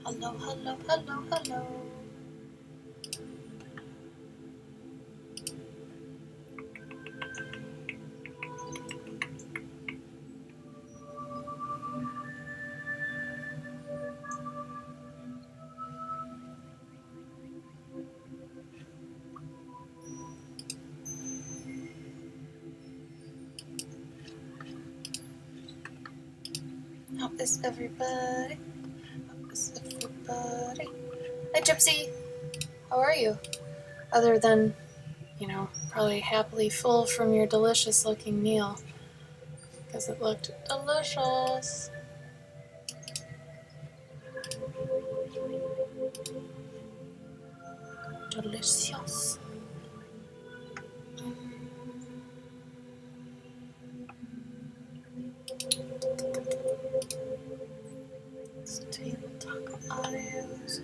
Hello, hello, hello, hello. How is everybody? How is everybody? Hi, Gypsy. How are you? Other than, you know, probably happily full from your delicious looking meal. Because it looked delicious. Delicious. It's table talk audios.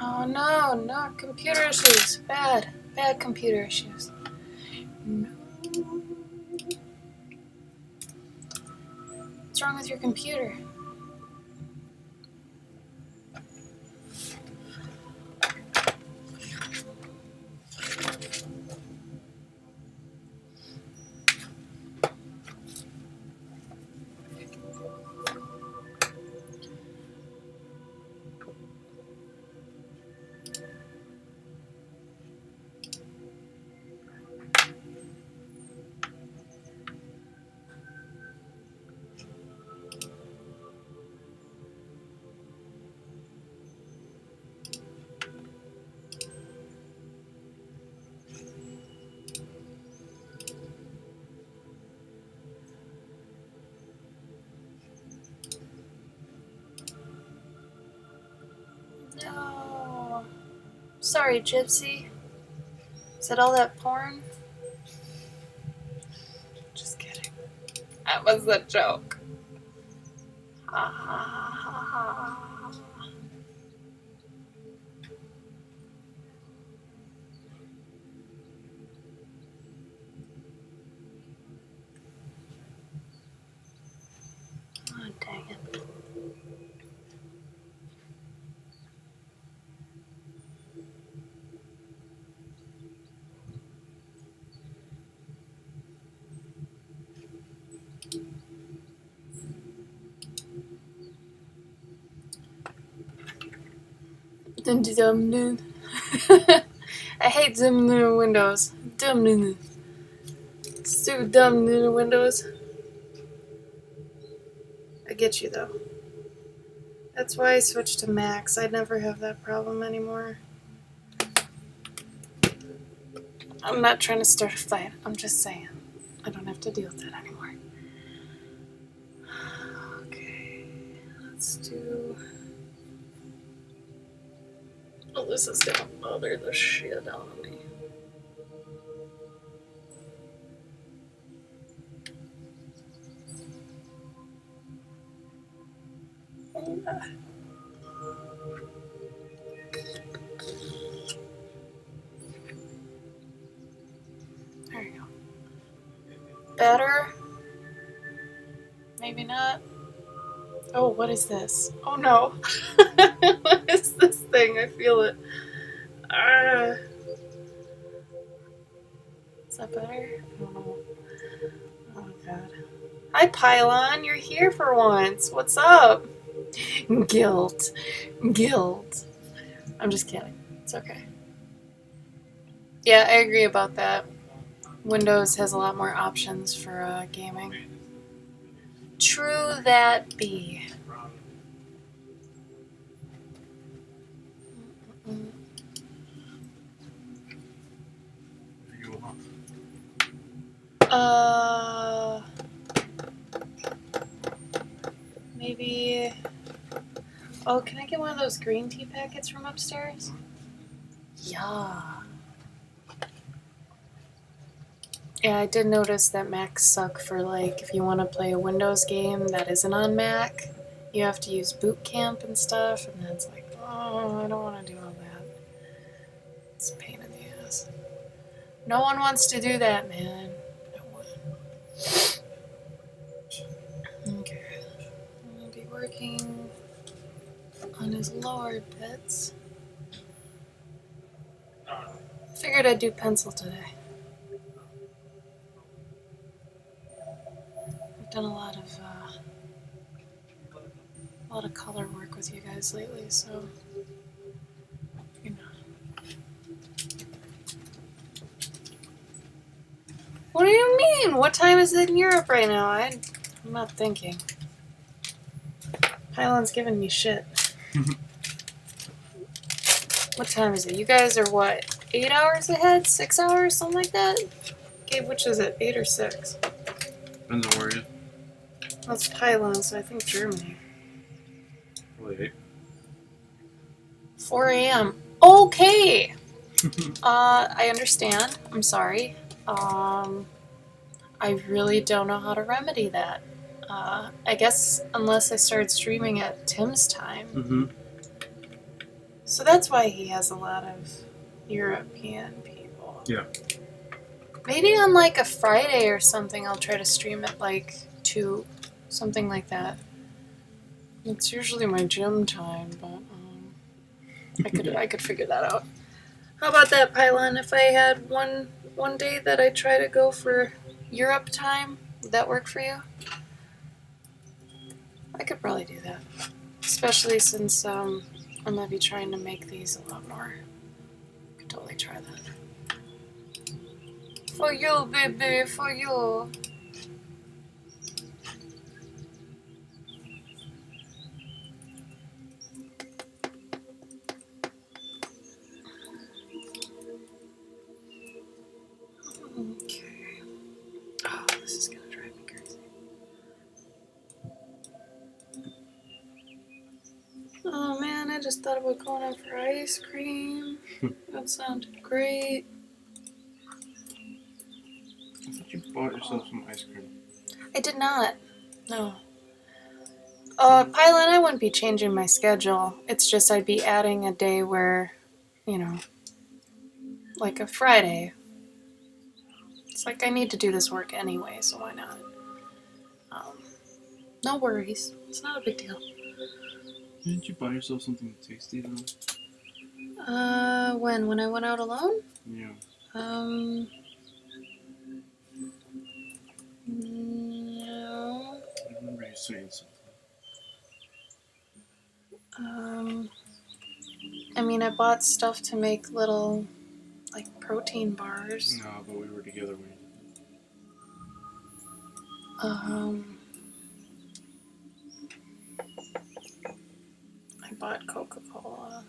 Oh no, not computer issues. Bad computer issues. No. What's wrong with your computer? No. Sorry, Gypsy. Is that all that porn? Just kidding. That was a joke. Ha ha ha ha. Oh, dang it. I hate zoom little windows. Stupid dumb little windows. I get you though. That's why I switched to Macs. I'd never have that problem anymore. I'm not trying to start a fight. I'm just saying. I don't have to deal with that anymore. Okay. Let's do... Oh, this is gonna bother the shit out of me. There you go. Better? Maybe not. Oh, what is this? Oh no. What is this thing? I feel it. Is that better? Oh, oh god. Hi, Pylon. You're here for once. What's up? Guilt. I'm just kidding. It's okay. Yeah, I agree about that. Windows has a lot more options for gaming. True that be. Maybe... Oh, can I get one of those green tea packets from upstairs? Yeah. Yeah, I did notice that Macs suck for, like, if you want to play a Windows game that isn't on Mac, you have to use Boot Camp and stuff, and that's like, oh, I don't want to do all that. It's a pain in the ass. No one wants to do that, man. No one. Okay. I'm going to be working on his lower bits. Figured I'd do pencil today. I've done a lot of color work with you guys lately, so you know. What do you mean? What time is it in Europe right now? I'm not thinking. Pylon's giving me shit. What time is it? You guys are what? 8 hours ahead? 6 hours? Something like that? Gabe, which is it? 8 or 6? Depends on where you. That's Pylon, so I think Germany. Probably 8. 4 a.m. Okay! I understand. I'm sorry. I really don't know how to remedy that. I guess unless I start streaming at Tim's time. Mm-hmm. So that's why he has a lot of European people. Yeah. Maybe on like a Friday or something I'll try to stream at like 2, something like that. It's usually my gym time, but I could figure that out. How about that, Pylon? If I had one day that I try to go for Europe time, would that work for you? I could probably do that. Especially since I'm going to be trying to make these a lot more. I could totally try that. For you, baby, for you. Okay. Oh, this is going to drive me crazy. Oh man, I just thought about going out for ice cream. That sounded great. I thought you bought yourself some ice cream. I did not. No. Pylon, I wouldn't be changing my schedule. It's just I'd be adding a day where, you know, like a Friday. It's like I need to do this work anyway, so why not? No worries. It's not a big deal. Didn't you buy yourself something tasty though? When? When I went out alone? Yeah. No. I remember you saying something. I mean, I bought stuff to make little, like, protein bars. No, but we were together when I bought Coca-Cola.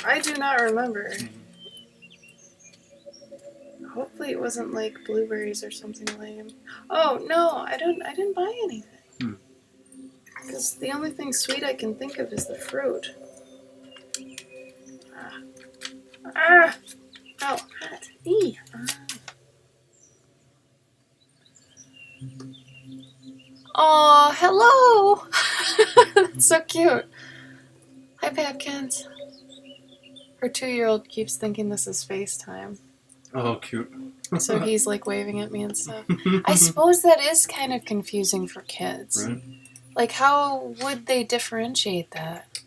I do not remember. Hopefully it wasn't like blueberries or something lame. Oh no, I didn't buy anything. Because the only thing sweet I can think of is the fruit. Ow, hot. Eee. Oh, hello! That's so cute. Hi, Babkins. Her 2-year-old keeps thinking this is FaceTime. Oh, cute. So he's like waving at me and stuff. I suppose that is kind of confusing for kids. Right? Like, how would they differentiate that?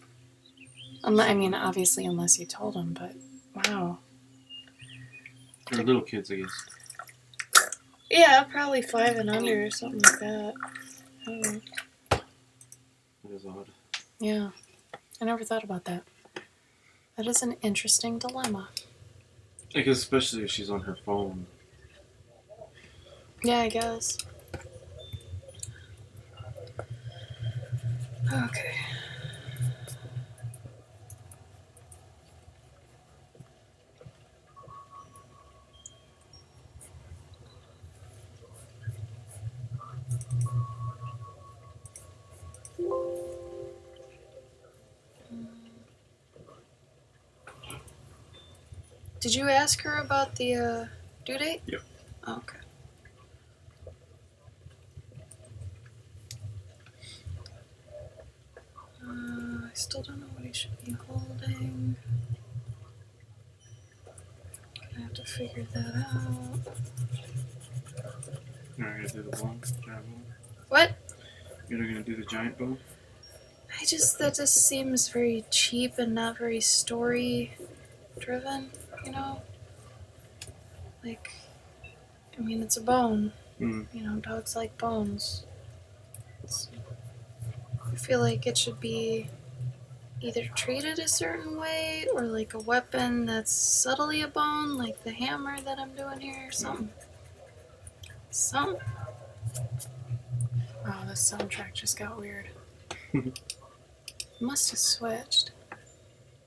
I mean, obviously, unless you told them, but wow. They're little kids, I guess. Yeah, probably 5 and under or something like that. I don't know. That is odd. Yeah, I never thought about that. That is an interesting dilemma. I guess especially if she's on her phone. Yeah, I guess. Okay. Did you ask her about the due date? Yep. Oh, okay. I still don't know what he should be holding. I have to figure that out. Alright, do the bone. Giant bone. What? You're gonna do the giant bone? That just seems very cheap and not very story driven, you know? Like, I mean, it's a bone. Mm. You know, dogs like bones. I feel like it should be either treated a certain way or like a weapon that's subtly a bone, like the hammer that I'm doing here, or something. Something. Oh, the soundtrack just got weird. Must have switched.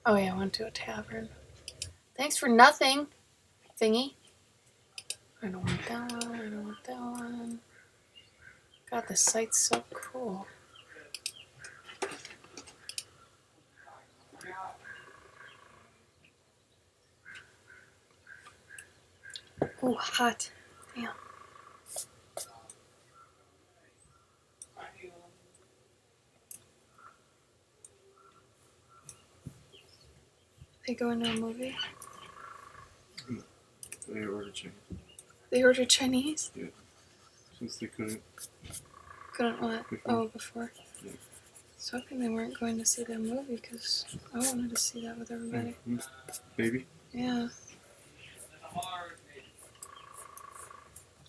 Oh yeah, I went to a tavern. Thanks for nothing, thingy. I don't want that one, I don't want that one. God, this site's so cool. Ooh, hot. Damn. They going to a movie? They ordered Chinese. They ordered Chinese? Yeah. Since they couldn't. Couldn't what? Before. Oh, before. Yeah. So hoping they weren't going to see that movie because I wanted to see that with everybody. Mm-hmm. Baby? Yeah.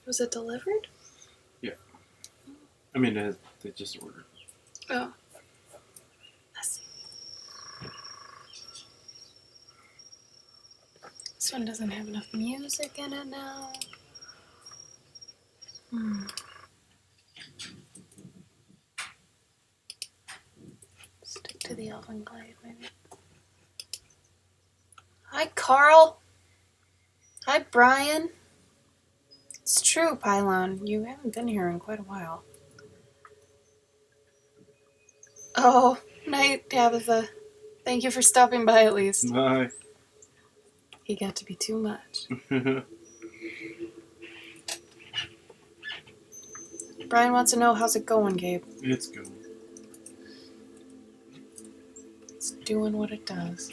Was it delivered? Yeah. I mean, they just ordered. Oh. Let's see. This one doesn't have enough music in it now. Stick to the Elven Glade, maybe. Hi, Carl. Hi, Brian. It's true, Pylon. You haven't been here in quite a while. Oh, night, Tabitha. Thank you for stopping by at least. Bye. He got to be too much. Brian wants to know how's it going, Gabe. It's going. It's doing what it does.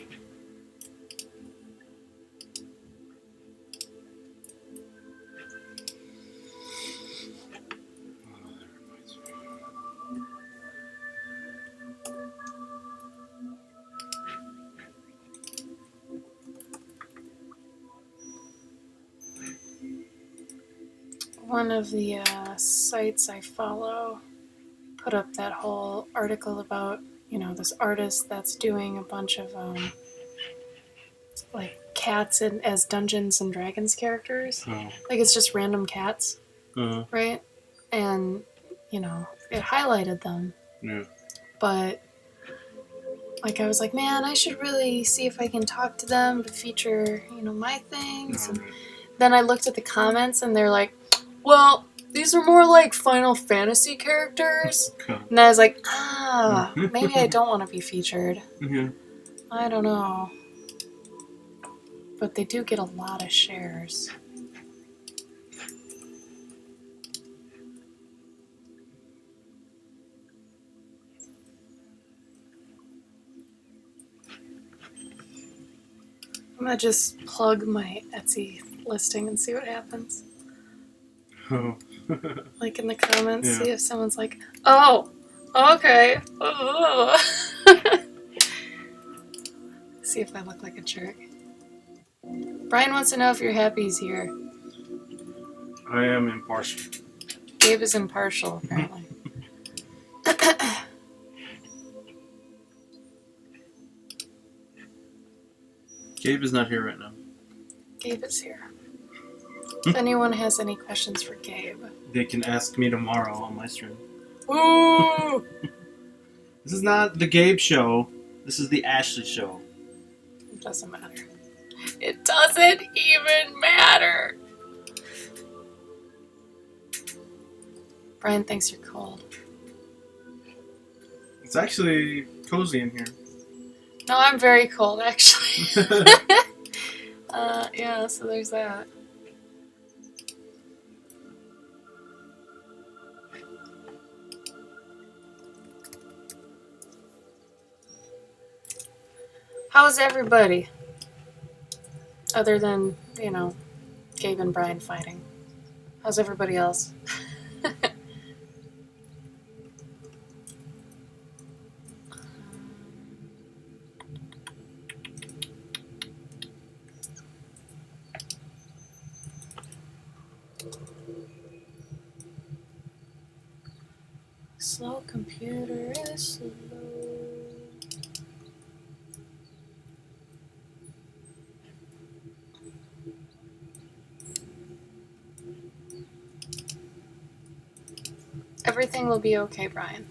One of the sites I follow put up that whole article about, you know, this artist that's doing a bunch of like cats as Dungeons and Dragons characters. Oh. Like it's just random cats, Uh-huh. right? And, you know, it highlighted them. Yeah. But like I was like, man, I should really see if I can talk to them to feature, you know, my things. And then I looked at the comments and they're like, well, these are more like Final Fantasy characters. Okay. And I was like, maybe I don't want to be featured. Yeah. I don't know. But they do get a lot of shares. I'm gonna just plug my Etsy listing and see what happens. Oh. Like in the comments, Yeah. see if someone's like, oh, okay. Oh. See if I look like a jerk. Brian wants to know if you're happy he's here. I am impartial. Gabe is impartial, apparently. Gabe is not here right now. Gabe is here. If anyone has any questions for Gabe. They can ask me tomorrow on my stream. Ooh! This is not the Gabe show. This is the Ashley show. It doesn't matter. It doesn't even matter! Brian thinks you're cold. It's actually cozy in here. No, I'm very cold, actually. Yeah, so there's that. How's everybody? Other than, you know, Gabe and Brian fighting. How's everybody else? Slow computer is slow. Everything will be okay, Brian.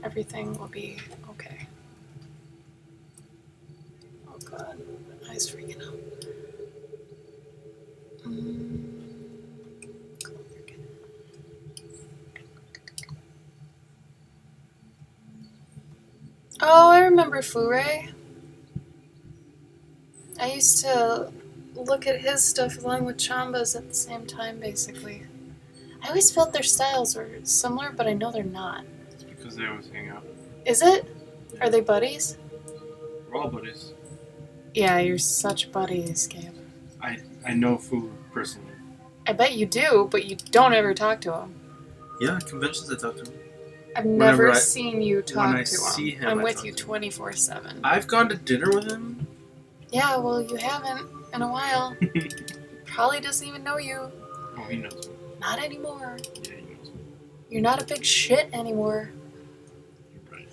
Everything will be okay. Oh god, my eyes freaking out. Cloverkin. Oh, I remember Furay. I used to look at his stuff along with Chamba's at the same time, basically. I always felt their styles were similar, but I know they're not. It's because they always hang out. Is it? Are they buddies? We're all buddies. Yeah, you're such buddies, Gabe. I know Fu personally. I bet you do, but you don't ever talk to him. Yeah, at conventions I talk to him. I've never seen you talk to him. See him, I'm I with talk you to him. 24/7. I've gone to dinner with him. Yeah, well, you haven't in a while. Probably doesn't even know you. Oh, he knows me. Not anymore. Yeah, he knows me. You're not a big shit anymore. You're right.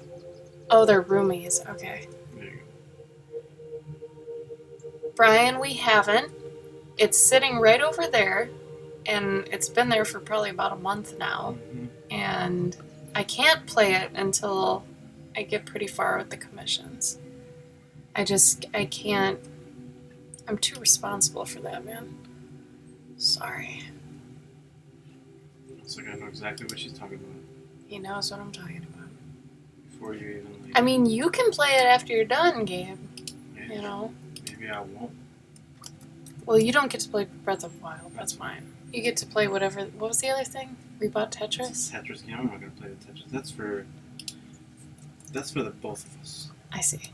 Oh, they're roomies. Okay. There you Brian, we haven't. It's sitting right over there, and it's been there for probably about a month now. go. And I can't play it until I get pretty far with the commissions. I can't. I'm too responsible for that, man. Sorry. It's like I know exactly what she's talking about He knows what I'm talking about. before you even leave. I mean, you can play it after you're done, Gabe. Maybe, You know? maybe I won't. Well, you don't get to play Breath of the Wild. That's fine. You get to play whatever. What was the other thing? We bought Tetris? It's a Tetris game. I'm not gonna play the Tetris. That's for the both of us. I see.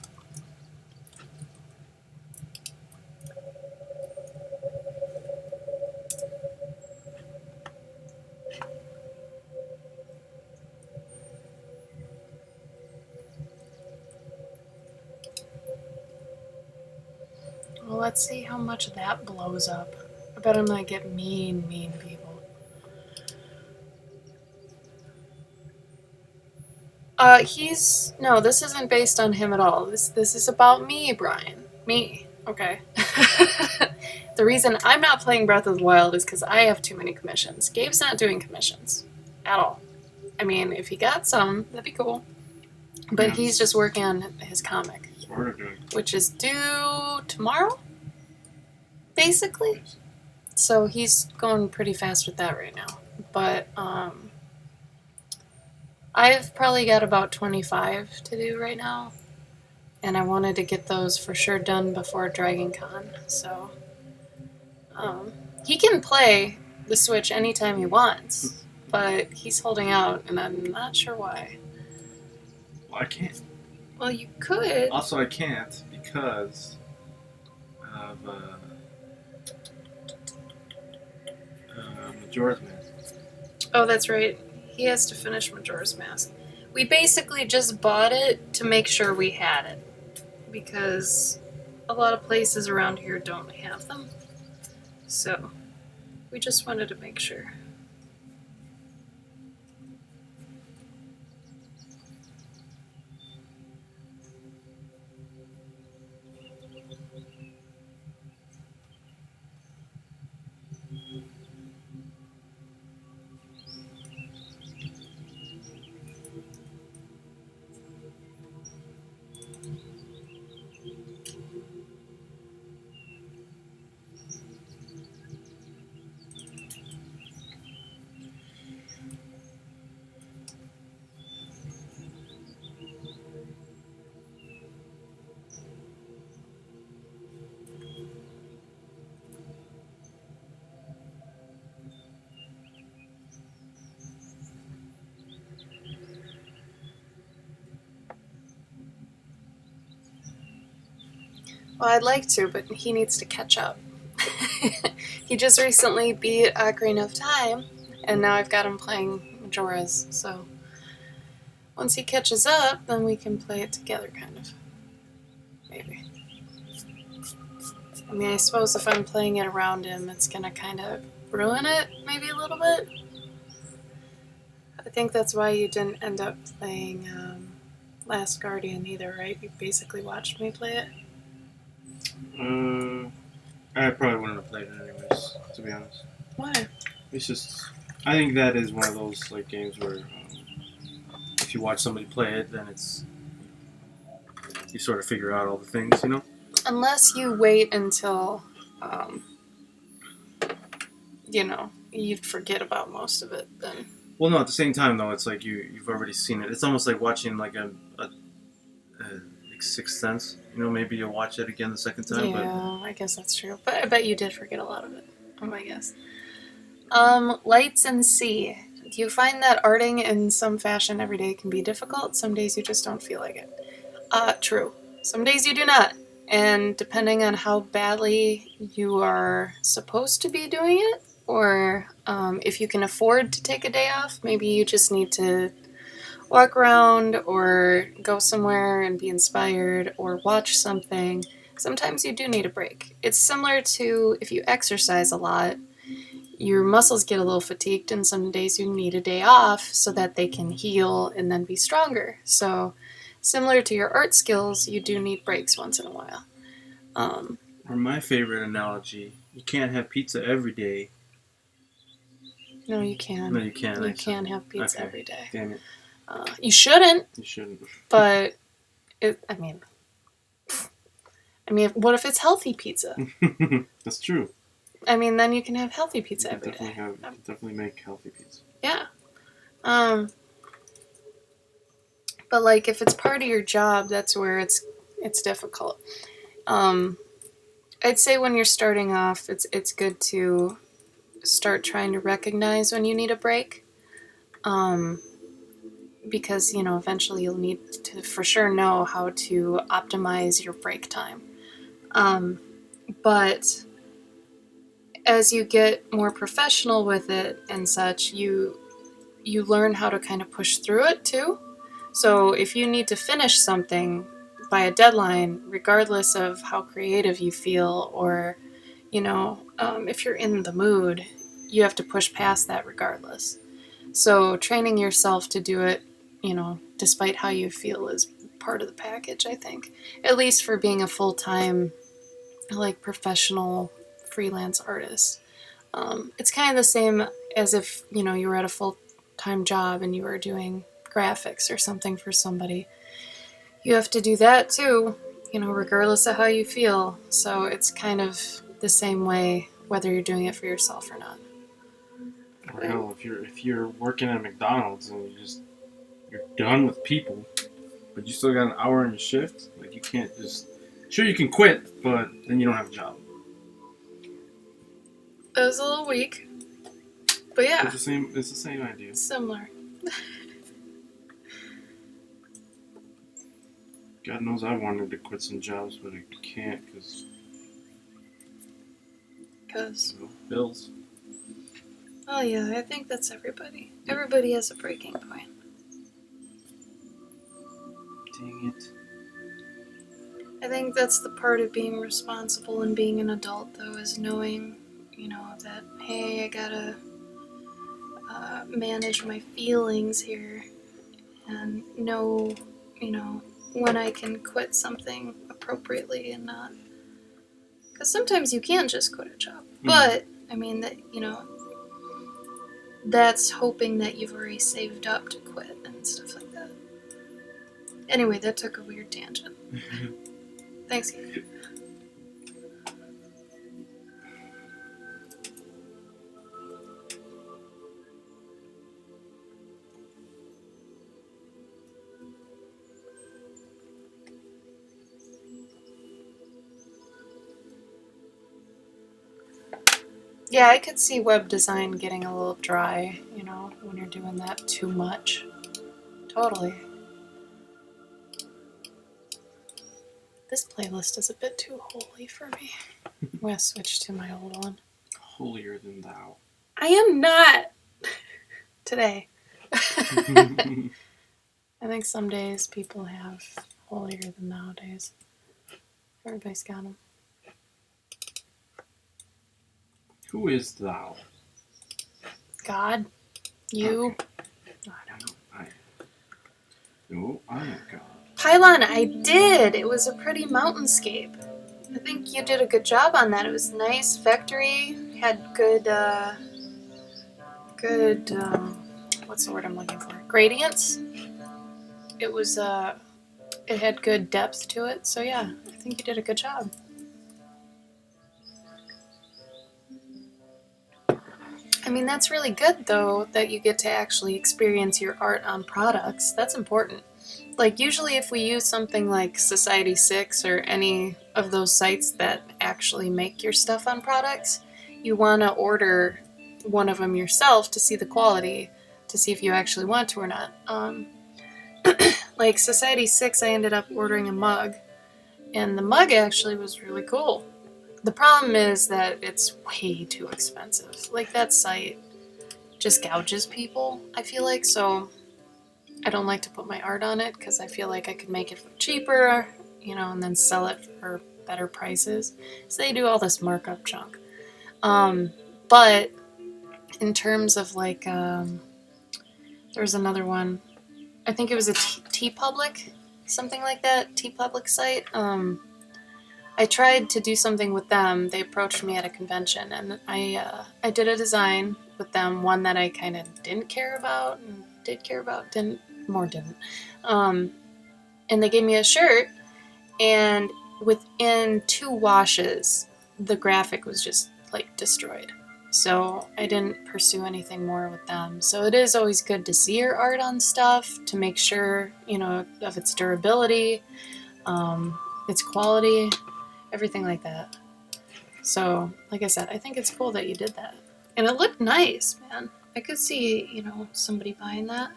Well, let's see how much that blows up. I bet I'm gonna get mean people. No, this isn't based on him at all. This is about me, Brian. Me, okay? The reason I'm not playing Breath of the Wild is because I have too many commissions. Gabe's not doing commissions at all. I mean, if he got some, that'd be cool. But Yeah. he's just working on his comic, That's what we're doing. which is due tomorrow, basically. So he's going pretty fast with that right now. But I've probably got about 25 to do right now. And I wanted to get those for sure done before Dragon Con. So he can play the Switch anytime he wants. But he's holding out, and I'm not sure why. Well, I can't. Well, you could. Also, I can't because of Majora's Mask. Oh, that's right. He has to finish Majora's Mask. We basically just bought it to make sure we had it. Because a lot of places around here don't have them. So, we just wanted to make sure. Well, I'd like to, but he needs to catch up. He just recently beat Ocarina of Time, and now I've got him playing Majora's, so once he catches up, then we can play it together, kind of. Maybe. I mean, I suppose if I'm playing it around him, it's gonna kind of ruin it, maybe a little bit. I think that's why you didn't end up playing Last Guardian either, right? You basically watched me play it. I probably wouldn't have played it anyways, to be honest. Why? It's just, I think that is one of those like games where if you watch somebody play it, then it's you sort of figure out all the things, you know. Unless you wait until, you'd forget about most of it then. Well, no, at the same time though, it's like you've already seen it. It's almost like watching like a like Sixth Sense. You know, maybe you'll watch it again the second time. Yeah, I guess that's true. But I bet you did forget a lot of it. Oh my guess. Lights and sea. Do you find that arting in some fashion every day can be difficult? Some days you just don't feel like it. True. Some days you do not. And depending on how badly you are supposed to be doing it, or if you can afford to take a day off, maybe you just need to walk around or go somewhere and be inspired or watch something. Sometimes you do need a break. It's similar to if you exercise a lot, your muscles get a little fatigued, and some days you need a day off so that they can heal and then be stronger. So, similar to your art skills, you do need breaks once in a while. Or my favorite analogy: you can't have pizza every day. No, you can. No, you can't. You can have pizza Okay. every day. Damn it. You shouldn't. You shouldn't. But I mean, what if it's healthy pizza? That's true. I mean, then you can have healthy pizza You every can day. definitely make healthy pizza. Yeah. But like if it's part of your job, that's where it's difficult. I'd say when you're starting off, it's good to start trying to recognize when you need a break. Because, eventually you'll need to for sure know how to optimize your break time. But as you get more professional with it and such, you learn how to kind of push through it too. So if you need to finish something by a deadline, regardless of how creative you feel or, if you're in the mood, you have to push past that regardless. So training yourself to do it, despite how you feel is part of the package, I think. At least for being a full-time, like, professional freelance artist. It's kind of the same as if, you were at a full-time job and you were doing graphics or something for somebody. You have to do that too, regardless of how you feel. So it's kind of the same way whether you're doing it for yourself or not. Or hell, if you're working at McDonald's and you're done with people, but you still got an hour in your shift, like you can't just. Sure, you can quit, but then you don't have a job. It was a little weak, but yeah. It's the same idea. Similar. God knows I wanted to quit some jobs, but I can't because bills. Oh yeah, I think that's everybody. Everybody has a breaking point. Dang it. I think that's the part of being responsible and being an adult, though, is knowing, that, hey, I gotta manage my feelings here and know, when I can quit something appropriately and not. Because sometimes you can just quit a job. Mm-hmm. But, that's hoping that you've already saved up to quit and stuff like that. Anyway, that took a weird tangent. Thanks, Keith. Yeah, I could see web design getting a little dry, when you're doing that too much. Totally. This playlist is a bit too holy for me. I'm going to switch to my old one. Holier than thou. I am not today. I think some days people have holier than nowadays. Everybody's got them. Who is thou? God. You. Okay. I don't know. No, I am God. Pylon, I did. It was a pretty mountainscape. I think you did a good job on that. It was nice. Vectory had good, what's the word I'm looking for? Gradients. It was, it had good depth to it. So yeah, I think you did a good job. I mean, that's really good though, that you get to actually experience your art on products. That's important. Like, usually if we use something like Society 6 or any of those sites that actually make your stuff on products, you want to order one of them yourself to see the quality, to see if you actually want to or not. Like Society 6, I ended up ordering a mug, and the mug actually was really cool. The problem is that it's way too expensive. Like, that site just gouges people, I feel like, so I don't like to put my art on it because I feel like I could make it for cheaper, and then sell it for better prices. So they do all this markup junk. But in terms of like, there was another one. I think it was a TeePublic, something like that, TeePublic site. I tried to do something with them. They approached me at a convention, and I did a design with them, one that I kind of didn't care about and did care about, didn't. And they gave me a shirt, and within 2 washes, the graphic was just like destroyed. So I didn't pursue anything more with them. So it is always good to see your art on stuff to make sure, of its durability, its quality, everything like that. So, like I said, I think it's cool that you did that. And it looked nice, man. I could see, somebody buying that.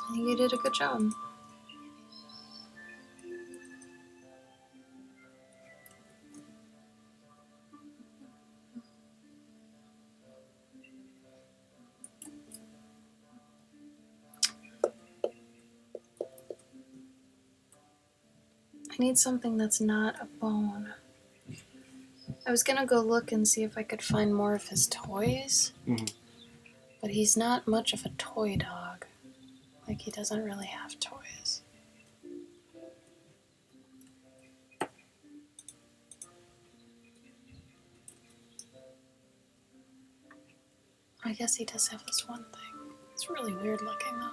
I think you did a good job. I need something that's not a bone. I was gonna go look and see if I could find more of his toys, but he's not much of a toy dog. Like, he doesn't really have toys. I guess he does have this one thing. It's really weird looking though.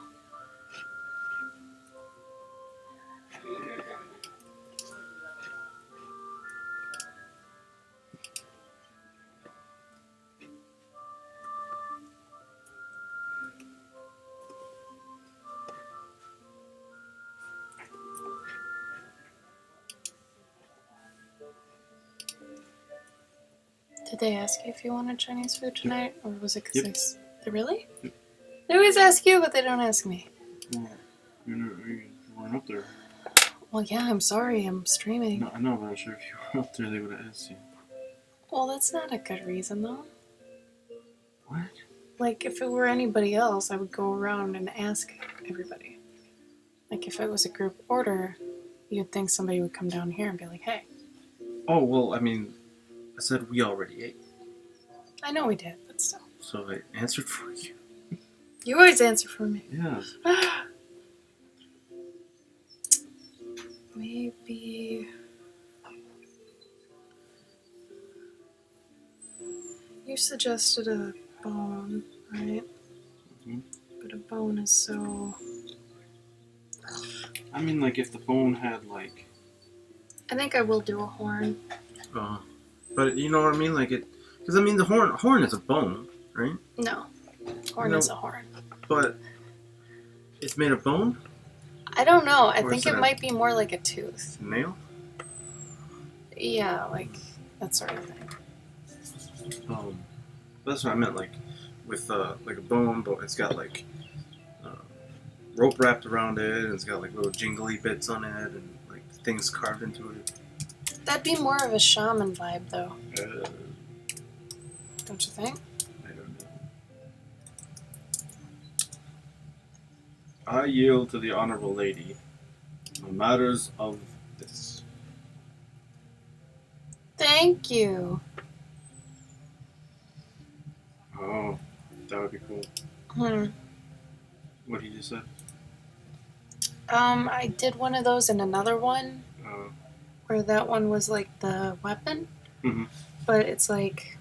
Did they ask you if you wanted Chinese food tonight, or was it because they really? Yep. They always ask you, but they don't ask me. Well, you weren't up there. Well, yeah, I'm sorry, I'm streaming. No, I know, but I'm sure if you were up there, they would have asked you. Well, that's not a good reason, though. What? Like, if it were anybody else, I would go around and ask everybody. Like, if it was a group order, you'd think somebody would come down here and be like, hey. Oh, well, I mean, I said we already ate. I know we did, but still. So I answered for you. You always answer for me. Yes. Maybe... You suggested a bone, right? Mm-hmm. But a bone is so... I mean, like, if the bone had, like... I think I will do a horn. But you know what I mean? Like, it... Because, I mean, the horn is a bone, right? No. Horn is a horn. But it's made of bone? I don't know. I Or think is it it might be more like a tooth. Nail? Yeah, like that sort of thing. That's what I meant, like, with, like a bone, but it's got, like, rope wrapped around it, and it's got, like, little jingly bits on it, and, like, things carved into it. That'd be more of a shaman vibe, though. Uh, Don't you think? I don't know. I yield to the honorable lady on matters of this. Thank you. Oh, that would be cool. What did you say? I did one of those in another one Oh. where that one was like the weapon, Mhm. but it's like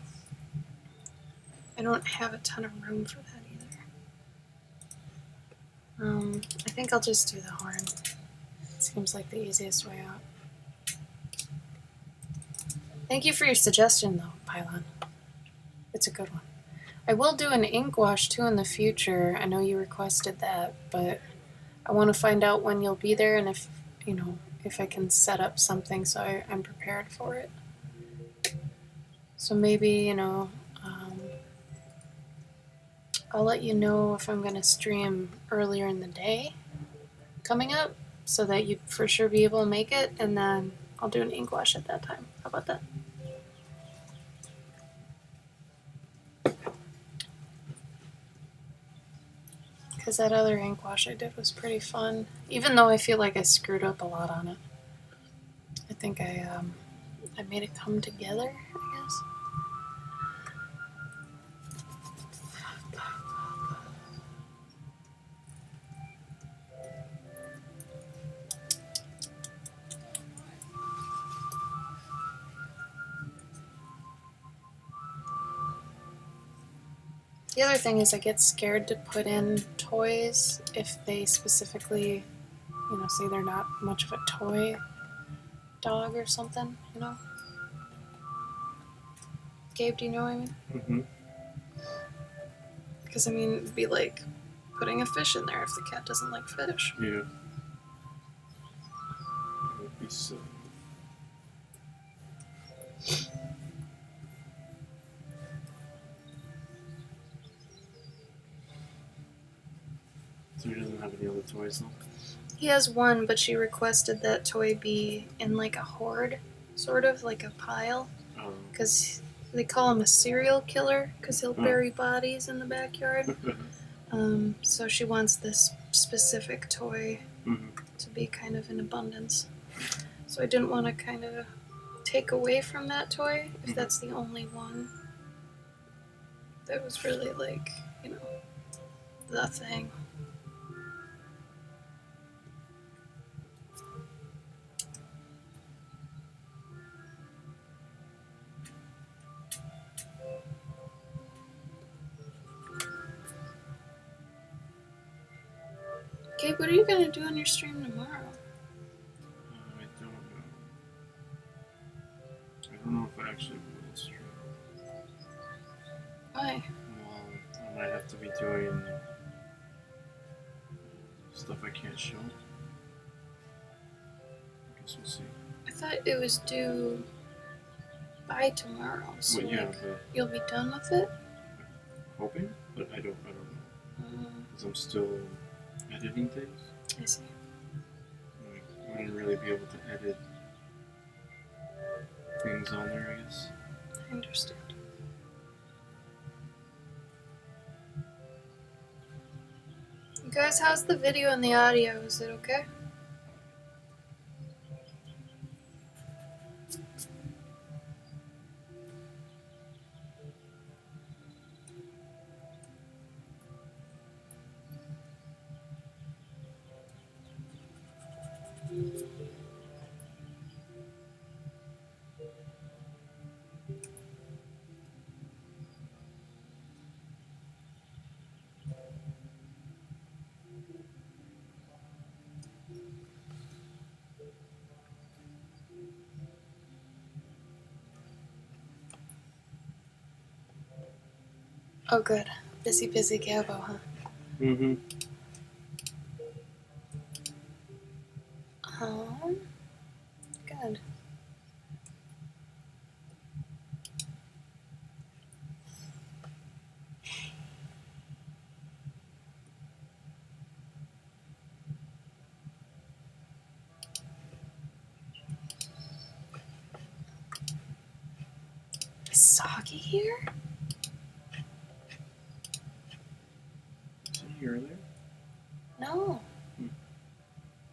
I don't have a ton of room for that either. I think I'll just do the horn. Seems like the easiest way out. Thank you for your suggestion, though, Pylon. It's a good one. I will do an ink wash too in the future. I know you requested that, but I want to find out when you'll be there and if I can set up something so I'm prepared for it. So maybe, I'll let you know if I'm going to stream earlier in the day coming up so that you'd for sure be able to make it, and then I'll do an ink wash at that time. How about that? Because that other ink wash I did was pretty fun, even though I feel like I screwed up a lot on it. I think I made it come together, I guess. The other thing is I get scared to put in toys if they specifically, say they're not much of a toy dog or something, Gabe, do you know what I mean? Mm-hmm. Because, it'd be like putting a fish in there if the cat doesn't like fish. Yeah. It would be so. So he doesn't have any other toys though? He has one, but she requested that toy be in like a horde, sort of like a pile. Because they call him a serial killer because he'll bury bodies in the backyard. So she wants this specific toy to be kind of in abundance. So I didn't want to kind of take away from that toy if that's the only one that was really like, the thing. Gabe, what are you going to do on your stream tomorrow? I don't know. I don't know if I actually will stream. Why? Well, I might have to be doing stuff I can't show. I guess we'll see. I thought it was due by tomorrow, so well, yeah, but you'll be done with it? hoping, but I don't know. Because I'm still editing things. I see. I wouldn't really be able to edit things on there, I guess. I understand. You guys, how's the video and the audio? Is it okay? Oh, good. Busy Gabo, huh? Mm-hmm. Good. Soggy here? Wasn't he earlier? No.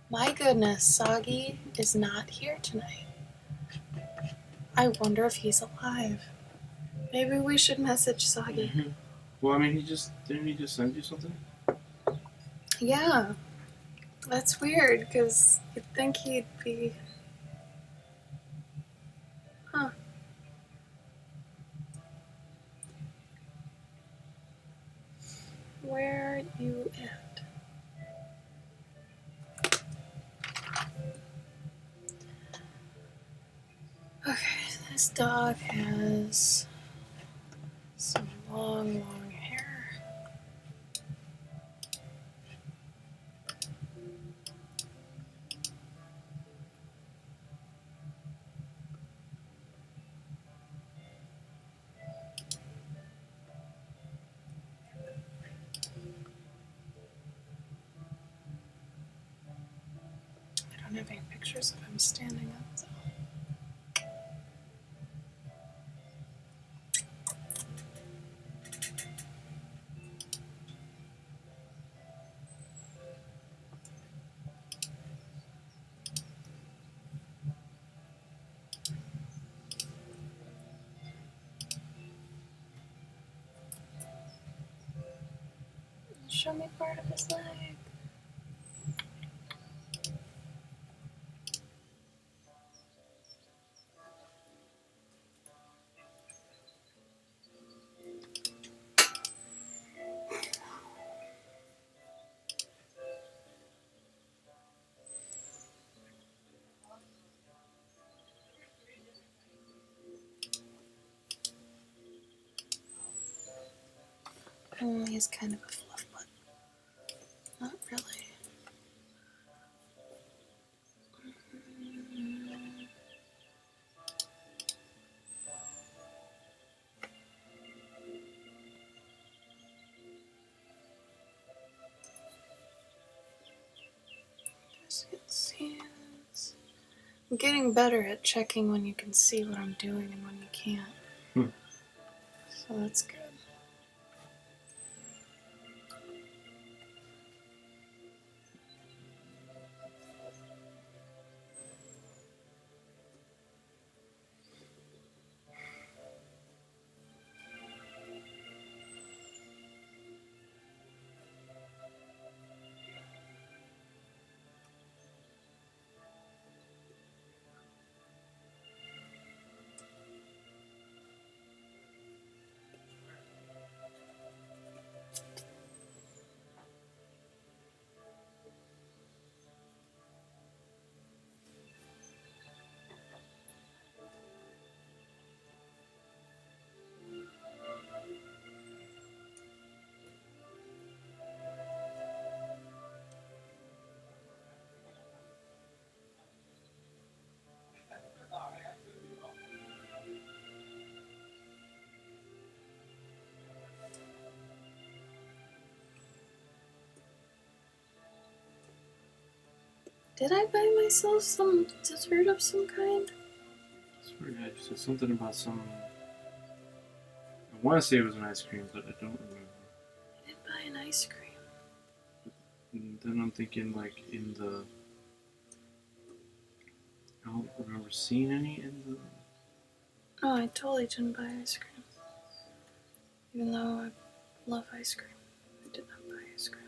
My goodness, Soggy is not here tonight. I wonder if he's alive. Maybe we should message Soggy. Mm-hmm. Well, I mean, didn't he just send you something? Yeah. That's weird, because you'd think he'd be... Huh. Where you at? Okay, this dog has some long, long hair. I don't have any pictures of him standing up, though. Show me part of his leg. He's kind of a fluff butt. Not really. I'm getting better at checking when you can see what I'm doing and when you can't. So that's good. Did I buy myself some dessert of some kind? Yeah, you said something about some. I want to say it was an ice cream, but I don't remember. I did buy an ice cream. And then I'm thinking, like, in the. I don't remember seeing any in the. Oh, I totally didn't buy ice cream. Even though I love ice cream. I did not buy ice cream.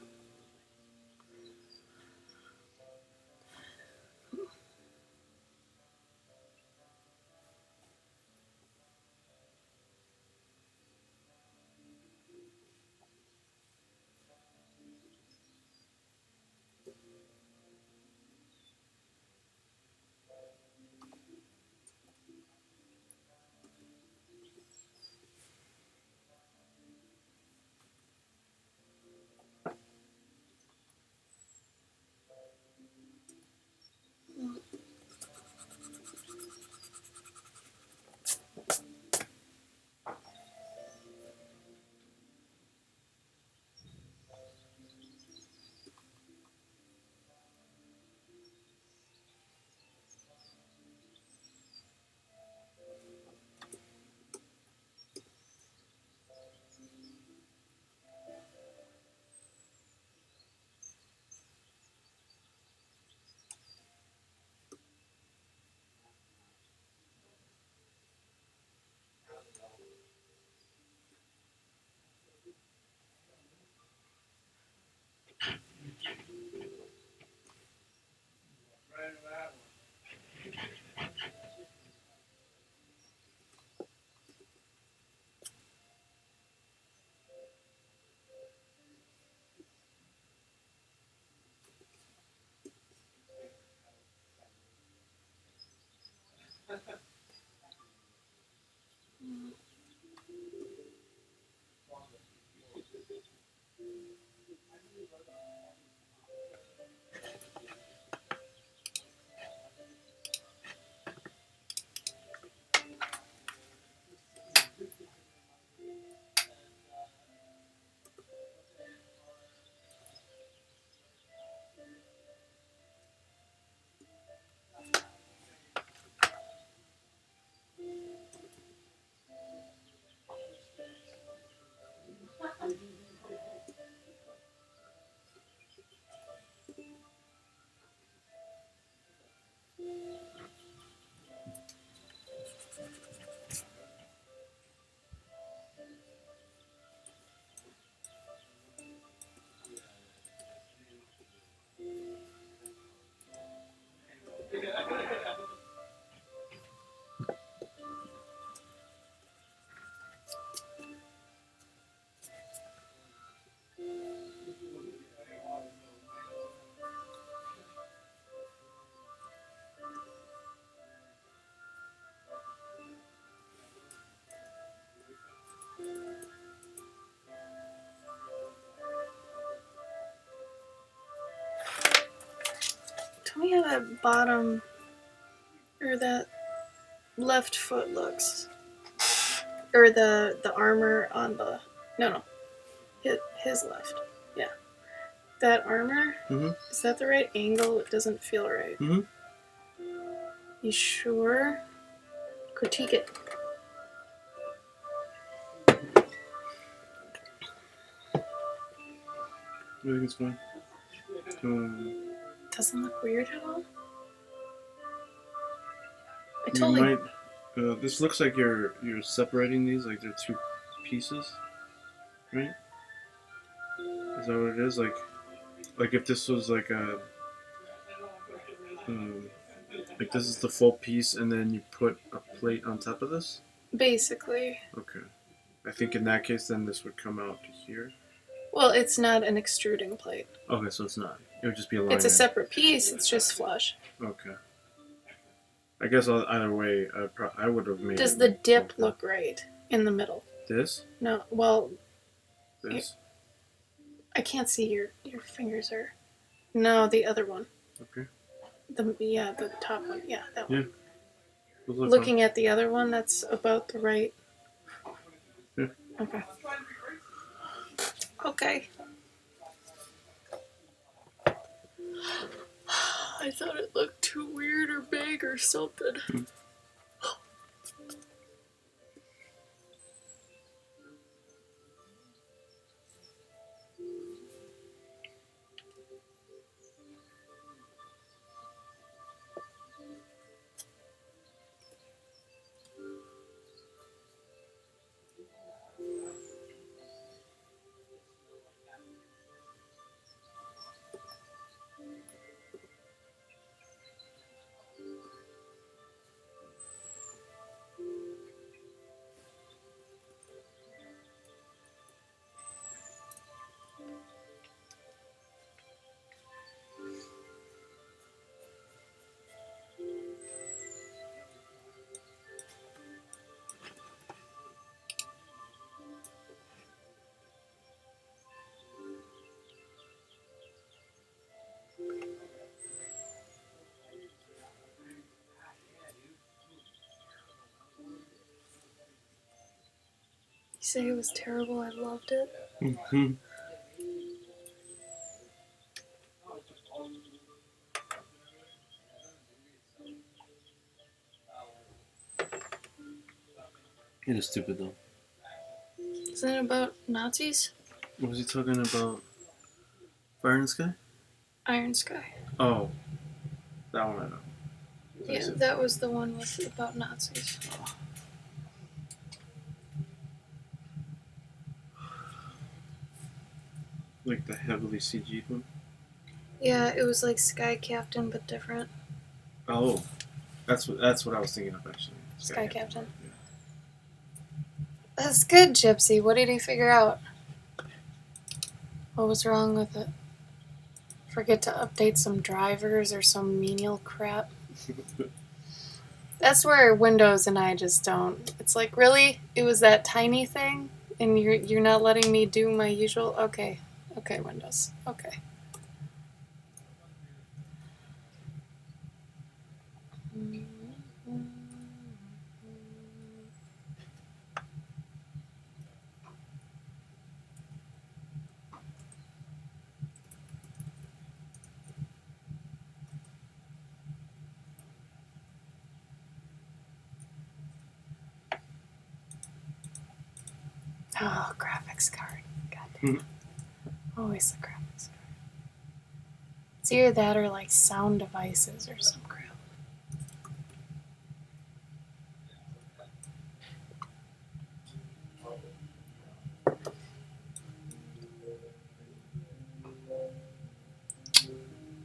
how that bottom or that left foot looks, or the armor on the no, his left, yeah. That armor, is that the right angle? It doesn't feel right. You sure? Critique it. I think it's fine. Doesn't look weird at all. I You totally. might. This looks like you're separating these like they're two pieces, right? Is that what it is? Like if this was like a like this is the full piece, and then you put a plate on top of this. Basically. Okay. I think in that case, then this would come out to here. Well, it's not an extruding plate. Okay, so it's not. It would just be a line. It's a separate piece. It's just flush. Okay. I guess either way, I would have made. Does the dip look right in the middle? This? No. Well. This. I can't see your fingers are. No, the other one. Okay. The top one. Yeah, that one. Yeah. Looking at the other one, that's about the right. Yeah. Okay. Okay. I thought it looked too weird or big or something. You say it was terrible. I loved it. Mm-hmm. It is stupid though. Isn't it about Nazis? Was he talking about Fire in the Sky? Iron Sky. Oh, that one I know. Yeah, that was the one with about Nazis. Like the heavily CG'd one? Yeah, it was like Sky Captain, but different. Oh, that's what I was thinking of actually. Sky Captain. Yeah. That's good, Gypsy. What did he figure out? What was wrong with it? Forget to update some drivers or some menial crap. That's where Windows and I just don't. It's like, really? It was that tiny thing? And you're not letting me do my usual? Okay, Windows. Okay. Oh, graphics card. Goddamn. Always the graphics card. It's either that or like sound devices or some crap.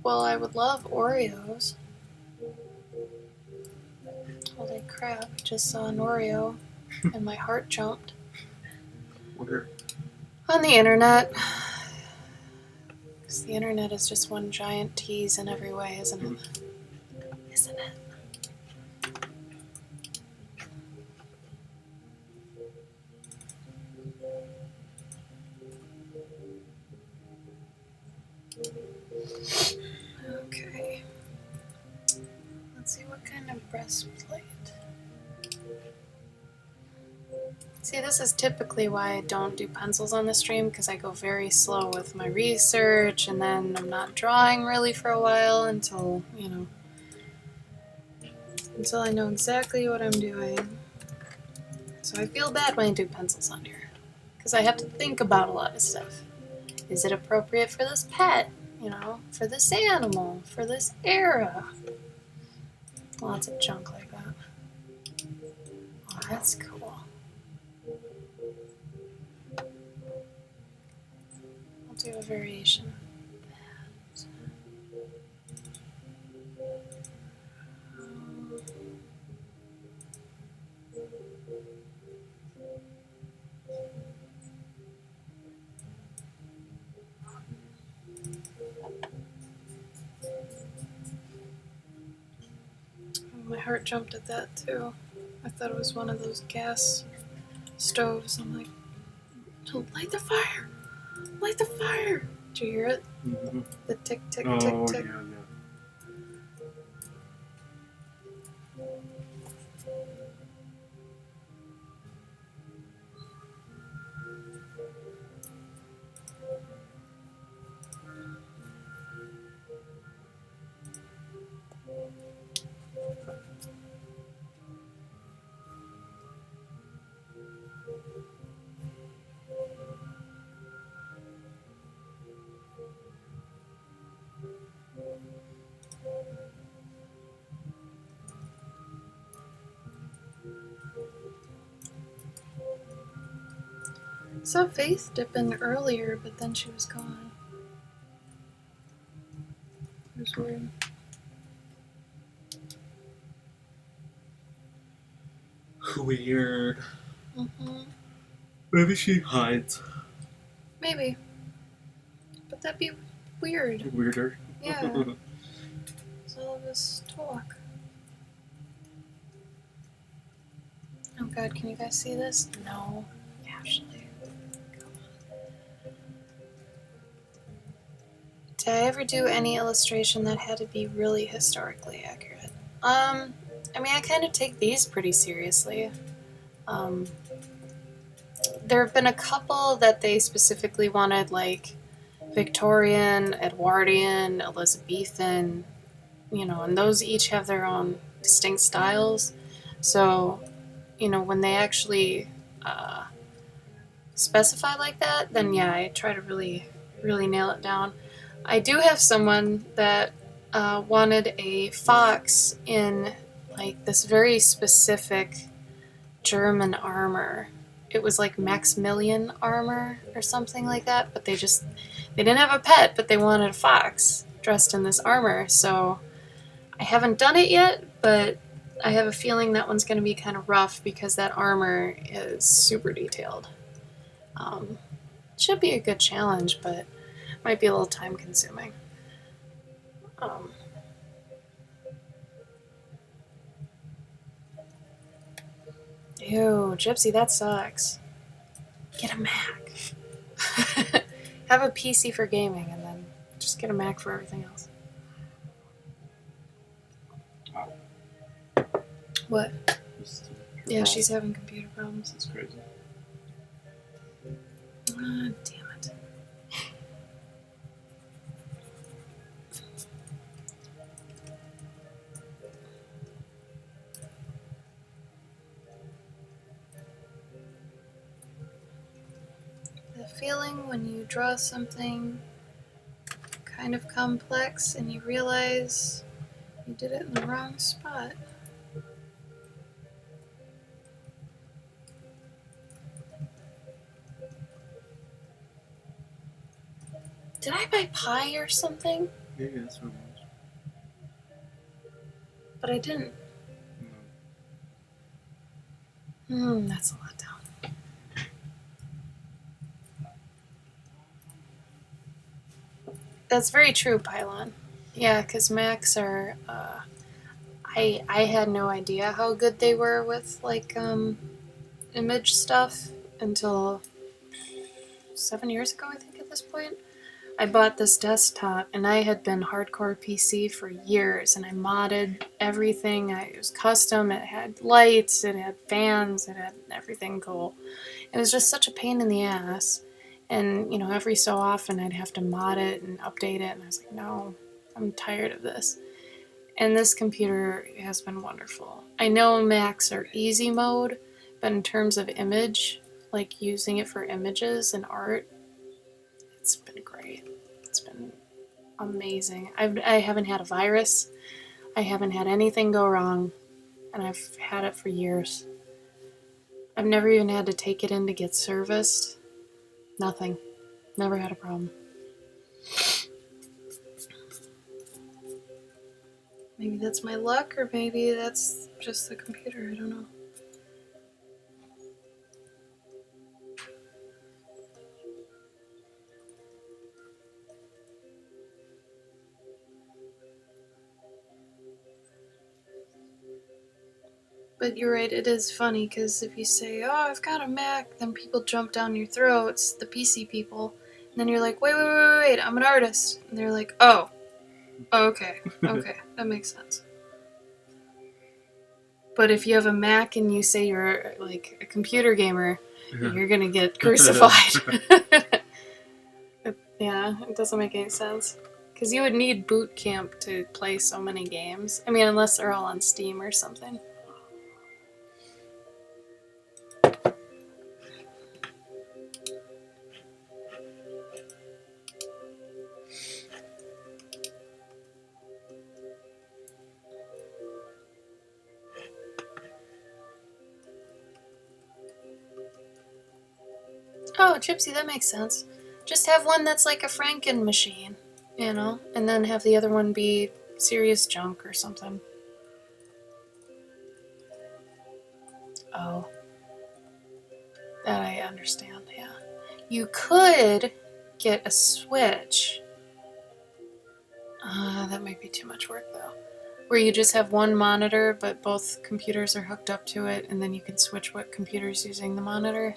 Well, I would love Oreos. Holy crap, I just saw an Oreo and my heart jumped. Where? On the internet. Because the internet is just one giant tease in every way, isn't it? Isn't it? Okay. breastplate. See, this is typically why I don't do pencils on the stream, because I go very slow with my research, and then I'm not drawing really for a while until, until I know exactly what I'm doing. So I feel bad when I do pencils on here, because I have to think about a lot of stuff. Is it appropriate for this pet? For this animal? For this era? Lots of junk like that. Oh, that's cool. I'll do a variation. My heart jumped at that too. I thought it was one of those gas stoves. I'm like, don't light the fire! Light the fire! Did you hear it? Mm-hmm. The tick, tick, Oh, tick, tick. yeah. I saw Faith dip in earlier, but then she was gone. It was weird. Weird. Mm-hmm. Maybe she hides. Maybe. But that'd be weird. Weirder. Yeah. It's all of this talk. Oh god, can you guys see this? No. Actually. Come on. Did I ever do any illustration that had to be really historically accurate? I kind of take these pretty seriously. There have been a couple that they specifically wanted, like Victorian, Edwardian, Elizabethan, and those each have their own distinct styles. So, when they actually specify like that, then yeah, I try to really, really nail it down. I do have someone that wanted a fox in like this very specific German armor. It was like Maximilian armor or something like that, but they didn't have a pet, but they wanted a fox dressed in this armor. So I haven't done it yet, but I have a feeling that one's going to be kind of rough because that armor is super detailed. Should be a good challenge, but might be a little time consuming. Ew, Gypsy, that sucks. Get a Mac. Have a PC for gaming and then just get a Mac for everything else. Wow. What? Yeah, problem. she's having computer problems. That's crazy. Ah, damn it. The feeling when you draw something kind of complex and you realize you did it in the wrong spot. Did I buy pie or something? Maybe that's what it was. But I didn't. No. That's a letdown. That's very true, Pylon. Yeah, because Macs are. I had no idea how good they were with like image stuff until 7 years ago, I think, at this point, I bought this desktop, and I had been hardcore PC for years, and I modded everything. It was custom. It had lights, it had fans, it had everything cool. It was just such a pain in the ass. And, every so often I'd have to mod it and update it, and I was like, no, I'm tired of this. And this computer has been wonderful. I know Macs are easy mode, but in terms of image, like using it for images and art, it's been great. It's been amazing. I haven't had a virus. I haven't had anything go wrong, and I've had it for years. I've never even had to take it in to get serviced. Nothing. Never had a problem. Maybe that's my luck, or maybe that's just the computer. I don't know. But you're right, it is funny, because if you say, oh, I've got a Mac, then people jump down your throats, the PC people. And then you're like, wait, I'm an artist. And they're like, oh, okay, that makes sense. But if you have a Mac and you say you're like a computer gamer, you're gonna get crucified. Yeah, it doesn't make any sense. Because you would need boot camp to play so many games. I mean, unless they're all on Steam or something. Oh, Gypsy, that makes sense. Just have one that's like a Franken machine, and then have the other one be serious junk or something. Oh, that I understand, yeah. You could get a Switch. That might be too much work, though. Where you just have one monitor, but both computers are hooked up to it, and then you can switch what computer's using the monitor.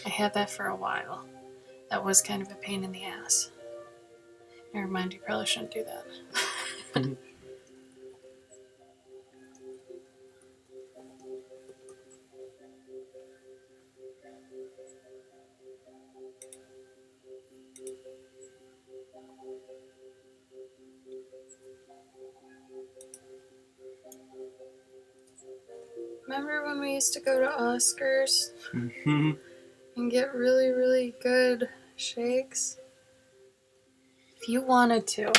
I had that for a while. That was kind of a pain in the ass. Never mind, you probably shouldn't do that. Remember when we used to go to Oscars and get really, really good shakes? If you wanted to,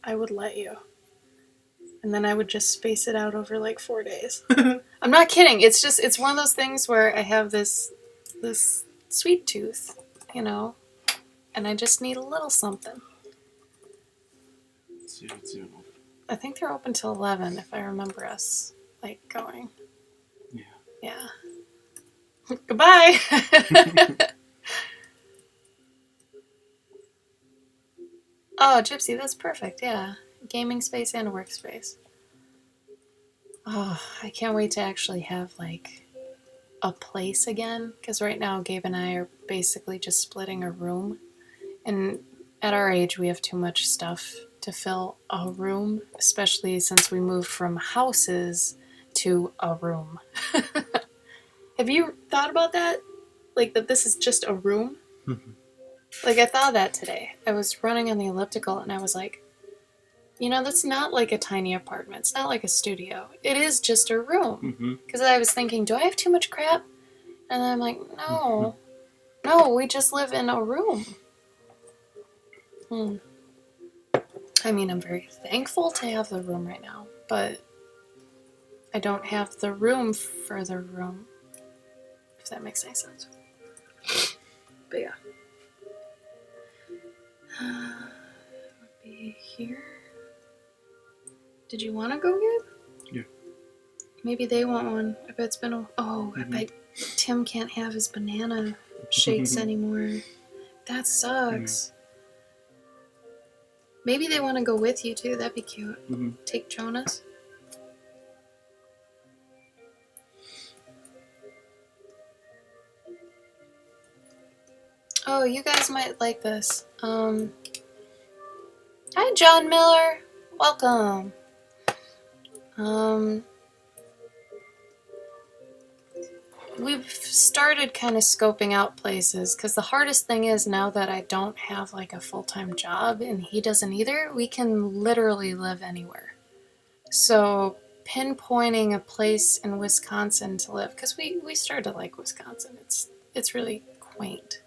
I would let you. And then I would just space it out over like 4 days. I'm not kidding. It's one of those things where I have this sweet tooth, and I just need a little something. I think they're open till 11, if I remember us going. Yeah. Goodbye. Oh, Gypsy, that's perfect. Yeah, gaming space and a workspace. Oh, I can't wait to actually have a place again, because right now Gabe and I are basically just splitting a room, and at our age we have too much stuff to fill a room, especially since we moved from houses to a room. Have you thought about that? That this is just a room? I thought of that today. I was running on the elliptical and I was like, that's not like a tiny apartment. It's not like a studio. It is just a room. Because I was thinking, do I have too much crap? And I'm like, no. No, we just live in a room. I mean, I'm very thankful to have the room right now, but I don't have the room for the room, if that makes any sense. But yeah. Would be here. Did you want to go get? Yeah. Maybe they want one. I bet it's been I bet Tim can't have his banana shakes anymore. That sucks. Maybe they want to go with you too. That'd be cute. Take Jonas. Oh, you guys might like this. Hi, John Miller. Welcome. We've started kind of scoping out places because the hardest thing is now that I don't have like a full-time job and he doesn't either, we can literally live anywhere. So pinpointing a place in Wisconsin to live, because we started to like Wisconsin. It's really quaint,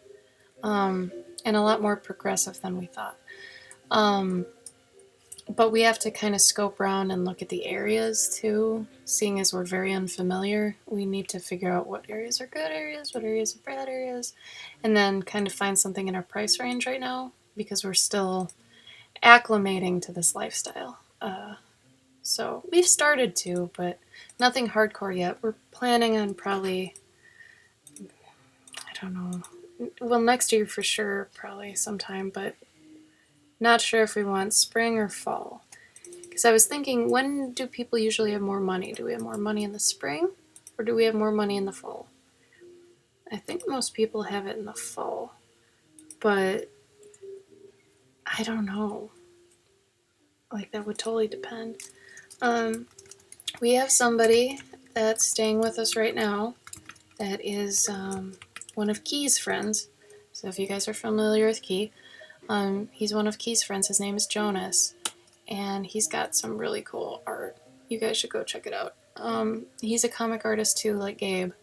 and a lot more progressive than we thought. But we have to kind of scope around and look at the areas too. Seeing as we're very unfamiliar, we need to figure out what areas are good areas, what areas are bad areas, and then kind of find something in our price range right now because we're still acclimating to this lifestyle. So we've started to, but nothing hardcore yet. We're planning on probably, I don't know, well, next year for sure, probably sometime, but not sure if we want spring or fall. Because I was thinking, when do people usually have more money? Do we have more money in the spring or do we have more money in the fall? I think most people have it in the fall, but I don't know. Like, that would totally depend. We have somebody that's staying with us right now that is one of Key's friends. So if you guys are familiar with Key, he's one of Key's friends. His name is Jonas, and he's got some really cool art. You guys should go check it out. He's a comic artist too, like Gabe.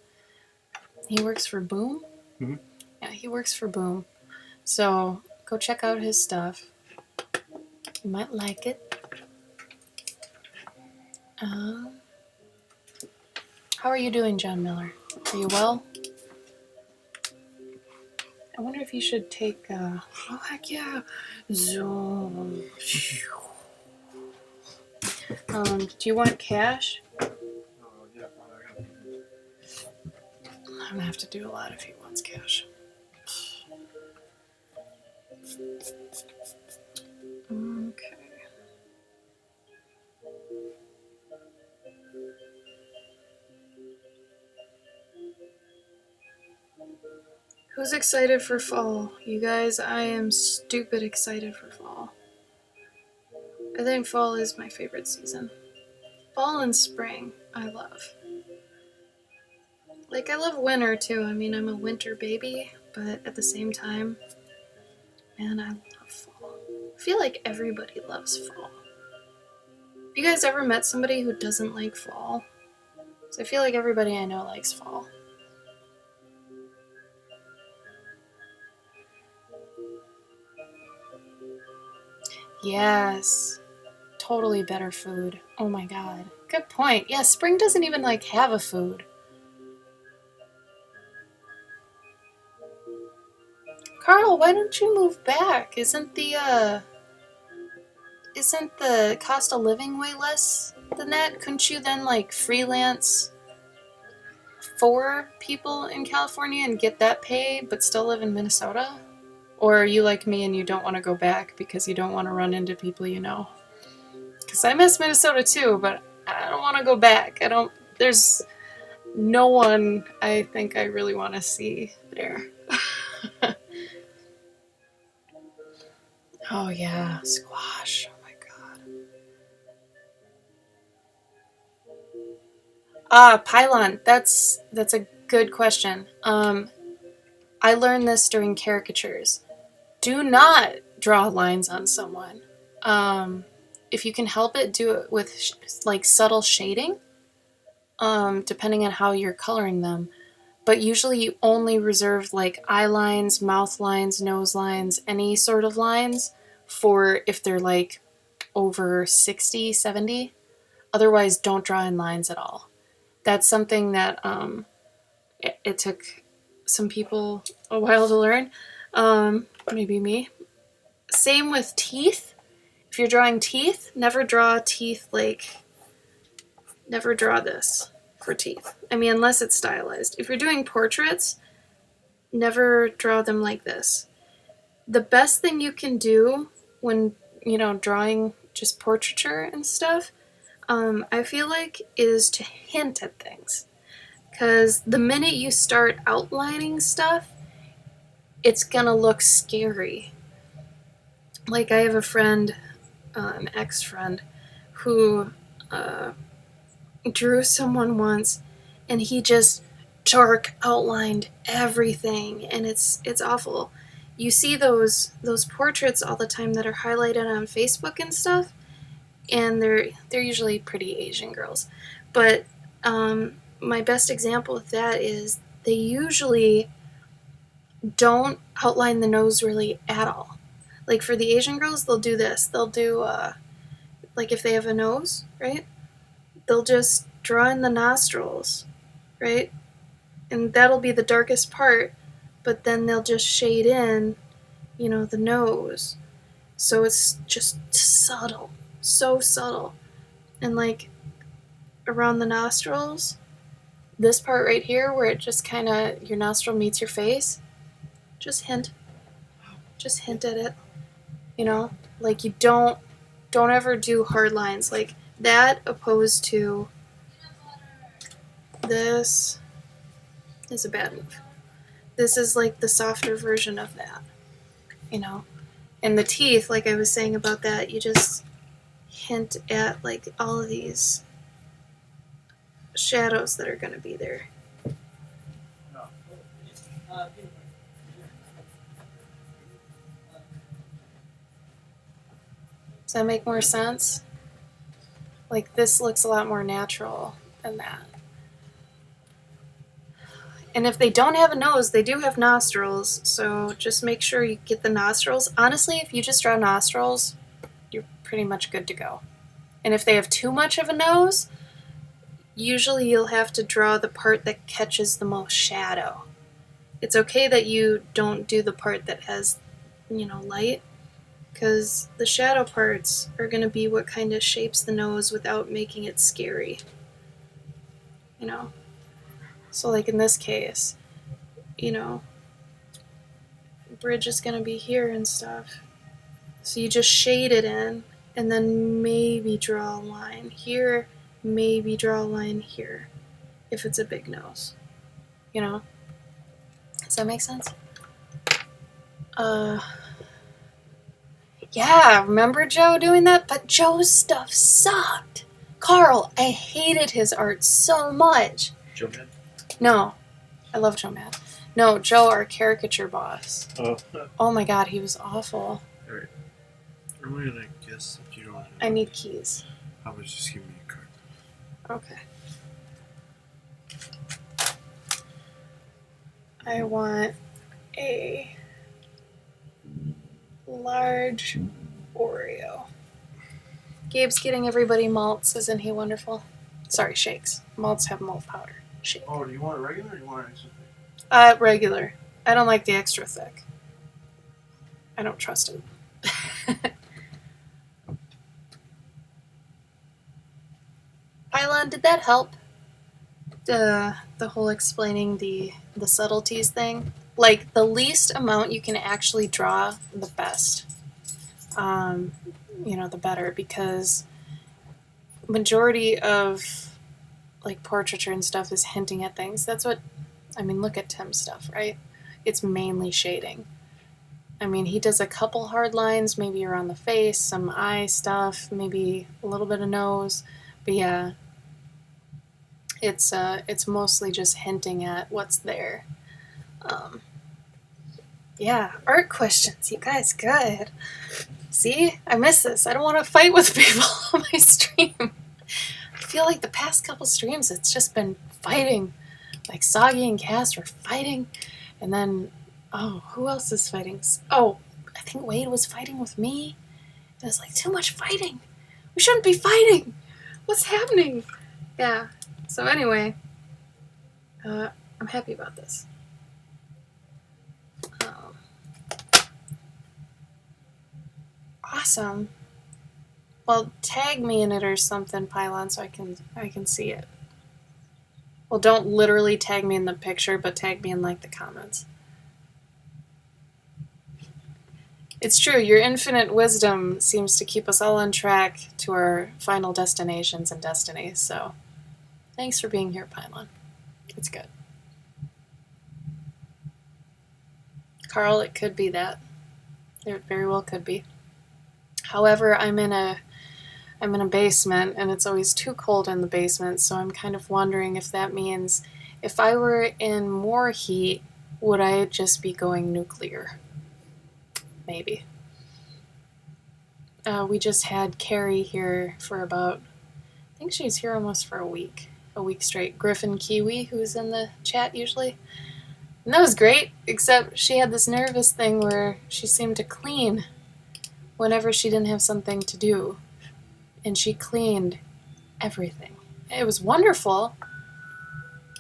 He works for Boom. Mm-hmm. Yeah, he works for Boom. So go check out his stuff. You might like it. How are you doing, John Miller? Are you well? I wonder if you should take. Oh heck yeah! Zoom. Do you want cash? Yeah, I'm gonna have to do a lot if he wants cash. Okay. Who's excited for fall? You guys, I am stupid excited for fall. I think fall is my favorite season. Fall and spring, I love. Like, I love winter too. I mean, I'm a winter baby, but at the same time, man, I love fall. I feel like everybody loves fall. Have you guys ever met somebody who doesn't like fall? So I feel like everybody I know likes fall. Yes. Totally better food. Oh my god. Good point. Yeah, spring doesn't even like have a food. Carl, why don't you move back? Isn't the cost of living way less than that? Couldn't you then like freelance for people in California and get that pay but still live in Minnesota? Or are you like me and you don't want to go back because you don't want to run into people you know? Because I miss Minnesota too, but I don't want to go back. There's no one I think I really want to see there. Oh yeah, squash. Oh my god. Pylon. That's a good question. I learned this during caricatures. Do not draw lines on someone. If you can help it, do it with like subtle shading. Depending on how you're coloring them. But usually you only reserve like eye lines, mouth lines, nose lines, any sort of lines for if they're like over 60, 70. Otherwise, don't draw in lines at all. That's something that it took some people a while to learn. Maybe me. Same with teeth. If you're drawing teeth, never draw teeth like, never draw this for teeth. I mean, unless it's stylized. If you're doing portraits, never draw them like this. The best thing you can do when, drawing just portraiture and stuff, I feel like, is to hint at things. Because the minute you start outlining stuff, it's gonna look scary. Like, I have a friend, an ex-friend who drew someone once, and he just dark outlined everything, and it's awful. You see those portraits all the time that are highlighted on Facebook and stuff, and they're usually pretty Asian girls. But my best example of that is they usually don't outline the nose really at all. Like for the Asian girls, they'll do this. They'll do like if they have a nose, right? They'll just draw in the nostrils, right? And that'll be the darkest part, but then they'll just shade in, the nose. So it's just subtle, so subtle. And like around the nostrils, this part right here where it just kind of, your nostril meets your face, just hint at it, like you don't ever do hard lines like that, opposed to this is a bad move. This is like the softer version of that, and the teeth, like I was saying about that, you just hint at like all of these shadows that are going to be there. Does that make more sense? Like this looks a lot more natural than that. And if they don't have a nose, they do have nostrils, so just make sure you get the nostrils. Honestly, if you just draw nostrils, you're pretty much good to go. And if they have too much of a nose, usually you'll have to draw the part that catches the most shadow. It's okay that you don't do the part that has, light, because the shadow parts are going to be what kind of shapes the nose without making it scary. So like in this case, bridge is going to be here and stuff. So you just shade it in and then maybe draw a line here, maybe draw a line here if it's a big nose. Does that make sense? Yeah, remember Joe doing that? But Joe's stuff sucked. Carl, I hated his art so much. Joe Mad? No, I love Joe Mad. No, Joe, our caricature boss. Oh. Oh my god, he was awful. Alright. I'm gonna guess if you don't have I need keys. How about just give me a card? Okay. I want a large Oreo. Gabe's getting everybody malts. Isn't he wonderful? Sorry, shakes. Malts have malt powder. Shake. Oh, do you want it regular or do you want it extra thick? Regular. I don't like the extra thick. I don't trust it. Pylon, did that help? The whole explaining the subtleties thing? Like, the least amount you can actually draw, the best. The better, because majority of like portraiture and stuff is hinting at things. That's what, look at Tim's stuff, right? It's mainly shading. He does a couple hard lines, maybe around the face, some eye stuff, maybe a little bit of nose, but yeah, it's mostly just hinting at what's there. Yeah, art questions, you guys, good. See, I miss this. I don't want to fight with people on my stream. I feel like the past couple streams, it's just been fighting. Like Soggy and Cass were fighting, and then, who else is fighting? Oh, I think Wade was fighting with me. It was like, too much fighting. We shouldn't be fighting. What's happening? Yeah. So anyway, I'm happy about this. Awesome. Well, tag me in it or something, Pylon, so I can see it. Well, don't literally tag me in the picture, but tag me in like the comments. It's true, your infinite wisdom seems to keep us all on track to our final destinations and destinies, so thanks for being here, Pylon. It's good. Carl, it could be that. It very well could be. However, I'm in a basement, and it's always too cold in the basement, so I'm kind of wondering if that means if I were in more heat, would I just be going nuclear? Maybe. We just had Carrie here for about, I think she's here almost for a week straight. Griffin Kiwi, who's in the chat usually. And that was great, except she had this nervous thing where she seemed to clean whenever she didn't have something to do. And she cleaned everything. It was wonderful,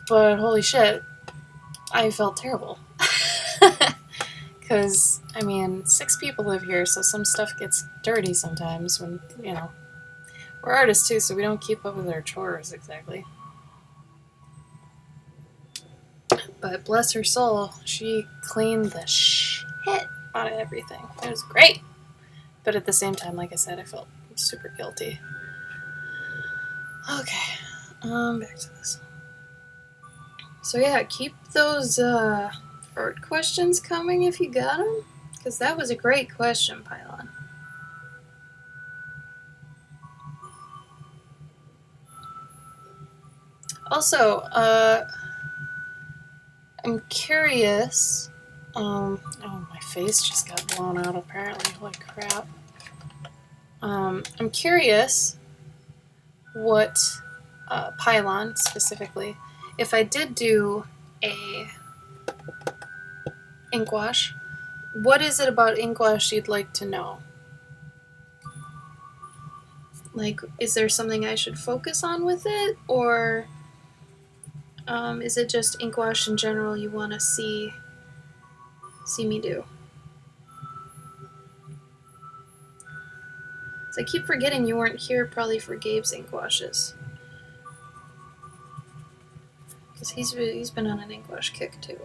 but holy shit, I felt terrible. Because, I mean, 6 people live here, so some stuff gets dirty sometimes when, you know. We're artists too, so we don't keep up with our chores exactly. But bless her soul, she cleaned the shit out of everything. It was great. But at the same time, like I said, I felt super guilty. Okay, back to this. So yeah, keep those art questions coming if you got them, because that was a great question, Pylon. Also, I'm curious. Oh, my face just got blown out apparently. Holy crap. I'm curious what Pylon specifically, if I did do a ink wash, what is it about ink wash you'd like to know? Like, is there something I should focus on with it, or is it just ink wash in general you want to see me do? So I keep forgetting you weren't here probably for Gabe's ink washes. Because he's been on an ink wash kick too.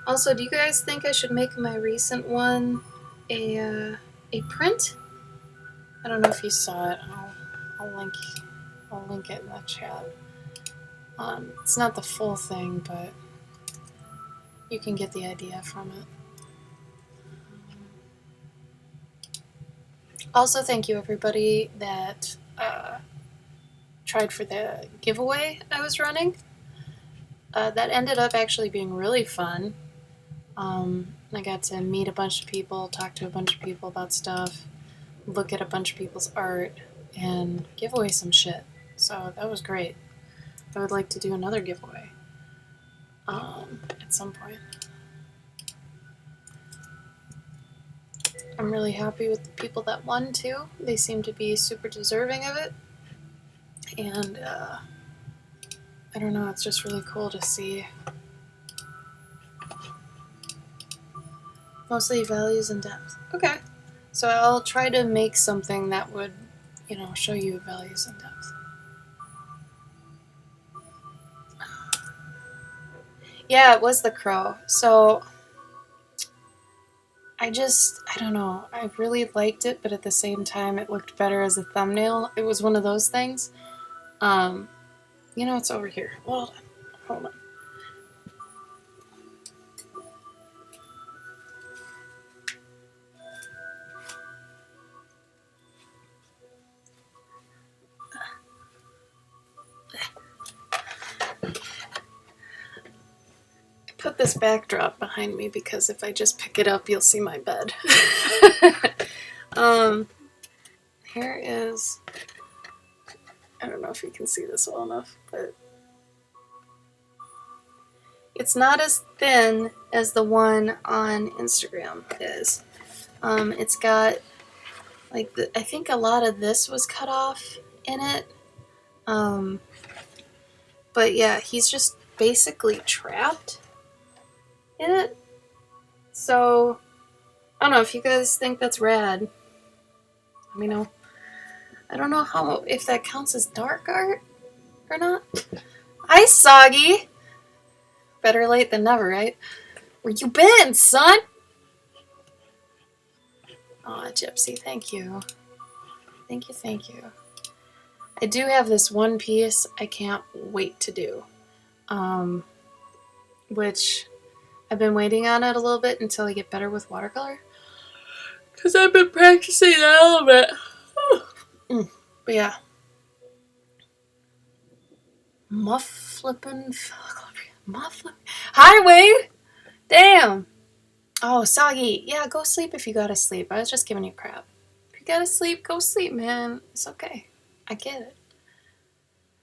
Also, do you guys think I should make my recent one a print? I don't know if you saw it. I'll link it in the chat. It's not the full thing, but you can get the idea from it. Also, thank you everybody that tried for the giveaway I was running. That ended up actually being really fun. I got to meet a bunch of people, talk to a bunch of people about stuff, look at a bunch of people's art, and give away some shit. So that was great. I would like to do another giveaway at some point. I'm really happy with the people that won too. They seem to be super deserving of it. And I don't know, it's just really cool to see. Mostly values and depth. Okay. So I'll try to make something that would, you know, show you values and depth. Yeah, it was the crow. So I don't know. I really liked it, but at the same time, it looked better as a thumbnail. It was one of those things. You know, it's over here. Hold on. Put this backdrop behind me because if I just pick it up, you'll see my bed. Here is, I don't know if you can see this well enough, but it's not as thin as the one on Instagram is. It's got, like, I think a lot of this was cut off in it. But yeah, he's just basically trapped in it. So, I don't know if you guys think that's rad. Let me know. I don't know if that counts as dark art or not. Hi, Soggy! Better late than never, right? Where you been, son? Aw, Gypsy, thank you. Thank you. I do have this one piece I can't wait to do. Which I've been waiting on it a little bit until I get better with watercolor. Because I've been practicing that a little bit. But yeah. Muff flippin'. Hi, Wade! Damn! Oh, Soggy. Yeah, go sleep if you gotta sleep. I was just giving you crap. If you gotta sleep, go sleep, man. It's okay. I get it.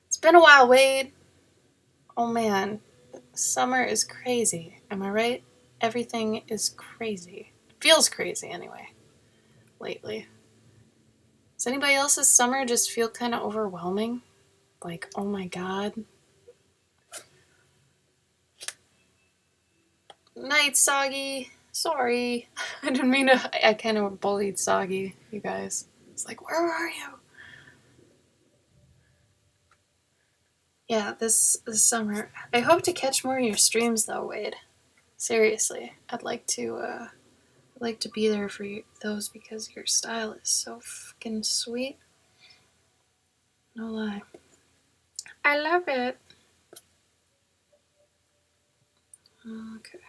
It's been a while, Wade. Oh, man. Summer is crazy. Am I right? Everything is crazy. Feels crazy, anyway, lately. Does anybody else's summer just feel kind of overwhelming? Like, oh my god. Night, Soggy. Sorry. I didn't mean to. I kind of bullied Soggy, you guys. It's like, where are you? Yeah, this summer. I hope to catch more of your streams, though, Wade. Seriously, I'd like to be there for those because your style is so fucking sweet. No lie. I love it. Okay.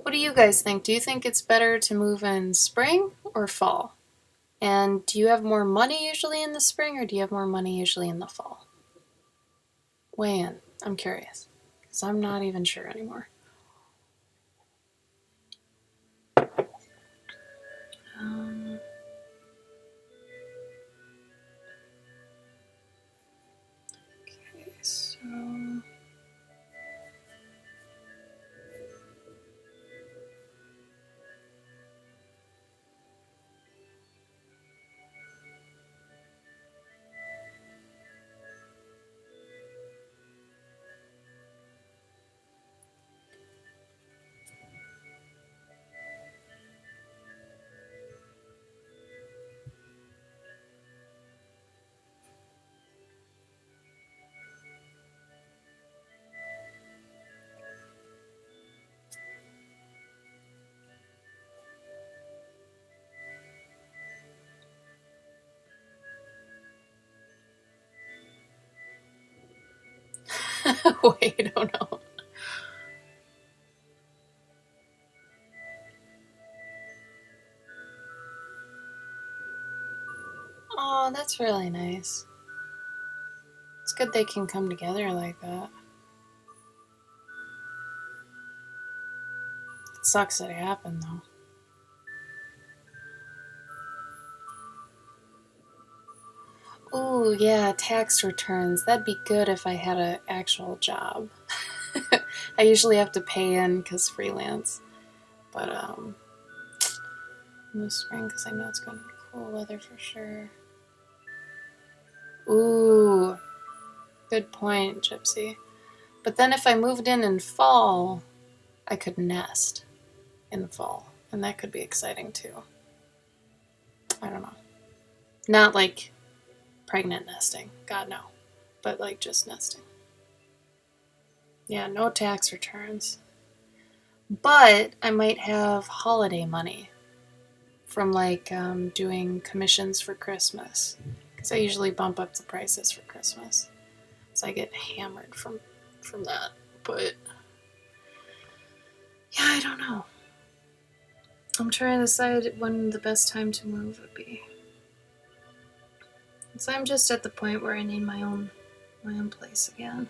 What do you guys think? Do you think it's better to move in spring or fall? And do you have more money usually in the spring or do you have more money usually in the fall? Weigh in. I'm curious. Because I'm not even sure anymore. Okay, so. Wait, oh no. Oh, that's really nice. It's good they can come together like that. It sucks that it happened, though. Ooh, yeah, tax returns. That'd be good if I had an actual job. I usually have to pay in because freelance. But, in the spring, because I know it's going to be cool weather for sure. Ooh, good point, Gypsy. But then if I moved in fall, I could nest in the fall. And that could be exciting too. I don't know. Not like pregnant nesting. God, no. But like just nesting. Yeah, no tax returns. But I might have holiday money from like doing commissions for Christmas. Because I usually bump up the prices for Christmas. So I get hammered from that. But yeah, I don't know. I'm trying to decide when the best time to move would be. So I'm just at the point where I need my own place again.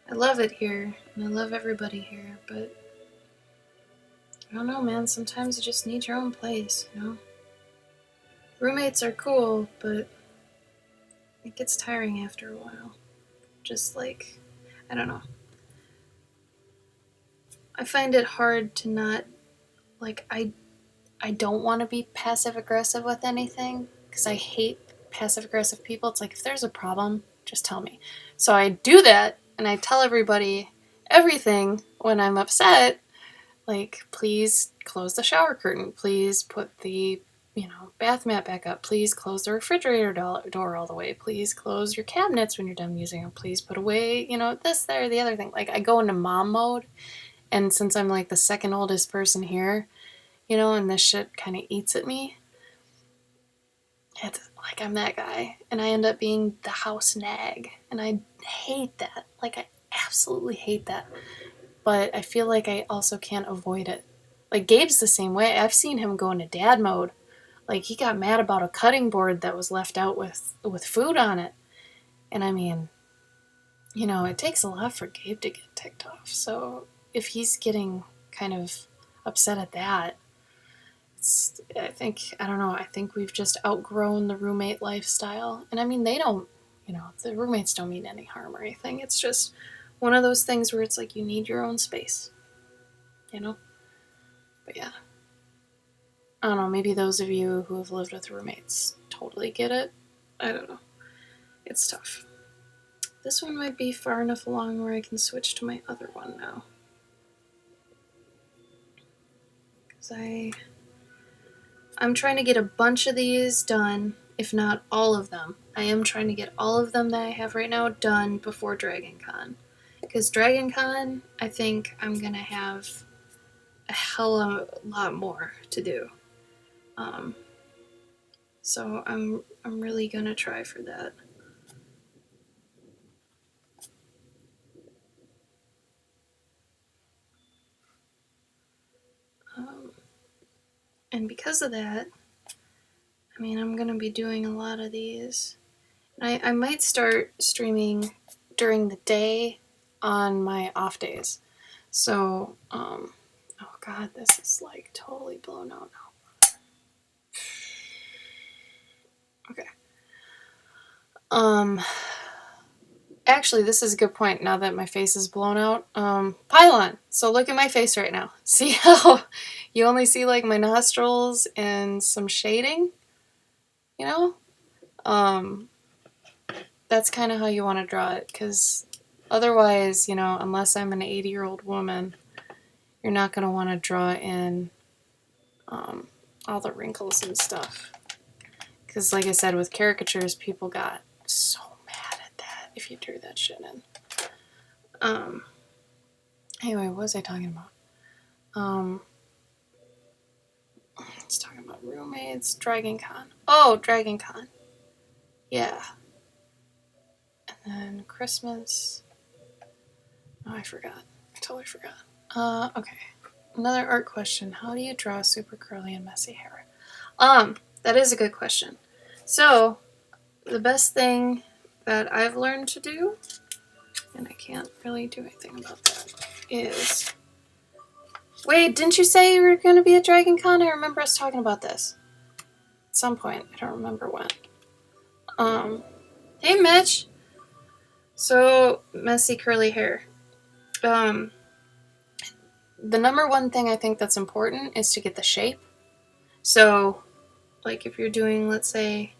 I love it here, and I love everybody here, but I don't know, man. Sometimes you just need your own place, you know? Roommates are cool, but it gets tiring after a while. Just like, I don't know. I find it hard to not, like, I don't want to be passive aggressive with anything because I hate passive aggressive people. It's like, if there's a problem, just tell me. So I do that and I tell everybody everything when I'm upset. Like, please close the shower curtain. Please put the, bath mat back up. Please close the refrigerator door all the way. Please close your cabinets when you're done using them. Please put away, this, there, the other thing. Like, I go into mom mode. And since I'm like the second oldest person here, and this shit kind of eats at me. like I'm that guy, and I end up being the house nag, and I hate that. Like I absolutely hate that. But I feel like I also can't avoid it. Like Gabe's the same way. I've seen him go into dad mode. Like he got mad about a cutting board that was left out with food on it. And I mean, it takes a lot for Gabe to get ticked off. So if he's getting kind of upset at that, I don't know, I think we've just outgrown the roommate lifestyle. And I mean, they don't, the roommates don't mean any harm or anything. It's just one of those things where it's like you need your own space, you know? But yeah. I don't know, maybe those of you who have lived with roommates totally get it. I don't know. It's tough. This one might be far enough along where I can switch to my other one now. Because I'm trying to get a bunch of these done, if not all of them. I am trying to get all of them that I have right now done before Dragon Con. Because Dragon Con, I think I'm going to have a hell of a lot more to do. So I'm really going to try for that. And because of that, I mean, I'm going to be doing a lot of these. I might start streaming during the day on my off days. So, oh god, this is like totally blown out now. Okay. Actually, this is a good point now that my face is blown out. Pylon. So look at my face right now. See how you only see like my nostrils and some shading? You know? That's kind of how you want to draw it, because otherwise, unless I'm an 80-year-old woman, you're not going to want to draw in all the wrinkles and stuff. Because, like I said, with caricatures, people got so mad at that if you drew that shit in. Anyway, what was I talking about? I was talking about roommates, Dragon Con. Oh, Dragon Con. Yeah. And then Christmas. Oh, I forgot. I totally forgot. Okay. Another art question. How do you draw super curly and messy hair? That is a good question. So, the best thing that I've learned to do, and I can't really do anything about that, is... Wait, didn't you say you were going to be at Dragon Con? I remember us talking about this. At some point. I don't remember when. Hey, Mitch! So, messy curly hair. The number one thing I think that's important is to get the shape. So, like if you're doing, let's say,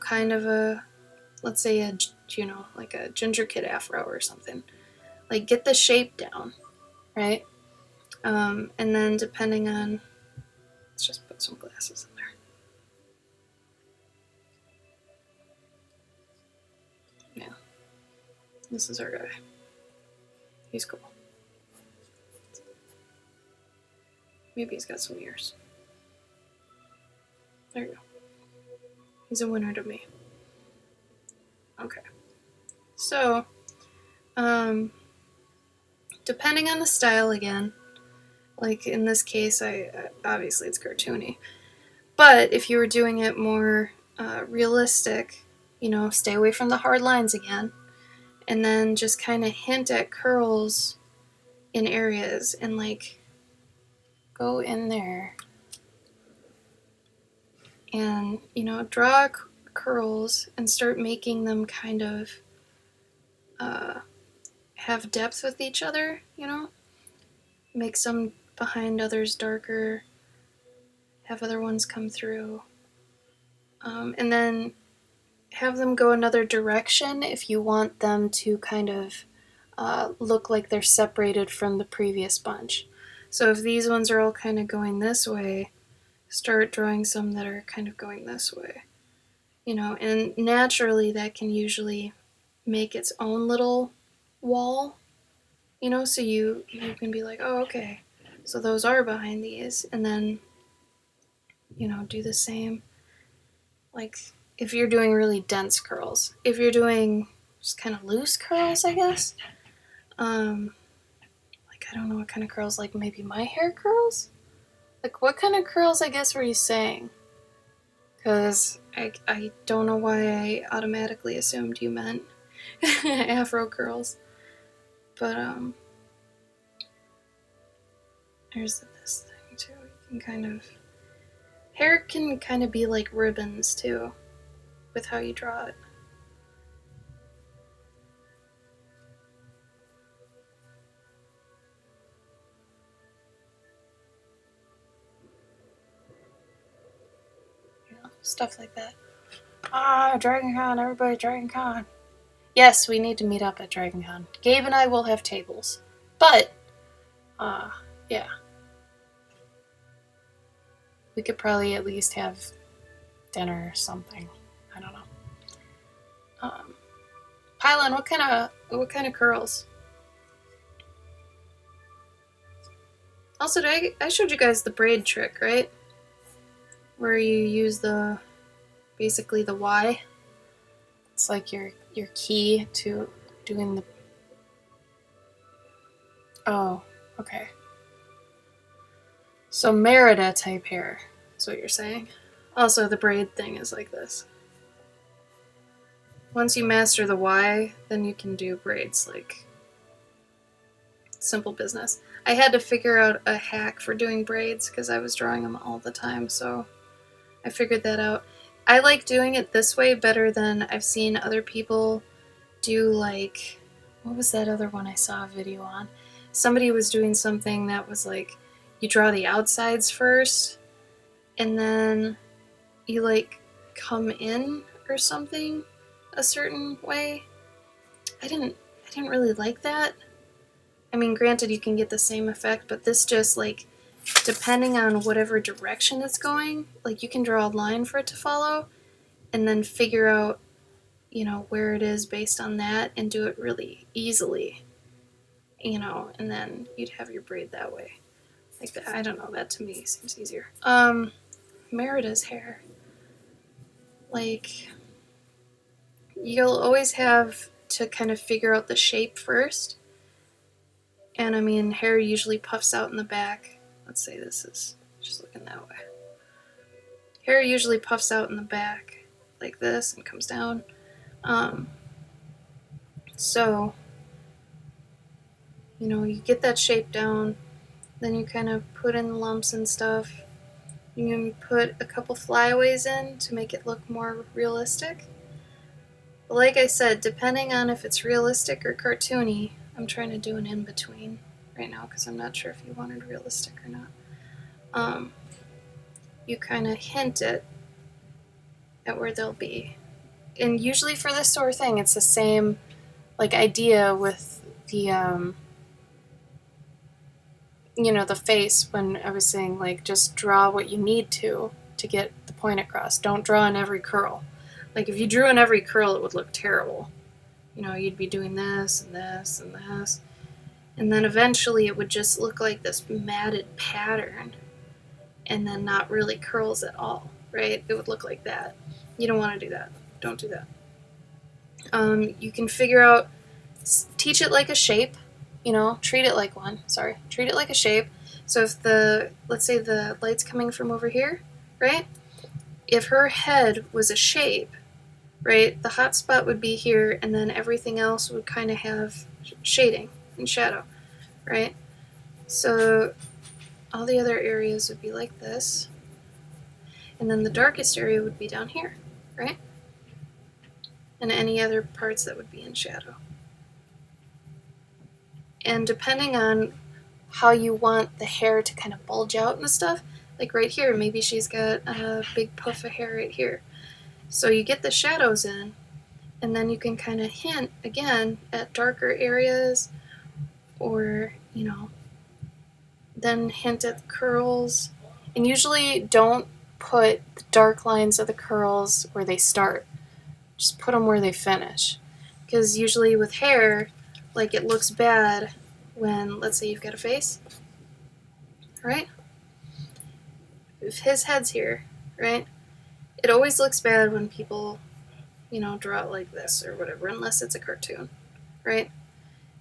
kind of like a ginger kid afro or something. Like, get the shape down, right? And then depending on, let's just put some glasses in there. Yeah. This is our guy. He's cool. Maybe he's got some ears. There you go. He's a winner to me. Okay. So, depending on the style again, like in this case, obviously it's cartoony. But if you were doing it more realistic, stay away from the hard lines again. And then just kind of hint at curls in areas and like go in there and, draw curls and start making them kind of have depth with each other, Make some behind others darker, have other ones come through. And then have them go another direction if you want them to kind of look like they're separated from the previous bunch. So if these ones are all kind of going this way, start drawing some that are kind of going this way. And naturally that can usually make its own little wall, so you can be like, oh, okay, so those are behind these, and then, do the same, like if you're doing really dense curls. If you're doing just kind of loose curls, I guess. Like, I don't know what kind of curls, like maybe my hair curls? Like, what kind of curls, I guess, were you saying? Because I don't know why I automatically assumed you meant afro curls. But, there's this thing, too. You can kind of... Hair can kind of be like ribbons, too, with how you draw it. Stuff like that. Dragon Con, everybody, Dragon Con. Yes, we need to meet up at Dragon Con. Gabe and I will have tables. But, yeah. We could probably at least have dinner or something. I don't know. Pylon, what kind of curls? Also, I showed you guys the braid trick, right? Where you use basically the Y. It's like your key to doing the... Oh, okay. So Merida type hair is what you're saying. Also, the braid thing is like this. Once you master the Y, then you can do braids like simple business. I had to figure out a hack for doing braids because I was drawing them all the time, so I figured that out. I like doing it this way better than I've seen other people do, like, what was that other one I saw a video on? Somebody was doing something that was like, you draw the outsides first, and then you like come in or something a certain way. I didn't really like that. I mean, granted, you can get the same effect, but this just, like, depending on whatever direction it's going, like, you can draw a line for it to follow and then figure out, you know, where it is based on that and do it really easily, you know, and then you'd have your braid that way. Like, that, I don't know, that to me seems easier. Merida's hair. Like, you'll always have to kind of figure out the shape first. And I mean, hair usually puffs out in the back. Let's say this is just looking that way. Hair usually puffs out in the back like this and comes down. So, you know, you get that shape down, then you kind of put in the lumps and stuff. You can put a couple flyaways in to make it look more realistic. But like I said, depending on if it's realistic or cartoony, I'm trying to do an in-between right now because I'm not sure if you wanted realistic or not. You kind of hint it at where they'll be. And usually for this sort of thing, it's the same, like, idea with the, you know, the face when I was saying, like, just draw what you need to get the point across. Don't draw in every curl. Like, if you drew in every curl, it would look terrible. You know, you'd be doing this and this and this. And then eventually it would just look like this matted pattern and then not really curls at all, right? It would look like that. You don't want to do that. Don't do that. You can figure out, teach it like a shape, you know, treat it like one. Sorry, treat it like a shape. So if let's say the light's coming from over here, right? If her head was a shape, right, the hot spot would be here, and then everything else would kind of have shading and shadow, right? So all the other areas would be like this, and then the darkest area would be down here, right? And any other parts that would be in shadow. And depending on how you want the hair to kind of bulge out and stuff, like right here, maybe she's got a big puff of hair right here. So you get the shadows in, and then you can kind of hint, again, at darker areas, or, you know, then hint at the curls. And usually don't put the dark lines of the curls where they start. Just put them where they finish. Because usually with hair, like, it looks bad when, let's say you've got a face, right? If his head's here, right? It always looks bad when people, draw it like this or whatever, unless it's a cartoon, right?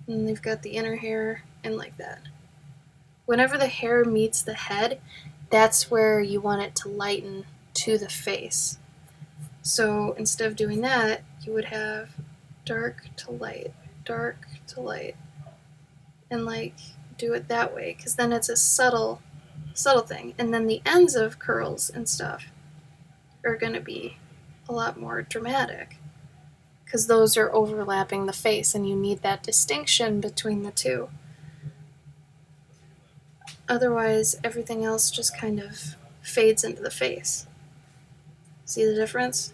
And they've got the inner hair and like that. Whenever the hair meets the head, that's where you want it to lighten to the face. So instead of doing that, you would have dark to light, and like do it that way, because then it's a subtle thing. And then the ends of curls and stuff are going to be a lot more dramatic, because those are overlapping the face, and you need that distinction between the two. Otherwise, everything else just kind of fades into the face. See the difference?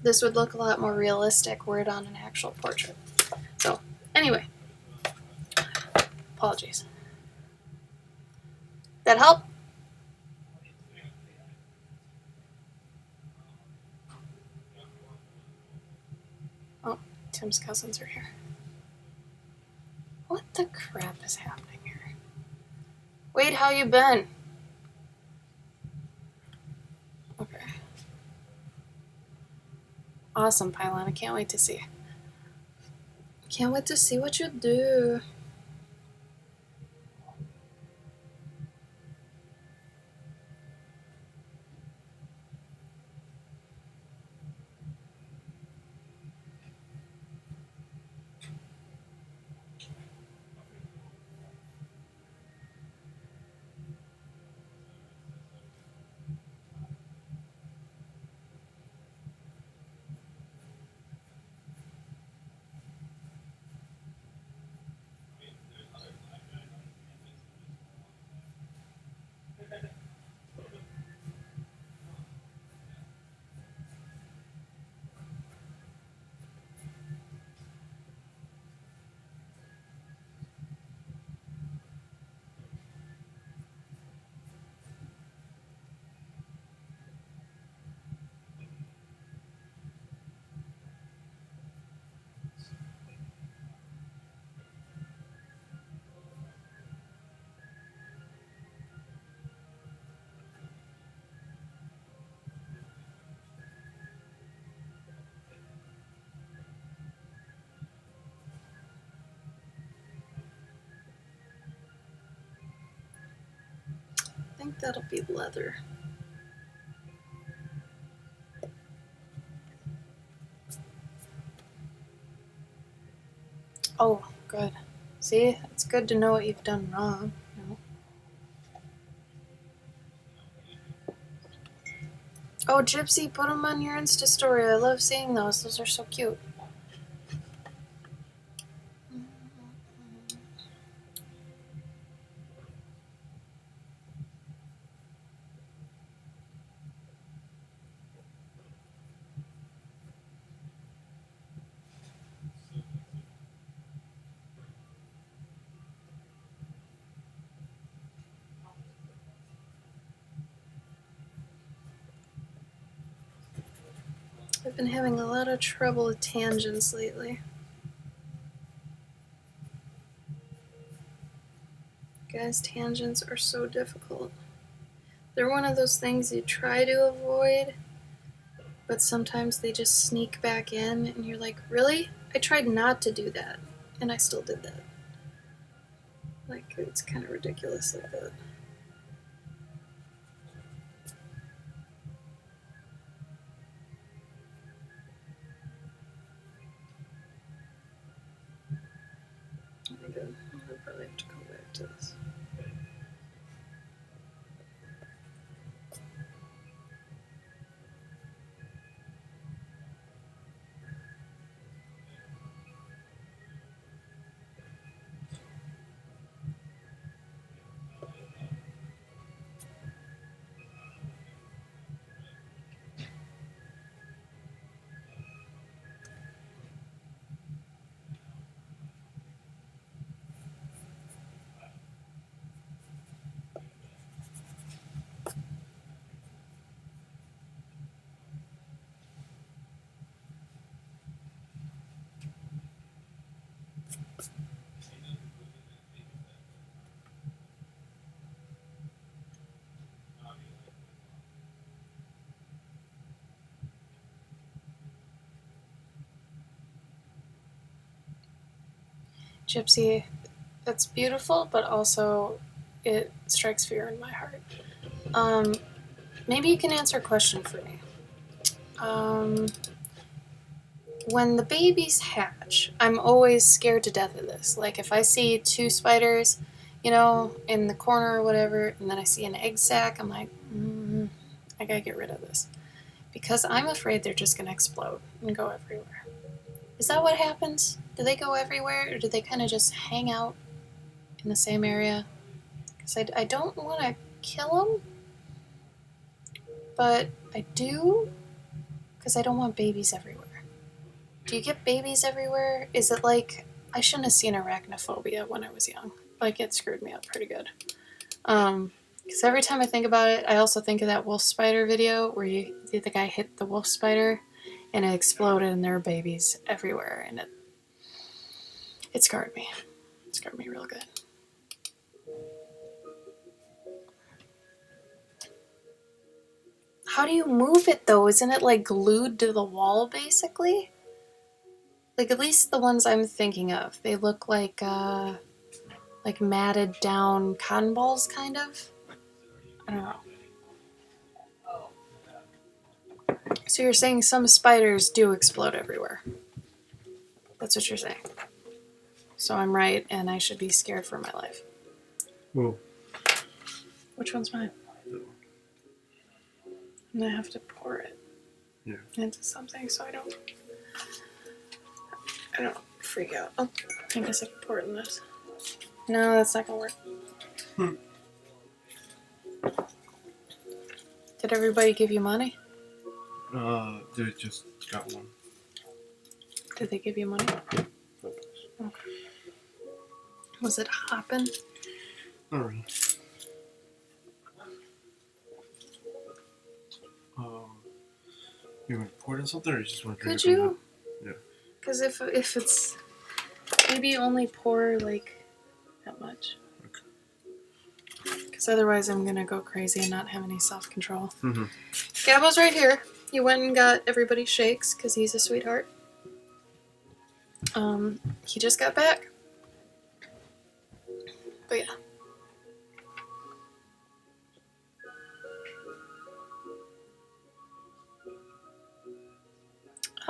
This would look a lot more realistic were it on an actual portrait. So, anyway, apologies. That help? Oh, Tim's cousins are here. What the crap is happening here? Wade, how you been? Okay. Awesome, Pylon. I can't wait to see. Can't wait to see what you do. I think that'll be leather. Oh, good. See, it's good to know what you've done wrong. Oh, Gypsy, put them on your Insta story. I love seeing those. Those are so cute. I've been having a lot of trouble with tangents lately. Guys, tangents are so difficult. They're one of those things you try to avoid, but sometimes they just sneak back in, and you're like, really? I tried not to do that, and I still did that. Like, it's kind of ridiculous like that. Oh, good. I'll probably have to go back to this. Gypsy, that's beautiful, but also it strikes fear in my heart. Maybe you can answer a question for me. When the babies hatch, I'm always scared to death of this. Like if I see 2 spiders, you know, in the corner or whatever, and then I see an egg sac, I'm like, I gotta get rid of this. Because I'm afraid they're just gonna explode and go everywhere. Is that what happens? Do they go everywhere, or do they kind of just hang out in the same area? Because I don't want to kill them, but I do, because I don't want babies everywhere. Do you get babies everywhere? Is it like, I shouldn't have seen arachnophobia when I was young. Like, it screwed me up pretty good. Because every time I think about it, I also think of that wolf spider video where the guy hit the wolf spider and it exploded and there were babies everywhere, and it scarred me. It scarred me real good. How do you move it though? Isn't it like glued to the wall basically? Like at least the ones I'm thinking of, they look like matted down cotton balls kind of. I don't know. So you're saying some spiders do explode everywhere. That's what you're saying. So I'm right and I should be scared for my life. Whoa. Which one's mine? I'm gonna have to pour it into something so I don't freak out. Oh, I guess I can pour it in this. No, that's not gonna work. Did everybody give you money? They just got one. Did they give you money? Okay. Was it hopping? Not really. You want to pour it in something, or you just want to drink it? Could you? Yeah. Because if it's, maybe only pour like that much. Okay. Because otherwise I'm gonna go crazy and not have any self-control. Mm-hmm. Gabbo's right here. He went and got everybody shakes because he's a sweetheart. He just got back. But yeah.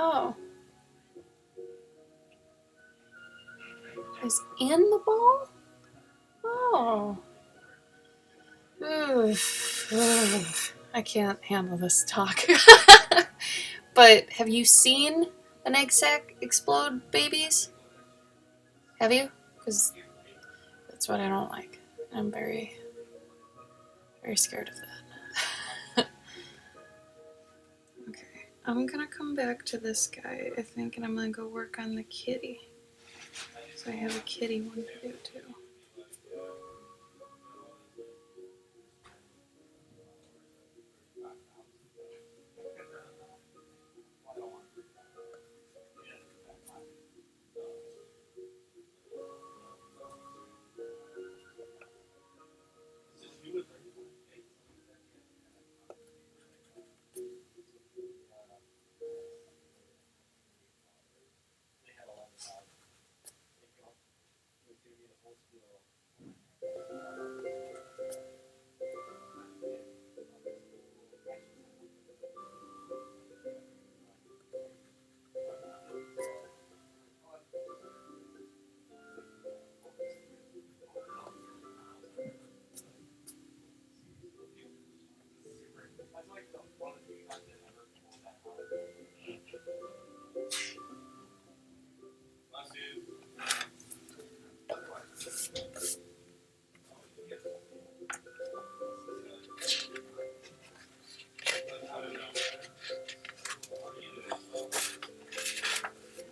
Oh. Is in the bowl? Oh. I can't handle this talk. But have you seen an egg sac explode babies? Have you? Because that's what I don't like. I'm very, very scared of that. Okay, I'm gonna come back to this guy, I think, and I'm gonna go work on the kitty. So I have a kitty one to do too.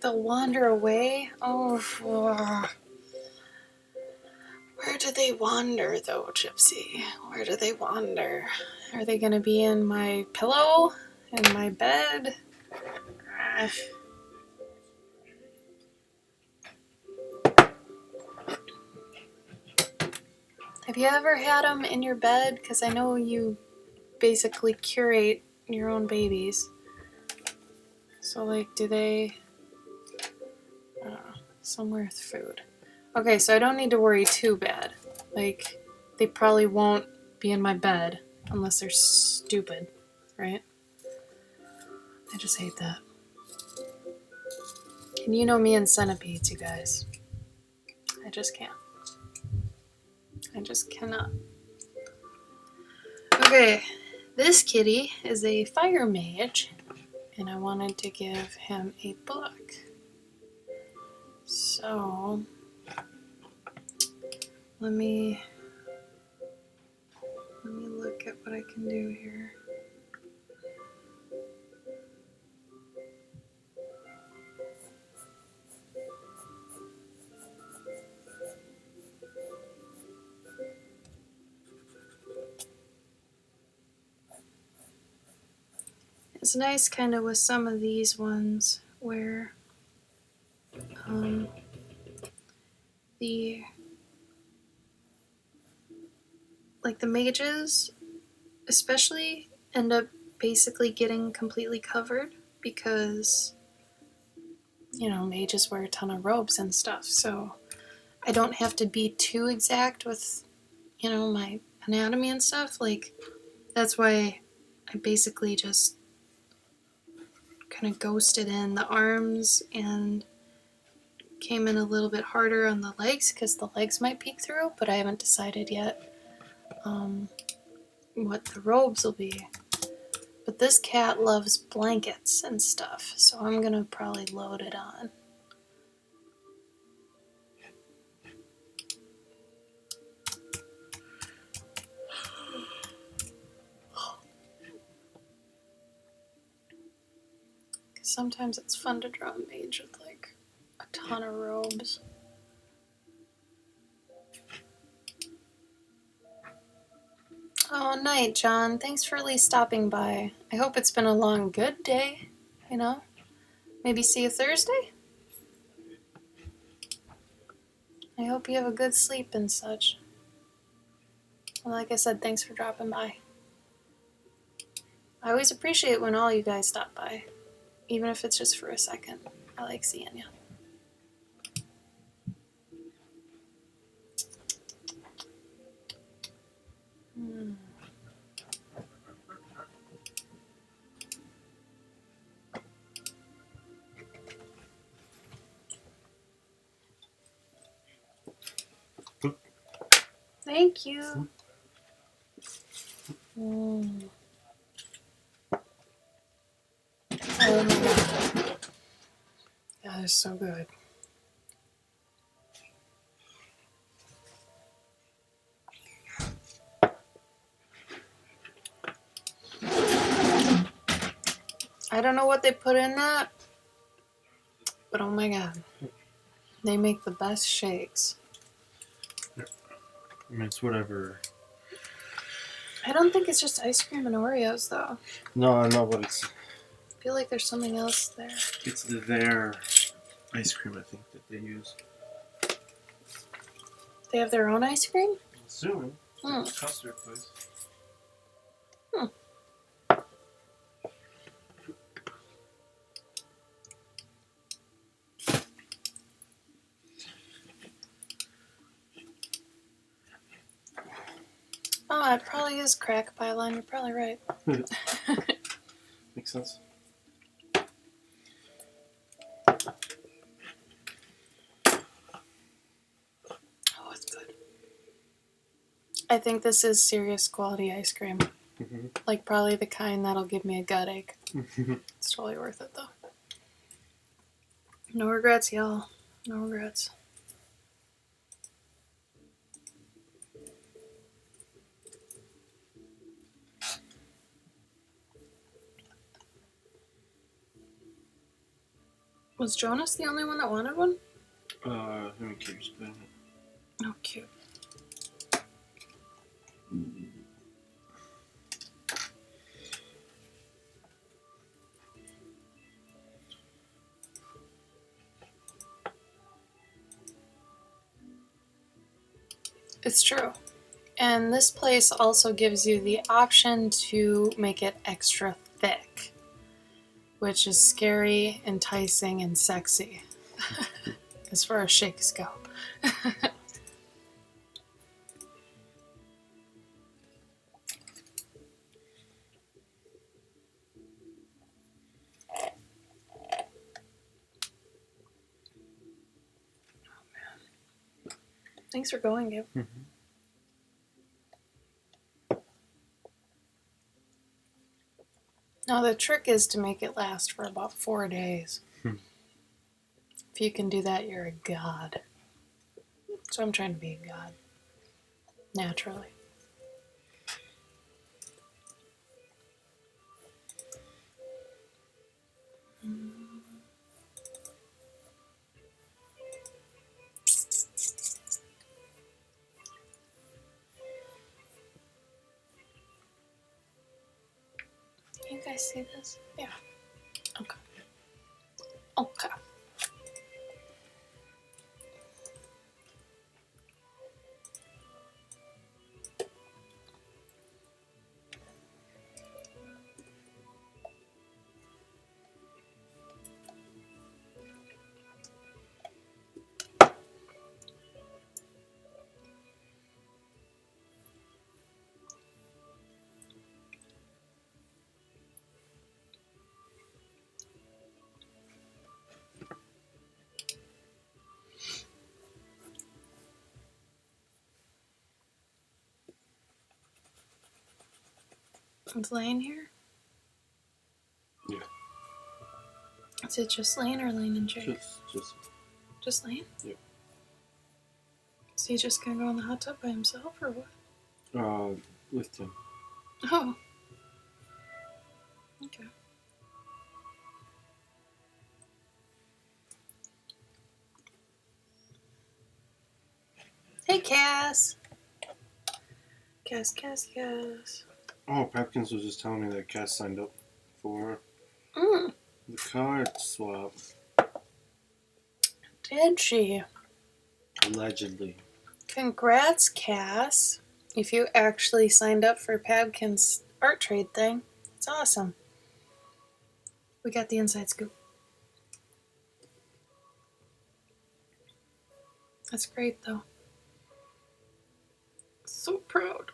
They'll wander away? Oh, where do they wander though, Gypsy? Where do they wander? Are they gonna be in my pillow? In my bed? Have you ever had them in your bed? Because I know you basically curate your own babies. So, like, do they... somewhere with food. Okay, so I don't need to worry too bad. Like, they probably won't be in my bed unless they're stupid, right? I just hate that. And you know me and centipedes, you guys. I just can't. I just cannot. Okay, this kitty is a fire mage, and I wanted to give him a book. So, let me look at what I can do here. It's nice kind of with some of these ones where the mages especially end up basically getting completely covered because mages wear a ton of robes and stuff, so I don't have to be too exact with my anatomy and stuff. Like, that's why I basically just kind of ghosted in the arms and came in a little bit harder on the legs because the legs might peek through, but I haven't decided yet what the robes will be. But this cat loves blankets and stuff, so I'm gonna probably load it on. Sometimes it's fun to draw a mage with like a ton of robes. Oh, night, John. Thanks for at least stopping by. I hope it's been a long, good day. Maybe see you Thursday? I hope you have a good sleep and such. Well, like I said, thanks for dropping by. I always appreciate when all you guys stop by, even if it's just for a second. I like seeing you. Thank you. Oh my god. That is so good. I don't know what they put in that, but oh my god. They make the best shakes. I mean, it's whatever. I don't think it's just ice cream and Oreos, though. No, I know, but it's... I feel like there's something else there. It's their ice cream, I think, that they use. They have their own ice cream? I'm assuming. It's a custard place. Oh, it probably is crack pylon. You're probably right. Makes sense. Oh, it's good. I think this is serious quality ice cream. Like, probably the kind that'll give me a gut ache. It's totally worth it, though. No regrets, y'all. No regrets. Was Jonas the only one that wanted one? Let me keep spinning it. Oh, cute. It's true. And this place also gives you the option to make it extra thick, which is scary, enticing, and sexy as far as shakes go. Thanks for going, Gabe. Mm-hmm. Now, the trick is to make it last for about 4 days. If you can do that, you're a god. So I'm trying to be a god. Naturally. You guys see this? Yeah. Okay. Okay. It's laying here? Yeah. Is it just laying or laying in chair? Just laying? Yeah. Is he just gonna go in the hot tub by himself or what? With Tim. Oh. Okay. Hey, Cass. Cass. Oh, Papkins was just telling me that Cass signed up for the card swap. Did she? Allegedly. Congrats, Cass. If you actually signed up for Pabkin's art trade thing, it's awesome. We got the inside scoop. That's great, though. So proud.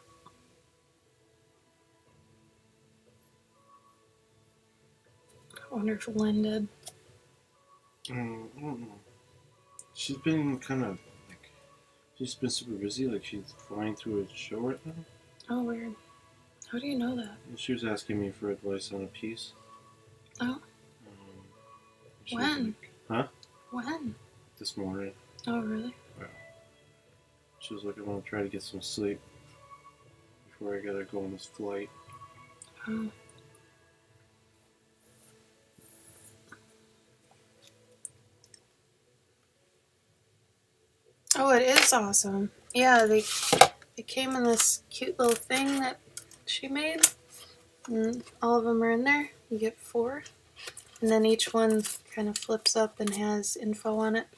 I wonder if Lynn did. I don't know. She's been kind of like, she's been super busy. Like she's flying through a show right now. Oh, weird. How do you know that? And she was asking me for advice on a piece. Oh. When? Huh? When? This morning. Oh, really? Yeah. She was like, I want to try to get some sleep before I gotta go on this flight. Oh. Oh, it is awesome. Yeah, they came in this cute little thing that she made. And all of them are in there. You get 4. And then each one kind of flips up and has info on it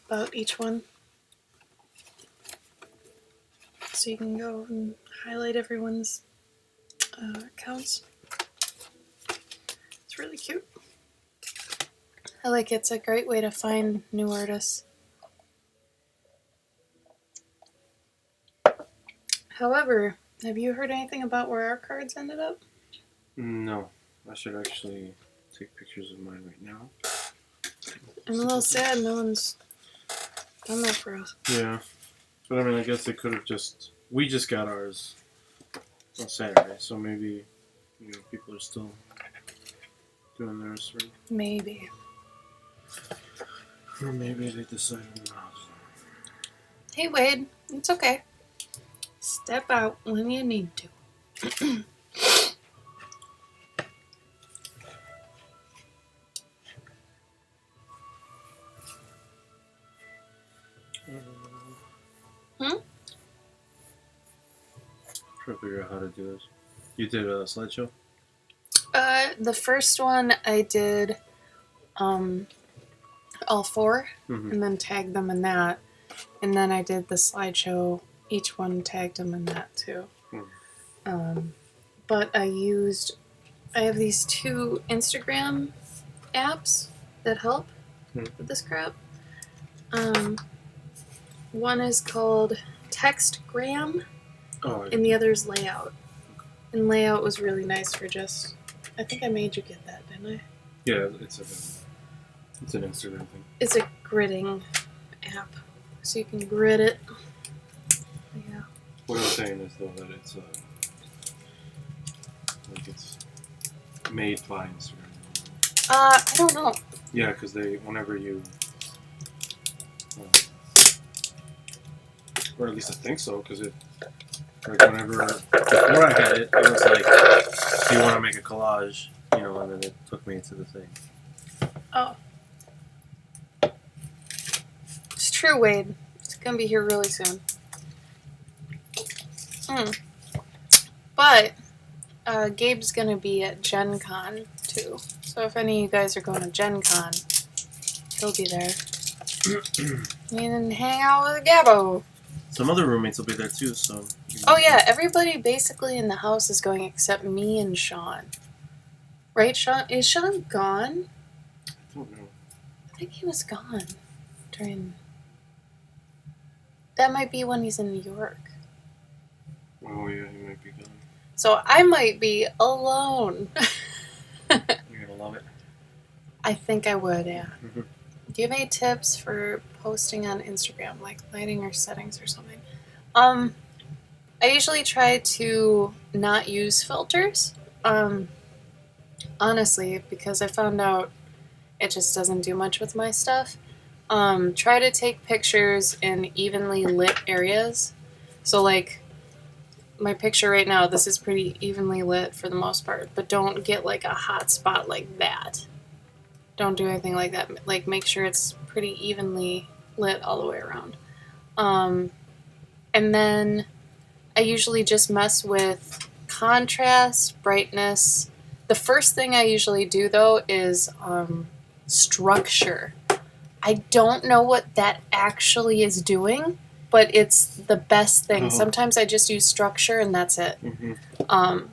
about each one. So you can go and highlight everyone's accounts. It's really cute. I like it. It's a great way to find new artists. However, have you heard anything about where our cards ended up? No. I should actually take pictures of mine right now. I'm a little sad no one's done that for us. Yeah. But I mean, I guess they could have we just got ours on Saturday, so maybe, people are still doing theirs. Maybe. Or maybe they decided not. Hey, Wade. It's okay. Step out when you need to. Trying to figure out how to do this. You did a slideshow? The first one I did all 4 and then tagged them in that. And then I did the slideshow, each one tagged them in that too. But I have these 2 Instagram apps that help with this crap. One is called Textgram, Oh, and the other is Layout. And Layout was really nice for just... I think I made you get that, didn't I? yeah, it's an Instagram thing. It's a gridding app, so you can grid it. Yeah. What I'm saying is though that it's like it's made by Instagram. I don't know. Yeah, because whenever you, or at least I think so, because whenever before I had it, it was like, do you want to make a collage, and then it took me into the thing. Oh. It's true, Wade. It's gonna be here really soon. But Gabe's gonna be at Gen Con too. So if any of you guys are going to Gen Con, he'll be there. You can hang out with Gabbo. Some other roommates will be there too, so. Oh yeah, everybody basically in the house is going except me and Sean. Right, Sean? Is Sean gone? I don't know. I think he was gone during... That might be when he's in New York. Oh yeah, he might be gone. So I might be alone. You're gonna love it. I think I would, yeah. Mm-hmm. Do you have any tips for posting on Instagram, like lighting or settings or something? I usually try to not use filters. Honestly, because I found out it just doesn't do much with my stuff. Try to take pictures in evenly lit areas. So like my picture right now, this is pretty evenly lit for the most part, but don't get like a hot spot like that. Don't do anything like that. Like make sure it's pretty evenly lit all the way around. And then I usually just mess with contrast, brightness. The first thing I usually do though is structure. I don't know what that actually is doing, but it's the best thing. Oh. Sometimes I just use structure and that's it. Mm-hmm.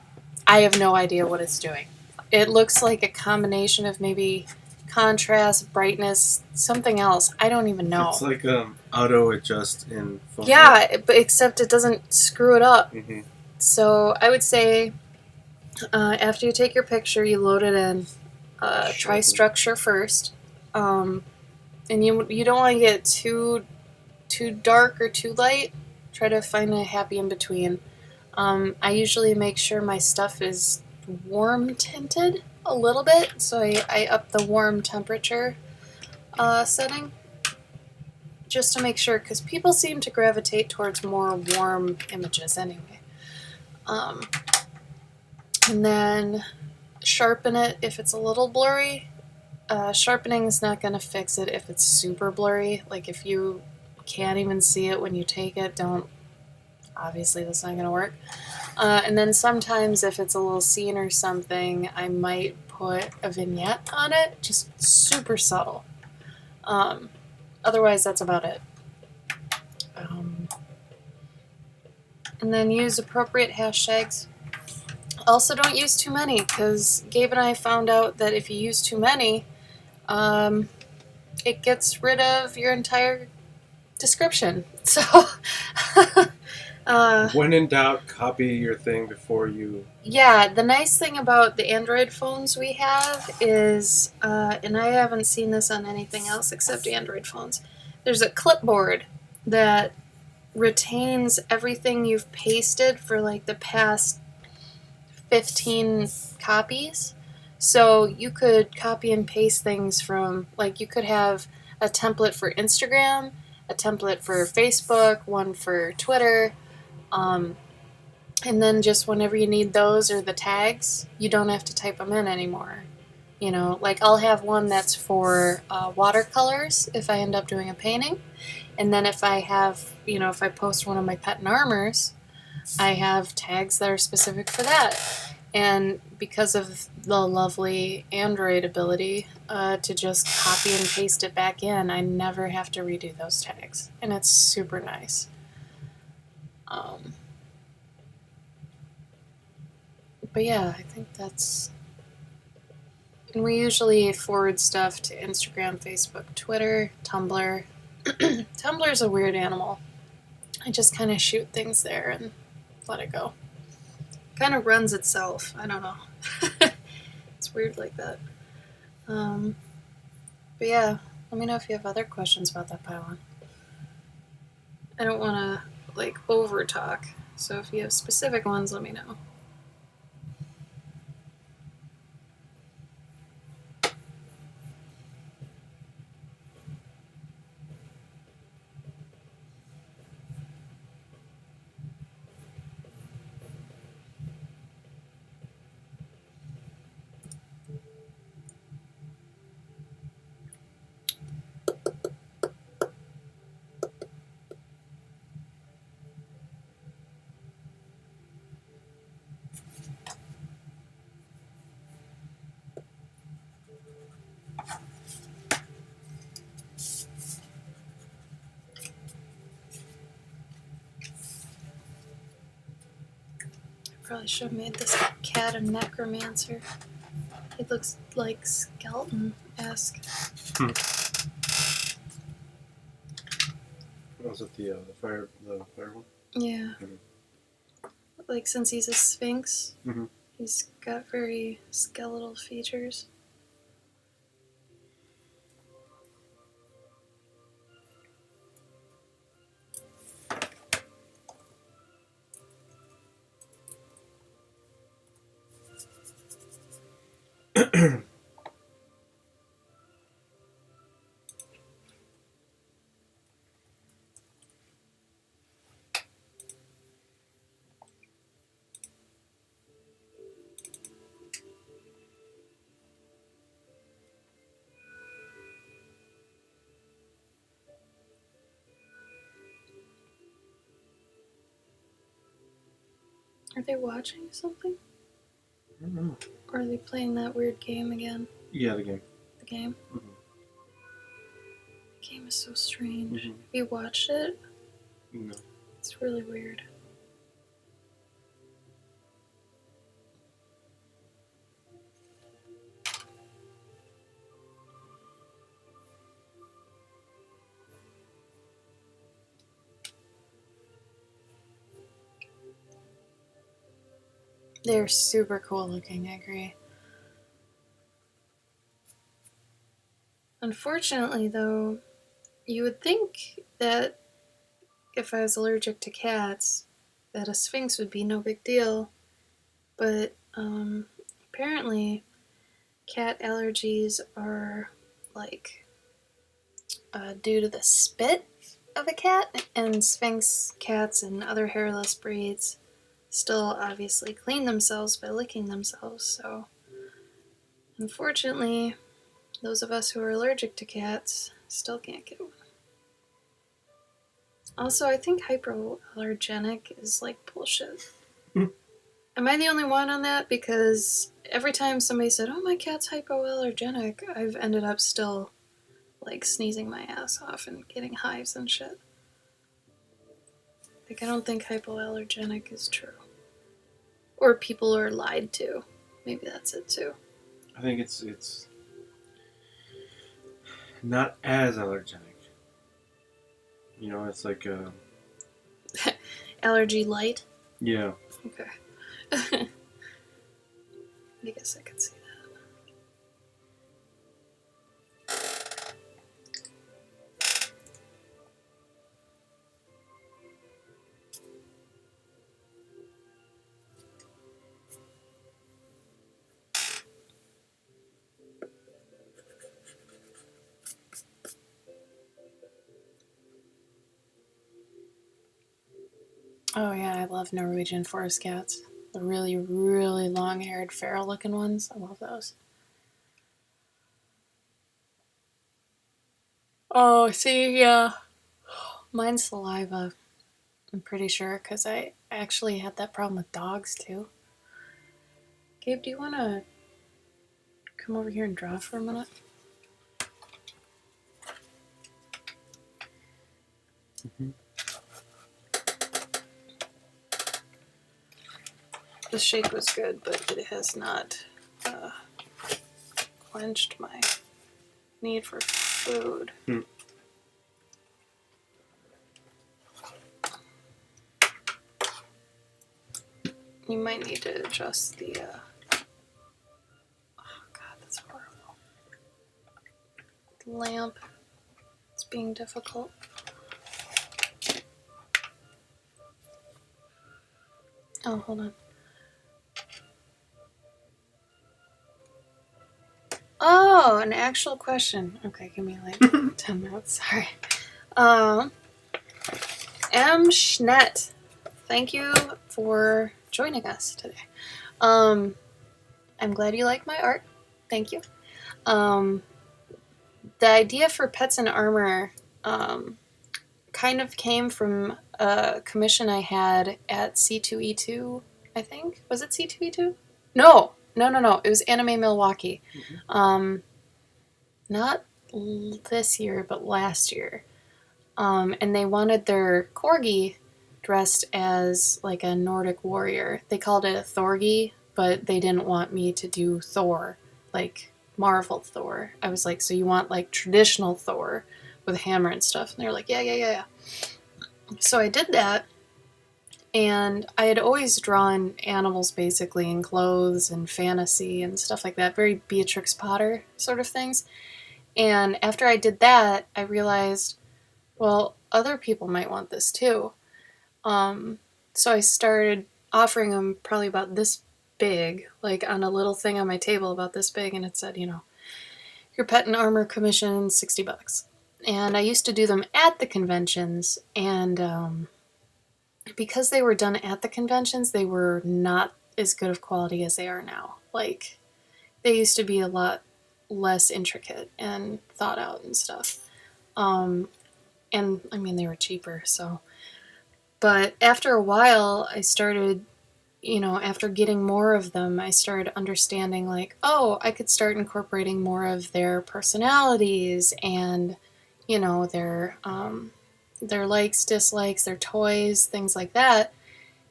I have no idea what it's doing. It looks like a combination of maybe contrast, brightness, something else. I don't even know. It's like auto adjust in Photoshop. Yeah, but except it doesn't screw it up. Mm-hmm. So I would say after you take your picture, you load it in. Try structure first, and you don't want to get too dark or too light. Try to find a happy in between. I usually make sure my stuff is warm tinted a little bit, so I up the warm temperature setting just to make sure, because people seem to gravitate towards more warm images anyway. And then sharpen it if it's a little blurry. Sharpening is not going to fix it if it's super blurry. Like if you can't even see it when you take it, obviously that's not going to work. And then sometimes if it's a little scene or something, I might put a vignette on it, just super subtle. Otherwise, that's about it. And then use appropriate hashtags. Also, don't use too many, because Gabe and I found out that if you use too many, it gets rid of your entire description. So, when in doubt, copy your thing before you... Yeah, the nice thing about the Android phones we have is, and I haven't seen this on anything else except Android phones, there's a clipboard that retains everything you've pasted for like the past 15 copies. So you could copy and paste things from, like you could have a template for Instagram, a template for Facebook, one for Twitter, and then just whenever you need those or the tags, you don't have to type them in anymore. Like I'll have one that's for watercolors if I end up doing a painting. And then if I have, if I post one of my pet and armors, I have tags that are specific for that. And because of the lovely Android ability to just copy and paste it back in, I never have to redo those tags. And it's super nice. But yeah, I think that's... And we usually forward stuff to Instagram, Facebook, Twitter, Tumblr, Tumblr's a weird animal. I just kind of shoot things there and let it go. Kind of runs itself. I don't know. It's weird like that. But yeah, let me know if you have other questions about that pylon. I don't want to like over talk, so if you have specific ones, let me know. Probably should have made this cat a necromancer. It looks like skeleton-esque. Was it the fire one? Yeah. Like since he's a sphinx, Mhm. he's got very skeletal features. Are they watching something? I don't know. Or are they playing that weird game again? Yeah, the game. The game? Mm-hmm. The game is so strange. Mm-hmm. You watched it? No. It's really weird. They're super cool looking, I agree. Unfortunately, though, you would think that if I was allergic to cats, that a sphinx would be no big deal. But apparently, cat allergies are like due to the spit of a cat, and sphinx cats and other hairless breeds still obviously clean themselves by licking themselves. So, unfortunately, those of us who are allergic to cats still can't get one. Also, I think hypoallergenic is like bullshit. Am I the only one on that? Because every time somebody said, "Oh, my cat's hypoallergenic," I've ended up still like sneezing my ass off and getting hives and shit. Like, I don't think hypoallergenic is true. Or people are lied to. Maybe that's it too. I think it's not as allergenic. You know, it's like Allergy light? yeah. Okay. I guess I could see that. Oh yeah, I love Norwegian forest cats. The really, really long-haired, feral-looking ones. I love those. Oh, see, yeah. Mine's saliva. I'm pretty sure, because I actually had that problem with dogs, too. Gabe, do you want to come over here and draw for a minute? Mm-hmm. The shake was good, but it has not quenched my need for food. You might need to adjust the, oh god, that's horrible. The lamp. It's being difficult. Oh, hold on. Oh, an actual question. Okay, give me like 10 minutes. Sorry. M. Schnett, thank you for joining us today. I'm glad you like my art. Thank you. The idea for Pets in Armor kind of came from a commission I had at C2E2, I think. Was it C2E2? No. It was Anime Milwaukee. Not this year, but last year. And they wanted their corgi dressed as like a Nordic warrior. They called it a Thorgy, but they didn't want me to do Thor, like Marvel Thor. I was like, so you want like traditional Thor with a hammer and stuff? And they were like, yeah. So I did that, and I had always drawn animals basically in clothes and fantasy and stuff like that, very Beatrix Potter sort of things. And after I did that, I realized, well, other people might want this too. So I started offering them probably about this big, like on a little thing on my table about this big, and it said, your Pet in Armor commission, $60. And I used to do them at the conventions, and because they were done at the conventions, they were not as good of quality as they are now. Like, they used to be a lot less intricate and thought out and stuff. And I mean, they were cheaper, so. But after a while, I started, after getting more of them, I started understanding, like, oh, I could start incorporating more of their personalities and, their likes, dislikes, their toys, things like that.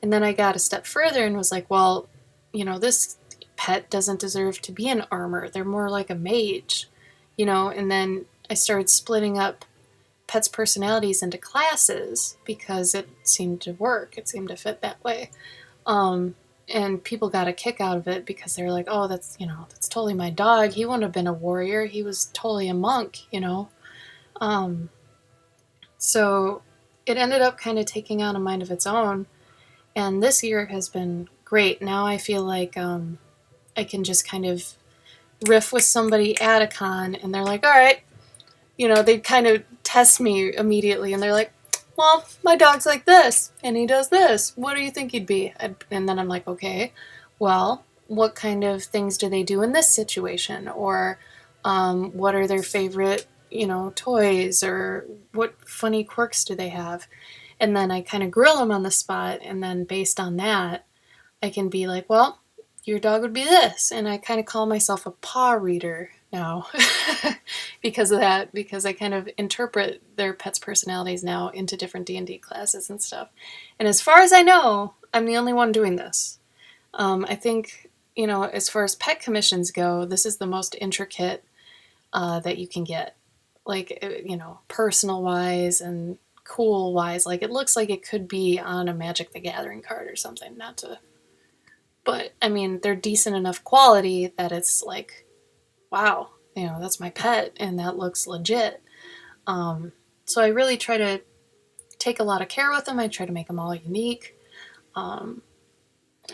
And then I got a step further and was like, well, this pet doesn't deserve to be in armor. They're more like a mage, and then I started splitting up pets' personalities into classes because it seemed to work. It seemed to fit that way. And people got a kick out of it because they were like, oh, that's totally my dog. He wouldn't have been a warrior. He was totally a monk, So it ended up kind of taking on a mind of its own. And this year has been great. Now I feel like I can just kind of riff with somebody at a con and they're like, all right, they kind of test me immediately and they're like, well, my dog's like this and he does this. What do you think he'd be? And then I'm like, okay, well, what kind of things do they do in this situation? Or what are their favorite, toys, or what funny quirks do they have? And then I kind of grill them on the spot, and then based on that, I can be like, well, your dog would be this. And I kind of call myself a paw reader now because of that, because I kind of interpret their pets' personalities now into different D&D classes and stuff. And as far as I know, I'm the only one doing this. I think, as far as pet commissions go, this is the most intricate that you can get. Like, personal-wise and cool-wise. Like, it looks like it could be on a Magic the Gathering card or something, but, I mean, they're decent enough quality that it's like, wow, that's my pet, and that looks legit. So I really try to take a lot of care with them. I try to make them all unique. And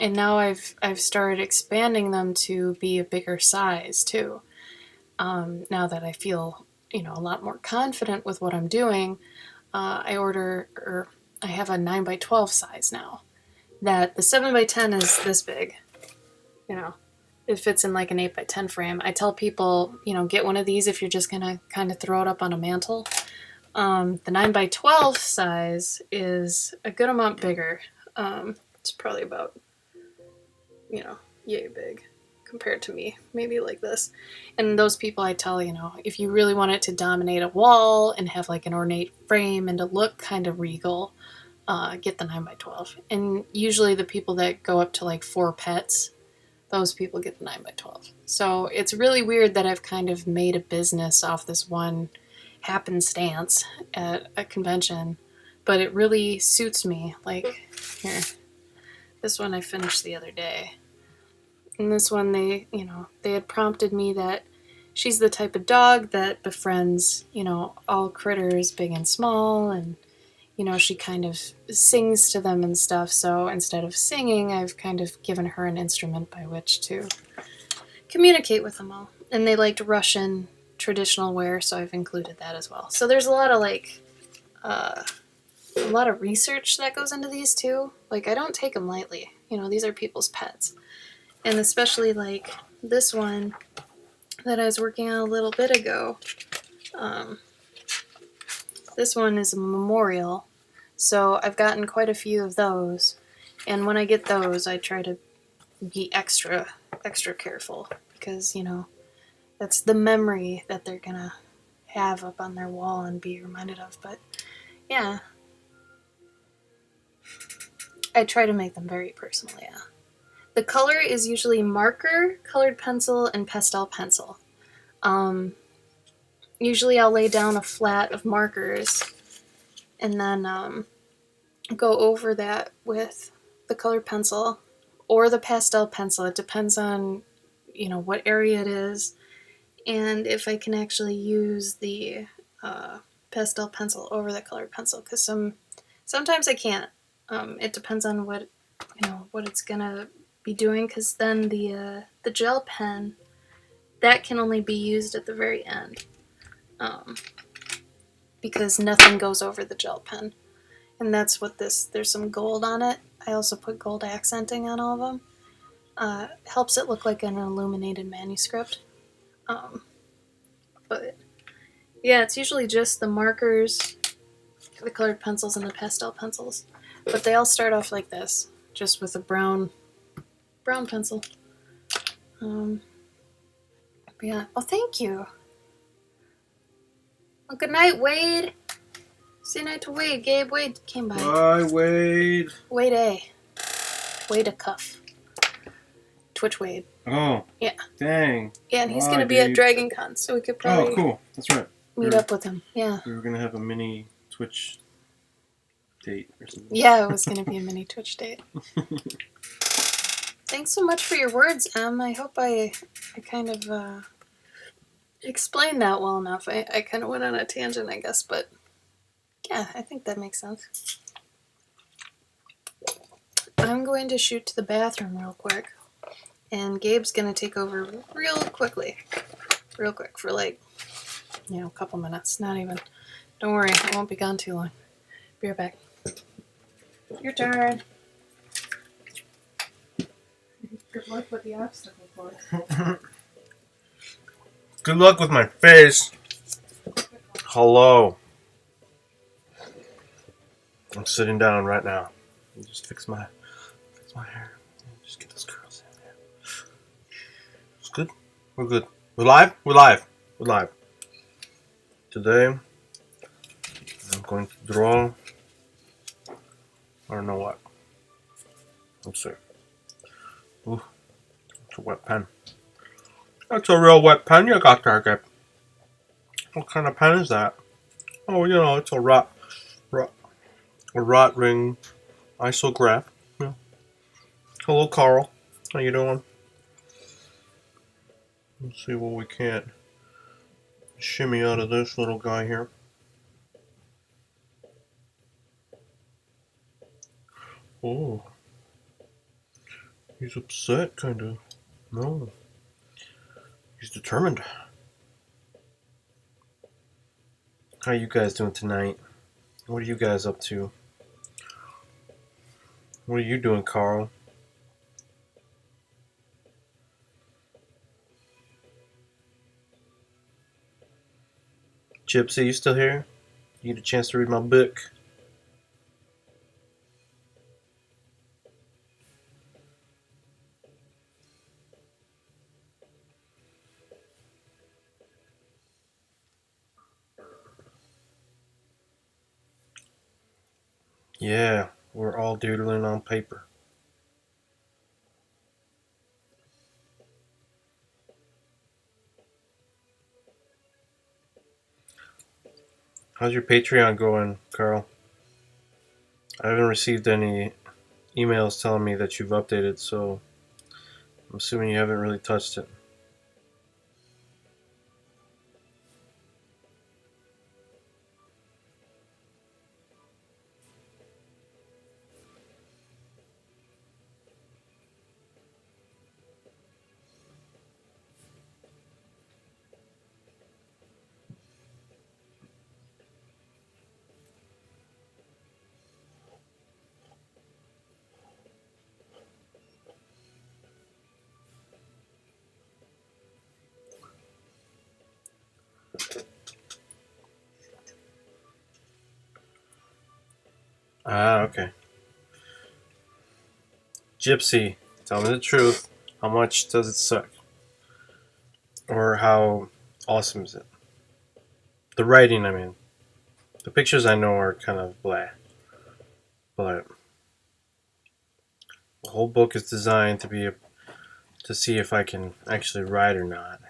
now I've started expanding them to be a bigger size, too. Now that I feel, a lot more confident with what I'm doing, I have a 9x12 size now. That the 7x10 is this big. It fits in like an 8x10 frame. I tell people, get one of these if you're just gonna kind of throw it up on a mantle. The 9x12 size is a good amount bigger. It's probably about, yay big compared to me, maybe like this. And those people I tell, if you really want it to dominate a wall and have like an ornate frame and to look kind of regal, get the 9x12. And usually the people that go up to like 4 pets, those people get the 9x12. So it's really weird that I've kind of made a business off this one happenstance at a convention, but it really suits me. Like, here, This one I finished the other day. And this one, they had prompted me that she's the type of dog that befriends, all critters, big and small, and, she kind of sings to them and stuff. So instead of singing, I've kind of given her an instrument by which to communicate with them all. And they liked Russian traditional wear, so I've included that as well. So there's a lot of a lot of research that goes into these too. Like, I don't take them lightly. These are people's pets. And especially like this one that I was working on a little bit ago. This one is a memorial. So I've gotten quite a few of those. And when I get those, I try to be extra careful. Because, that's the memory that they're going to have up on their wall and be reminded of. But yeah, I try to make them very personal, yeah. The color is usually marker, colored pencil, and pastel pencil. Usually I'll lay down a flat of markers and then go over that with the colored pencil or the pastel pencil. It depends on, what area it is and if I can actually use the pastel pencil over the colored pencil, because sometimes I can't. It depends on what it's gonna be doing, because then the gel pen, that can only be used at the very end, because nothing goes over the gel pen, and that's what there's some gold on it. I also put gold accenting on all of them. Helps it look like an illuminated manuscript. But yeah, it's usually just the markers, the colored pencils, and the pastel pencils. But they all start off like this, just with a brown pencil. But yeah. Oh, thank you. Well, good night, Wade. Say night to Wade. Gabe, Wade came by. Bye, Wade. Wade A. Wade a cuff. Twitch Wade. Oh. Yeah. Dang. Yeah, and he's going to be at Dragon Con, so we could probably cool. That's right. meet up with him. Yeah. We were going to have a mini Twitch date or something. Yeah, it was going to be a mini Twitch date. Thanks so much for your words, Em. I hope I kind of explained that well enough. I kind of went on a tangent, I guess, but yeah, I think that makes sense. I'm going to shoot to the bathroom real quick, and Gabe's going to take over real quick, for like, a couple minutes, not even. Don't worry, I won't be gone too long. Be right back. Your turn. Good luck with the obstacle course. Good luck with my face. Hello. I'm sitting down right now. Just fix my hair. Just get those curls in there. It's good. We're good. We're live. Today, I'm going to draw. I don't know what. Let's see. Ooh, it's a wet pen. That's a real wet pen you got there, Gabe. What kind of pen is that? Oh, it's a rot ring isograph. Yeah. Hello, Carl. How you doing? Let's see what we can't shimmy out of this little guy here. Oh, he's upset, kind of. No, he's determined. How you guys doing tonight? What are you guys up to? What are you doing, Carl? Gypsy, you still here? You get a chance to read my book? Yeah, we're all doodling on paper. How's your Patreon going, Carl? I haven't received any emails telling me that you've updated, so I'm assuming you haven't really touched it. Ah, okay. Gypsy, tell me the truth. How much does it suck? Or how awesome is it? The writing, I mean. The pictures I know are kind of blah. But the whole book is designed to see if I can actually write or not.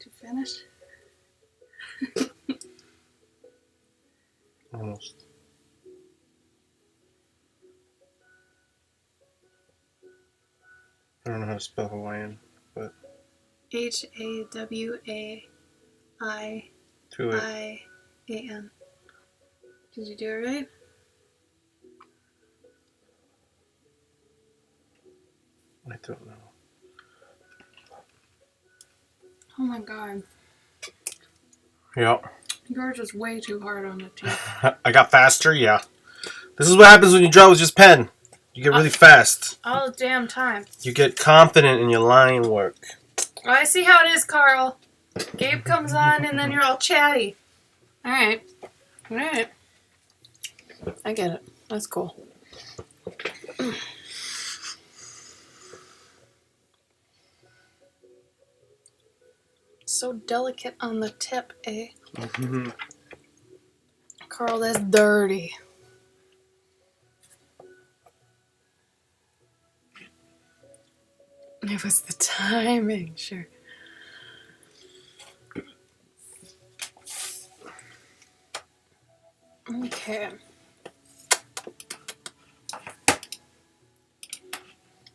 To finish? Almost. I don't know how to spell Hawaiian, but too late. HAWAIIAN. Did you do it right? I don't know. Oh my god. Yeah. You're just way too hard on the teeth. I got faster, yeah. This is what happens when you draw with just pen. You get really fast. All the damn time. You get confident in your line work. Well, I see how it is, Carl. Gabe comes on and then you're all chatty. Alright. Alright. I get it. That's cool. So delicate on the tip, eh? Mm-hmm. Carl, that's dirty. It was the timing, sure. Okay.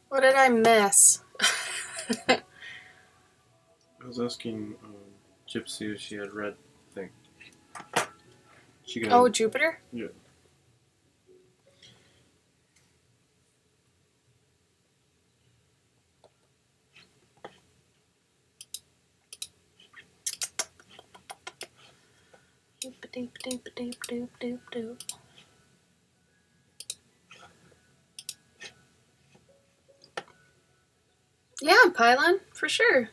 What did I miss? I was asking Gypsy if she had read the thing. Oh, Jupiter? Yeah. Doop-a-doop-doop-a-doop-doop-doop-doop. Yeah, Pylon, for sure.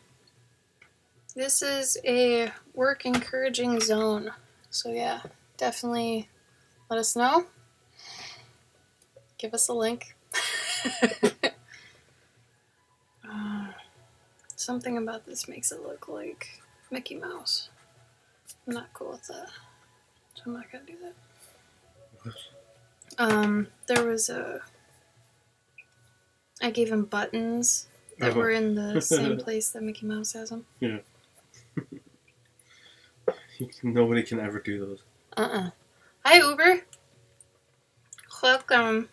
This is a work encouraging zone. So yeah, definitely let us know. Give us a link. Something about this makes it look like Mickey Mouse. I'm not cool with that. So I'm not gonna do that. There was I gave him buttons that were in the same place that Mickey Mouse has them. Yeah. Nobody can ever do those. Hi, Uber. Welcome.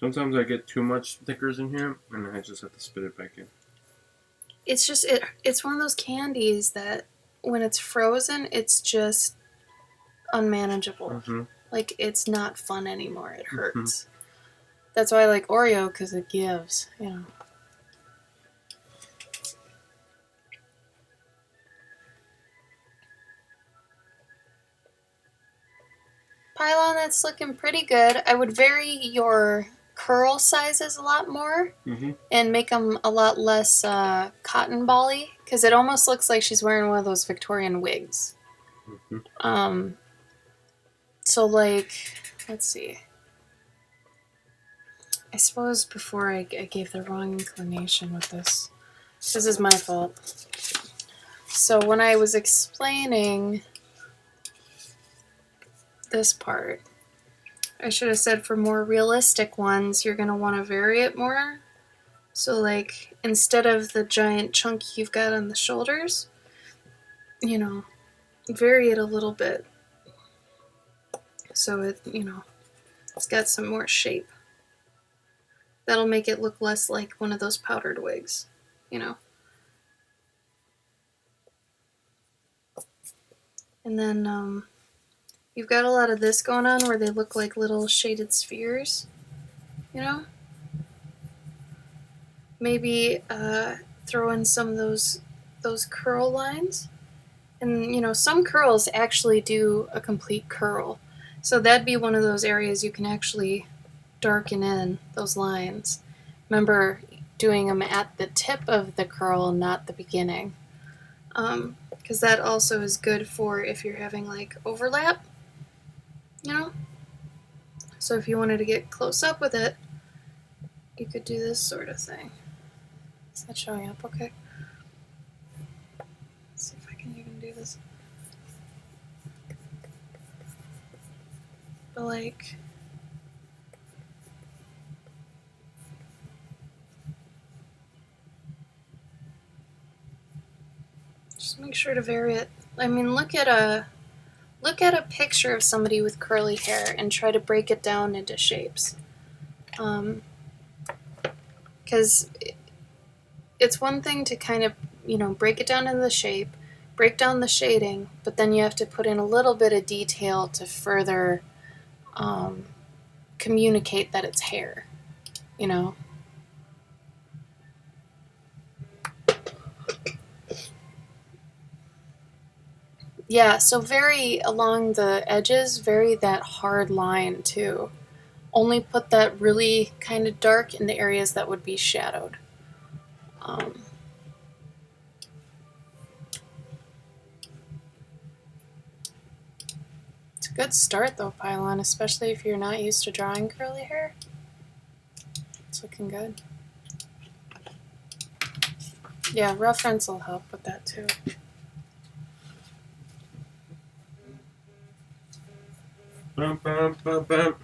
Sometimes I get too much stickers in here, and I just have to spit it back in. It's just it's one of those candies that when it's frozen, it's just unmanageable. Mm-hmm. Like, it's not fun anymore. It hurts. Mm-hmm. That's why I like Oreo, because it gives, you know. Pylon, that's looking pretty good. I would vary your curl sizes a lot more and make them a lot less cotton ball-y, because it almost looks like she's wearing one of those Victorian wigs. So, like, let's see. I suppose before I gave the wrong inclination with this. This is my fault. So when I was explaining this part, I should have said for more realistic ones, you're going to want to vary it more. So, like, instead of the giant chunk you've got on the shoulders, you know, vary it a little bit so it, it's got some more shape. That'll make it look less like one of those powdered wigs, And then you've got a lot of this going on where they look like little shaded spheres, Maybe throw in some of those curl lines. And, some curls actually do a complete curl. So that'd be one of those areas you can actually darken in those lines. Remember doing them at the tip of the curl, not the beginning. Because that also is good for if you're having like overlap, So if you wanted to get close up with it, you could do this sort of thing. Is that showing up okay? Let's see if I can even do this. But like, just make sure to vary it. I mean, look at a picture of somebody with curly hair and try to break it down into shapes. Because it's one thing to kind of, break it down into the shape, break down the shading, but then you have to put in a little bit of detail to further communicate that it's hair, Yeah, so vary along the edges, vary that hard line too. Only put that really kind of dark in the areas that would be shadowed. It's a good start though, Pylon, especially if you're not used to drawing curly hair. It's looking good. Yeah, reference will help with that too. Bum, bum, bum, bum.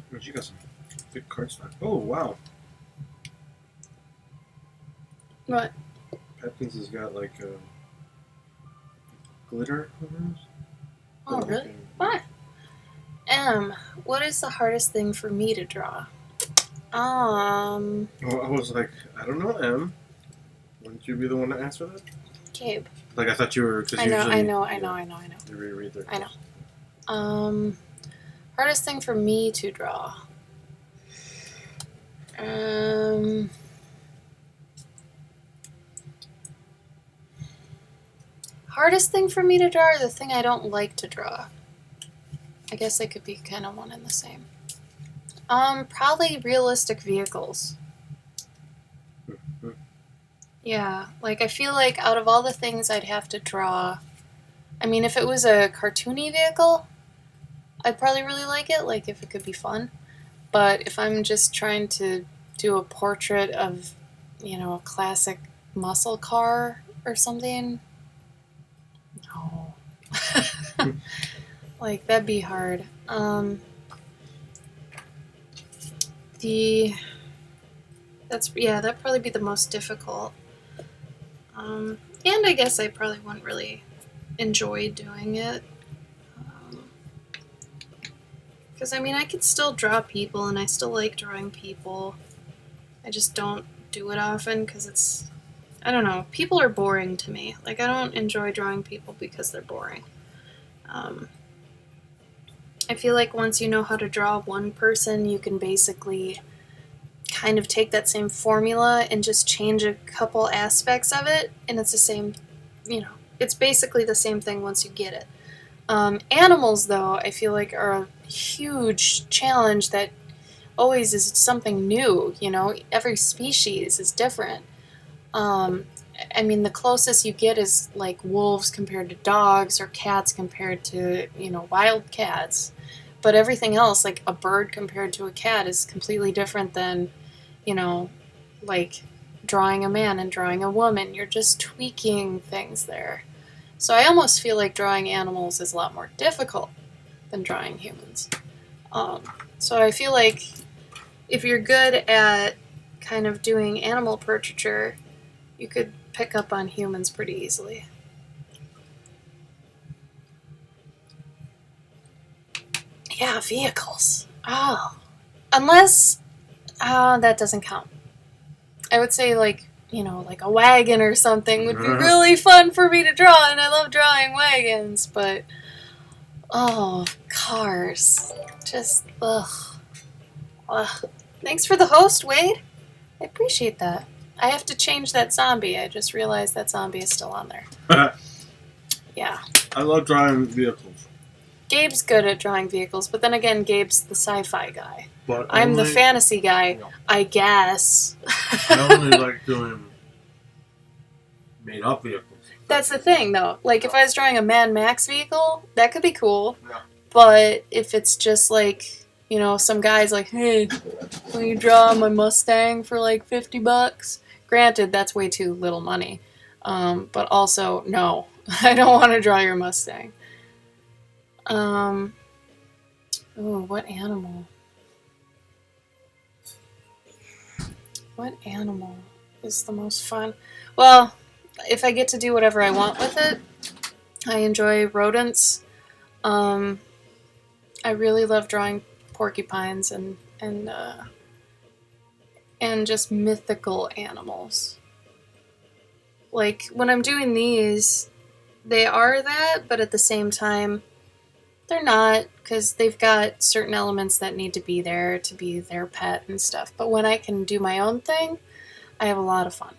Oh, you got some thick cardstock. Oh, wow. What? Pepkins has got like glitter covers. Oh, really? What? What is the hardest thing for me to draw? Well, I was like, I don't know, M. Wouldn't you be the one to answer that? Gabe. Like, I thought you were, because I know. You reread their I know. Hardest thing for me to draw. Hardest thing for me to draw or the thing I don't like to draw? I guess they could be kind of one and the same. Probably realistic vehicles. Yeah, like I feel like out of all the things I'd have to draw, I mean, if it was a cartoony vehicle, I'd probably really like it, like if it could be fun. But if I'm just trying to do a portrait of, a classic muscle car or something, no. Like, that'd be hard. That'd probably be the most difficult. And I guess I probably wouldn't really enjoy doing it. Because, I mean, I can still draw people, and I still like drawing people. I just don't do it often because it's... I don't know. People are boring to me. Like, I don't enjoy drawing people because they're boring. I feel like once you know how to draw one person, you can basically kind of take that same formula and just change a couple aspects of it, and it's the same, it's basically the same thing once you get it. Animals, though, I feel like are a huge challenge that always is something new, every species is different. I mean, the closest you get is like wolves compared to dogs or cats compared to, wild cats. But everything else, like a bird compared to a cat, is completely different than, like drawing a man and drawing a woman. You're just tweaking things there. So I almost feel like drawing animals is a lot more difficult than drawing humans. So I feel like if you're good at kind of doing animal portraiture, you could pick up on humans pretty easily. Yeah, vehicles. Oh. Unless, that doesn't count. I would say, like a wagon or something would be really fun for me to draw, and I love drawing wagons, but, cars. Just, ugh. Thanks for the host, Wade. I appreciate that. I have to change that zombie. I just realized that zombie is still on there. Yeah. I love drawing vehicles. Gabe's good at drawing vehicles, but then again, Gabe's the sci-fi guy. But I'm the fantasy guy, I guess. I only like doing made-up vehicles. That's the thing, though. Like, if I was drawing a Mad Max vehicle, that could be cool. Yeah. But if it's just like, some guy's like, hey, will you draw my Mustang for like $50? Granted, that's way too little money. But also, no, I don't want to draw your Mustang. What animal? What animal is the most fun? Well, if I get to do whatever I want with it, I enjoy rodents. I really love drawing porcupines and just mythical animals. Like, when I'm doing these, they are that, but at the same time, they're not, because they've got certain elements that need to be there to be their pet and stuff. But when I can do my own thing, I have a lot of fun.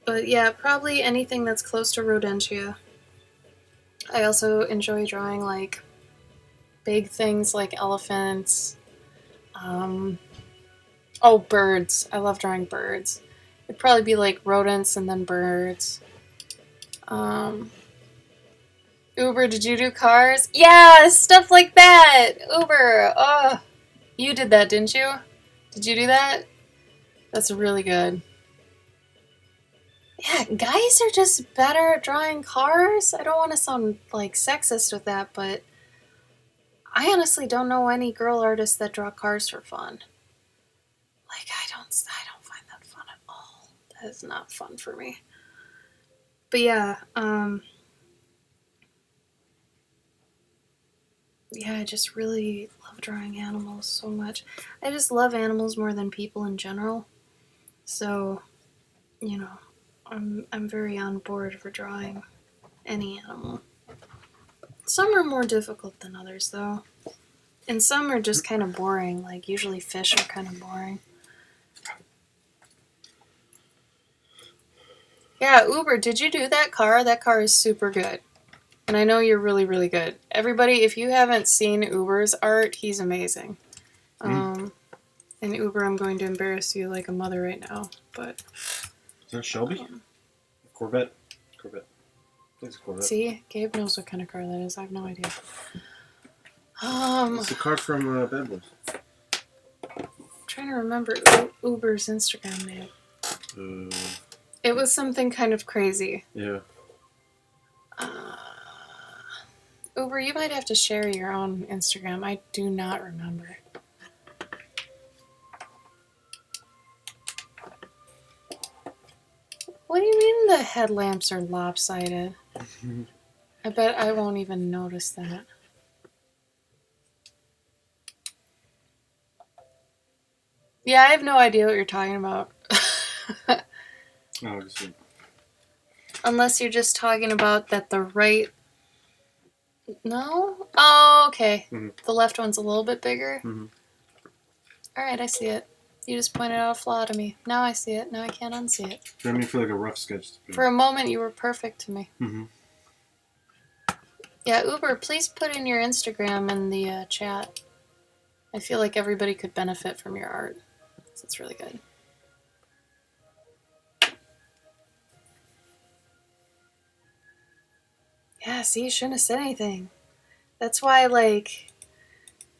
But yeah, probably anything that's close to rodentia. I also enjoy drawing, like, big things like elephants. Birds. I love drawing birds. It'd probably be like rodents and then birds. Uber, did you do cars? Yeah, stuff like that! Uber! Oh, you did that, didn't you? Did you do that? That's really good. Yeah, guys are just better at drawing cars. I don't want to sound, like, sexist with that, but I honestly don't know any girl artists that draw cars for fun. Like, I don't find that fun at all. That is not fun for me. But yeah, I just really love drawing animals so much. I just love animals more than people in general. So, I'm very on board for drawing any animal. Some are more difficult than others, though. And some are just kind of boring. Like, usually fish are kind of boring. Yeah, Uber, did you do that car? That car is super good. And I know you're really, really good. Everybody, if you haven't seen Uber's art, he's amazing. And Uber, I'm going to embarrass you like a mother right now, but... Is that Shelby? Corvette. It's a Corvette. See? Gabe knows what kind of car that is. I have no idea. It's a car from Bad Boys. I'm trying to remember Uber's Instagram name. It was something kind of crazy. Yeah. Uber, you might have to share your own Instagram. I do not remember. What do you mean the headlamps are lopsided? I bet I won't even notice that. Yeah, I have no idea what you're talking about. Oh, just Unless you're just talking about that the right... No? Oh, okay. Mm-hmm. The left one's a little bit bigger. Mm-hmm. Alright, I see it. You just pointed out a flaw to me. Now I see it. Now I can't unsee it. I mean, for like a rough sketch. For a moment, you were perfect to me. Mm-hmm. Yeah, Uber, please put in your Instagram in the chat. I feel like everybody could benefit from your art. It's really good. Yeah, see, you shouldn't have said anything. That's why, like,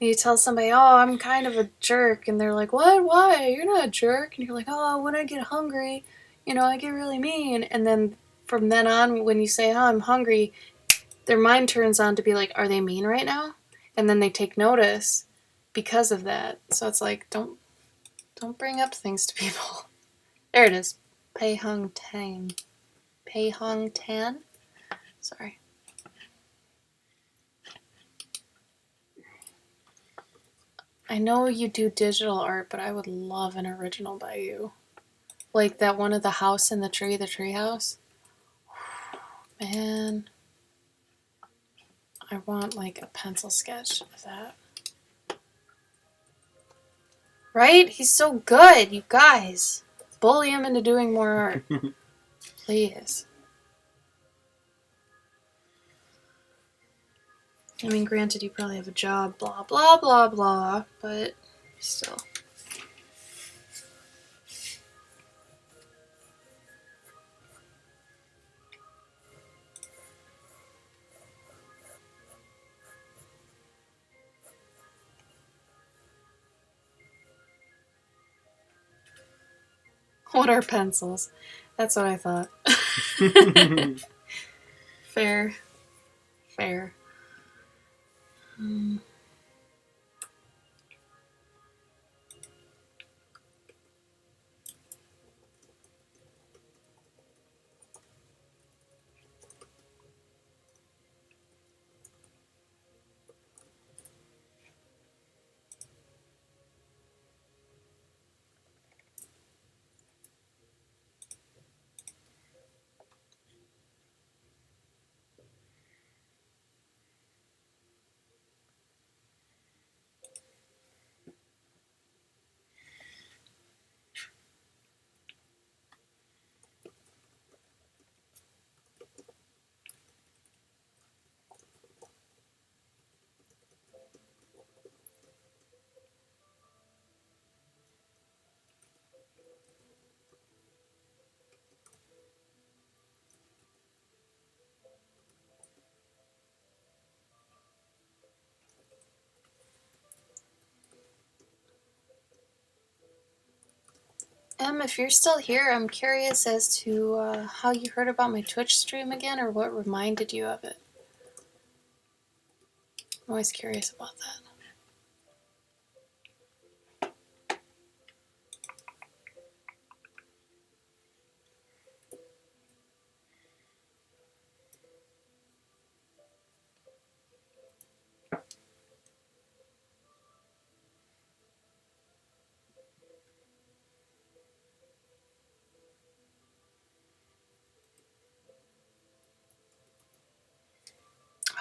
you tell somebody, oh, I'm kind of a jerk, and they're like, what? Why? You're not a jerk. And you're like, oh, when I get hungry, I get really mean. And then from then on, when you say, oh, I'm hungry, their mind turns on to be like, are they mean right now? And then they take notice because of that. So it's like, don't bring up things to people. There it is. Pei Hung Tan. Pei Hung Tan? Sorry. I know you do digital art, but I would love an original by you. Like that one of the house in the tree house. Man. I want like a pencil sketch of that. Right? He's so good, you guys. Bully him into doing more art. Please. I mean, granted, you probably have a job, blah, blah, blah, blah, but still. What are pencils? That's what I thought. Fair. Fair. If you're still here, I'm curious as to how you heard about my Twitch stream again, or what reminded you of it. I'm always curious about that.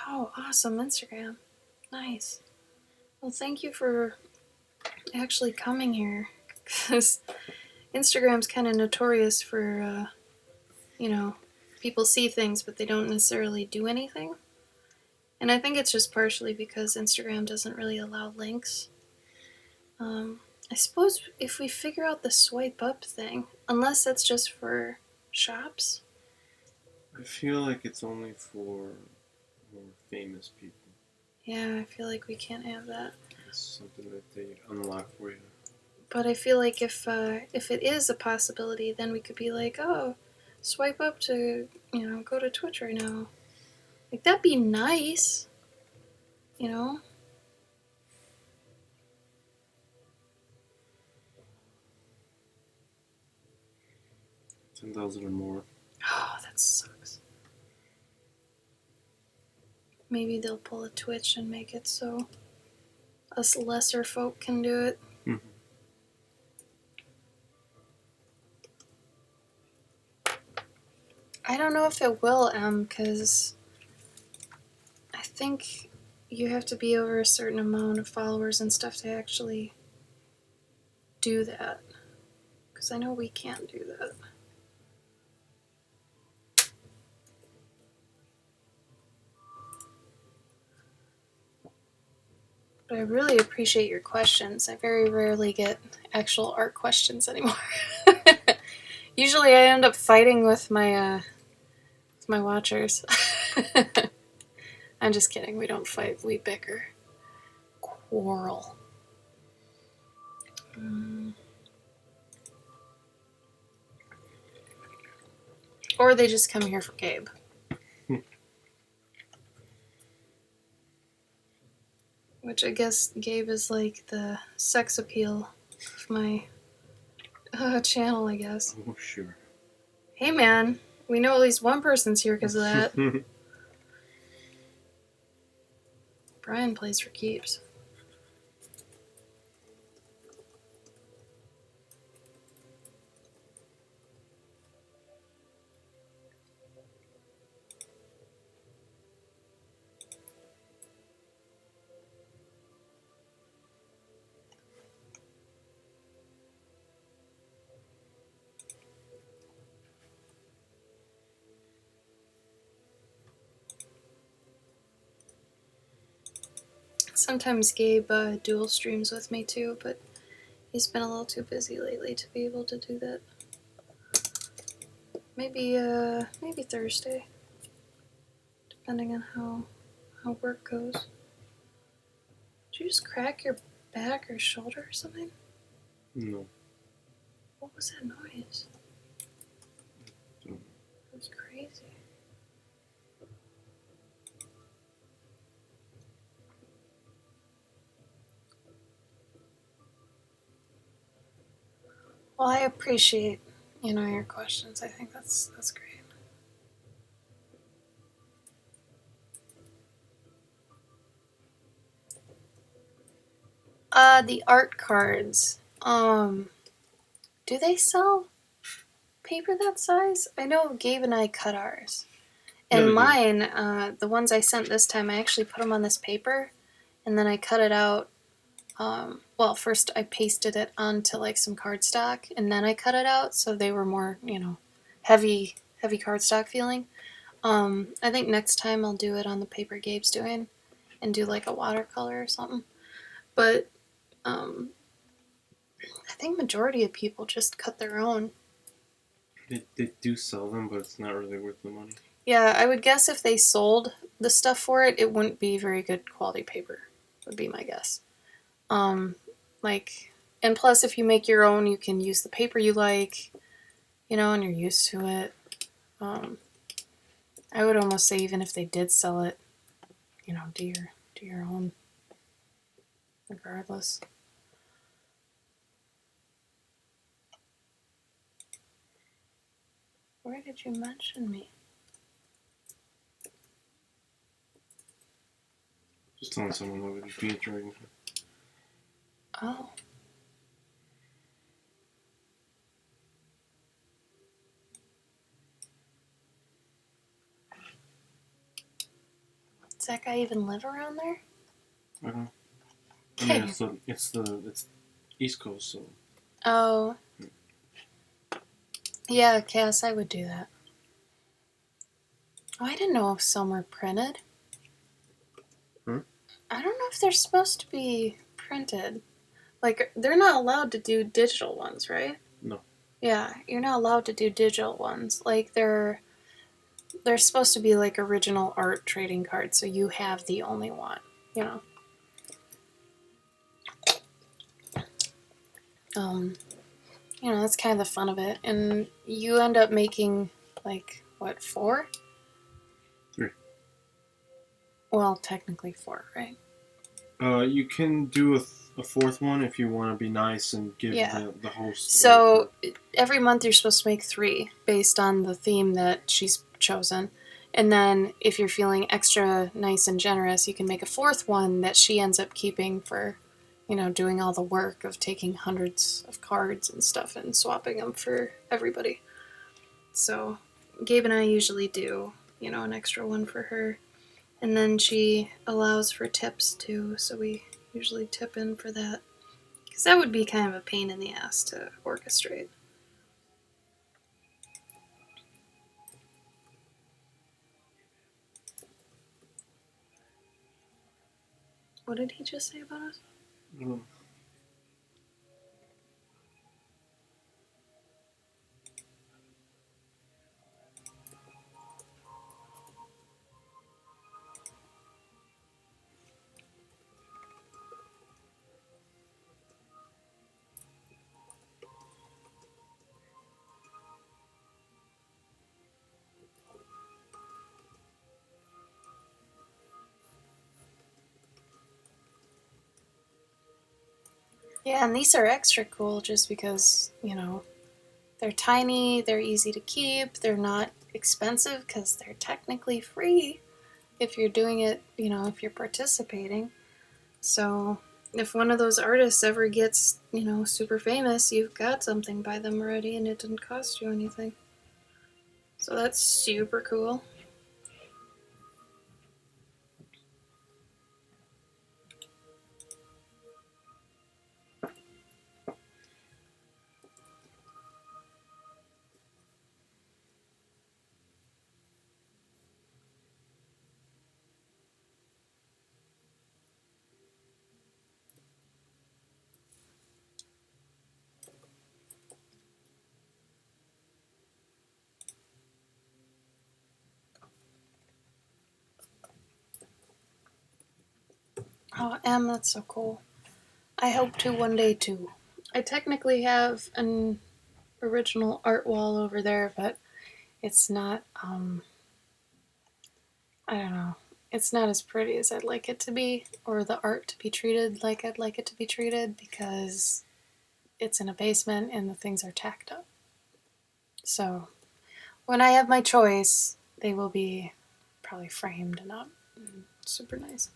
Oh, awesome, Instagram. Nice. Well, thank you for actually coming here, because Instagram's kind of notorious for, people see things, but they don't necessarily do anything. And I think it's just partially because Instagram doesn't really allow links. I suppose if we figure out the swipe up thing, unless that's just for shops. I feel like it's only for more famous people. Yeah, I feel like we can't have that. It's something that they unlock for you. But I feel like if it is a possibility, then we could be like, oh, swipe up to, go to Twitch right now. Like, that'd be nice, you know? $10,000 or more. Oh, that sucks. maybe they'll pull a Twitch and make it so us lesser folk can do it. Mhm. I don't know if it will, because I think you have to be over a certain amount of followers and stuff to actually do that. Because I know we can't do that. But I really appreciate your questions. I very rarely get actual art questions anymore. Usually I end up fighting with my watchers. I'm just kidding. We don't fight. We bicker. Quarrel. Or they just come here for Gabe. Which I guess Gabe is like the sex appeal of my channel, I guess. Oh, sure. Hey man, we know at least one person's here because of that. Brian plays for keeps. Sometimes Gabe dual streams with me too, but he's been a little too busy lately to be able to do that. Maybe Thursday, depending on how work goes. Did you just crack your back or shoulder or something? No. What was that noise? Don't. It was crazy. Well, I appreciate, your questions. I think that's great. The art cards. Do they sell paper that size? I know Gabe and I cut ours. And mine, the ones I sent this time, I actually put them on this paper, and then I cut it out. Well, first I pasted it onto like some cardstock, and then I cut it out, so they were more, heavy cardstock feeling. I think next time I'll do it on the paper Gabe's doing, and do like a watercolor or something. But I think majority of people just cut their own. They do sell them, but it's not really worth the money. Yeah, I would guess if they sold the stuff for it, it wouldn't be very good quality paper, would be my guess. And plus if you make your own, you can use the paper you like, and you're used to it. I would almost say even if they did sell it, do your own regardless. Where did you mention me? Just telling someone over the beach right now. Oh. Does that guy even live around there? I don't know. I mean, it's East Coast, so. Oh. Yeah, Cass, I would do that. Oh, I didn't know if some were printed. I don't know if they're supposed to be printed. Like, they're not allowed to do digital ones, right? No. Yeah, you're not allowed to do digital ones. Like, they're supposed to be like original art trading cards, so you have the only one, that's kind of the fun of it. And you end up making, like, what, 4? 3. Well, technically 4, right? You can do a 4th one if you want to be nice and give the host. So every month you're supposed to make 3 based on the theme that she's chosen. And then if you're feeling extra nice and generous, you can make a fourth one that she ends up keeping for, doing all the work of taking hundreds of cards and stuff and swapping them for everybody. So Gabe and I usually do, an extra one for her. And then she allows for tips too, so we usually tip in for that. Because that would be kind of a pain in the ass to orchestrate. What did he just say about us? Mm. Yeah, and these are extra cool just because, they're tiny, they're easy to keep, they're not expensive because they're technically free if you're doing it, if you're participating. So if one of those artists ever gets, super famous, you've got something by them already and it didn't cost you anything. So that's super cool. Oh, Em, that's so cool. I hope to one day too. I technically have an original art wall over there, but it's not, I don't know, it's not as pretty as I'd like it to be, or the art to be treated like I'd like it to be treated because it's in a basement and the things are tacked up. So when I have my choice, they will be probably framed and up. Super nice.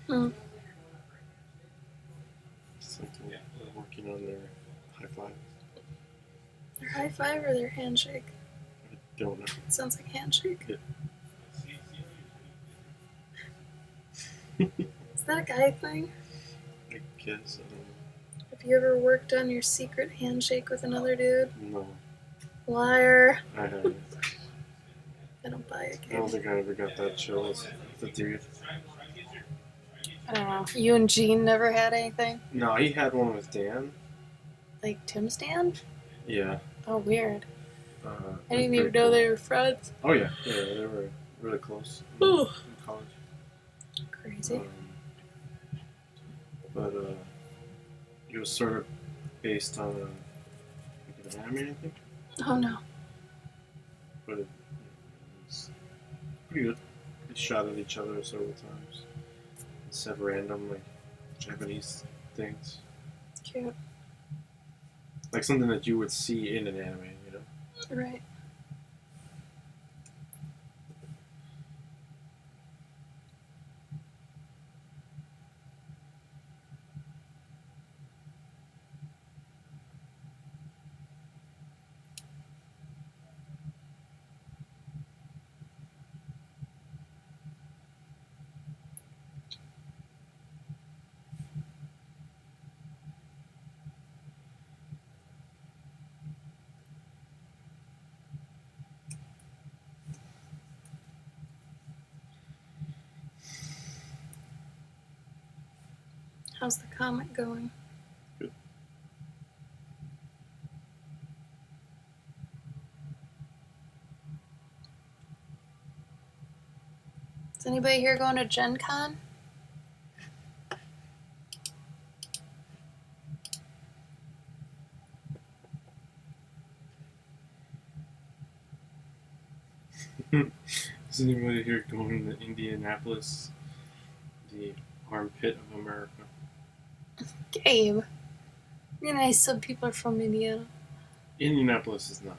Mm. It's like they're working on their high five. Their high five or their handshake? I don't know. It sounds like handshake. Yeah. Is that a guy thing? I guess. I don't know. Have you ever worked on your secret handshake with another dude? No, Liar. I haven't. I don't buy it, I don't Gabe. think I ever got that chill with the dude. I don't know. You and Gene never had anything? No, he had one with Dan. Like Tim's Dan? Yeah. Oh, weird. Uh, I didn't even know they were friends. Oh yeah, yeah, they were really close Ooh. in college. Crazy. But it was sort of based on like an anime, I think. Oh no. But it was pretty good. They shot at each other several times. It said random like Japanese things, Cute. like something that you would see in an anime, you know. Right. How's the comic going? Good. Is anybody here going to Gen Con? Is anybody here going to Indianapolis, the armpit of America? Gabe. You know, I said people are from Indiana. Indianapolis is not.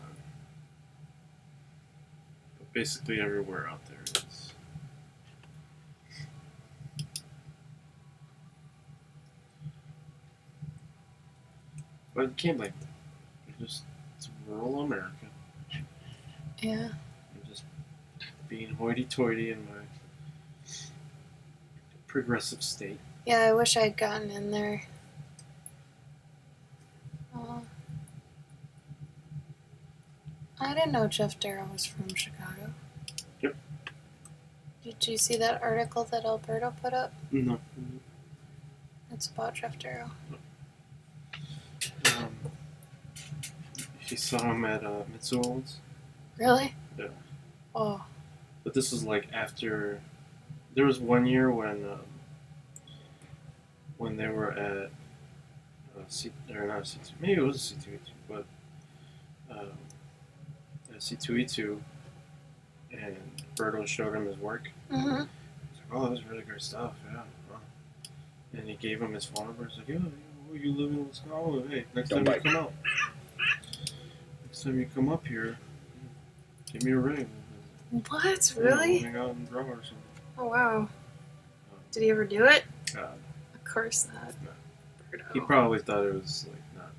But basically everywhere out there is. But you can't blame them. It's rural America. Yeah. I'm just being hoity-toity in my progressive state. Yeah, I wish I'd gotten in there. I didn't know Jeff Darrow was from Chicago. Yep. Did you see that article that Alberto put up? No. It's about Jeff Darrow. She saw him at Mitsuo once. Really? Yeah. Oh. But this was like after. There was one year when they were at or not C2, maybe it was C2E2, but at C2E2, and Berto showed him his work. Mm-hmm. He's like, "Oh, that was really great stuff, yeah." Wow. And he gave him his phone number. He's like, "Yeah, you live in Wisconsin? Oh, hey, next time you come out, next time you come up here, give me a ring." What? Really? Hang out and draw or something. Oh, wow. Did he ever do it? Uh, Of course not. No. Berto. He probably thought it was like not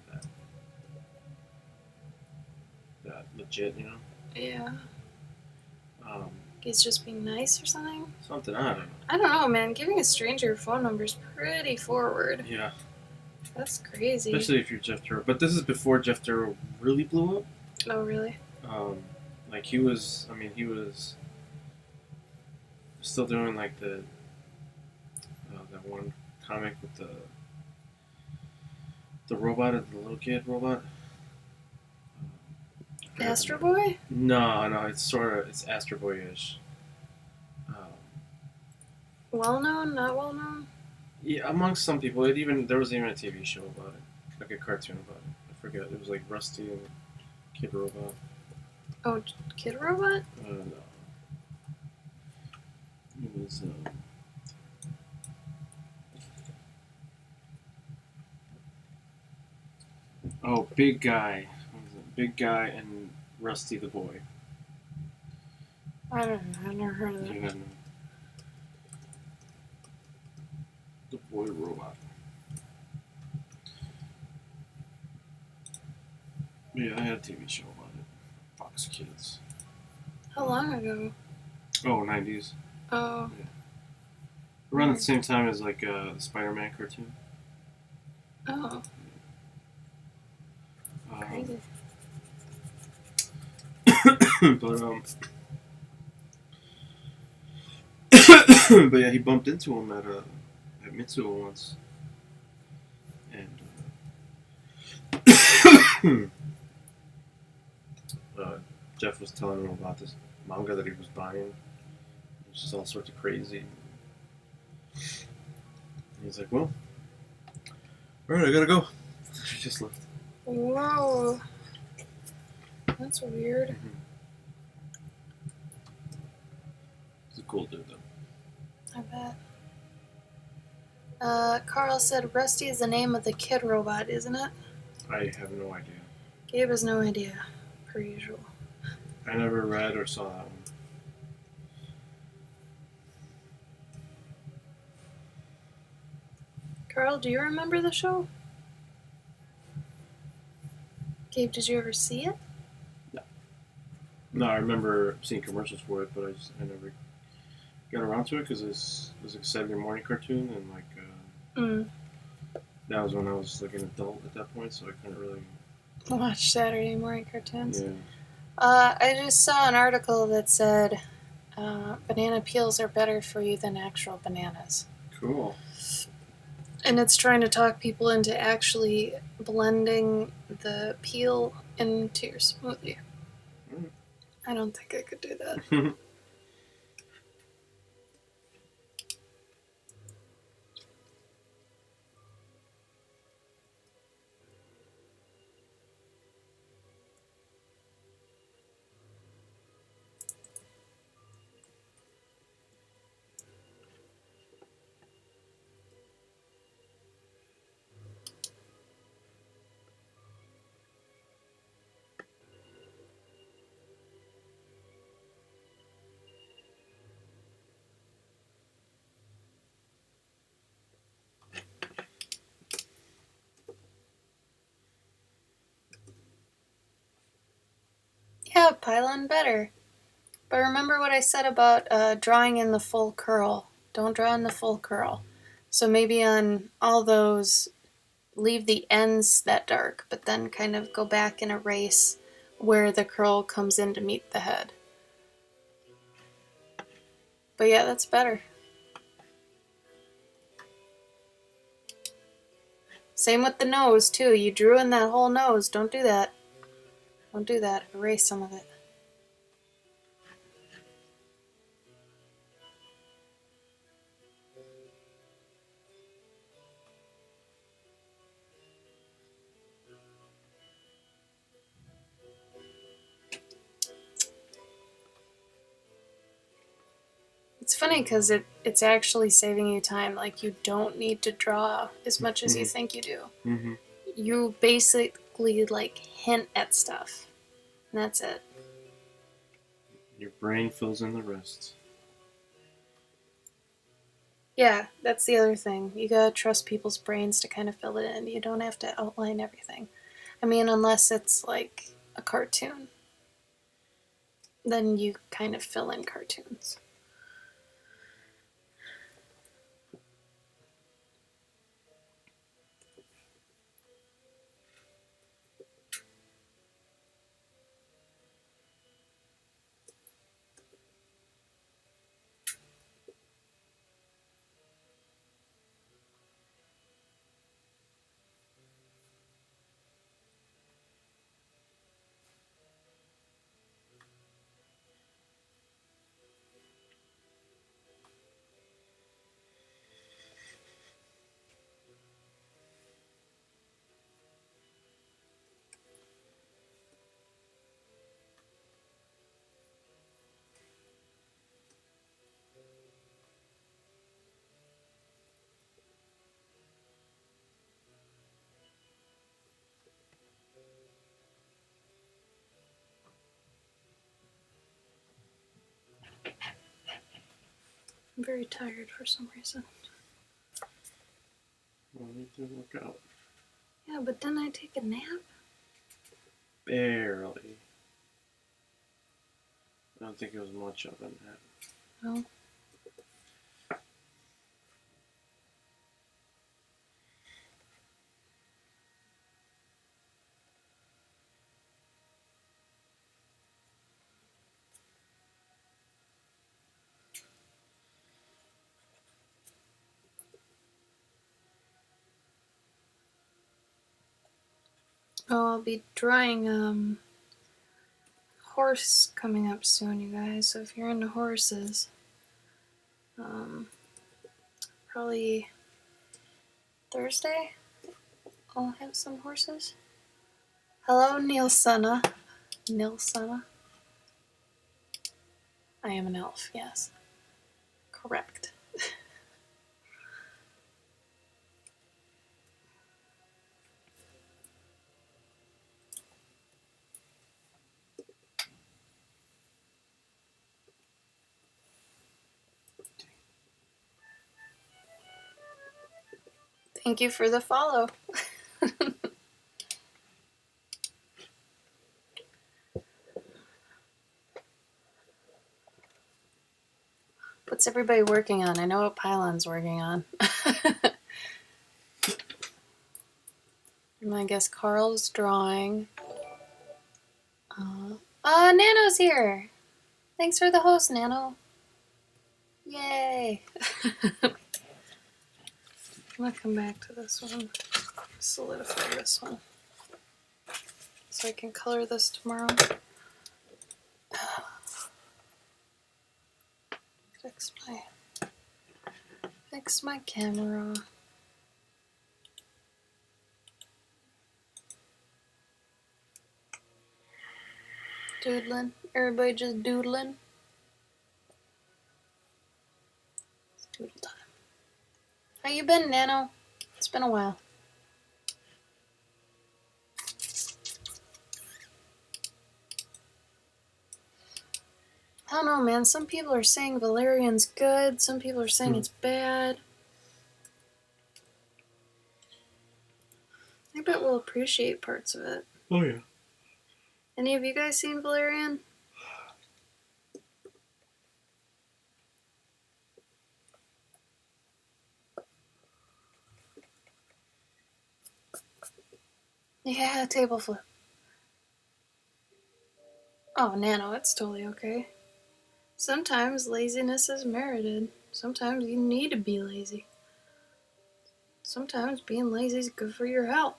that legit, you know. Yeah. He's just being nice or something? Something, I don't know. I don't know, man. Giving a stranger your phone number is pretty forward. Yeah. That's crazy. Especially if you're Jeff Darrow. But this is before Jeff Darrow really blew up. Oh, really? Like he was still doing like that one comic with the robot, the little kid robot. Astro Boy? No, it's Astro Boy-ish. Well known, not well known? Yeah, amongst some people. There was even a TV show about it, like a cartoon about it. I forget. It was like Rusty and Kid Robot. Oh, Kid Robot? No. It was. Oh, Big Guy. What was it? Big Guy and Rusty the Boy. I don't know. I've never heard of that. You know, the Boy Robot. Yeah, I had a TV show about it. Fox Kids. How long ago? Oh, 90s. Oh. Yeah. Around the same time as like the Spider-Man cartoon. Oh. Crazy. But yeah, he bumped into him at Mitsuo once, and Jeff was telling him about this manga that he was buying, which is all sorts of crazy. And he's like, "Well, all right, I gotta go." She just left. Whoa. That's weird. Mm-hmm. He's a cool dude, though. I bet. Carl said Rusty is the name of the kid robot, isn't it? I have no idea. Gabe has no idea, per usual. I never read or saw that one. Carl, do you remember the show? Gabe, did you ever see it? No, I remember seeing commercials for it, but I never got around to it because it was a Saturday morning cartoon, and like that was when I was like an adult at that point, so I couldn't really watch Saturday morning cartoons. Yeah. I just saw an article that said banana peels are better for you than actual bananas. Cool. And it's trying to talk people into actually blending the peel into your smoothie. I don't think I could do that. pylon better. But remember what I said about drawing in the full curl. Don't draw in the full curl. So maybe on all those, leave the ends that dark, but then kind of go back and erase where the curl comes in to meet the head. But yeah, that's better. Same with the nose, too. You drew in that whole nose. Don't do that. Don't do that. Erase some of it. It's funny because it's actually saving you time. Like, you don't need to draw as much as you think you do. Mm-hmm. You basically, like, hint at stuff. And that's it. Your brain fills in the rest. Yeah, that's the other thing. You gotta trust people's brains to kind of fill it in. You don't have to outline everything. I mean, unless it's like a cartoon. Then you kind of fill in cartoons. I'm very tired for some reason. Well, I need to work out. Yeah, but then I take a nap. Barely. I don't think it was much of a nap. No. Oh, I'll be drawing horse coming up soon, you guys. So if you're into horses, probably Thursday, I'll have some horses. Hello, Nilsana. Nilsana. I am an elf, yes. Correct. Thank you for the follow. What's everybody working on? I know what Pylon's working on. And I guess Carl's drawing. Nano's here! Thanks for the host, Nano. Yay! I'm gonna come back to this one. Solidify this one. So I can color this tomorrow. Fix my camera. Doodling. Everybody just doodling. It's doodle time. How you been, Nano? It's been a while. I don't know, man. Some people are saying Valerian's good. Some people are saying it's bad. I bet we'll appreciate parts of it. Oh, yeah. Any of you guys seen Valerian? Yeah, table flip. Oh, Nano, it's totally okay. Sometimes laziness is merited. Sometimes you need to be lazy. Sometimes being lazy is good for your health.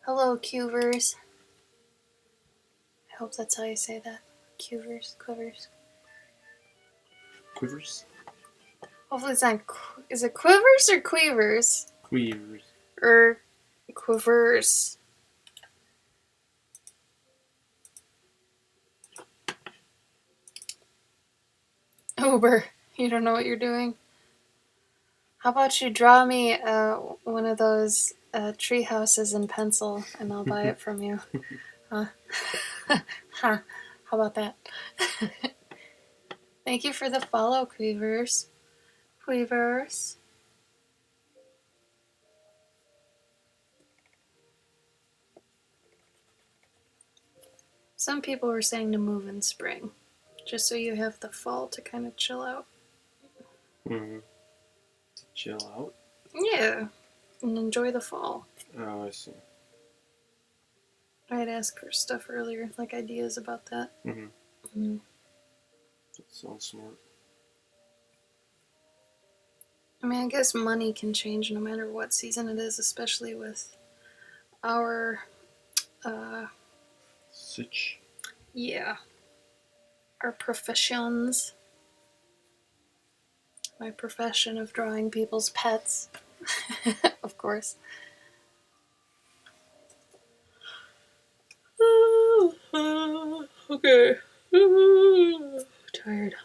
Hello, Qvers. I hope that's how you say that. Qvers, Quivers. Quivers? Hopefully it's not. Is it Quivers or Queevers? Quivers. Or Quivers. Uber, you don't know what you're doing. How about you draw me one of those tree houses in pencil, and I'll buy it from you. Huh? How about that? Thank you for the follow, Queevers. Queevers. Some people were saying to move in spring, just so you have the fall to kind of chill out. Mm-hmm. Chill out? Yeah, and enjoy the fall. Oh, I see. I had asked for stuff earlier, like ideas about that. Mm-hmm. That sounds smart. I mean, I guess money can change no matter what season it is, especially with our, Sitch. yeah, our professions. My profession of drawing people's pets, of course. Okay. Tired.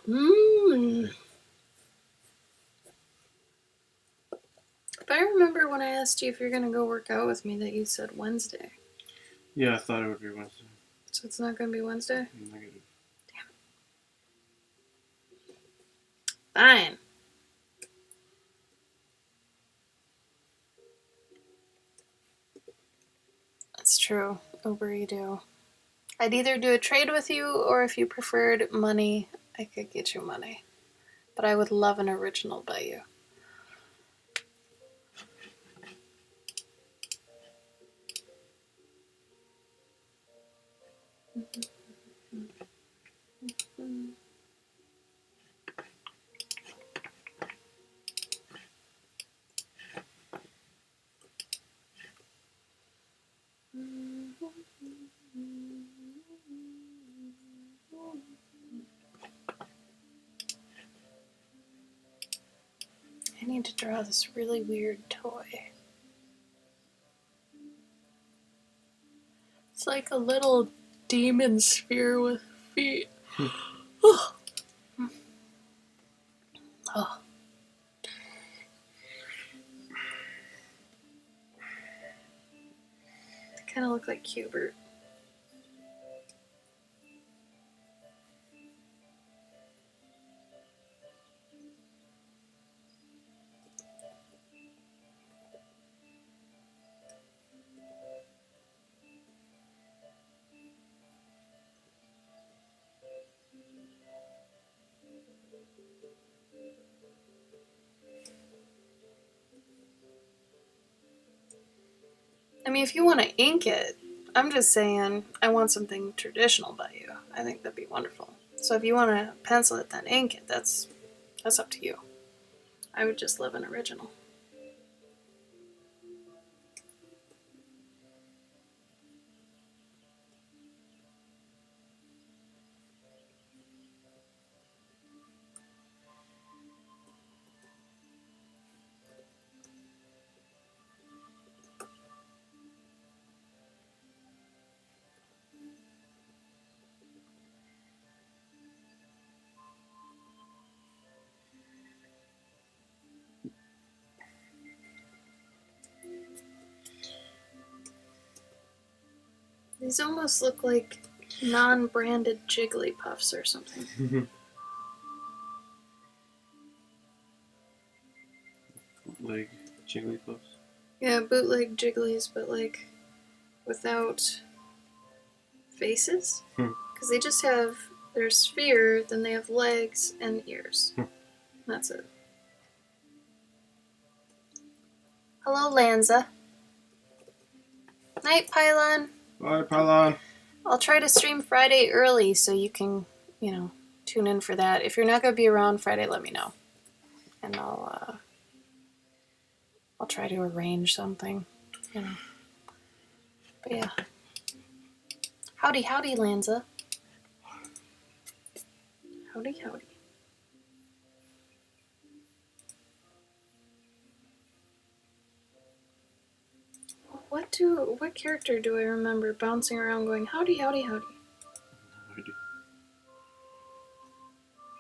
But I remember when I asked you if you're gonna go work out with me that you said Wednesday. Yeah, I thought it would be Wednesday. So it's not gonna be Wednesday? Negative. Damn it. Fine. That's true. Uber you do. I'd either do a trade with you, or if you preferred money, I could get you money. But I would love an original by you. I need to draw this really weird toy. It's like a little demon sphere with feet. Oh. Oh. They kind of look like Cubert. I mean, if you want to ink it, I'm just saying I want something traditional by you. I think that'd be wonderful. So if you want to pencil it, then ink it. That's up to you. I would just love an original. These almost look like non-branded Jigglypuffs or something. bootleg Jigglypuffs. Yeah, bootleg Jigglies, but like without faces. Because they just have their sphere, then they have legs and ears. That's it. Hello, Lanza. Night, Pylon. Bye, Pylon. I'll try to stream Friday early so you can, tune in for that. If you're not going to be around Friday, let me know. And I'll try to arrange something, But yeah. Howdy, Lanza. Howdy. What character do I remember bouncing around going, howdy? No idea.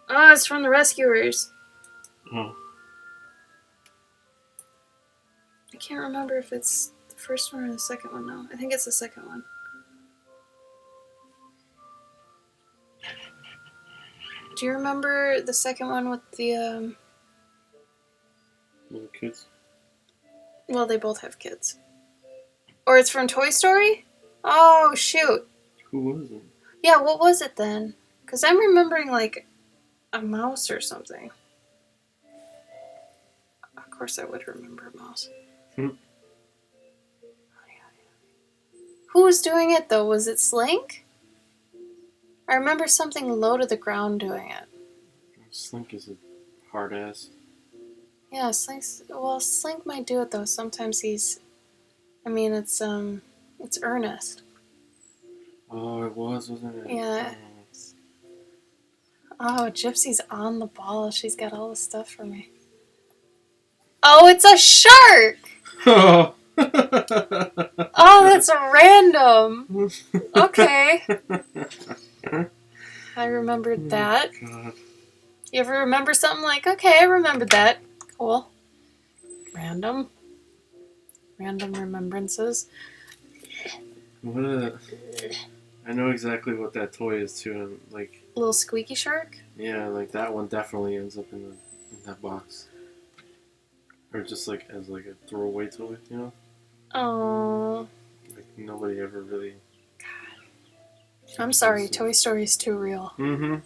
Oh, it's from the Rescuers. Oh. I can't remember if it's the first one or the second one now. I think it's the second one. Do you remember the second one with the, Little kids? Well, they both have kids. Or it's from Toy Story? Oh, shoot. Who was it? Yeah, what was it then? Because I'm remembering, like, a mouse or something. Of course I would remember a mouse. Who was doing it, though? Was it Slink? I remember something low to the ground doing it. Slink is a hard ass. Yeah, Slink might do it, though. Sometimes it's Ernest. Oh, it was, wasn't it? Yeah. Oh, Gypsy's on the ball. She's got all the stuff for me. Oh, it's a shark! Oh, Oh, that's random. Okay. I remembered that. God. You ever remember something like, okay, I remembered that. Cool. Random remembrances. I know exactly what that toy is too. And like Little squeaky shark? yeah, like that one definitely ends up in that box, or just like as like a throwaway toy, Oh. Like nobody ever really. I'm sorry, Toy Story's too real. Mm-hmm.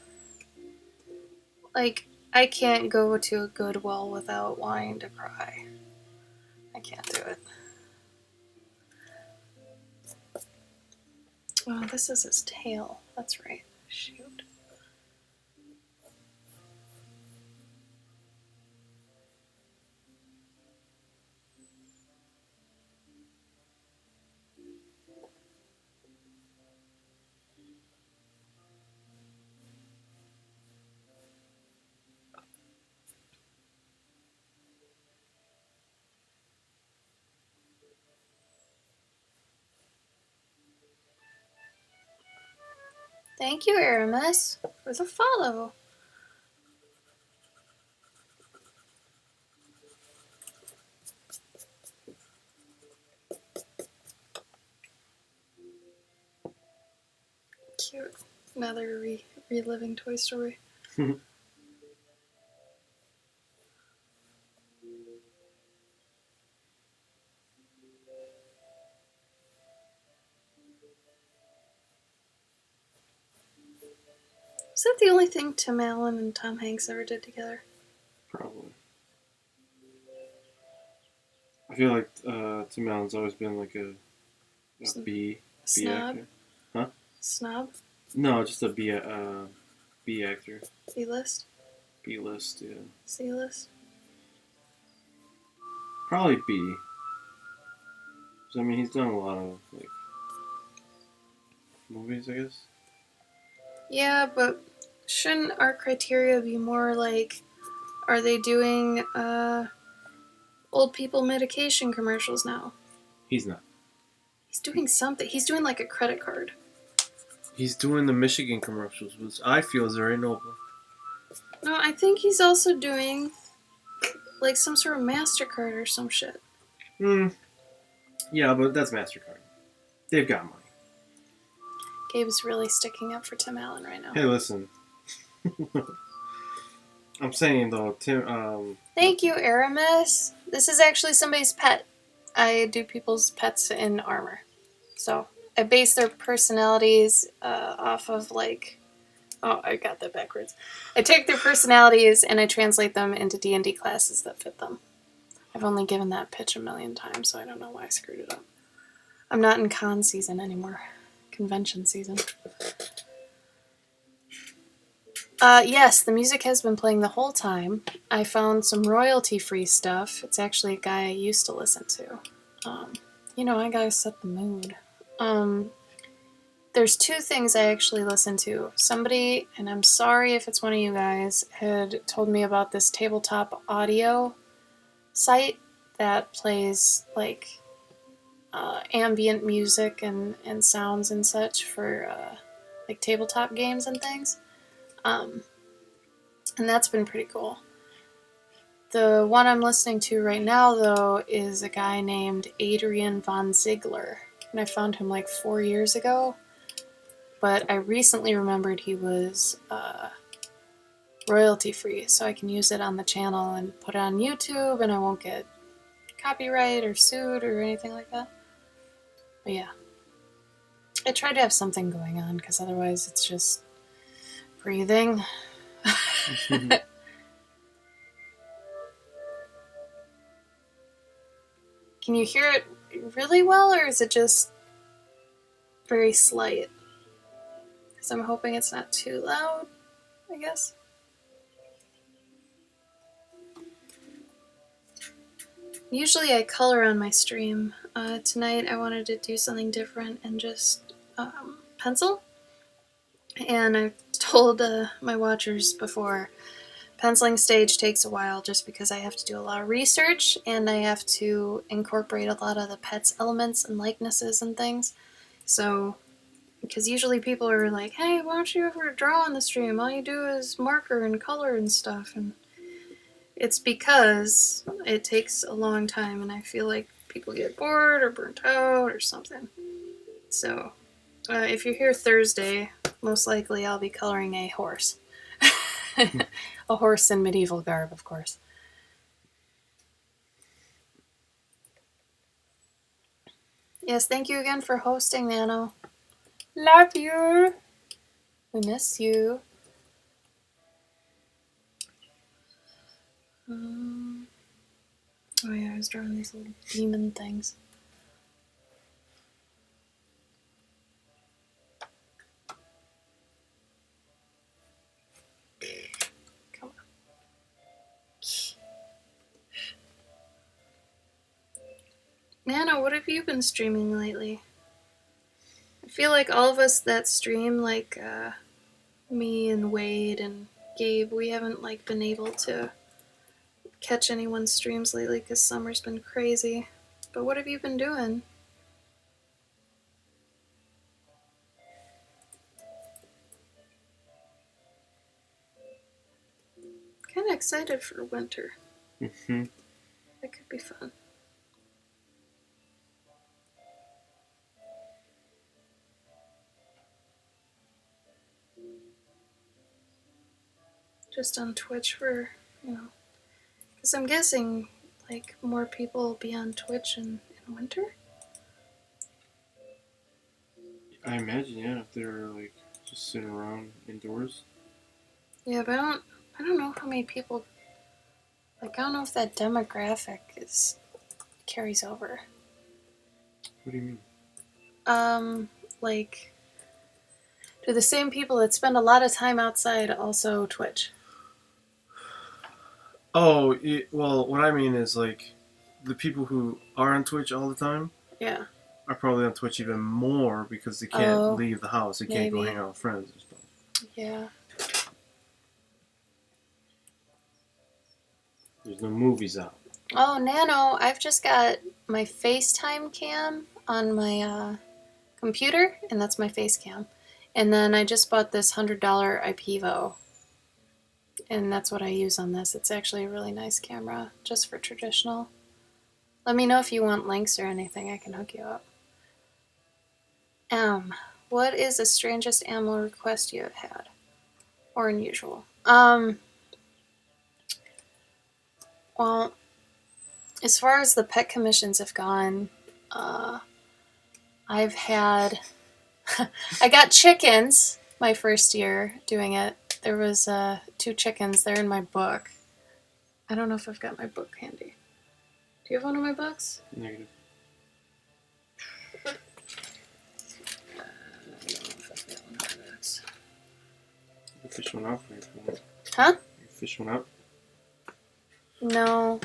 Like, I can't go to a Goodwill without wanting to cry. I can't do it. Oh, this is his tail. That's right. Shoot. Thank you, Aramis, for the follow. Cute. Now they're reliving Toy Story. Is that the only thing Tim Allen and Tom Hanks ever did together? Probably. I feel like Tim Allen's always been like a B Snob? actor. Huh? Snob? No, just a B actor. B-list? B-list, yeah. C-list? Probably B. I mean, he's done a lot of like movies, I guess. Yeah, but shouldn't our criteria be more like, are they doing old people medication commercials now? He's not. He's doing something. He's doing like a credit card. He's doing the Michigan commercials, which I feel is very noble. No, I think he's also doing like some sort of MasterCard or some shit. Yeah, but that's MasterCard. They've got money. Gabe's really sticking up for Tim Allen right now. Hey, listen. I'm saying though, Tim. Thank you, Aramis. this is actually somebody's pet. I do people's pets in armor. So I base their personalities off of like, oh, I got that backwards. I take their personalities and I translate them into D&D classes that fit them. I've only given that pitch a million times, so I don't know why I screwed it up. I'm not in con season anymore. Convention season. Yes, the music has been playing the whole time. I found some royalty-free stuff. It's actually a guy I used to listen to. I gotta set the mood. There's two things I actually listen to. Somebody, and I'm sorry if it's one of you guys, had told me about this tabletop audio site that plays like ambient music and sounds and such for like tabletop games and things. And that's been pretty cool. The one I'm listening to right now, though, is a guy named Adrian von Ziegler. And I found him like 4 years ago. But I recently remembered he was royalty free, so I can use it on the channel and put it on YouTube, and I won't get copyright or sued or anything like that. But yeah. I try to have something going on, because otherwise it's just breathing. Can you hear it really well, or is it just very slight? Because I'm hoping it's not too loud, I guess. Usually I color on my stream. Tonight I wanted to do something different and just pencil. And I've told my watchers before, penciling stage takes a while just because I have to do a lot of research and I have to incorporate a lot of the pet's elements and likenesses and things. So, because usually people are like, hey, why don't you ever draw on the stream? All you do is marker and color and stuff. And it's because it takes a long time and I feel like people get bored or burnt out or something. So, if you're here Thursday, most likely I'll be coloring a horse. A horse in medieval garb, of course. Yes, thank you again for hosting, Nano. Love you. We miss you. Oh yeah, I was drawing these little demon things. Come on. Nano, what have you been streaming lately? I feel like all of us that stream, like me and Wade and Gabe, we haven't like been able to catch anyone's streams lately because summer's been crazy. But what have you been doing? Kind of excited for winter. Mm-hmm. That could be fun. Just on Twitch for, because I'm guessing like more people will be on Twitch in winter. I imagine, yeah, if they're like just sitting around indoors. Yeah, but I don't know how many people. Like, I don't know if that demographic carries over. What do you mean? Like, do the same people that spend a lot of time outside also Twitch? Oh, well, what I mean is like the people who are on Twitch all the time. Yeah. Are probably on Twitch even more because they can't leave the house. They can't go maybe. hang out with friends and stuff. Yeah. There's no movies out. Oh, Nano, I've just got my FaceTime cam on my computer, and that's my face cam. And then I just bought this $100 IPVO, and that's what I use on this. It's actually a really nice camera, just for traditional. Let me know if you want links or anything. I can hook you up. What is the strangest animal request you have had? Or unusual? Well, as far as the pet commissions have gone, I've had I got chickens my first year doing it. There was 2 chickens. They're in my book. I don't know if I've got my book handy. Do you have one of my books? Negative. I don't know if I've got one of my books. You fish one out for me if you want. Huh? You fish one out? No.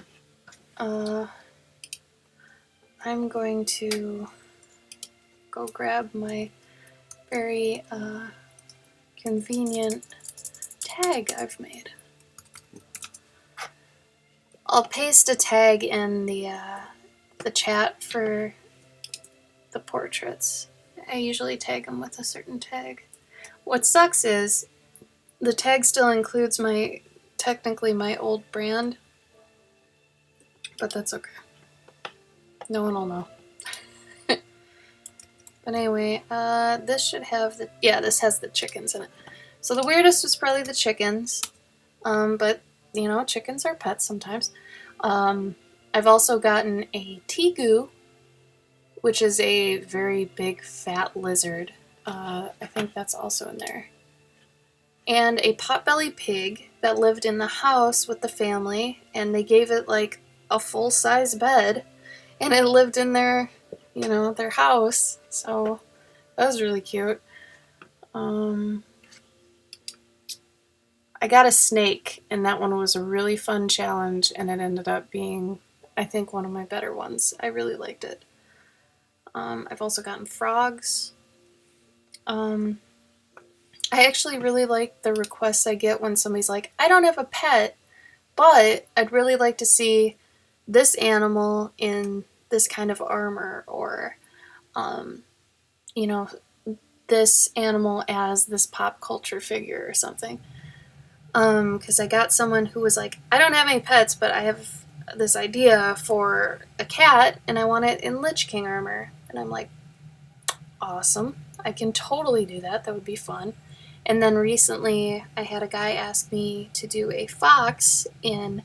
I'm going to go grab my very convenient tag I've made. I'll paste a tag in the chat for the portraits. I usually tag them with a certain tag. What sucks is the tag still includes technically my old brand, but that's okay. No one will know. But anyway, this should have this has the chickens in it. So the weirdest was probably the chickens, but you know, chickens are pets sometimes. I've also gotten a tegu, which is a very big fat lizard. I think that's also in there. And a potbelly pig that lived in the house with the family, and they gave it like a full-size bed, and it lived in their house. So that was really cute. I got a snake, and that one was a really fun challenge, and it ended up being, I think, one of my better ones. I really liked it. I've also gotten frogs. I actually really like the requests I get when somebody's like, I don't have a pet, but I'd really like to see this animal in this kind of armor, or, this animal as this pop culture figure or something. Because I got someone who was like, I don't have any pets, but I have this idea for a cat, and I want it in Lich King armor. And I'm like, awesome. I can totally do that. That would be fun. And then recently, I had a guy ask me to do a fox in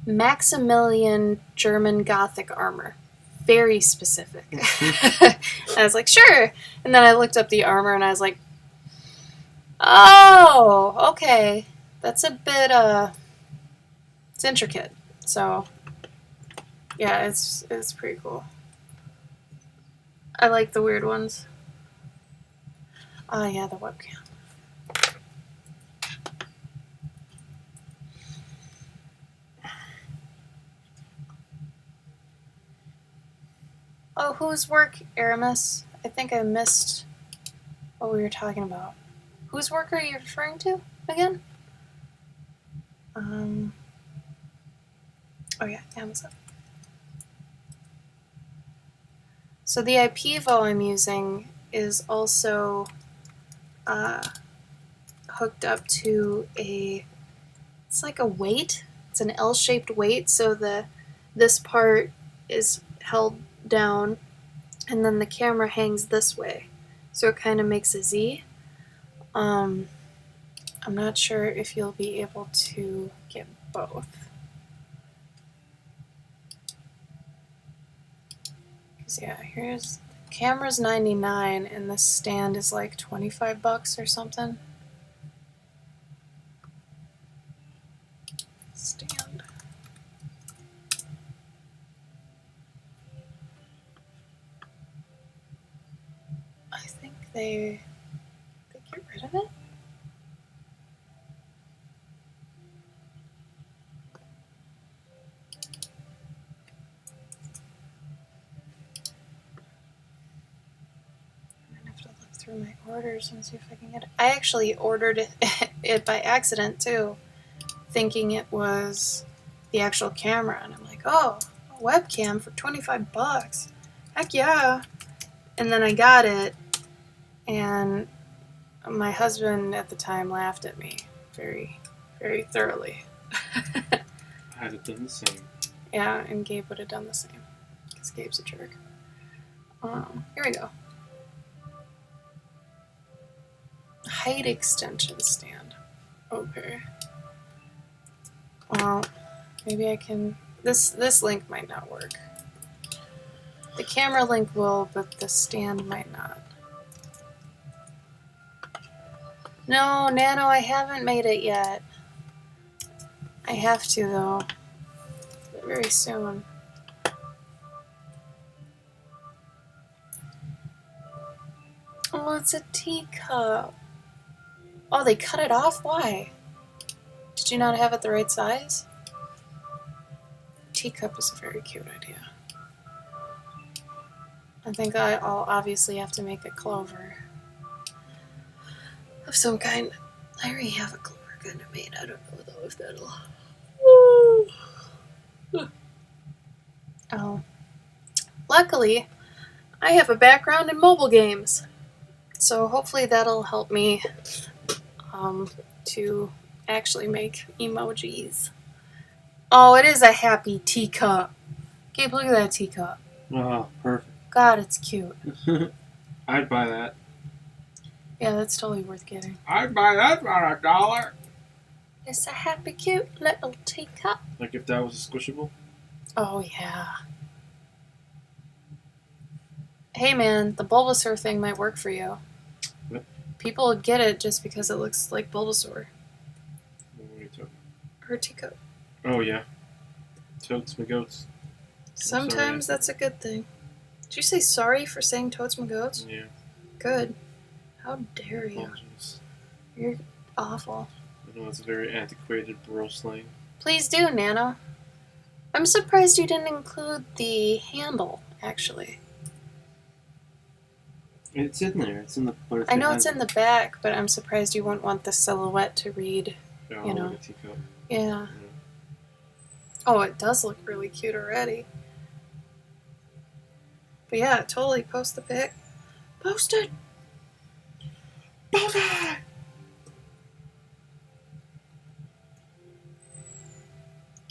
Maximilian German Gothic armor. Very specific. I was like, sure. And then I looked up the armor, and I was like, oh, okay. That's a bit, it's intricate. So, yeah, it's pretty cool. I like the weird ones. Oh, yeah, the webcam. Oh, whose work, Aramis? I think I missed what we were talking about. Whose work are you referring to again? Oh yeah, Amazon. So the IPvo I'm using is also hooked up to it's like a weight. It's an L-shaped weight, so this part is held down, and then the camera hangs this way, so it kind of makes a Z. I'm not sure if you'll be able to get both. Because yeah, here's camera's $99 and this stand is like $25 or something. Stand. I think they get rid of it. I'm gonna have to look through my orders and see if I can get it. I actually ordered it by accident too, thinking it was the actual camera, and I'm like, oh, a webcam for $25. Heck yeah. And then I got it, and my husband at the time laughed at me very, very thoroughly. I'd have done the same. Yeah, and Gabe would have done the same, because Gabe's a jerk. Here we go. Height extension stand. Okay. Well, maybe I can... This link might not work. The camera link will, but the stand might not. No, Nano, I haven't made it yet. I have to, though. Very soon. Oh, it's a teacup. Oh, they cut it off? Why? Did you not have it the right size? Teacup is a very cute idea. I think I'll obviously have to make a clover of some kind. I already have a clover kind of made. I don't know though if that'll. Oh. Luckily, I have a background in mobile games. So hopefully that'll help me to actually make emojis. Oh, it is a happy teacup. Gabe, look at that teacup. Oh, perfect. God, it's cute. I'd buy that. Yeah, that's totally worth getting. I'd buy that for $1. It's a happy, cute little teacup. Like if that was a squishable? Oh, yeah. Hey, man, the Bulbasaur thing might work for you. What? People would get it just because it looks like Bulbasaur. What are you talking about? Her teacup. Oh, yeah. Totes my goats. Sometimes that's a good thing. Did you say sorry for saying totes my goats? Yeah. Good. How dare you? Apologies. You're awful. I know it's a very antiquated bro slang. Please do, Nana. I'm surprised you didn't include the handle, actually. It's in there. It's in the. I know it's in the back, but I'm surprised you wouldn't want the silhouette to read. Oh, you know. like a teacup. Yeah. Oh, it does look really cute already. But yeah, totally post the pic. Post it! Post it!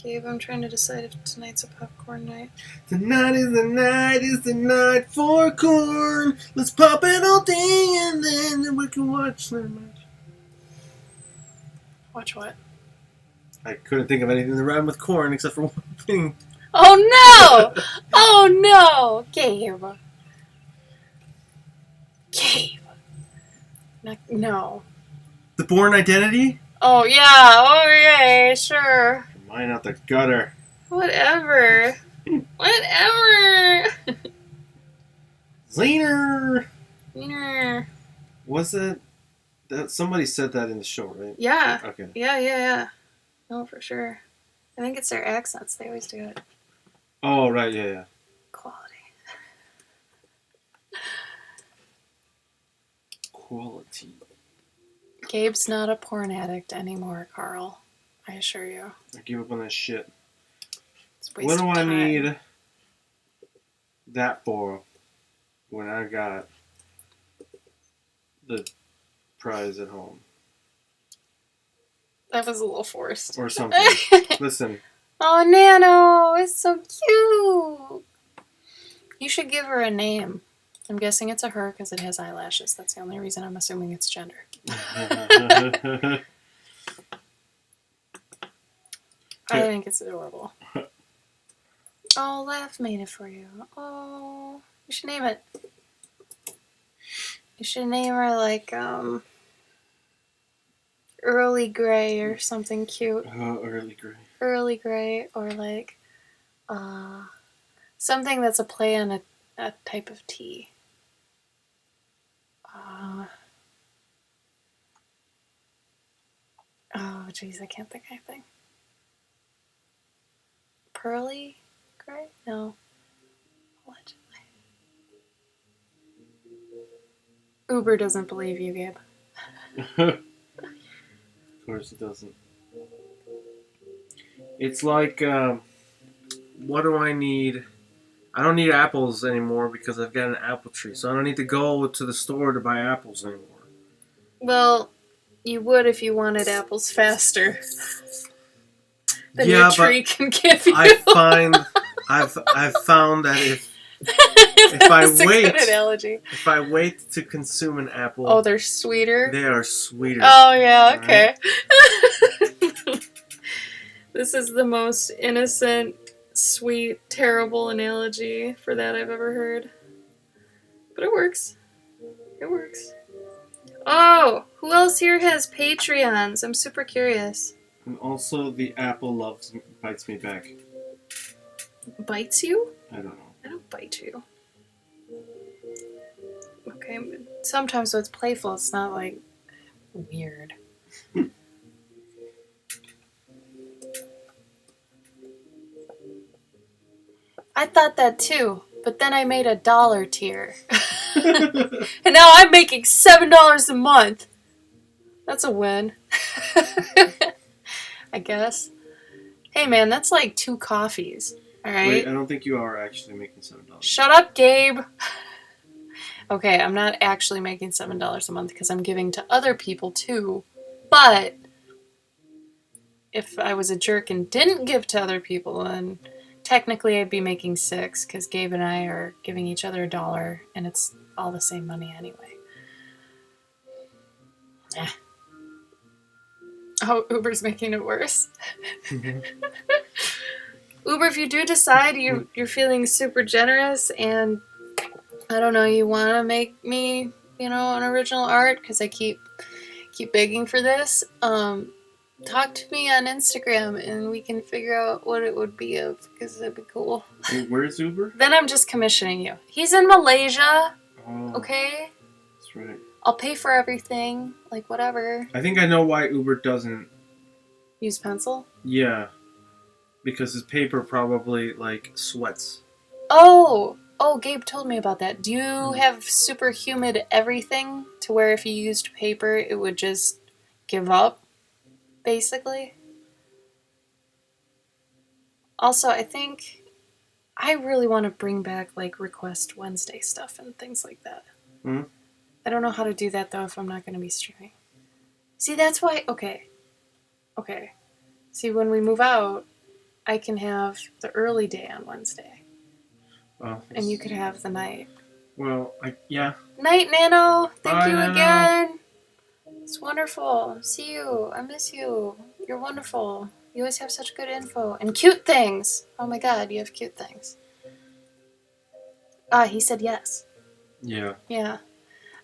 Gabe, I'm trying to decide if tonight's a popcorn night. Tonight is the night for corn. Let's pop it all day and then we can watch them. Watch what? I couldn't think of anything to rhyme with corn except for one thing. Oh no! Oh no! Gabe. Gabe. No. The Born Identity? Oh yeah, okay, sure. Mine out the gutter. Whatever. Whatever. Zener! Wiener. Was it? That somebody said that in the show, right? Yeah. Okay. Yeah. No, for sure. I think it's their accents. They always do it. Oh, right, yeah. Quality. Quality. Gabe's not a porn addict anymore, Carl. I assure you. I give up on that shit. It's a waste What do of I time. need that for when I got the prize at home? That was a little forced. Or something. Listen. Oh, Nano, it's so cute. You should give her a name. I'm guessing it's a her because it has eyelashes. That's the only reason I'm assuming it's gender. I think it's adorable. Oh, Laugh made it for you. Oh, you should name it. You should name her like Early Grey or something cute. Early Grey. Early Grey, or like something that's a play on a type of tea. Oh, jeez, I can't think of anything. Pearly Grey? No. Allegedly. Uber doesn't believe you, Gabe. Of course it doesn't. It's like, what do I need? I don't need apples anymore because I've got an apple tree. So I don't need to go to the store to buy apples anymore. Well, you would if you wanted apples faster than your tree can give you. I've found that if I wait to consume an apple, oh, they're sweeter. They are sweeter. Oh yeah, okay. Right? This is the most innocent sweet, terrible analogy for that I've ever heard. But it works. It works. Oh, who else here has Patreons? I'm super curious. And also, the apple bites me back. Bites you? I don't know. I don't bite you. Okay, but sometimes so it's playful. It's not like weird. I thought that too, but then I made a dollar tier. And now I'm making $7 a month. That's a win. I guess. Hey man, that's like 2 coffees. Alright? Wait, I don't think you are actually making $7. Shut up, Gabe. Okay, I'm not actually making $7 a month because I'm giving to other people too. But if I was a jerk and didn't give to other people, then technically I'd be making $6 because Gabe and I are giving each other $1 and it's all the same money anyway. Oh, Uber's making it worse. Mm-hmm. Uber, if you do decide you're feeling super generous and I don't know, you want to make me, an original art because I keep begging for this, talk to me on Instagram and we can figure out what it would be of because that'd be cool. Wait, where's Uber? Then I'm just commissioning you. He's in Malaysia, Oh, okay? that's right. I'll pay for everything, like whatever. I think I know why Uber doesn't. Use pencil? Yeah. Because his paper probably, sweats. Oh, Gabe told me about that. Do you have super humid everything to where if you used paper, it would just give up, basically? Also, I think I really want to bring back, Request Wednesday stuff and things like that. Hmm? I don't know how to do that, though, if I'm not going to be streaming. See, that's why... Okay. See, when we move out, I can have the early day on Wednesday. Oh, And you could have the night. Well, yeah. Night, Nano! Thank Bye, you Nano. again! It's wonderful. See you. I miss you. You're wonderful. You always have such good info. And cute things! Oh my god, you have cute things. He said yes. Yeah. Yeah.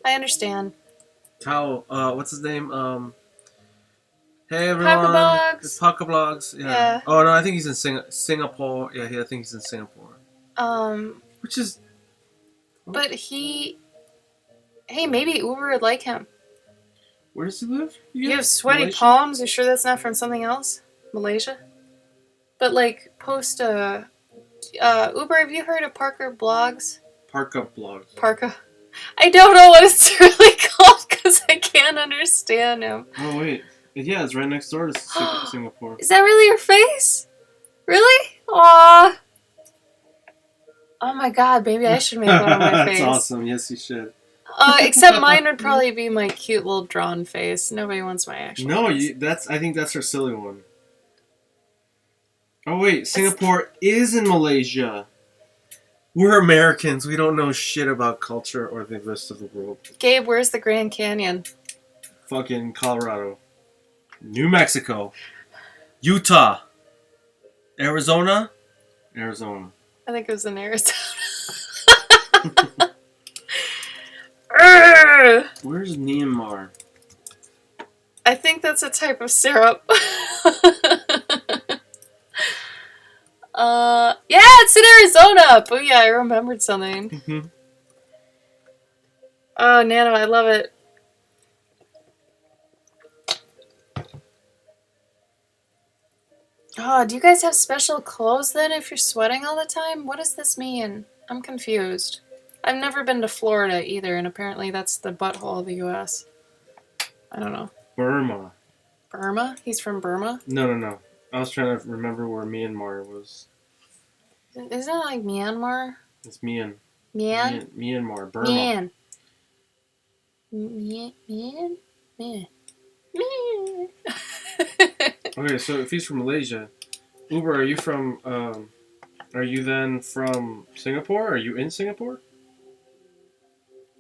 I understand. Tao, what's his name? Hey everyone. Pocketblogs. Pocketblogs. Yeah. Oh no, I think he's in Singapore. Yeah, I think he's in Singapore. Which is... But he... Hey, maybe Uber would like him. Where does he live? You have sweaty Malaysia? palms? You sure that's not from something else? Malaysia? But, post a... Uber, have you heard of Parker Blogs? Parka blogs. Parka? I don't know what it's really called because I can't understand him. Oh wait. Yeah, it's right next door to Singapore. Is that really your face? Really? Aww. Oh my god, maybe I should make one of my face. That's awesome. Yes, you should. Except mine would probably be my cute little drawn face. Nobody wants my actual face. I think that's her silly one. Oh wait, Singapore is in Malaysia. We're Americans. We don't know shit about culture or the rest of the world. Gabe, where's the Grand Canyon? Fucking Colorado. New Mexico. Utah. Arizona. I think it was in Arizona. Where's Myanmar? I think that's a type of syrup. Yeah, it's in Arizona. But yeah, I remembered something. Mm-hmm. Oh, Nano, I love it. Oh, do you guys have special clothes then if you're sweating all the time? What does this mean? I'm confused. I've never been to Florida either, and apparently that's the butthole of the U.S. I don't know. Burma. Burma? He's from Burma? No. I was trying to remember where Myanmar was. Isn't it like Myanmar? It's Myanmar. Burma. Myan. Okay, so if he's from Malaysia, Uber, are you then from Singapore? Are you in Singapore?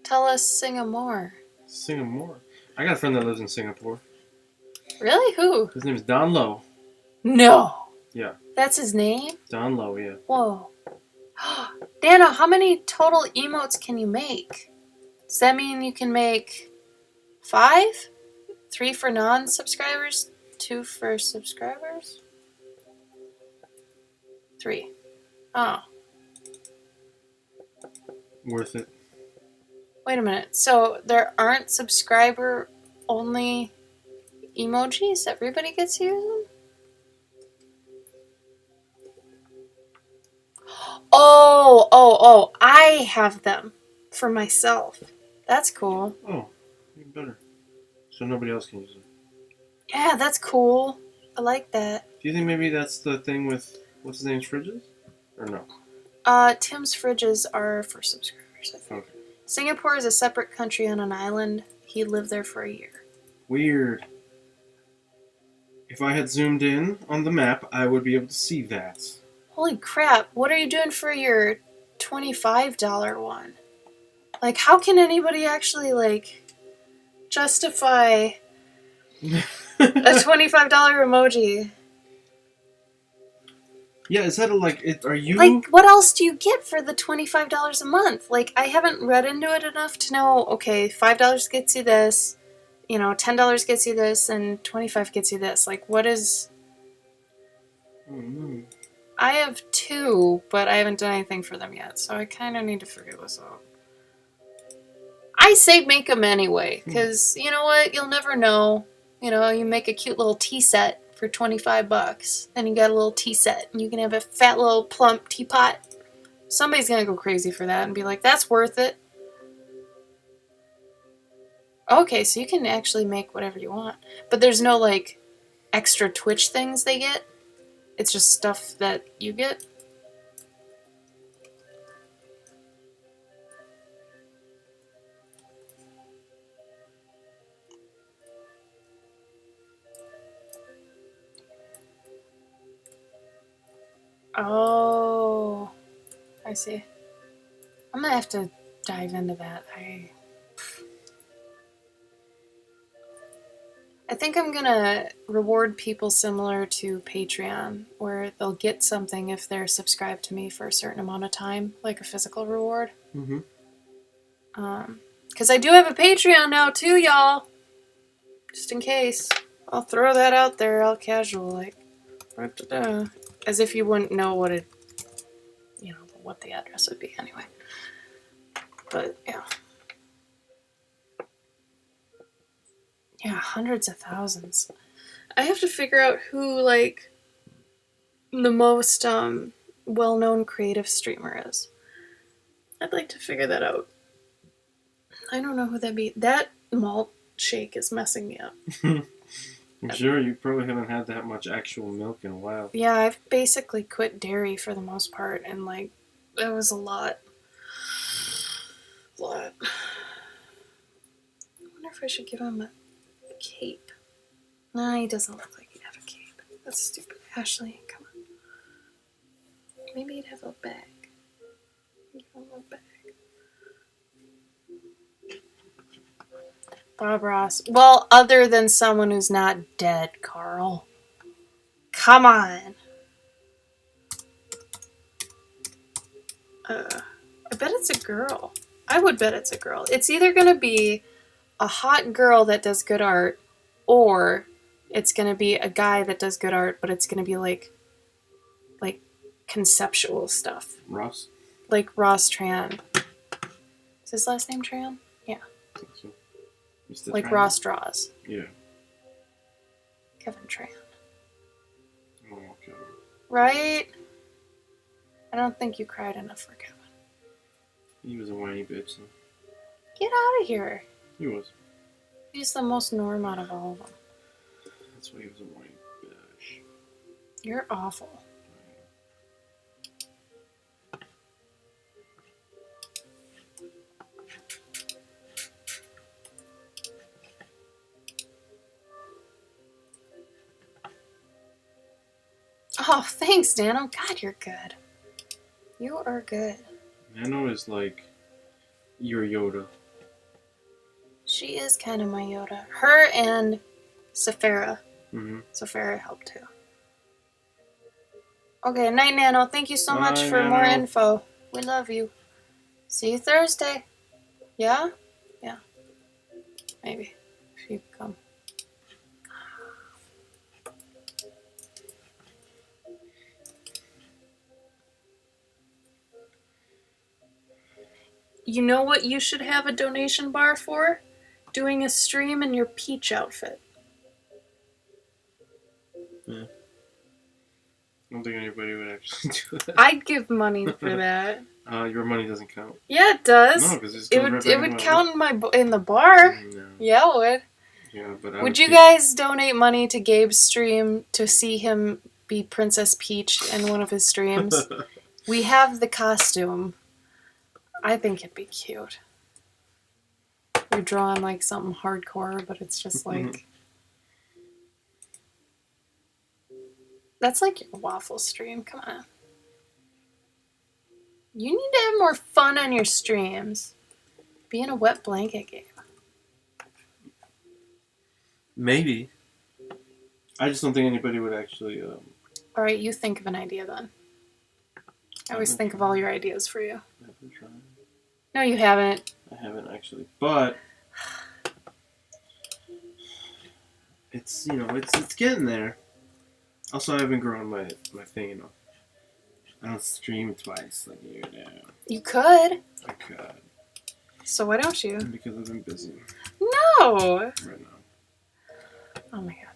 Tell us Singapore. Singapore. I got a friend that lives in Singapore. Really? Who? His name is Don Lowe. No. Yeah. That's his name? Don Low, yeah. Whoa. Dana, how many total emotes can you make? Does that mean you can make 5? 3 for non-subscribers? 2 for subscribers? 3. Oh. Worth it. Wait a minute. So there aren't subscriber-only emojis? Everybody gets to use them? Oh. I have them for myself. That's cool. Oh, even better. So nobody else can use them. Yeah, that's cool. I like that. Do you think maybe that's the thing with, what's his name's fridges? Or no? Tim's fridges are for subscribers, I think. Okay. Singapore is a separate country on an island. He lived there for a year. Weird. If I had zoomed in on the map, I would be able to see that. Holy crap, what are you doing for your $25 one? Like, how can anybody actually, like, justify a $25 emoji? Yeah, is that are you... Like, what else do you get for the $25 a month? Like, I haven't read into it enough to know, okay, $5 gets you this, $10 gets you this, and $25 gets you this. Like, what is... Oh, no. I have 2, but I haven't done anything for them yet, so I kind of need to figure this out. I say make them anyway, because you know what? You'll never know. You make a cute little tea set for $25, and you got a little tea set, and you can have a fat little plump teapot. Somebody's gonna go crazy for that and be like, that's worth it. Okay, so you can actually make whatever you want. But there's no, like, extra Twitch things they get. It's just stuff that you get. Oh, I see. I'm gonna have to dive into that. I think I'm gonna reward people similar to Patreon, where they'll get something if they're subscribed to me for a certain amount of time, like a physical reward. Mm-hmm. Because I do have a Patreon now too, y'all. Just in case. I'll throw that out there, all casual, like, as if you wouldn't know what what the address would be anyway. But yeah. Yeah, hundreds of thousands. I have to figure out who, like, the most well-known creative streamer is. I'd like to figure that out. I don't know who that'd be. That malt shake is messing me up. I'm sure you probably haven't had that much actual milk in a while. Yeah, I've basically quit dairy for the most part, and, like, that was a lot. I wonder if I should give him a cape. Nah, he doesn't look like he'd have a cape. That's stupid. Ashley, come on. Maybe he'd have a bag. Give him a bag. Bob Ross. Well, other than someone who's not dead, Carl. Come on. I bet it's a girl. I would bet it's a girl. It's either going to be a hot girl that does good art, or it's going to be a guy that does good art, but it's going to be like conceptual stuff. Ross? Like Ross Tran. Is his last name Tran? Yeah. I think so. Mr. Like Tran? Ross Draws. Yeah. Kevin Tran. Oh, okay. Right? I don't think you cried enough for Kevin. He was a whiny bitch, though. Get out of here. He was. He's the most norm out of all of them. That's why he was a whiny bitch. You're awful. Oh, thanks, Dano. God, you're good. You are good. Nano is like your Yoda. She is kind of my Yoda. Her and Sephira. Mm-hmm. Sephira helped too. Okay, night, Nano. Thank you so much Bye, for more Nano. info. We love you. See you Thursday. Yeah? Yeah. Maybe. If you come. You know what you should have a donation bar for? Doing a stream in your Peach outfit. Yeah. I don't think anybody would actually do that. I'd give money for that. Your money doesn't count. Yeah, it does. No, because it goes right back It would count in the bar. No. Yeah, it would. Yeah, but Would you guys donate money to Gabe's stream to see him be Princess Peach in one of his streams? We have the costume. I think it'd be cute. You're drawing like something hardcore, but it's just like... That's like your waffle stream. Come on. You need to have more fun on your streams. Be in a wet blanket game. Maybe. I just don't think anybody would actually. Alright, you think of an idea then. I always think of all your ideas for you. I've been trying. No, you haven't. I haven't actually, but it's it's getting there. Also, I haven't grown my thing enough. I don't stream twice like you do. You could. I could. So why don't you? Because I've been busy. No! Right now. Oh my god.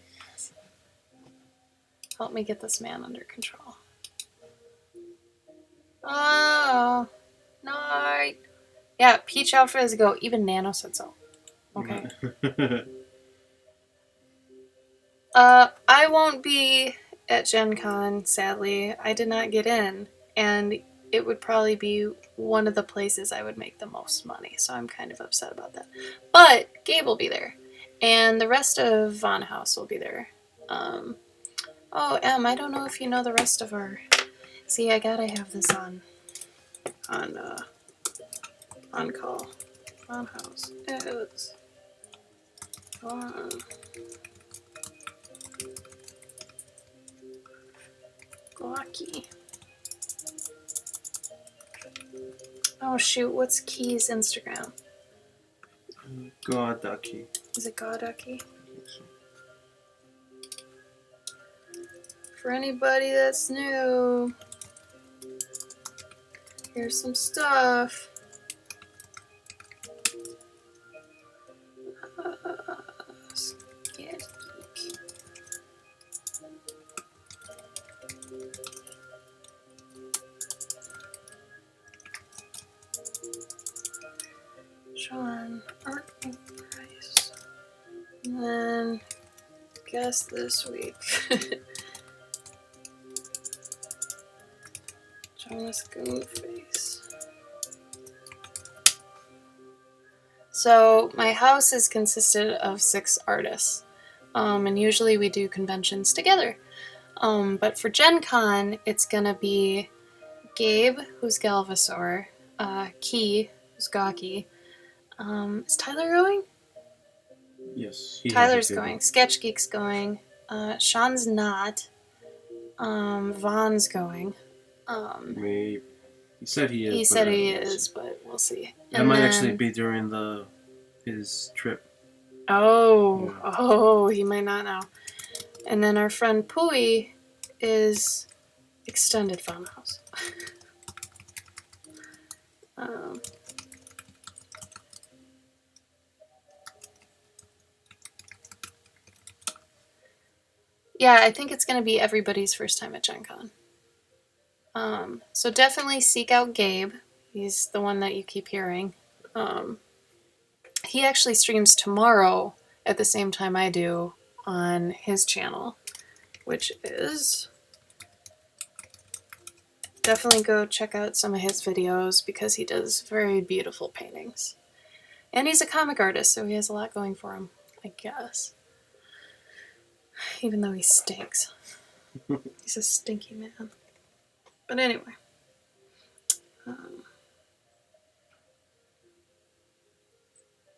Help me get this man under control. Oh. No. Yeah, Peach outfit is a go. Even Nano said so. Okay. I won't be at Gen Con, sadly. I did not get in, and it would probably be one of the places I would make the most money, so I'm kind of upset about that. But Gabe will be there, and the rest of Von House will be there. Oh, Em, I don't know if you know the rest of our... See, I gotta have this on call. Von House is... Lucky. Oh shoot, what's Key's Instagram? God Ducky. Is it Goducky? For anybody that's new, here's some stuff. Get geek. Sean, art price. And then, guess this week. Jonas Goonface. So, my house is consisted of 6 artists. And usually we do conventions together. But for Gen Con, it's gonna be Gabe, who's Galvasaur, Key, who's Gawky. Is Tyler going? Yes. Tyler's going. Sketch Geek's going. Sean's not. Vaughn's going. Maybe. He said he is. He said he is, but we'll see. That might actually be during his trip. Oh, Yeah. oh, he might not know. And then our friend Pui is extended farmhouse. Yeah, I think it's going to be everybody's first time at Gen Con. So definitely seek out Gabe. He's the one that you keep hearing. He actually streams tomorrow at the same time I do on his channel, which is... Definitely go check out some of his videos because he does very beautiful paintings. And he's a comic artist, so he has a lot going for him, I guess. Even though he stinks. He's a stinky man. But anyway.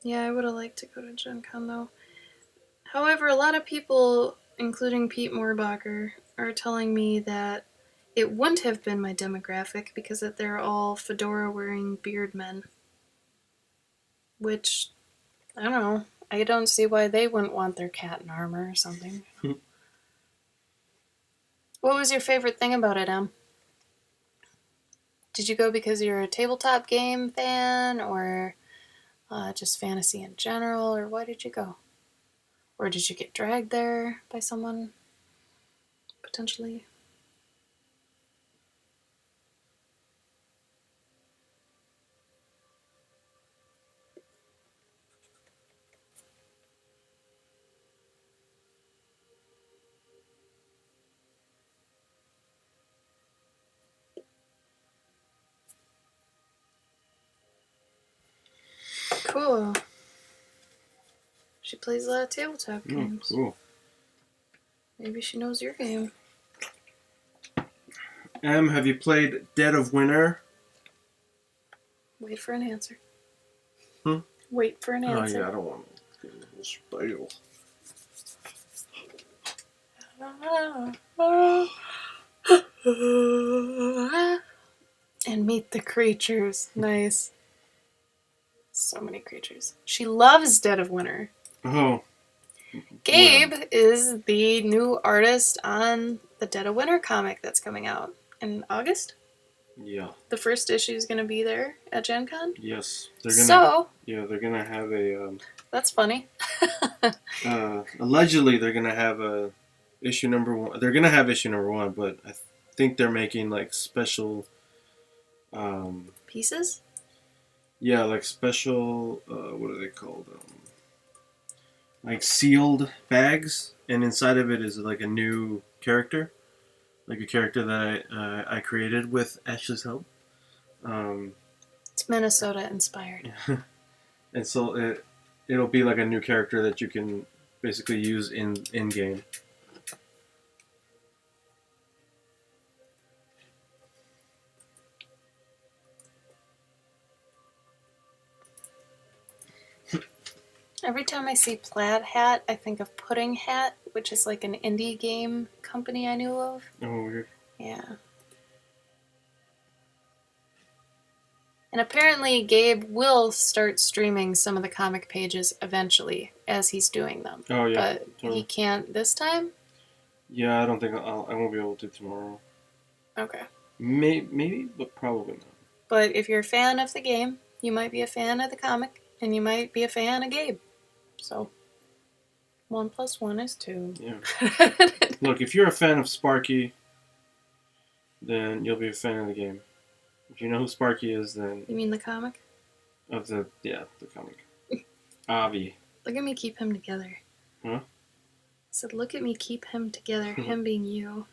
Yeah, I would have liked to go to Gen Con though. However, a lot of people, including Pete Moorbacher, are telling me that it wouldn't have been my demographic because they're all fedora-wearing beard men. Which, I don't know. I don't see why they wouldn't want their cat in armor or something. What was your favorite thing about it, Em? Did you go because you're a tabletop game fan, or just fantasy in general, or why did you go? Or did you get dragged there by someone, potentially? Cool. She plays a lot of tabletop games. Cool. Maybe she knows your game. Em, have you played Dead of Winter? Wait for an answer. Wait for an answer. Oh, yeah, I don't want to get a little spiel. And meet the creatures. Nice. So many creatures. She loves Dead of Winter. Oh. Gabe is the new artist on the Dead of Winter comic that's coming out in August. Yeah. The first issue is going to be there at Gen Con. Yes. They're gonna have a. That's funny. Allegedly, they're gonna have a issue number 1. They're gonna have issue number 1, but I think they're making like special. Pieces? Yeah, like special. What are they called? Like sealed bags, and inside of it is like a new character, like a character that I created with Ashley's help. It's Minnesota inspired. And so it'll be like a new character that you can basically use in game. Every time I see Plaid Hat, I think of Pudding Hat, which is like an indie game company I knew of. Oh, weird. Yeah. And apparently Gabe will start streaming some of the comic pages eventually as he's doing them. Oh, yeah. But he can't this time? Yeah, I don't think I won't be able to tomorrow. Okay. Maybe, but probably not. But if you're a fan of the game, you might be a fan of the comic, and you might be a fan of Gabe. So, 1 + 1 is 2. Yeah. Look, if you're a fan of Sparky, then you'll be a fan of the game. If you know who Sparky is, then... You mean the comic? The comic. Avi. Look at me keep him together. Huh? I said, look at me keep him together, him being you.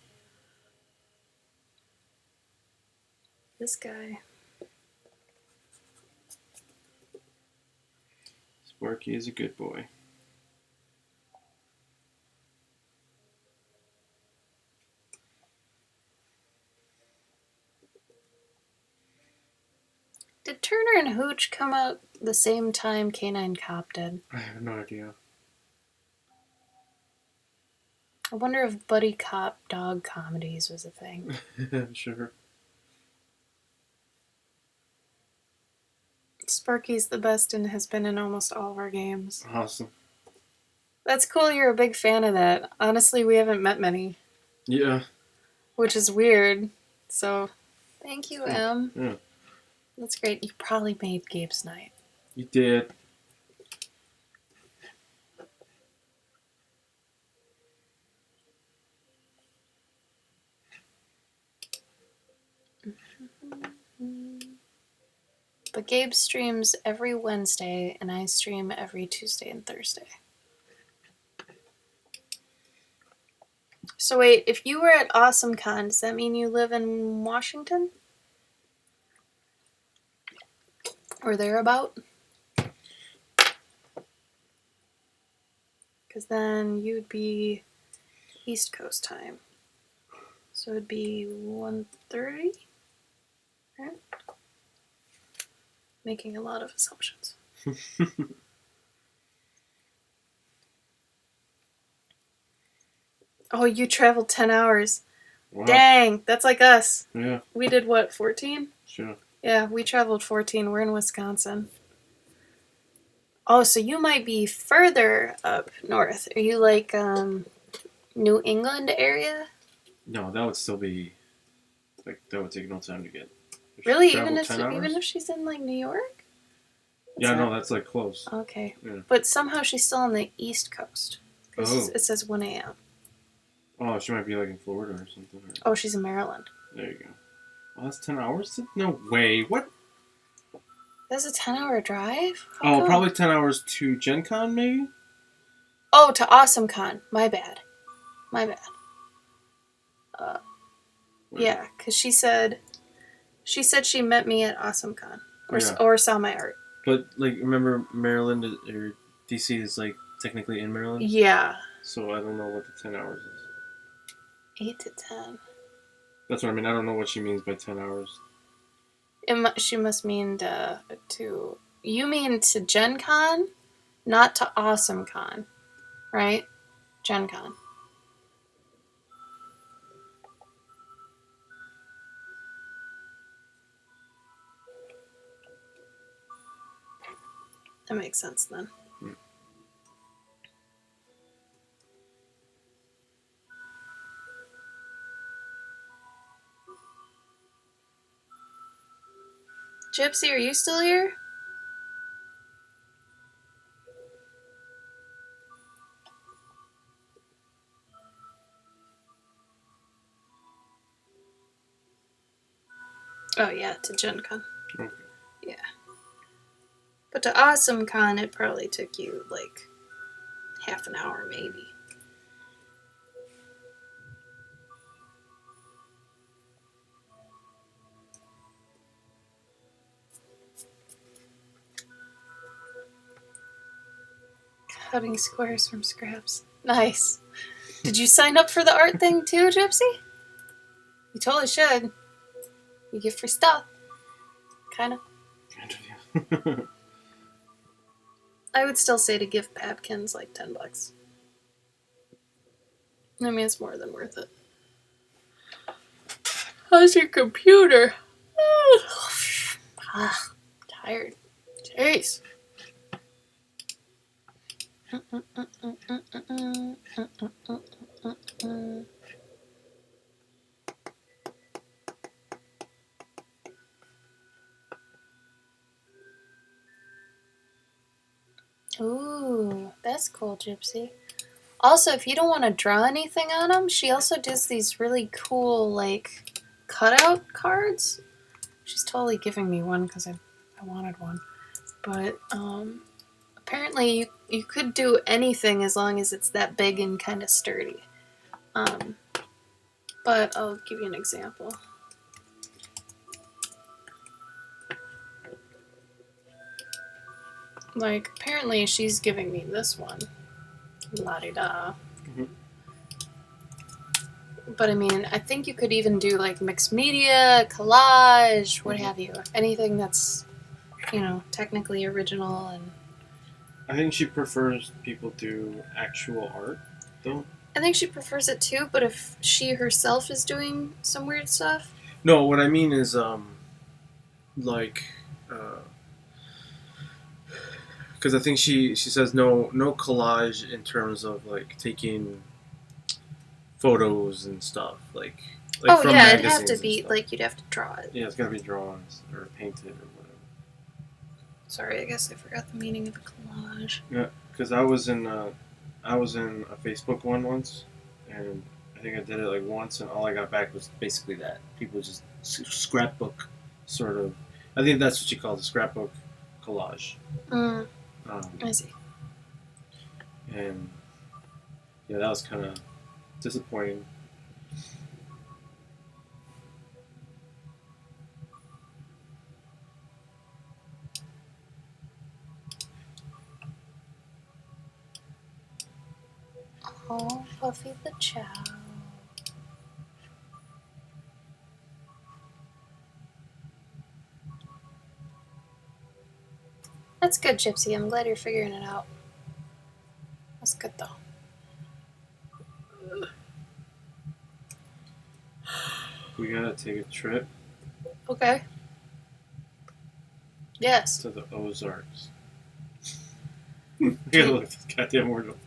This guy. Sparky is a good boy. Did Turner and Hooch come out the same time Canine Cop did? I have no idea. I wonder if buddy cop dog comedies was a thing. I'm sure. Sparky's the best and has been in almost all of our games. Awesome. That's cool you're a big fan of that. Honestly, we haven't met many. Yeah. Which is weird. So, thank you, Em. Yeah. That's great. You probably made Gabe's night. You did. But Gabe streams every Wednesday, and I stream every Tuesday and Thursday. So wait, if you were at AwesomeCon, does that mean you live in Washington? Or thereabout? Because then you'd be East Coast time. So it'd be 1:30? Right? Making a lot of assumptions. Oh, you traveled 10 hours. Wow. Dang, that's like us. Yeah. We did what, 14? Sure. Yeah, we traveled 14. We're in Wisconsin. Oh, so you might be further up north. Are you like New England area? No, that would still be like that would take no time to get. Really, even if she's in like New York? Yeah, no, that's like close. Okay. Yeah. But somehow she's still on the East Coast. Oh. It says 1 a.m. Oh, she might be like in Florida or something. Oh, she's in Maryland. There you go. Well, that's 10 hours? No way. What? That's a 10-hour drive? How come? Probably 10 hours to Gen Con, maybe? Oh, to Awesome Con. My bad. Yeah, because she said she met me at Awesome Con. Or saw my art. But, like, remember Maryland or DC is, like, technically in Maryland? Yeah. So I don't know what the 10 hours is. 8 to 10. That's what I mean. I don't know what she means by 10 hours. She must mean to... You mean to Gen Con? Not to Awesome Con. Right? Gen Con. That makes sense then. Gypsy, are you still here? Oh yeah, to Gen Con. Okay. Yeah. But to Awesome Con, it probably took you like half an hour maybe. Cutting squares from scraps. Nice. Did you sign up for the art thing too, Gypsy? You totally should. You get free stuff. Kind of. Yeah. I would still say to give Babkins like $10. I mean, it's more than worth it. How's your computer? Tired. Jeez. Ooh, that's cool, Gypsy. Also, if you don't want to draw anything on them, she also does these really cool, like, cutout cards. She's totally giving me one because I wanted one. But, apparently you could do anything as long as it's that big and kind of sturdy. But I'll give you an example. Like, apparently she's giving me this one. La-di-da. Mm-hmm. But I mean, I think you could even do like mixed media, collage, what have you. Anything that's, technically original. And I think she prefers people do actual art, though. I think she prefers it too, but if she herself is doing some weird stuff. No, what I mean is, because I think she says no collage in terms of like taking photos and stuff like oh from yeah, it'd have to magazines be and stuff. like you'd have to draw it. Yeah, it's gotta be drawn or painted or whatever. Sorry, I guess I forgot the meaning of a collage. Yeah, because I was in a Facebook one once, and I think I did it like once, and all I got back was basically that people just scrapbook sort of. I think that's what she calls a scrapbook collage. I see. And yeah, that was kind of disappointing. Oh, Puffy the Chow. That's good, Gypsy. I'm glad you're figuring it out. That's good, though. We gotta take a trip Okay. Yes. to the Ozarks. I gotta look this goddamn word up.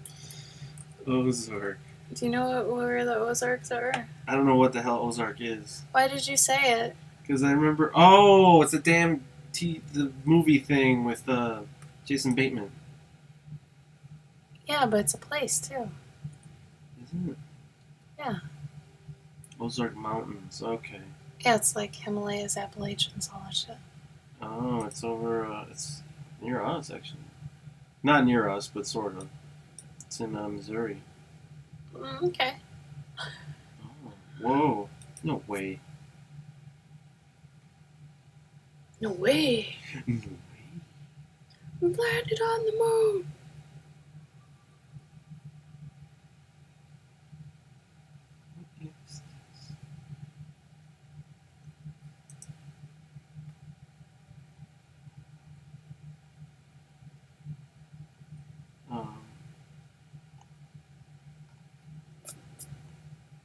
Ozark. Do you know where the Ozarks are? I don't know what the hell Ozark is. Why did you say it? Because I remember. Oh, it's a damn the movie thing with Jason Bateman. Yeah, but it's a place too. Isn't it? Yeah. Ozark Mountains. Okay. Yeah, it's like Himalayas, Appalachians, all that shit. Oh, it's over. It's near us, actually. Not near us, but sort of. It's in Missouri. Okay. Oh, whoa! No way. No way. No way. We landed on the moon. What is this?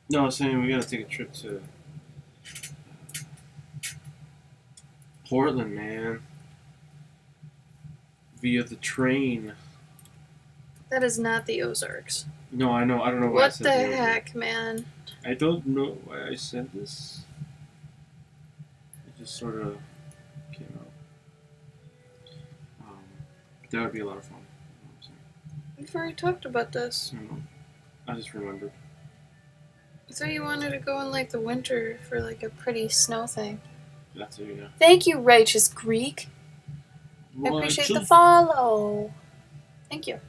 No, I was saying we gotta take a trip to Portland, man. Via the train. That is not the Ozarks. No, I know. I don't know why I What said the Ozark. heck, man? I don't know why I said this. It just sort of came out. That would be a lot of fun. You know what I'm saying? We've already talked about this. I don't know. I just remembered. I thought you wanted to go in like the winter for like a pretty snow thing. That's it, yeah. Thank you, Righteous Greek. I appreciate the follow. Thank you.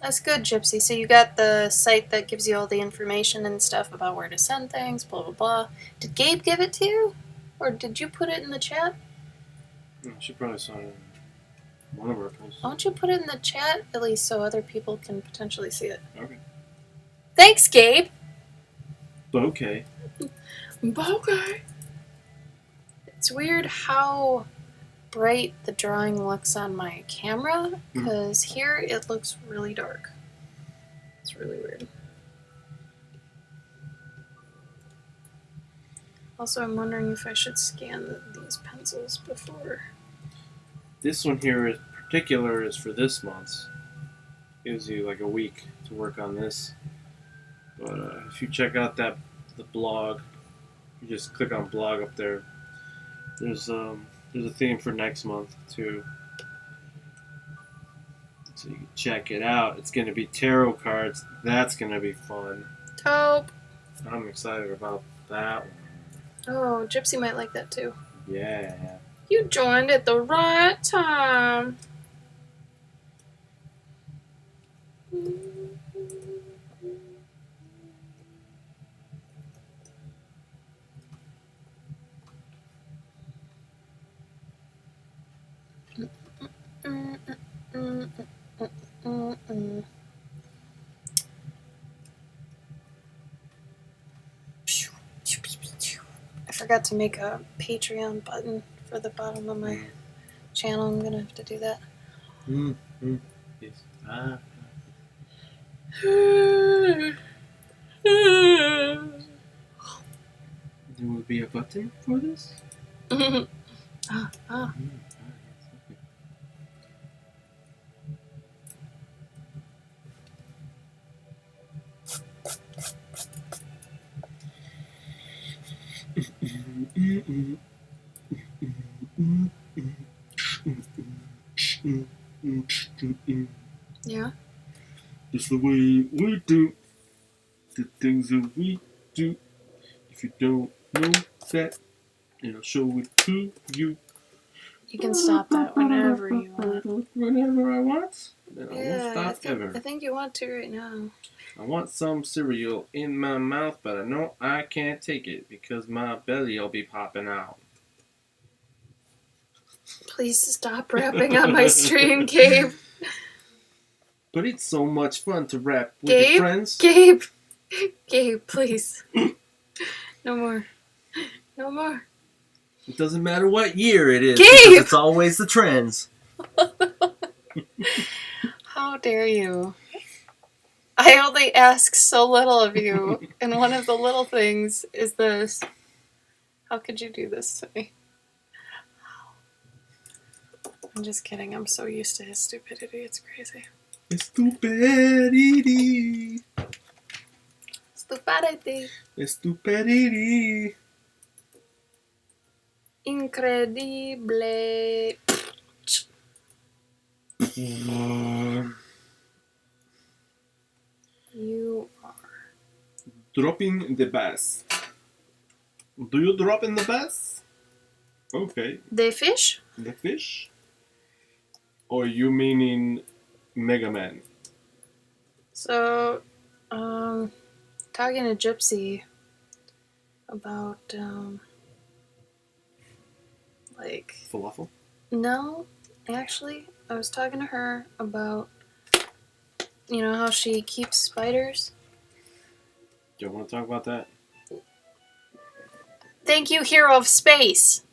That's good, Gypsy. So you got the site that gives you all the information and stuff about where to send things, blah, blah, blah. Did Gabe give it to you? Or did you put it in the chat? No, she probably saw it in one of our posts. Why don't you put it in the chat, at least so other people can potentially see it? Okay. Thanks, Gabe! Okay. Okay. It's weird how bright the drawing looks on my camera, because here it looks really dark. It's really weird. Also, I'm wondering if I should scan these pencils before. This one here in particular is for this month. Gives you like a week to work on this. But if you check out the blog, you just click on blog up there. There's a theme for next month too, so you can check it out. It's gonna be tarot cards. That's gonna be fun. Taupe! I'm excited about that one. Oh, Gypsy might like that too. Yeah. You joined at the right time. I forgot to make a Patreon button for the bottom of my channel. I'm gonna have to do that. Yes. There will be a button for this? Yeah? It's the way we do the things that we do. If you don't know that, I'll show it to you. You can stop that whenever you want. Whenever I want. Then I won't Yeah, stop ever. I think you want to right now. I want some cereal in my mouth, but I know I can't take it because my belly will be popping out. Please stop rapping on my stream, Gabe. But it's so much fun to rap with your friends. Gabe, please. No more. No more. It doesn't matter what year it is, Gabe! because it's always the trends. How dare you? I only ask so little of you, and one of the little things is this. How could you do this to me? I'm just kidding. I'm so used to his stupidity. It's crazy. Stupidity. Stupidity. Stupidity. Incredible. You are. Dropping the bass. Do you drop in the bass? Okay. The fish? The fish? Or you meaning Mega Man? So, talking to Gypsy about, like... Falafel? No, actually, I was talking to her about, you know, how she keeps spiders. Do you want to talk about that? Thank you, Hero of Space,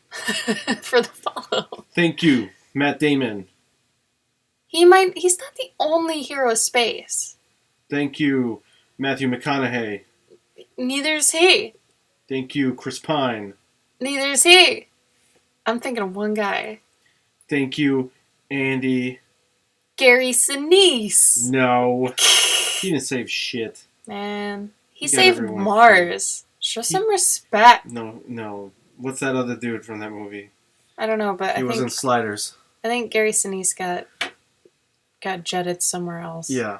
for the follow. Thank you, Matt Damon. He's not the only Hero of Space. Thank you, Matthew McConaughey. Neither is he. Thank you, Chris Pine. Neither is he. I'm thinking of one guy. Thank you, Andy. Gary Sinise. No. He didn't save shit. Man, he You got saved everyone Mars. Show some respect. No. What's that other dude from that movie? I don't know, but He was in Sliders. I think Gary Sinise got jetted somewhere else. Yeah.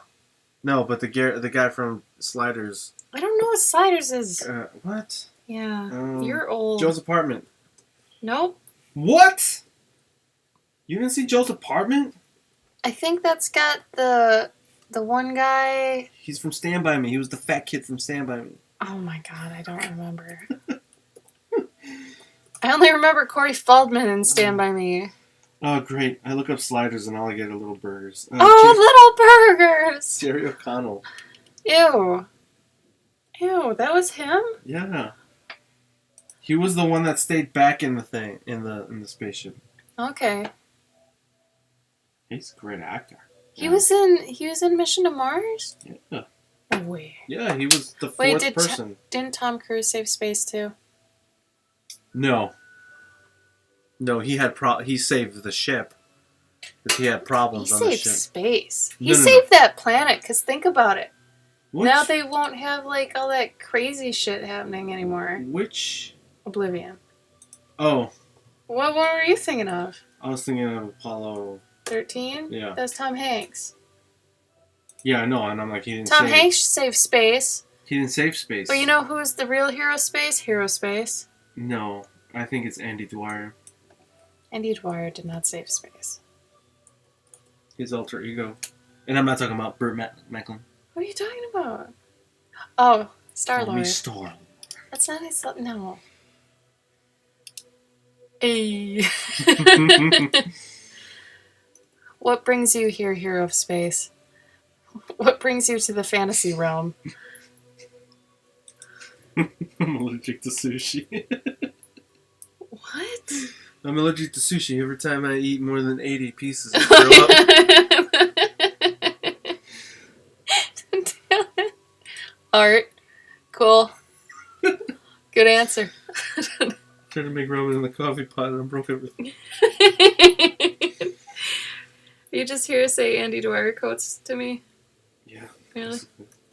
No, but the guy from Sliders. I don't know what Sliders is. What? Yeah, you're old. Joe's Apartment. Nope. What? You didn't see Joe's Apartment? I think that's got the one guy. He's from Stand By Me. He was the fat kid from Stand By Me. Oh my god, I don't remember. I only remember Corey Feldman in Stand By Me. Oh, great. I look up Sliders and all I get are little burgers. Little burgers! Jerry O'Connell. Ew, that was him? Yeah. He was the one that stayed back in the thing, in the spaceship. Okay. He's a great actor. He was in Mission to Mars? Yeah. No way. Yeah, he was the fourth person. Didn't Tom Cruise save space too? No, he saved the ship. Because he had problems on the ship. He saved space. No, He saved that planet, because think about it. Now they won't have, like, all that crazy shit happening anymore. Which? Oblivion. Oh. What were you thinking of? I was thinking of Apollo 13? Yeah. That's Tom Hanks. Yeah, I know, and I'm like, he didn't Tom Hanks saved space. He didn't save space. But you know who's the real hero of space? Hero Space. No, I think it's Andy Dwyer. Andy Dwyer did not save space. His alter ego. And I'm not talking about Burt Macklin. What are you talking about? Oh, Star-Lord. Star-Lord. That's not his... No. Hey. What brings you here, hero of space? What brings you to the fantasy realm? I'm allergic to sushi. What? I'm allergic to sushi. Every time I eat more than 80 pieces, I throw up. Art. Cool. Good answer. Tried to make ramen in the coffee pot and I broke everything. You just hear say Andy Dwyer quotes to me? Yeah. Really?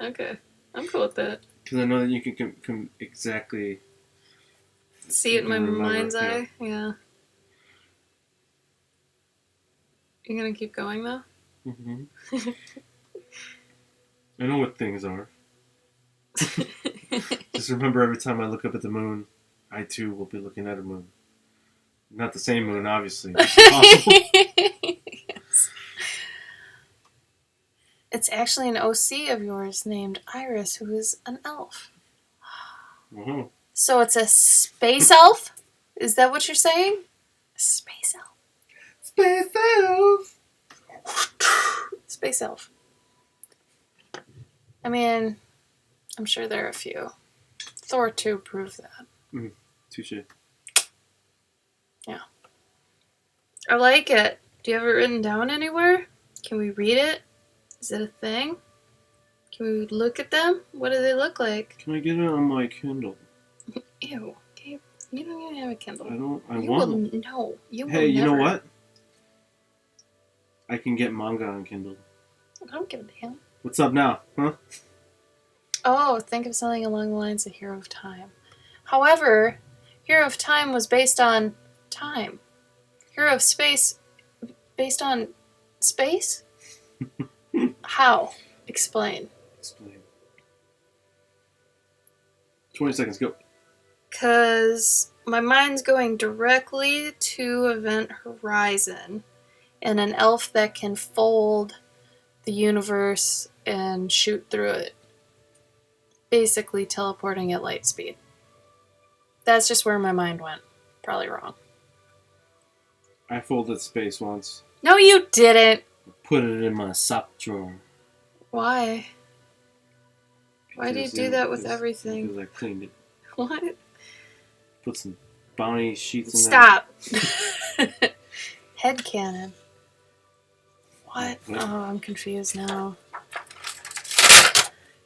Okay. I'm cool with that. Because I know that you can exactly... See it in my mind's eye? Yeah. You gonna keep going, though? Mm-hmm. I know what things are. Just remember every time I look up at the moon, I too will be looking at a moon. Not the same moon, obviously. Yes. It's actually an OC of yours named Iris, who is an elf. Mm-hmm. So it's a space elf? Is that what you're saying? A space elf. Space elf! Space elf. I mean, I'm sure there are a few. Thor 2 proved that. Touche. Yeah. I like it. Do you have it written down anywhere? Can we read it? Is it a thing? Can we look at them? What do they look like? Can I get it on my Kindle? Ew, Gabe, you don't even have a Kindle. I You want. will no. You Hey, will you never. know what? I can get manga on Kindle. I don't give a damn. What's up now? Huh? Oh, think of something along the lines of Hero of Time. However, Hero of Time was based on time. Hero of Space based on space? How? Explain. Explain. 20 seconds, go. Because my mind's going directly to Event Horizon and an elf that can fold the universe and shoot through it. Basically teleporting at light speed. That's just where my mind went. Probably wrong. I folded space once. No, you didn't. Put it in my sock drawer. Why? Why do you do that with Because everything? I cleaned it. What? Put some bounty sheets in Stop. Headcanon. What? What? Oh, I'm confused now.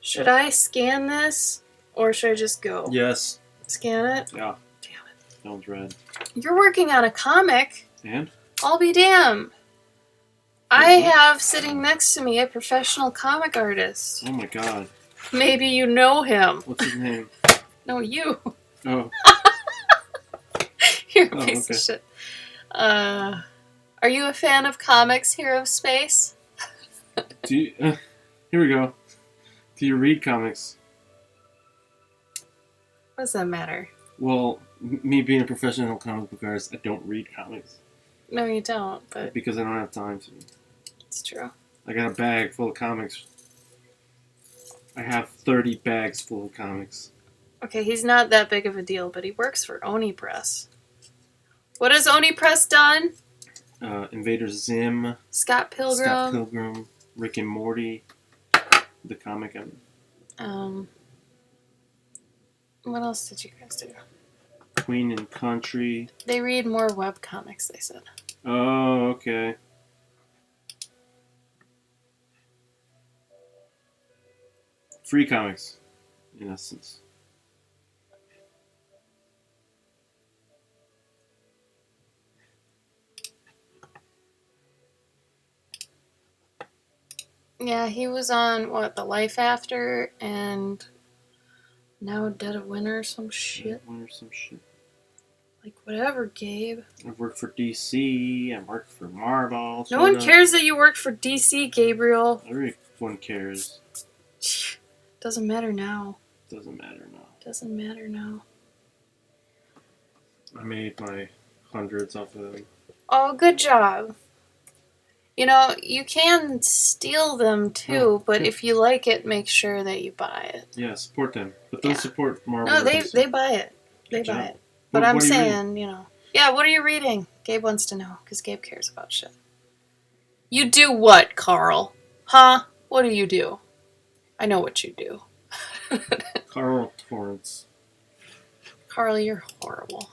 Should I scan this or should I just go? there. Yes. Scan it? Yeah. Damn it. That one's red. You're working on a comic. And? I'll be damned. I What? have sitting next to me a professional comic artist. Oh my god. Maybe you know him. What's his name? No, you. Oh. You're a Oh, piece okay. of shit. Are you a fan of comics, Hero of Space? Do you, here we go. Do you read comics? What does that matter? Well, me being a professional comic book artist, I don't read comics. No, you don't, but Because I don't have time to. it's true. I got a bag full of comics. I have 30 bags full of comics. Okay, he's not that big of a deal, but he works for Oni Press. What has Oni Press done? Invader Zim, Scott Pilgrim. Scott Pilgrim, Rick and Morty, the comic. What else did you guys do? Queen and Country. They read more web comics, they said. Oh, okay. Free comics, in essence. Yeah, he was on, what, The Life After, and now Dead of Winter or some shit. Or some shit. Like, whatever, Gabe. I've worked for DC. I've worked for Marvel. No one sorta. cares that you worked for DC, Gabriel. Everyone cares. Doesn't matter now. Doesn't matter now. Doesn't matter now. I made my hundreds off of them. Oh, good job. You know, you can steal them too, Oh, but good. if you like it, make sure that you buy it. Yeah, support them. But don't Yeah. support Marvel. No, or they DC. buy it. They Good buy job. it. But What I'm are you reading? saying, you know. Yeah, what are you reading? Gabe wants to know, because Gabe cares about shit. You do what, Carl? Huh? What do you do? I know what you do. Carl Torrance. Carl, you're horrible.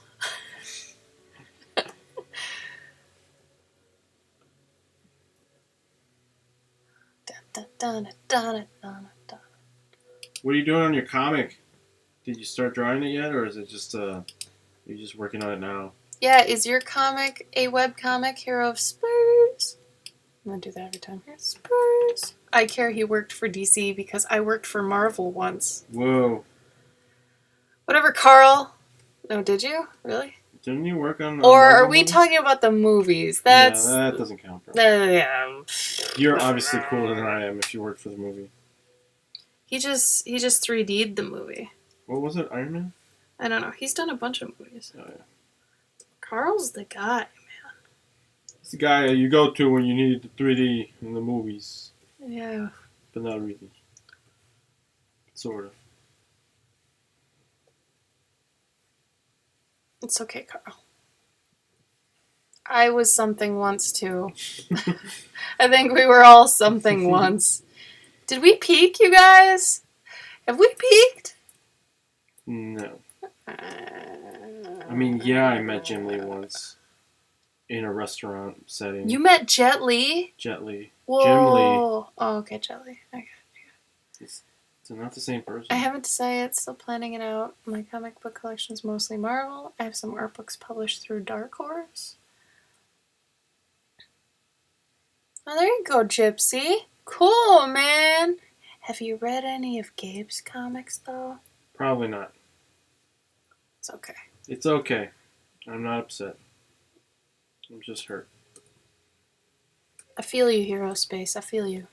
Dun, dun, dun, dun, dun, dun. What are you doing on your comic? Did you start drawing it yet, or is it just are you just working on it now? Yeah, is your comic a web comic, Hero of Spurs? I'm gonna do that every time. Spurs. I care he worked for DC because I worked for Marvel once. Whoa! Whatever, Carl. No, did you? Really? Didn't you work on? Or are Marvel we movies? talking about the movies? That's Yeah, that doesn't count, bro. yeah. You're obviously cooler than I am if you worked for the movie. He just 3D'd the movie. What was it, Iron Man? I don't know. He's done a bunch of movies. Oh yeah. Carl's the guy. It's the guy you go to when you need the 3D in the movies, Yeah. but not really. Sort of. It's okay, Carl. I was something once too. I think we were all something once. Did we peak, you guys? Have we peaked? No. I mean, yeah, I met Jim Lee once. in a restaurant setting. You met Jet Li? Jet Li. Whoa. Jim Lee. Oh, okay, Jet Li. Okay. It's not the same person. I haven't decided, still planning it out. My comic book collection is mostly Marvel. I have some art books published through Dark Horse. Oh, there you go, Gypsy. Cool, man. Have you read any of Gabe's comics, though? Probably not. It's okay. It's okay. I'm not upset. I'm just hurt. I feel you, Hero Space. I feel you.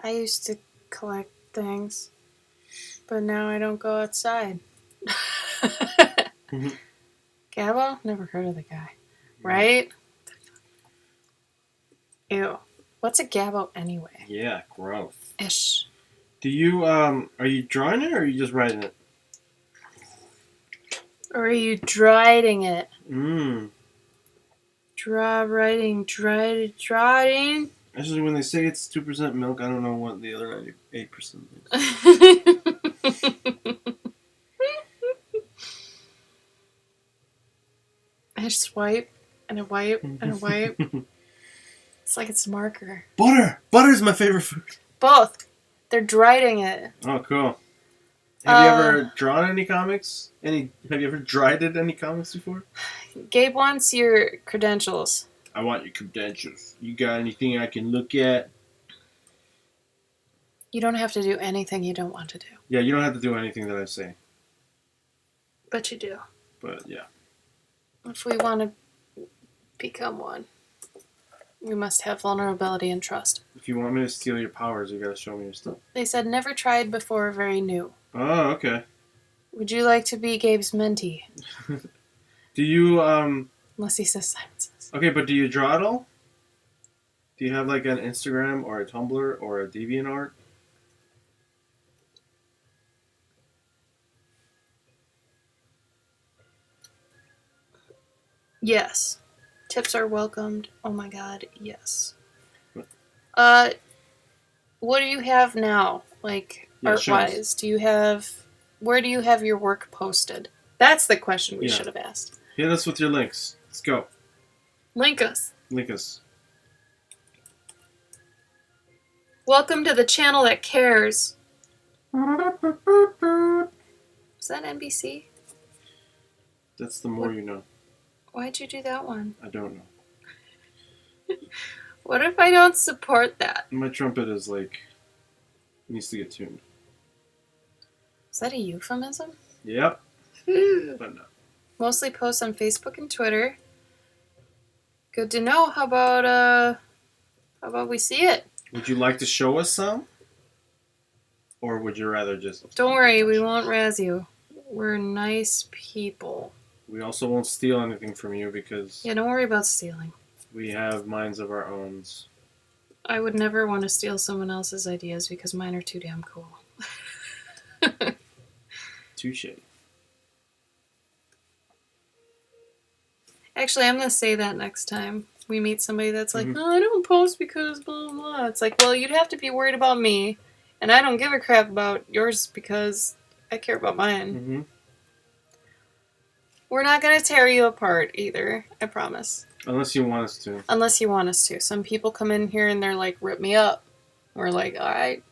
I used to collect things, but now I don't go outside. Gabo? Never heard of the guy. Right? Ew. What's a Gabo anyway? Yeah, gross. Ish. Do you, are you drawing it or are you just writing it? Or are you drying it? Mmm. Drying. Actually, when they say it's 2% milk, I don't know what the other 98% is. I swipe and a wipe and a wipe. It's like it's a marker. Butter! Butter's my favorite food. Both. They're drying it. Oh, cool. Have you ever drawn any comics? Have you ever dried any comics before? Gabe wants your credentials. I want your credentials. You got anything I can look at? You don't have to do anything you don't want to do. Yeah, you don't have to do anything that I say. But you do. But, yeah. If we want to become one, we must have vulnerability and trust. If you want me to steal your powers, you gotta show me your stuff. They said never tried before, very new. Oh, okay. Would you like to be Gabe's mentee? Do you, Unless he says Simon says. Okay, but do you draw at all? Do you have like an Instagram or a Tumblr or a DeviantArt? Yes. Tips are welcomed. Oh my god, yes. What do you have now? Like, Yeah, art-wise? Where do you have your work posted? That's the question we should have asked. Hit us with your links. Let's go. Link us. Link us. Welcome to the channel that cares. Is that NBC? That's the more you know. Why'd you do that one? I don't know. What if I don't support that? My trumpet is like needs to get tuned. Is that a euphemism? Yep. But no. Mostly posts on Facebook and Twitter. Good to know. How about we see it? Would you like to show us some? Or would you rather just... Don't worry, we won't razz you. We're nice people. We also won't steal anything from you because... Yeah, don't worry about stealing. We have minds of our own. I would never want to steal someone else's ideas because mine are too damn cool. Touche. Actually, I'm going to say that next time we meet somebody that's like, oh, I don't post because blah, blah. It's like, well, you'd have to be worried about me, and I don't give a crap about yours because I care about mine. Mm-hmm. We're not going to tear you apart either, I promise. Unless you want us to. Unless you want us to. Some people come in here and they're like, rip me up. We're like, all right,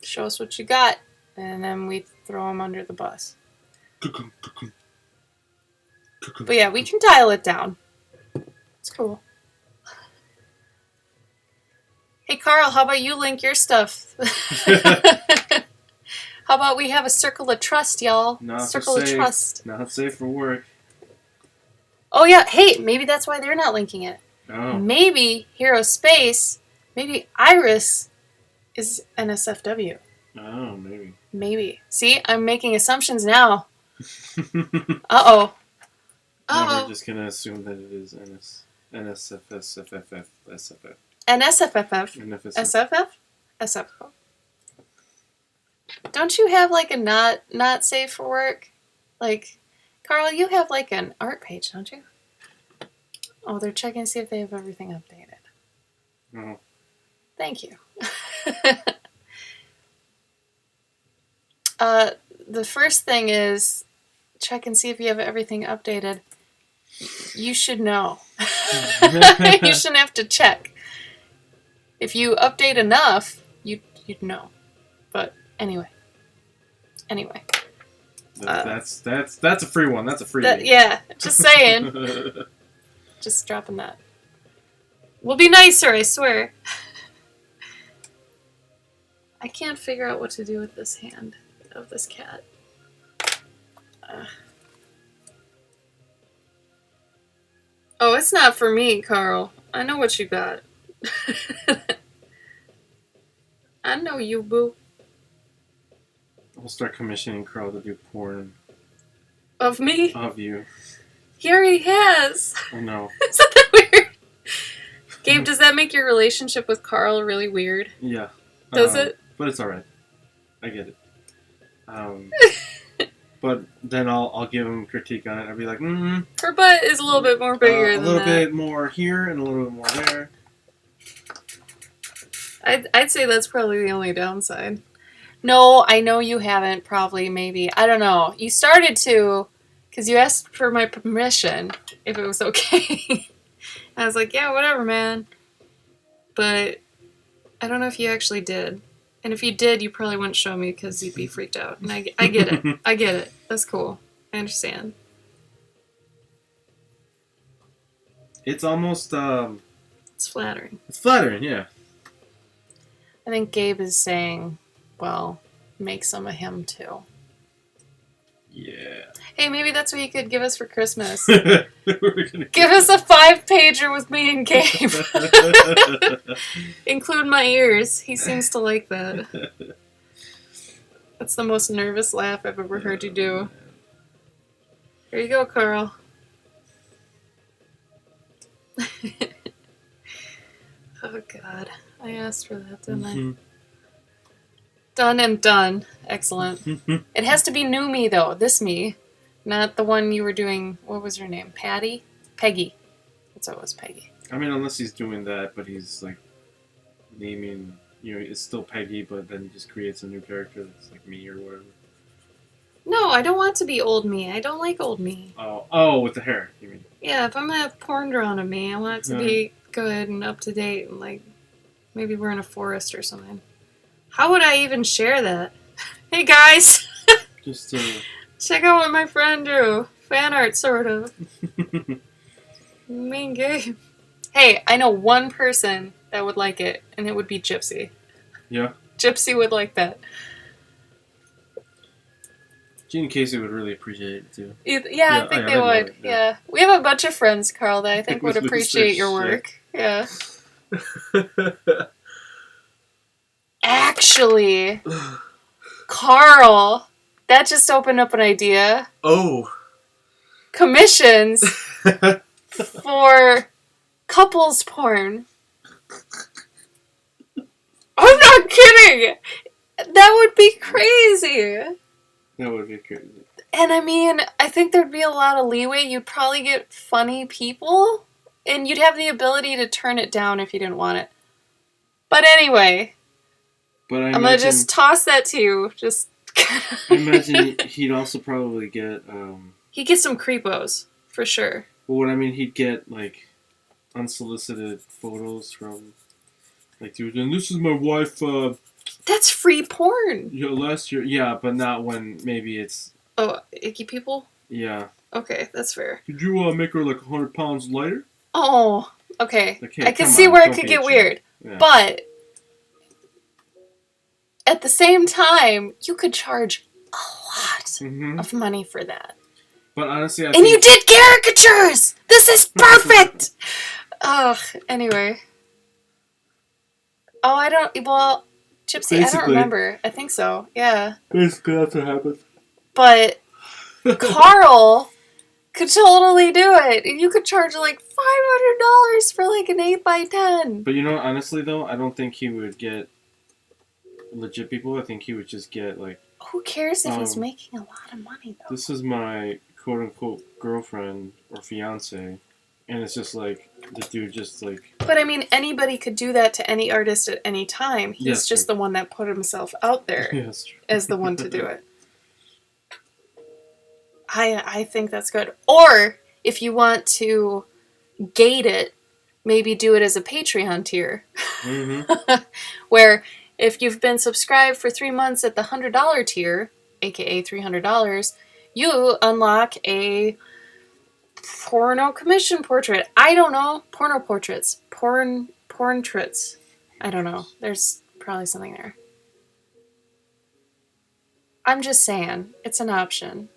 show us what you got. And then we throw them under the bus. But yeah, we can dial it down. It's cool. Hey, Carl, how about you link your stuff? How about we have a circle of trust, y'all? Circle of trust. Not safe for work. Oh, yeah. Hey, maybe that's why they're not linking it. Oh. Maybe Hero Space, maybe Iris is NSFW. Oh, maybe. Maybe. See, I'm making assumptions now. Uh-oh. We're just going to assume that it is NSFSFFF. NSFFF. SFF? SFF. Don't you have like a not safe for work? Like, Carl, you have like an art page, don't you? Oh, they're checking to see if they have everything updated. Oh. Thank you. The first thing is check and see if you have everything updated. You should know. You shouldn't have to check. If you update enough, you'd know. But anyway. That's a free one. That's a free one. Yeah, just saying. Just dropping that. We'll be nicer, I swear. I can't figure out what to do with this hand of this cat. Oh, it's not for me, Carl. I know what you got. I know you, boo. We'll start commissioning Carl to do porn Of me? of you. He already has. Oh no. Isn't that weird? Gabe, does that make your relationship with Carl really weird? Yeah. Does it? But it's alright. I get it. But then I'll give him critique on it. I'll be like, Her butt is a little bit more bigger than that. A little bit more here and a little bit more there. I'd say that's probably the only downside. No, I know you haven't, probably, maybe. I don't know. You started to, because you asked for my permission, if it was okay. I was like, yeah, whatever, man. But I don't know if you actually did. And if you did, you probably wouldn't show me because you'd be freaked out. And I get it. I get it. That's cool. I understand. It's almost, It's flattering. it's flattering, yeah. I think Gabe is saying, well, make some of him too. Yeah. Hey, maybe that's what you could give us for Christmas. We're Give us a 5-pager with me and Gabe. Include my ears. He seems to like that. That's the most nervous laugh I've ever heard you do. Here you go, Carl. Oh, God. I asked for that, didn't I? Done and done. Excellent. It has to be new me, though. This me. Not the one you were doing. What was her name? Patty? Peggy. That's what it was, Peggy. I mean, unless he's doing that, but he's like naming, it's still Peggy, but then he just creates a new character that's like me or whatever. No, I don't want to be old me. I don't like old me. Oh, with the hair, you mean? Yeah, if I'm gonna have porn drawn of me, I want it to be good and up to date and like maybe we're in a forest or something. How would I even share that? Hey guys! Just check out what my friend drew. Fan art, sort of. Me and Gabe. Hey, I know one person that would like it, and it would be Gypsy. Yeah? Gypsy would like that. Gene and Casey would really appreciate it, too. Yeah, I think they would. Yeah. We have a bunch of friends, Carl, that I think would appreciate your work. Yeah. Actually, Carl, that just opened up an idea. Oh. Commissions for couples porn. I'm not kidding! That would be crazy. That would be crazy. And I mean, I think there'd be a lot of leeway. You'd probably get funny people, and you'd have the ability to turn it down if you didn't want it. But anyway, I'm gonna just toss that to you. Just I imagine he'd also probably get he'd get some creepos for sure. Well, what I mean, he'd get like unsolicited photos from like, dude, and this is my wife. That's free porn. Yeah, last year. Yeah, but not when maybe it's. Oh, icky people. Yeah. Okay, that's fair. Could you make her like 100 pounds lighter? Oh, okay. Okay, I can see where it could get weird, but at the same time, you could charge a lot of money for that. But honestly, and you did caricatures. This is perfect. Ugh. Anyway. Oh, I don't. Well, Gypsy, I don't remember. I think so. Yeah. Basically, that's what happens. But Carl could totally do it. And you could charge like $500 for like an 8x10. But honestly though, I don't think he would get legit people. I think he would just get like... Who cares if he's making a lot of money though? This is my quote-unquote girlfriend or fiance. And it's just like, the dude just like... But I mean, anybody could do that to any artist at any time. He's just the one that put himself out there as the one to do it. I think that's good. Or if you want to gate it, maybe do it as a Patreon tier. Mm-hmm. Where if you've been subscribed for 3 months at the $100 tier, aka $300, you unlock a porno commission portrait. I don't know. Porno portraits. Portraits. I don't know. There's probably something there. I'm just saying, it's an option.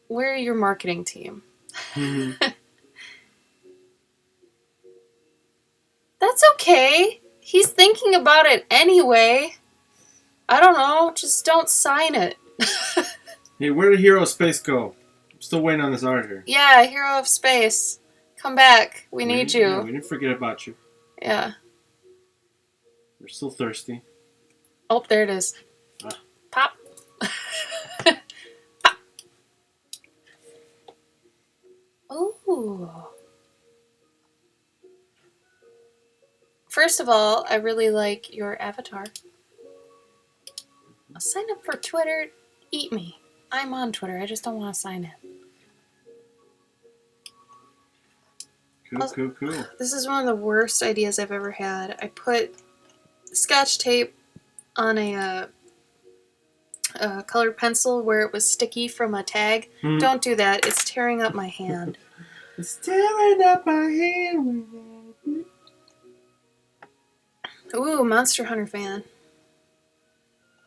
We're your marketing team. Mm-hmm. That's okay. He's thinking about it anyway. I don't know. Just don't sign it. Hey, where did Hero Space go? I'm still waiting on this art here. Yeah, hero of space. Come back. We need Yeah, you. we didn't forget about you. Yeah. We're still thirsty. Oh, there it is. Ah. Pop. Ooh. First of all, I really like your avatar. Sign up for Twitter. Eat me. I'm on Twitter. I just don't want to sign in. Cool. This is one of the worst ideas I've ever had. I put Scotch tape on a colored pencil where it was sticky from a tag. Hmm. Don't do that. It's tearing up my hand. It's tearing up my hand. Ooh, Monster Hunter fan.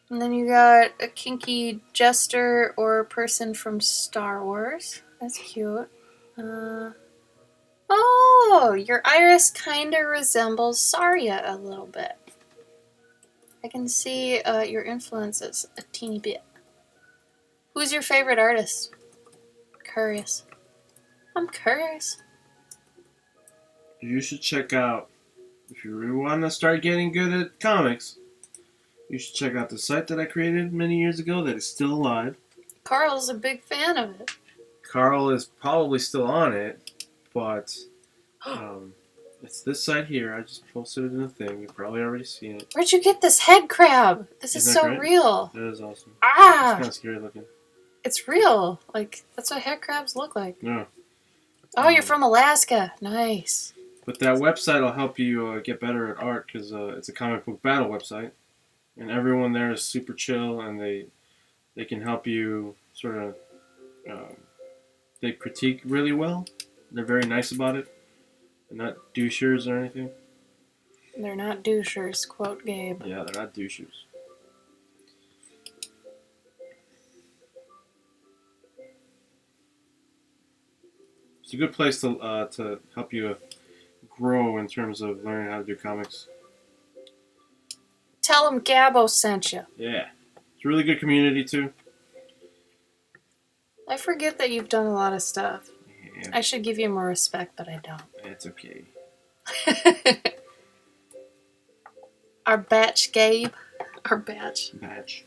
And then you got a kinky jester or person from Star Wars. That's cute. Oh, your iris kind of resembles Saria a little bit. I can see your influences a teeny bit. Who's your favorite artist? Curious. I'm curious. You should check out, if you really want to start getting good at comics, you should check out the site that I created many years ago that is still alive. Carl's a big fan of it. Carl is probably still on it, but it's this site here. I just posted it in a thing. You've probably already seen it. Where'd you get this head crab? This is Isn't that so great? real. That is awesome. It's Ah! kind of scary looking. It's real. Like, that's what head crabs look like. Yeah. Oh, you're from Alaska. Nice. But that website will help you get better at art because it's a comic book battle website. And everyone there is super chill and they can help you sort of... they critique really well. They're very nice about it. They're not douchers or anything. They're not douchers, quote Gabe. Yeah, they're not douchers. It's a good place to help you grow in terms of learning how to do comics. Tell them Gabbo sent you. Yeah. It's a really good community, too. I forget that you've done a lot of stuff. Yeah, I should give you more respect, but I don't. it's okay. Our batch, Gabe. Our batch. Badge.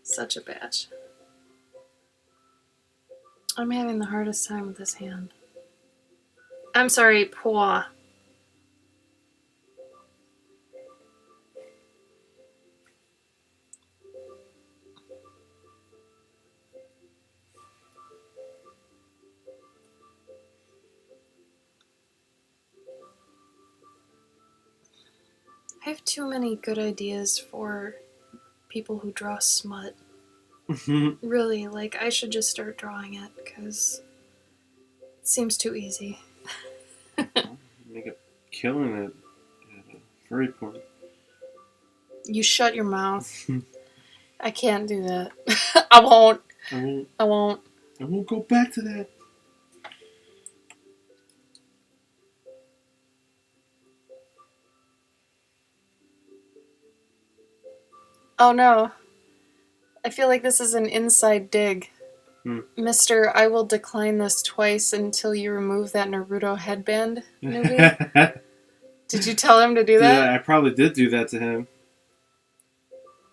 Such a batch. I'm having the hardest time with this hand. I'm sorry, paw. I have too many good ideas for people who draw smut. Really, like, I should just start drawing it, because it seems too easy. Make a killing at a furry porn. You shut your mouth. I can't do that. I won't. I won't. I won't go back to that. Oh no. I feel like this is an inside dig. Mister, I will decline this twice until you remove that Naruto headband movie. Did you tell him to do that? Yeah, I probably did do that to him.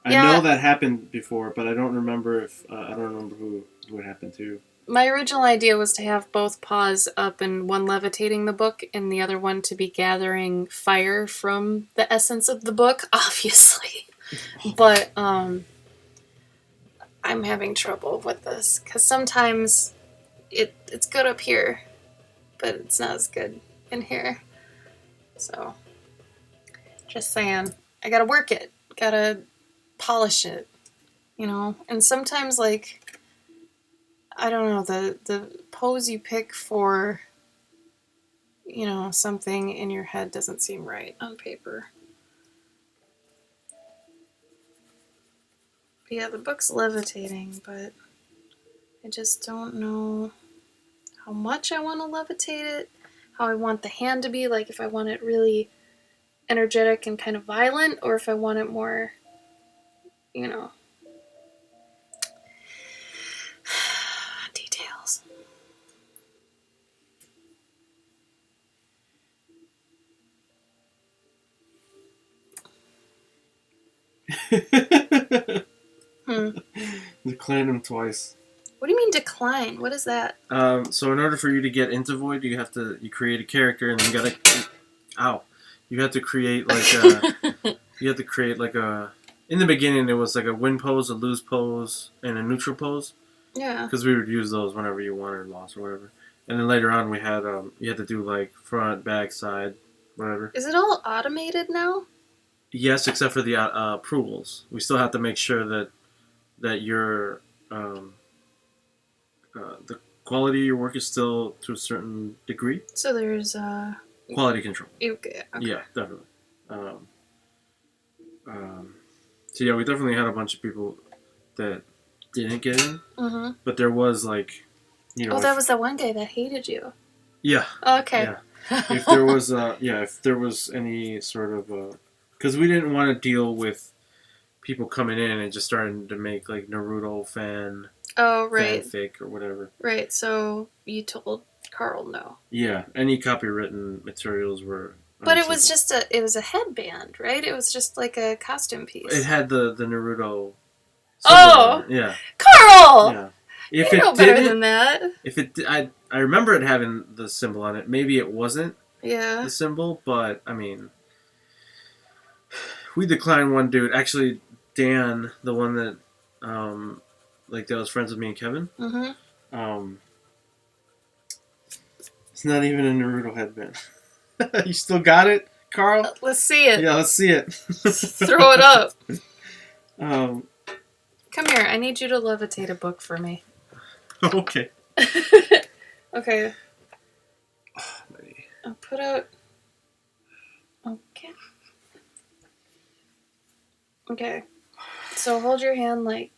I Yeah. know that happened before, but I don't remember if I don't remember who it happened to. My original idea was to have both paws up and one levitating the book and the other one to be gathering fire from the essence of the book, obviously. But I'm having trouble with this because sometimes it's good up here, but it's not as good in here. So, just saying, I gotta work it, gotta polish it, And sometimes, like, I don't know, the pose you pick for, something in your head doesn't seem right on paper. But yeah, the book's levitating, but I just don't know how much I want to levitate it, how I want the hand to be, like if I want it really energetic and kind of violent, or if I want it more, details. Decline him twice. What do you mean decline? What is that? So in order for you to get into Void, you create a character, and then you have to create like a. In the beginning, it was like a win pose, a lose pose, and a neutral pose. Yeah. Because we would use those whenever you won or lost or whatever. And then later on, we had you had to do like front, back, side, whatever. Is it all automated now? Yes, except for the approvals. We still have to make sure that your the quality of your work is still to a certain degree. So there's quality control. Okay. Yeah, definitely. So yeah, we definitely had a bunch of people that didn't get in, but there was like, that was that one guy that hated you. Yeah. Okay. Yeah. If there was if there was any sort of because we didn't want to deal with people coming in and just starting to make like Naruto fanfic or whatever. Right. So you told Carl no. Yeah. Any copywritten materials were. But it was just a headband, right? It was just like a costume piece. It had the Naruto. Oh. Yeah. Carl. Yeah. If you know better than that. If it, I remember it having the symbol on it. Maybe it wasn't. Yeah. The symbol, but I mean, we declined one dude. Actually, Dan, the one that, that was friends with me and Kevin. It's not even a Naruto headband. You still got it, Carl? Let's see it. Yeah, let's see it. Throw it up. Come here. I need you to levitate a book for me. Okay. Okay. I'll put out. Okay. Okay. So hold your hand like.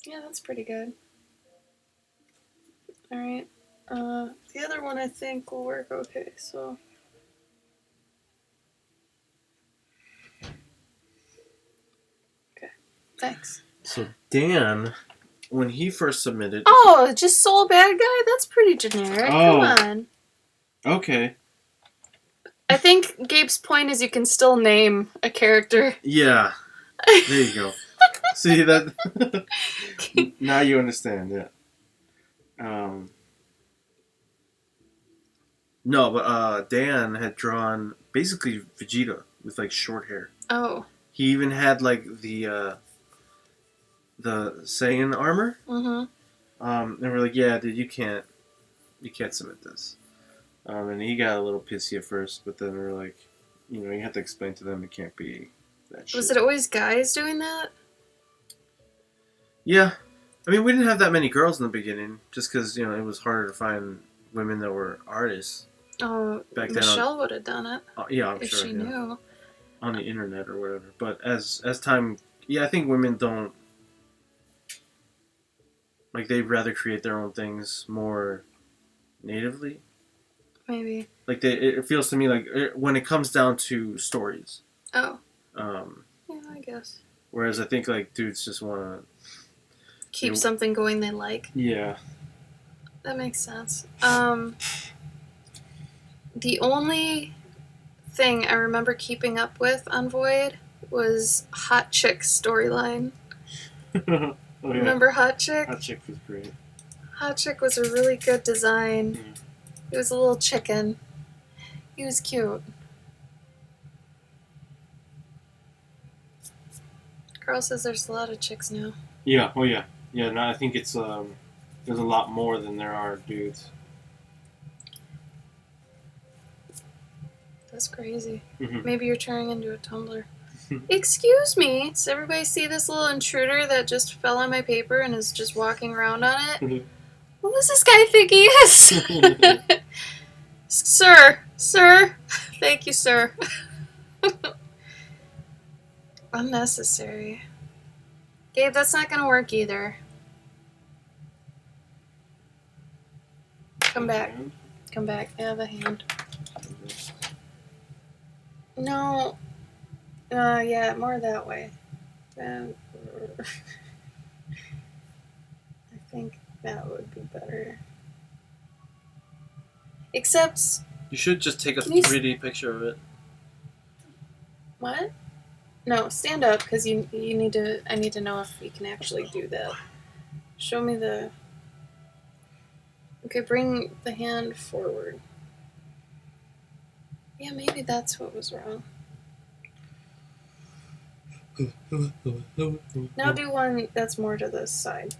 Yeah, that's pretty good. All right. The other one I think will work okay. So. Okay. Thanks. So Dan, when he first submitted. Oh, just Soul Bad Guy? That's pretty generic. Oh. Come on. Okay. I think Gabe's point is you can still name a character. Yeah. There you go. See that? Now you understand, yeah. No, but Dan had drawn basically Vegeta with like short hair. Oh. He even had like the Saiyan armor. And we're like, yeah, dude, you can't submit this. And he got a little pissy at first, but then we're like, you have to explain to them it can't be that shit. Was it always guys doing that? Yeah. I mean, we didn't have that many girls in the beginning, just because, it was harder to find women that were artists. Oh, back Michelle would have done it. Yeah, I'm if sure. If she knew. On the internet or whatever. But as time... Yeah, I think women don't... Like, they'd rather create their own things more natively. Maybe. Like, it feels to me like when it comes down to stories. Oh. Yeah, I guess. Whereas I think, like, dudes just want to... Keep something going they like. Yeah. That makes sense. The only thing I remember keeping up with on Void was Hot Chick's storyline. Oh, yeah. Remember Hot Chick? Hot Chick was great. Hot Chick was a really good design. Mm. He was a little chicken. He was cute. Carl says there's a lot of chicks now. Yeah. Oh, yeah. Yeah. No, I think it's There's a lot more than there are dudes. That's crazy. Mhm. Maybe you're turning into a tumbler. Excuse me. Does everybody see this little intruder that just fell on my paper and is just walking around on it? Who does this guy think he is? Sir. Thank you, sir. Unnecessary. Gabe, that's not gonna work either. Come back. Come back. Yeah, the hand. No. Yeah, more that way. I think that would be better. Except, You should just take a Can you 3D picture of it. what? No, stand up, because you need to. I need to know if you can actually do that. Show me the. Okay, bring the hand forward. Yeah, maybe that's what was wrong. Now do one that's more to this side.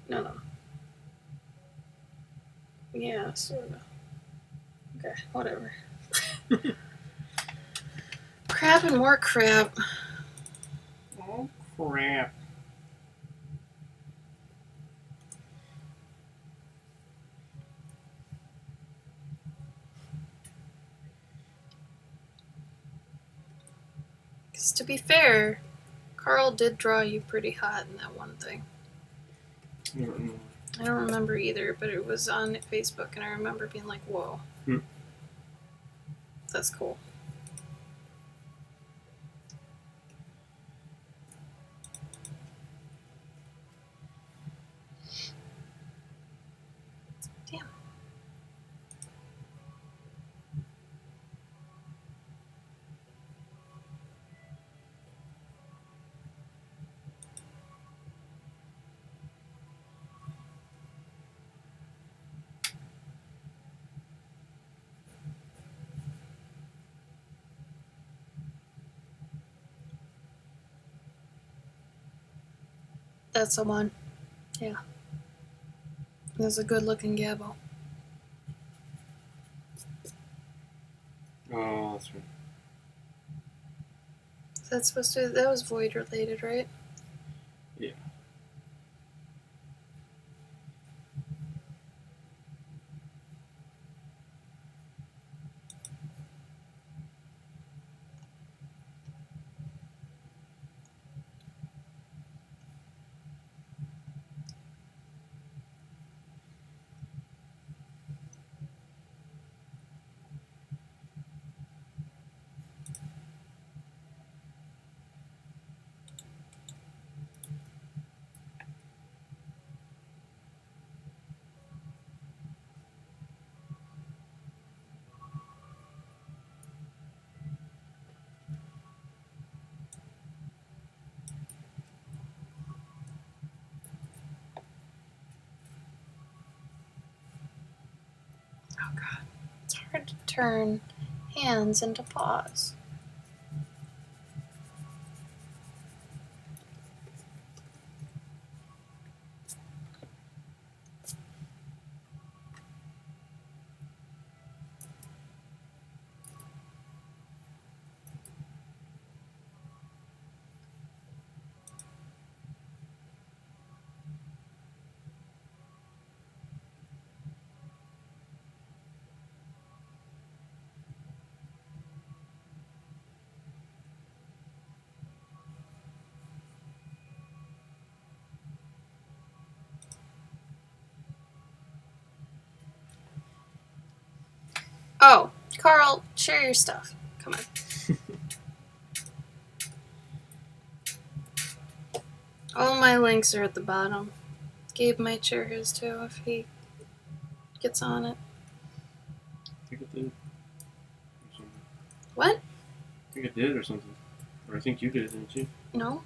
No. Yeah, sort of. Okay, whatever. Crap and more crap. Oh crap! Because to be fair, Carl did draw you pretty hot in that one thing. I don't know. I don't remember either, but it was on Facebook, and I remember being like, whoa. That's cool. Damn. That's the one. Yeah. That's a good looking Gabbo. Oh, that's right. Is that supposed to. That was void related, right? Yeah. Oh god. It's hard to turn hands into paws. Oh, Carl, share your stuff. Come on. All my links are at the bottom. Gabe might share his too if he gets on it. I think it did. Or something. What? I think it did or something. Or I think you did, didn't you? No?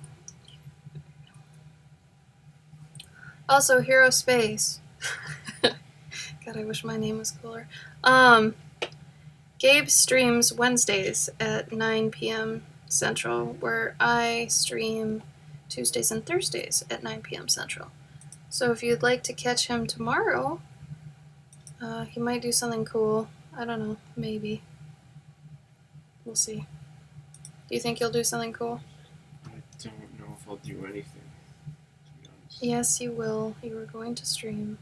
Also, Hero Space. God, I wish my name was cooler. Gabe streams Wednesdays at 9 p.m. Central, where I stream Tuesdays and Thursdays at 9 p.m. Central. So if you'd like to catch him tomorrow, he might do something cool. I don't know. Maybe. We'll see. Do you think he'll do something cool? I don't know if I'll do anything, to be honest. Yes, you will. You are going to stream.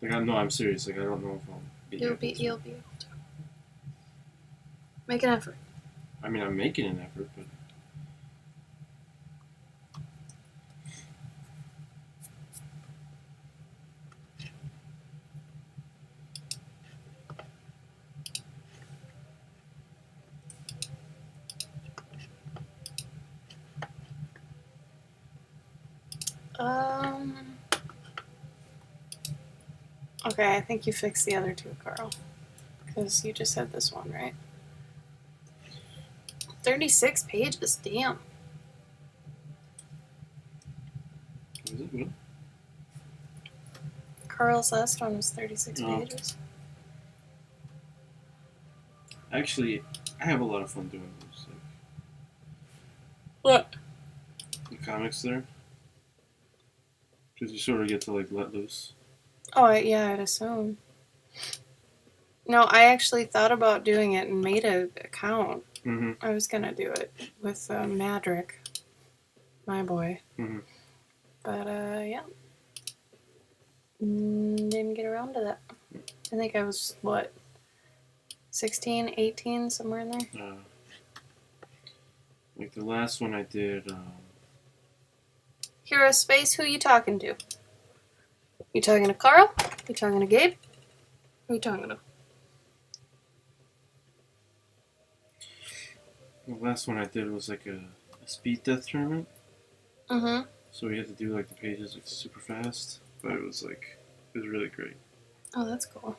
Like, no, I'm serious. Like, I don't know if I'll be You'll able be to. able to. Make an effort. I mean, I'm making an effort, but Okay, I think you fixed the other two, Carl. Because you just had this one, right? 36 pages, damn. is it? What? Carl's last one was 36 Oh. pages. Actually, I have a lot of fun doing those. Like, What? the comics there. Because you sort of get to, like, let loose. Oh, yeah, I'd assume. No, I actually thought about doing it and made an account. Mm-hmm. I was going to do it with Madrick, my boy. Mhm. But, yeah. Didn't get around to that. I think I was, 16, 18, somewhere in there? Like, the last one I did, Hero Space, who you talking to? You talking to Carl? You talking to Gabe? Who you talking to? the last one I did was, like, a speed death tournament. Mm-hmm. So we had to do, like, the pages, like, super fast. But it was, like, it was really great. Oh, that's cool.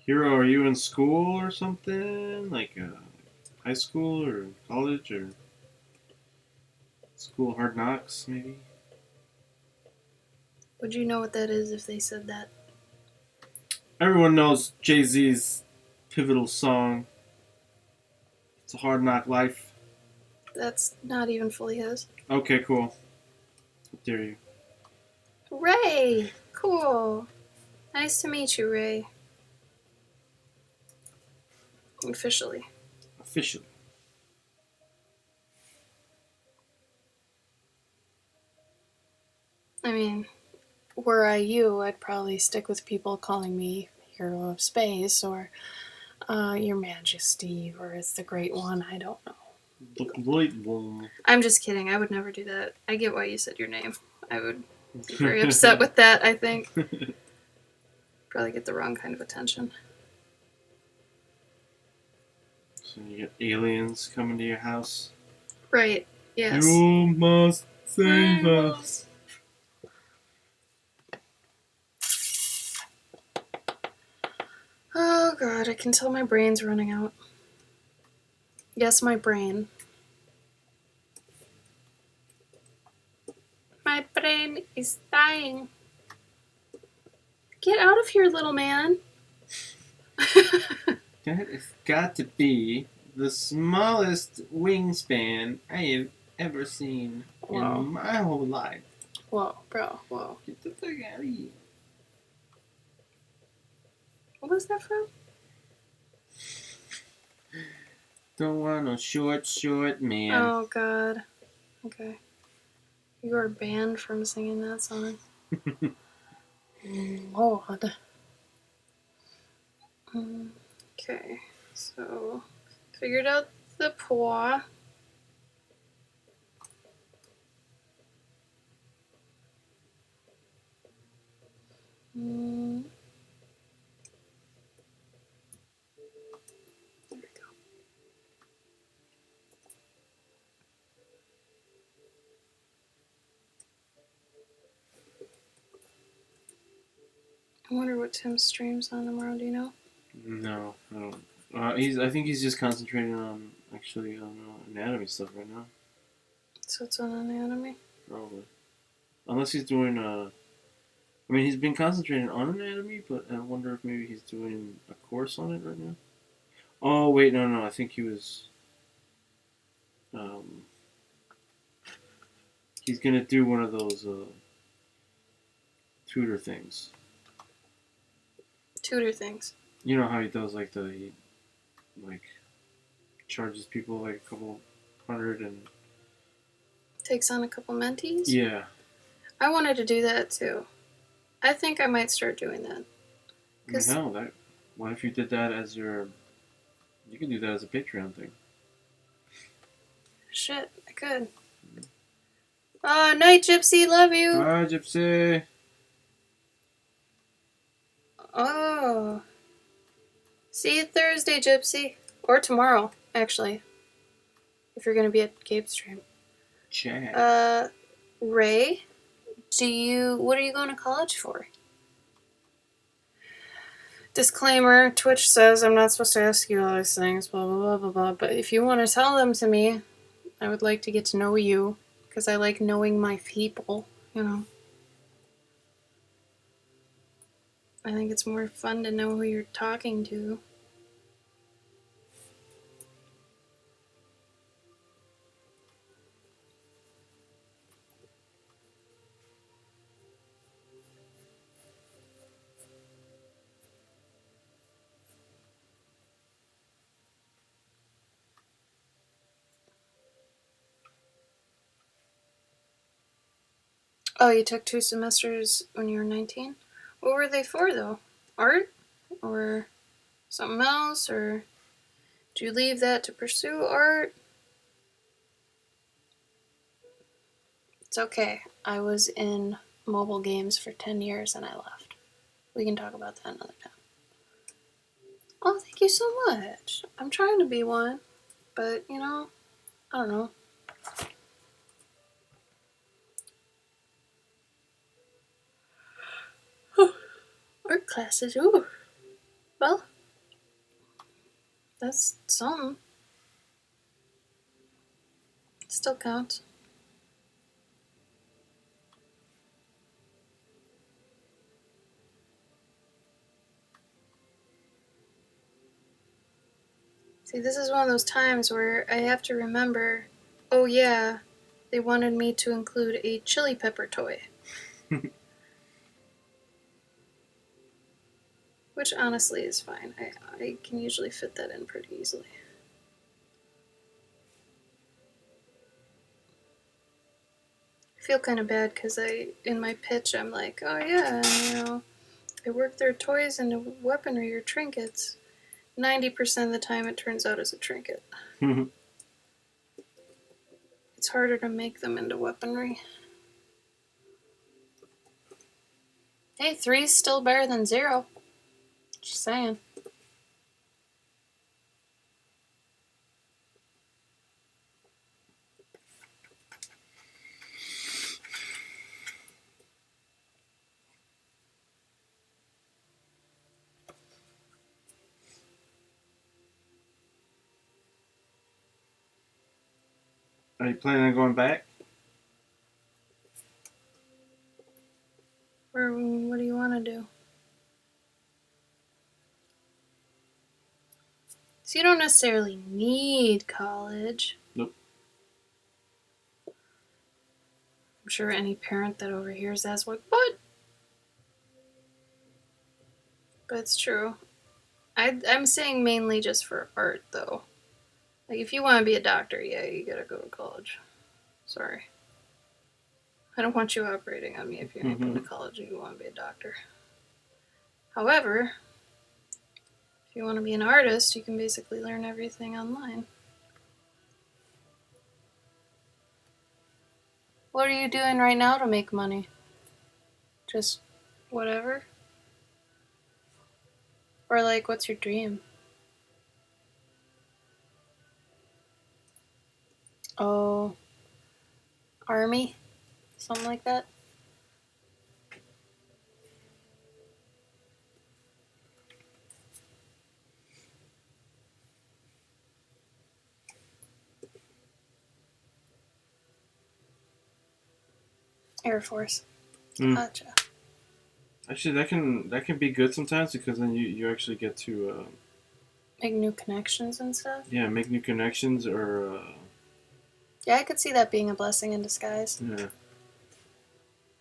Hero, are you in school or something? Like, high school or college or school hard knocks, maybe? Would you know what that is if they said that? Everyone knows Jay-Z's pivotal song. It's a hard knock life. That's not even fully his. Okay, cool. How dare you? Ray! Cool. Nice to meet you, Ray. Officially. Officially. I mean, were I you, I'd probably stick with people calling me Hero of Space or Your Majesty or It's the Great One. I don't know. The great one. I'm just kidding. I would never do that. I get why you said your name. I would be very upset with that, I think. Probably get the wrong kind of attention. So you get aliens coming to your house. Right. Yes. You must save us. Oh god, I can tell my brain's running out. Yes, my brain. My brain is dying. Get out of here, little man. That has got to be the smallest wingspan I have ever seen Wow. in my whole life. Whoa, bro, whoa. Get the fuck out of here. What was that from? Don't want no short man. Oh god. Okay. You are banned from singing that song. Lord. Okay, so figured out the paw. There we go. I wonder what Tim streams on tomorrow. Do you know? No, I don't. I think he's just concentrating on actually on anatomy stuff right now. So it's on anatomy. Probably, unless he's doing. I mean, he's been concentrating on anatomy, but I wonder if maybe he's doing a course on it right now. Oh wait, no. I think he was. Um, he's gonna do one of those tutor things. Tutor things. You know how he does he like charges people like a couple hundred and Takes on a couple mentees. yeah. I wanted to do that too. I think I might start doing that. I mean, hell, what if you did that as your? You can do that as a Patreon thing. Shit, I could. Night Gypsy, love you. Bye, Gypsy. Oh. See you Thursday, Gypsy. Or tomorrow, actually. If you're gonna be at Gabe's stream. Chat. Ray, what are you going to college for? Disclaimer, Twitch says I'm not supposed to ask you all these things, blah, blah, blah, blah, blah. But if you want to tell them to me, I would like to get to know you. Because I like knowing my people, you know. I think it's more fun to know who you're talking to. Oh, you took 2 semesters when you were 19? What were they for, though? Art? Or something else? Or did you leave that to pursue art? It's okay. I was in mobile games for 10 years and I left. We can talk about that another time. Oh, thank you so much. I'm trying to be one, but, you know, I don't know. Art classes, ooh. Well, that's something. Still counts. See, this is one of those times where I have to remember, oh yeah, they wanted me to include a chili pepper toy. Which honestly is fine. I can usually fit that in pretty easily. I feel kind of bad because in my pitch, I'm like, oh yeah, you know, I work their toys into weaponry or trinkets. 90% of the time it turns out as a trinket. It's harder to make them into weaponry. Hey, 3's still better than 0. Just saying. Are you planning on going back? Or what do you want to do? So you don't necessarily need college. Nope. I'm sure any parent that overhears that's like, what? But it's true. I'm saying mainly just for art, though. Like, if you want to be a doctor, yeah, you gotta go to college. Sorry. I don't want you operating on me if you ain't going to college and you want to be a doctor. However, if you want to be an artist, you can basically learn everything online. What are you doing right now to make money? Just whatever? Or, like, what's your dream? Oh, army? Something like that? Air Force. Mm. Gotcha. Actually, that can be good sometimes because then you actually get to Make new connections and stuff. make new connections or Yeah, I could see that being a blessing in disguise. yeah,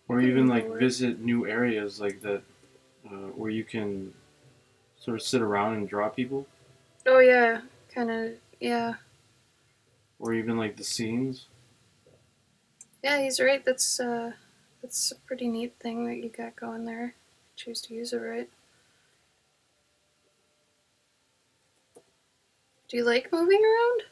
or Could even be like the word. visit new areas like that where you can sort of sit around and draw people, Oh yeah, kind of. Yeah, or even like the scenes. yeah. He's right. That's a pretty neat thing that you got going there. Choose to use it right. Do you like moving around?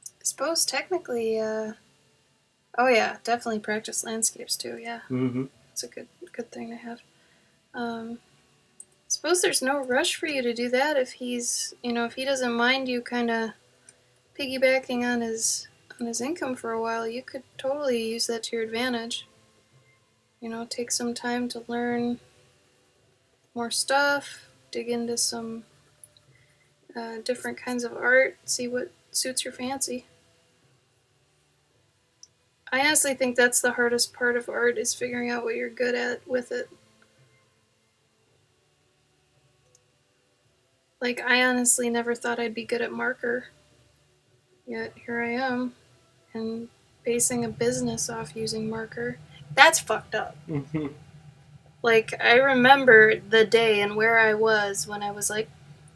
I suppose technically. Oh yeah, definitely practice landscapes too. Yeah, Mm-hmm. it's a good thing to have. Suppose there's no rush for you to do that if he's, if he doesn't mind you kind of piggybacking on his income for a while. You could totally use that to your advantage. Take some time to learn more stuff, dig into some different kinds of art, see what suits your fancy. I honestly think that's the hardest part of art is figuring out what you're good at with it. Like, I honestly never thought I'd be good at marker, yet here I am, and basing a business off using marker. That's fucked up. Mm-hmm. Like, I remember the day and where I was when I was like,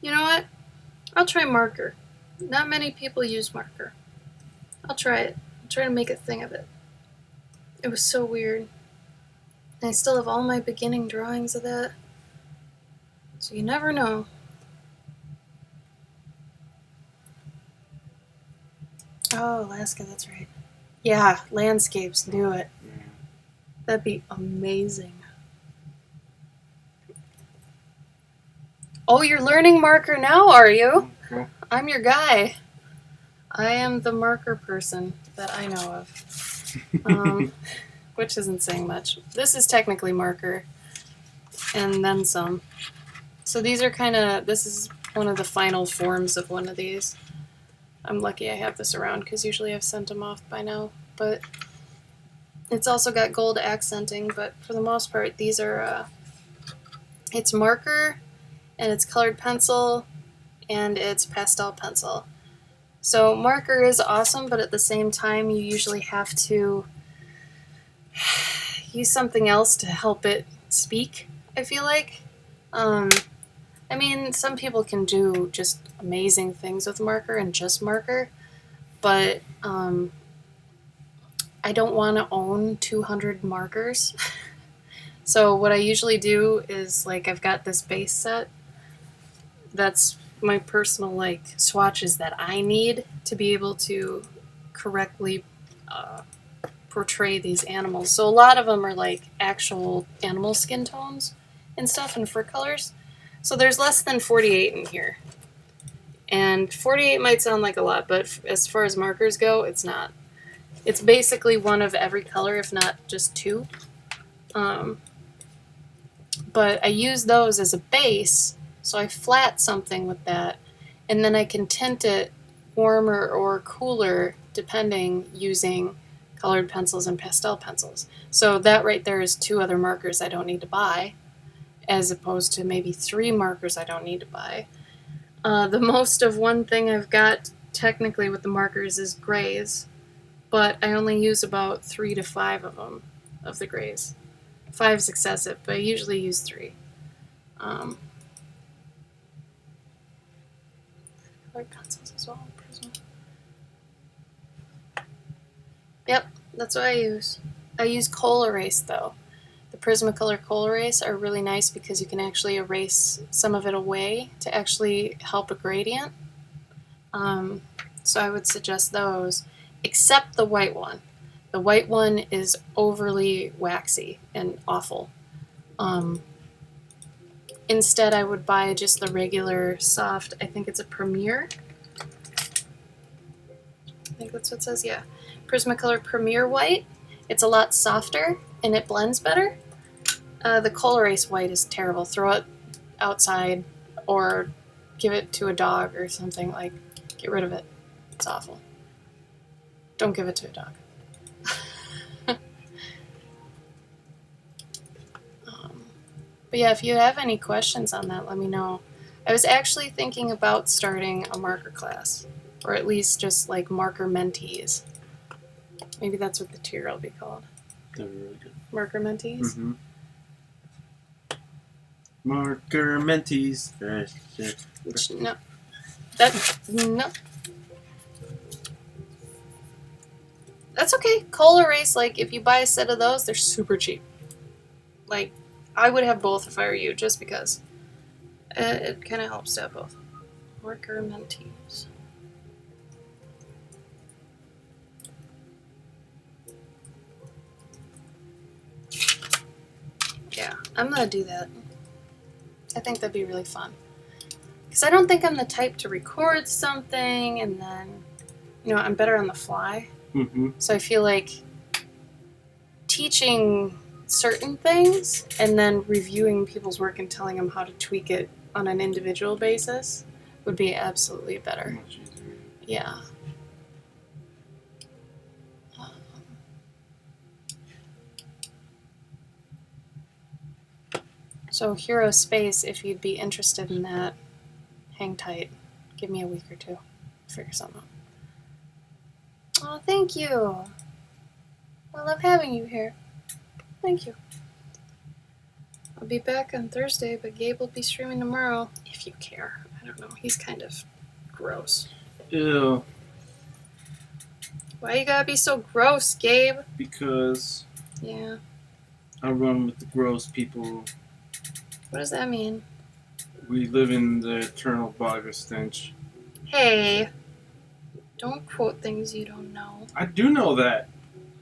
you know what? I'll try marker. Not many people use marker. I'll try it. I'll try to make a thing of it. It was so weird. And I still have all my beginning drawings of that. So you never know. Oh, Alaska, that's right. Yeah, landscapes, knew it. Yeah. That'd be amazing. Oh, you're learning marker now, are you? Cool. I'm your guy. I am the marker person that I know of. Which isn't saying much. This is technically marker, and then some. So these are this is one of the final forms of one of these. I'm lucky I have this around because usually I've sent them off by now. But it's also got gold accenting, but for the most part, these are, it's marker, and it's colored pencil, and it's pastel pencil. So marker is awesome, but at the same time, you usually have to use something else to help it speak, I feel like. I mean, some people can do just amazing things with marker and just marker, but I don't want to own 200 markers. So what I usually do is, like, I've got this base set that's my personal, like, swatches that I need to be able to correctly portray these animals. So a lot of them are like actual animal skin tones and stuff and fur colors. So there's less than 48 in here. And 48 might sound like a lot, but as far as markers go, it's not. It's basically one of every color, if not just two. But I use those as a base, so I flat something with that, and then I can tint it warmer or cooler depending, using colored pencils and pastel pencils. So that right there is 2 other markers I don't need to buy, as opposed to maybe 3 markers I don't need to buy. The most of one thing I've got technically with the markers is grays, but I only use about 3 to 5 of them, of the grays. 5 is excessive, but I usually use 3. Colored pencils as well. Prism. Yep, that's what I use. I use Kohl Erase though. The Prismacolor Kohl Erase are really nice because you can actually erase some of it away to actually help a gradient. So I would suggest those, except the white one. The white one is overly waxy and awful. Instead, I would buy just the regular soft, I think it's a Premier. I think that's what it says, yeah. Prismacolor Premier White. It's a lot softer and it blends better. The Coal Race White is terrible. Throw it outside or give it to a dog or something. Like, get rid of it. It's awful. Don't give it to a dog. But yeah, if you have any questions on that, let me know. I was actually thinking about starting a marker class, or at least just like marker mentees. Maybe that's what the tier will be called. That'd be really good. Marker mentees? Mm-hmm. Marker mentees. No. No. That's okay. Coal Race, like, if you buy a set of those, they're super cheap. Like, I would have both if I were you, just because. It kind of helps to have both. Marker mentees. Yeah, I'm gonna do that. I think that'd be really fun. Because I don't think I'm the type to record something and then, I'm better on the fly. Mm-hmm. So I feel like teaching certain things and then reviewing people's work and telling them how to tweak it on an individual basis would be absolutely better. Much easier. Yeah. So Hero Space, if you'd be interested in that, hang tight. Give me a week or two. Figure something out. Oh, thank you. I love having you here. Thank you. I'll be back on Thursday, but Gabe will be streaming tomorrow, if you care. I don't know. He's kind of gross. Ew. Why you gotta be so gross, Gabe? Because Yeah. I run with the gross people. What does that mean? We live in the eternal bog of stench. Hey. Don't quote things you don't know. I do know that.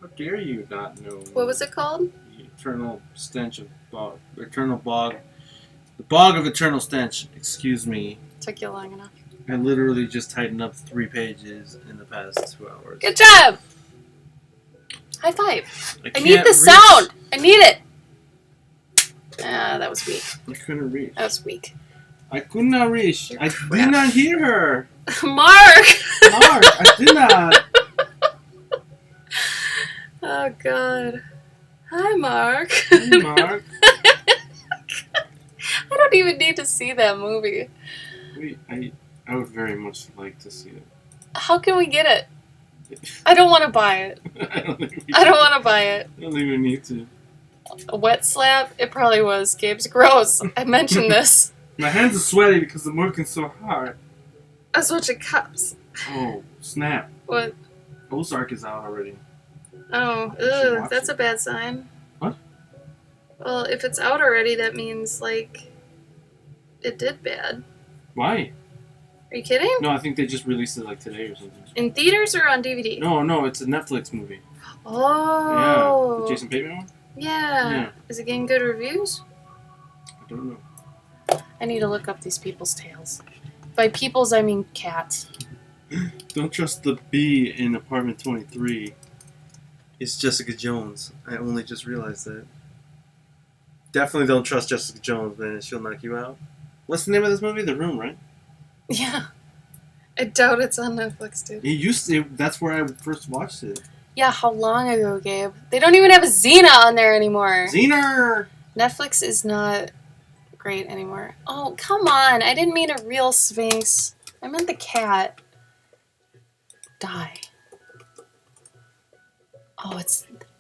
How dare you not know? What was it called? The eternal stench of bog. Eternal bog. The bog of eternal stench. Excuse me. Took you long enough. I literally just tightened up 3 pages in the past 2 hours. Good job! High five. I need can't the reach. sound! I need it! Ah, that was weak. I couldn't reach. That was weak. I could not reach. You're I crap. did not hear her. Mark! Mark, I did not. Oh, God. Hi, Mark. Hey, Mark. I don't even need to see that movie. Wait, I would very much like to see it. How can we get it? I don't want to buy it. I don't think we I don't want to buy it. I don't think we need to. A wet slap? It probably was. Gabe's gross. I mentioned this. My hands are sweaty because I'm working so hard. I was watching Cops. Oh, snap. What? Ozark is out already. Oh, You should ugh, watch that's it. a bad sign. What? Well, if it's out already, that means, like, it did bad. Why? Are you kidding? No, I think they just released it like today or something. In theaters or on DVD? No, it's a Netflix movie. Oh. Yeah. The Jason Bateman one? Yeah. Yeah. Is it getting good reviews? I don't know. I need to look up these people's tales. By people's, I mean cats. Don't trust the bee in apartment 23. It's Jessica Jones. I only just realized that. Definitely don't trust Jessica Jones, man. She'll knock you out. What's the name of this movie? The Room, right? Yeah. I doubt it's on Netflix, dude. It used to. That's where I first watched it. Yeah, how long ago, Gabe? They don't even have a Xena on there anymore. Xener! Netflix is not great anymore. Oh, come on. I didn't mean a real Sphinx. I meant the cat. Die.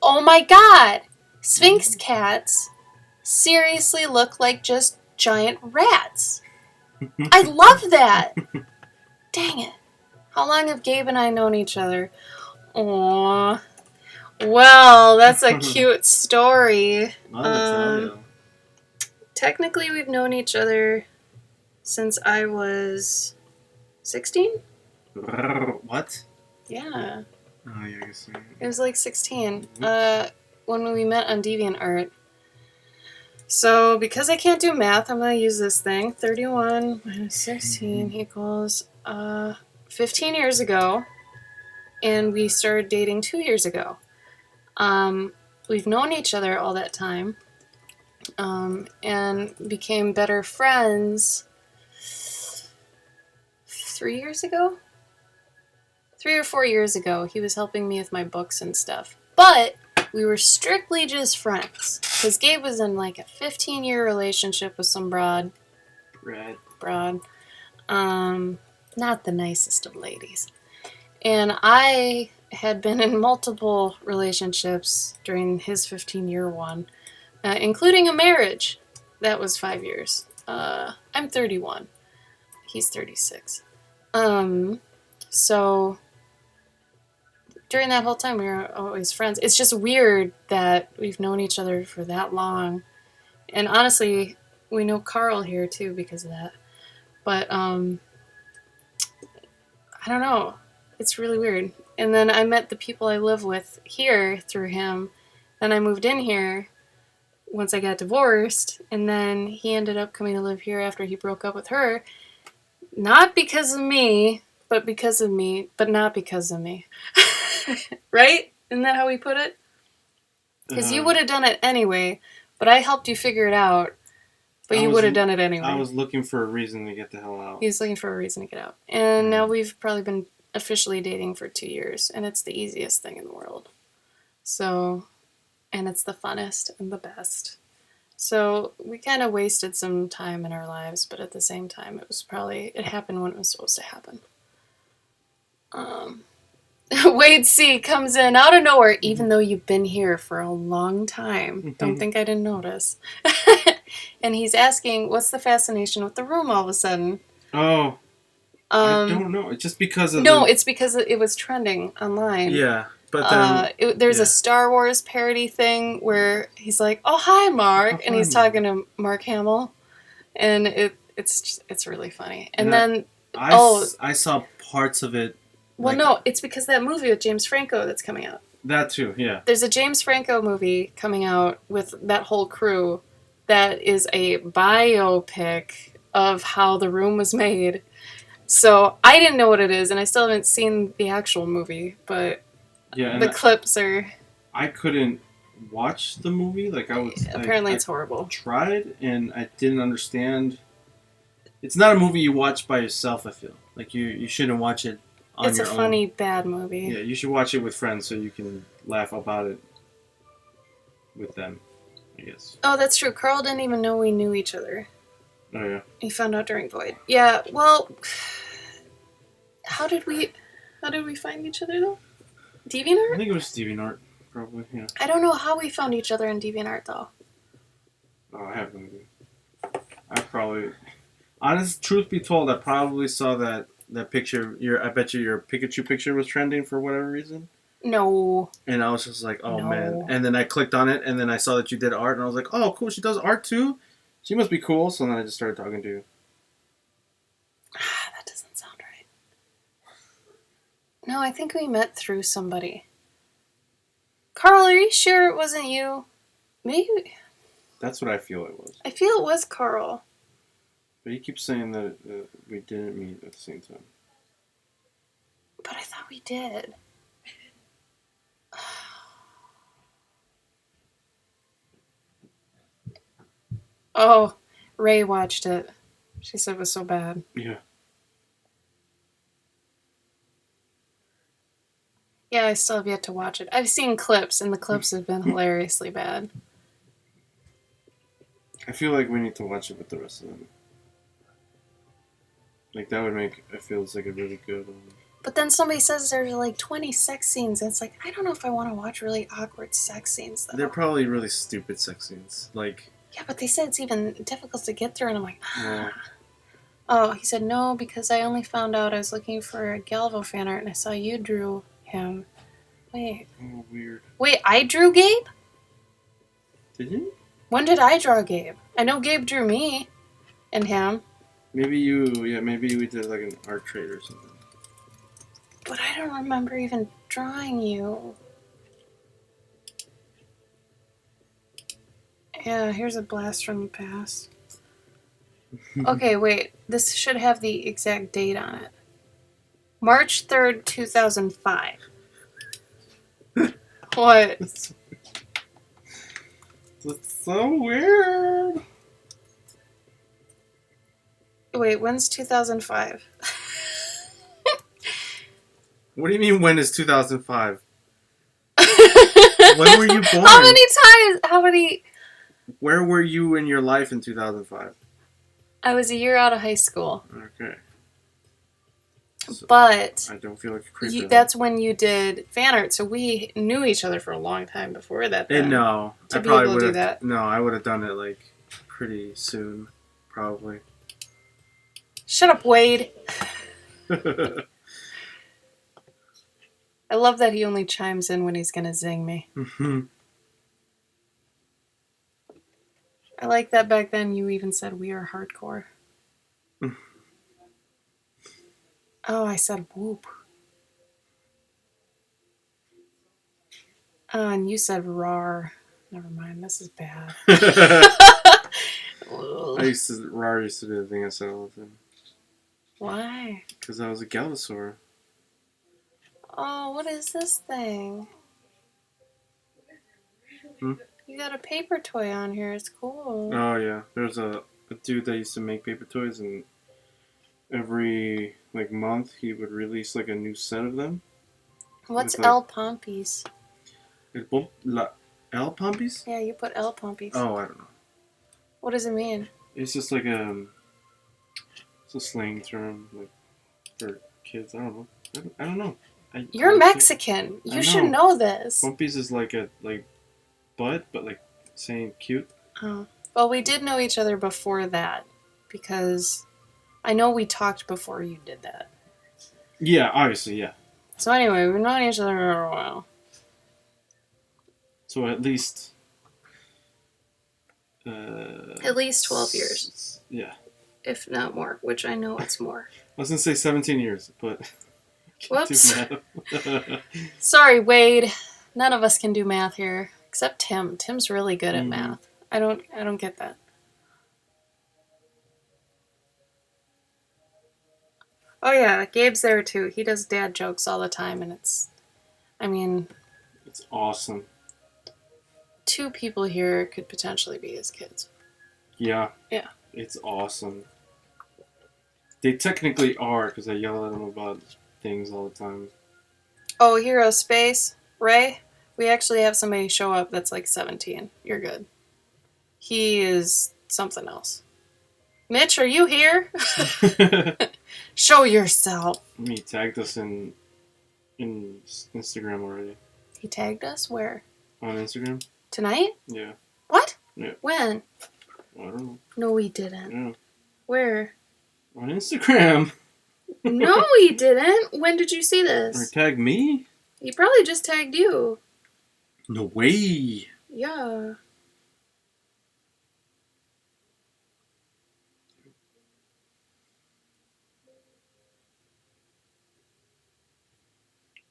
Oh my god! Sphinx cats seriously look like just giant rats. I love that! Dang it. How long have Gabe and I known each other? Aww. Well, that's a cute story. Technically, we've known each other since I was 16? What? Yeah. Oh, yeah, I guess. It was like 16. When we met on DeviantArt. So, because I can't do math, I'm going to use this thing. 31 minus 16 equals 15 years ago. And we started dating 2 years ago. We've known each other all that time. and became better friends 3 years ago? 3 or 4 years ago. He was helping me with my books and stuff. But we were strictly just friends. Because Gabe was in like a 15-year relationship with some broad. Right. Not the nicest of ladies. And I had been in multiple relationships during his 15-year one, including a marriage. That was 5 years. I'm 31. He's 36. So during that whole time, we were always friends. It's just weird that we've known each other for that long. And honestly, we know Carl here too because of that. But I don't know. It's really weird. And then I met the people I live with here through him. Then I moved in here once I got divorced. And then he ended up coming to live here after he broke up with her. Not because of me, but because of me, but not because of me. Right? Isn't that how we put it? Because you would have done it anyway, but I helped you figure it out. But you would have done it anyway. I was looking for a reason to get the hell out. He was looking for a reason to get out. And now we've probably been officially dating for 2 years, and it's the easiest thing in the world. So, and it's the funnest and the best. So we kind of wasted some time in our lives, but at the same time, it happened when it was supposed to happen. Wade C comes in out of nowhere, even though you've been here for a long time. Don't think I didn't notice. And he's asking, what's the fascination with the room all of a sudden? Oh, I don't know. It's just because of it's because it was trending online. Yeah, but then... there's a Star Wars parody thing where he's like, oh, hi, Mark. And he's talking to Mark Hamill. And it's really funny. And then... I saw parts of it. Well, no, it's because that movie with James Franco that's coming out. That too, yeah. There's a James Franco movie coming out with that whole crew that is a biopic of how The Room was made. So I didn't know what it is, and I still haven't seen the actual movie, but the clips are... I couldn't watch the movie. Apparently it's horrible. I tried, and I didn't understand. It's not a movie you watch by yourself, I feel. Like, you shouldn't watch it on your own. It's a funny, bad movie. Yeah, you should watch it with friends so you can laugh about it with them, I guess. Oh, that's true. Carl didn't even know we knew each other. Oh, yeah. He found out during Void. Yeah, well... How did we find each other, though? DeviantArt? I think it was DeviantArt, probably, yeah. I don't know how we found each other in DeviantArt, though. Oh, I have no idea. I probably... Honest truth be told, I probably saw that picture. I bet you your Pikachu picture was trending for whatever reason. No. And I was just like, oh, man. And then I clicked on it, and then I saw that you did art, and I was like, oh, cool, she does art, too? She must be cool. So then I just started talking to you. That doesn't sound right. No, I think we met through somebody. Carl, are you sure it wasn't you? Maybe. That's what I feel it was. I feel it was Carl. But you keep saying that we didn't meet at the same time. But I thought we did. Oh, Ray watched it. She said it was so bad. Yeah. Yeah, I still have yet to watch it. I've seen clips, and the clips have been hilariously bad. I feel like we need to watch it with the rest of them. Like, that would make it feels like a really good one. But then somebody says there's like 20 sex scenes, and it's like, I don't know if I want to watch really awkward sex scenes, though. They're probably really stupid sex scenes. Like... Yeah, but they said it's even difficult to get through, and I'm like, Yeah. Oh, he said, no, because I only found out I was looking for a Galvo fan art, and I saw you drew him. Wait. Oh, weird. Wait, I drew Gabe? Did you? When did I draw Gabe? I know Gabe drew me and him. Maybe we did like an art trade or something. But I don't remember even drawing you. Yeah, here's a blast from the past. Okay, wait. This should have the exact date on it. March 3rd, 2005. What? That's so weird. Wait, when's 2005? What do you mean? When is 2005? When were you born? How many times? How many? Where were you in your life in 2005? I was a year out of high school. Okay. So But I don't feel like a creeper. that's when you did fan art, so we knew each other for a long time before that. Then. No, To I be probably able to would do have. that. No, I would have done it like pretty soon, probably. Shut up, Wade. I love that he only chimes in when he's gonna zing me. I like that back then you even said we are hardcore. Oh, I said whoop. And you said rar. Never mind, this is bad. I used to do the thing I said all the time. Why? Because I was a Galbasaur. Oh, what is this thing? Hmm? You got a paper toy on here. It's cool. Oh yeah, there's a dude that used to make paper toys, and every like month he would release like a new set of them. What's like- El Pompies? El Pompies? Yeah, you put El Pompies. Oh, I don't know. What does it mean? It's just like it's a slang term like for kids. I don't know. I don't know. You're I Mexican. I You should know this. Pompies is like a butt, but like saying cute. Oh. Well, we did know each other before that because I know we talked before you did that. Yeah, obviously, yeah. So anyway, we've known each other for a while. So at least. At least 12 years. Yeah. If not more, which I know it's more. I was gonna say 17 years, but. Whoops. Sorry, Wade. None of us can do math here. Except Tim. Tim's really good at math. I don't get that. Oh yeah, Gabe's there too. He does dad jokes all the time, and it's awesome. 2 people here could potentially be his kids. Yeah. Yeah. It's awesome. They technically are, because I yell at them about things all the time. Oh, Hero Space. Ray, we actually have somebody show up that's like 17. You're good. He is something else. Mitch, are you here? Show yourself. He tagged us in Instagram already. He tagged us? Where? On Instagram? Tonight? Yeah. What? Yeah. When? I don't know. No, he didn't. Yeah. Where? On Instagram. No, he didn't. When did you see Or this? tag me? He probably just tagged you. No way. Yeah.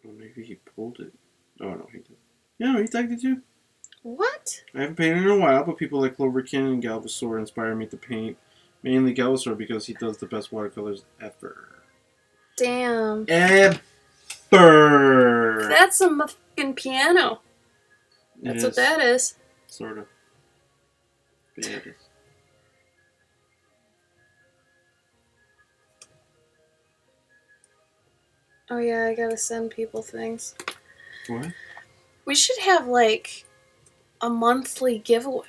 Or maybe he pulled it. Oh, no, he did. Yeah, no, he tagged it too. What? I haven't painted in a while, but people like Cloverkin and Galbasaur inspire me to paint. Mainly Galbasaur because he does the best watercolors ever. Damn. Ever! That's a fucking piano. It That's what is. that is. Sort of. But yeah, it is. Oh yeah, I gotta send people things. What? We should have like a monthly giveaway.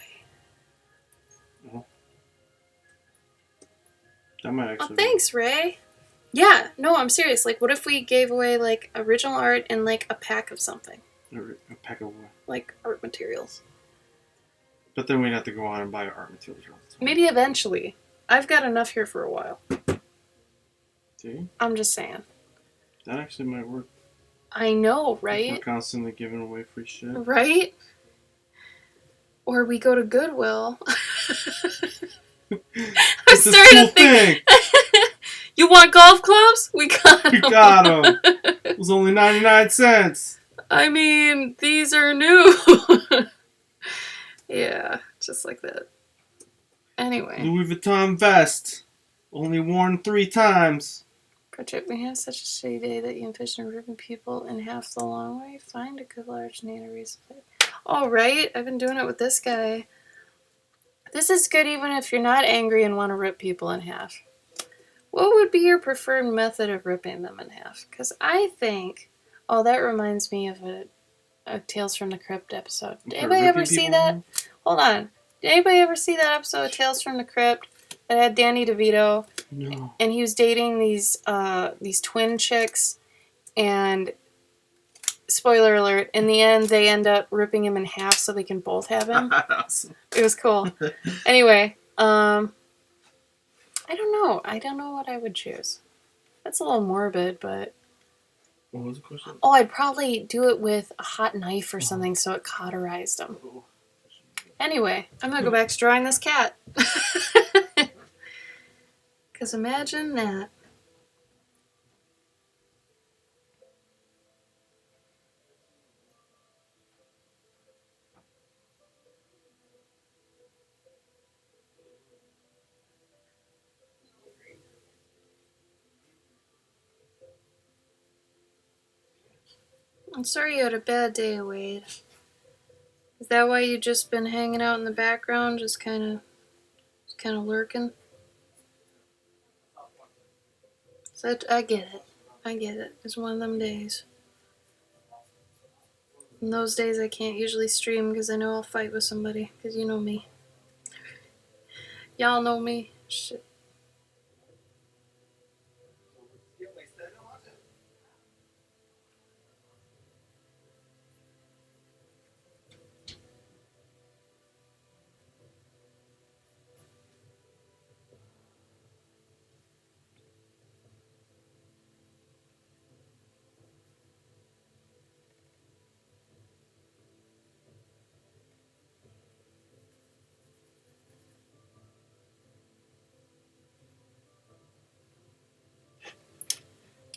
That might Oh, actually thanks, Ray. Yeah, no, I'm serious. Like, what if we gave away like original art and like a pack of something, be a pack of what? like art materials? But then we'd have to go out and buy art materials all the time. Maybe eventually. I've got enough here for a while. See? I'm just saying. That actually might work. I know, If we're right? constantly giving away free shit. Right? Or we go to Goodwill. I'm It's a starting cool to think. thing. You want golf clubs? We got them. We got them. It was only 99 cents. I mean, these are new. Yeah, just like that. Anyway. Louis Vuitton vest. Only worn 3 times. Project, we have such a shitty day that you envision ripping people in half the long way. Find a good large need a reason. All right, I've been doing it with this guy. This is good even if you're not angry and want to rip people in half. What would be your preferred method of ripping them in half? Because I think... Oh, that reminds me of a Tales from the Crypt episode. Did anybody ever see that? Hold on. Did anybody ever see that episode of Tales from the Crypt that had Danny DeVito? No. And he was dating these twin chicks, and spoiler alert, in the end they end up ripping him in half so they can both have him. Awesome. It was cool. Anyway, I don't know. I don't know what I would choose. That's a little morbid, but... What was the question? Oh, I'd probably do it with a hot knife or something so it cauterized him. Anyway, I'm going to go back to drawing this cat. Because imagine that. I'm sorry you had a bad day, Wade. Is that why you just been hanging out in the background, just kind of lurking? So I get it. I get it. It's one of them days. In those days, I can't usually stream because I know I'll fight with somebody. Because you know me. Y'all know me. Shit.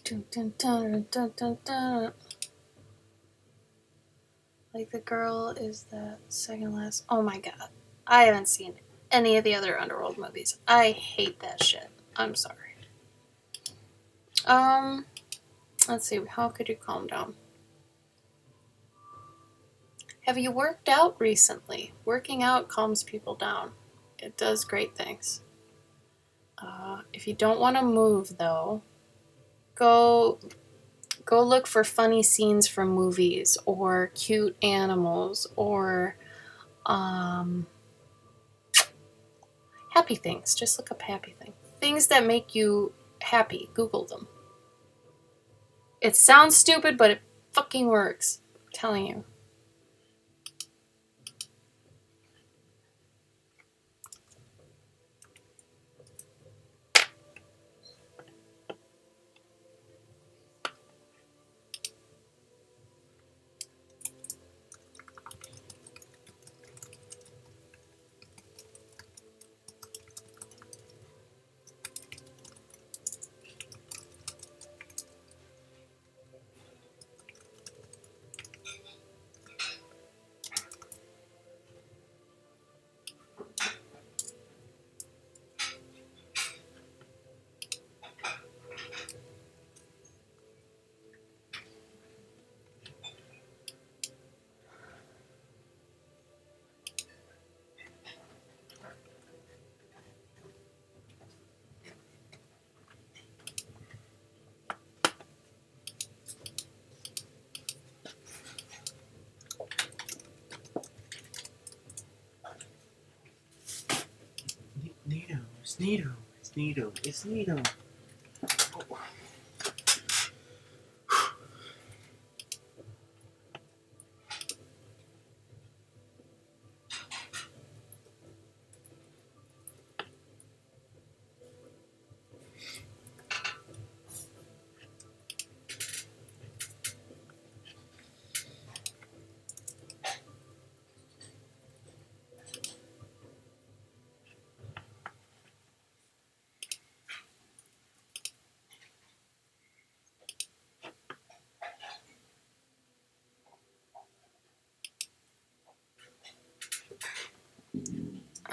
Dun, dun, dun, dun, dun, dun. Like the girl is the second last. Oh my god. I haven't seen any of the other Underworld movies. I hate that shit. I'm sorry. Let's see. How could you calm down? Have you worked out recently? Working out calms people down. It does great things. If you don't want to move, though, go look for funny scenes from movies or cute animals or happy things. Just look up happy things. Things that make you happy. Google them. It sounds stupid, but it fucking works. I'm telling you. It's Nito.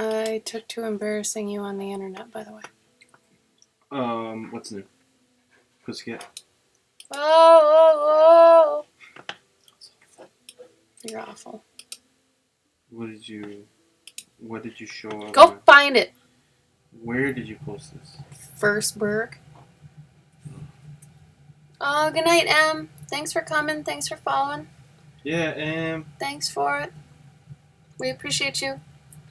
I took to embarrassing you on the internet, by the way. What's new? Pussycat. Oh, oh, oh. You're awful. What did you show up? Go find it. Where did you post this? Firstberg. Oh, good night, Em. Thanks for coming. Thanks for following. Yeah, Thanks for it. We appreciate you.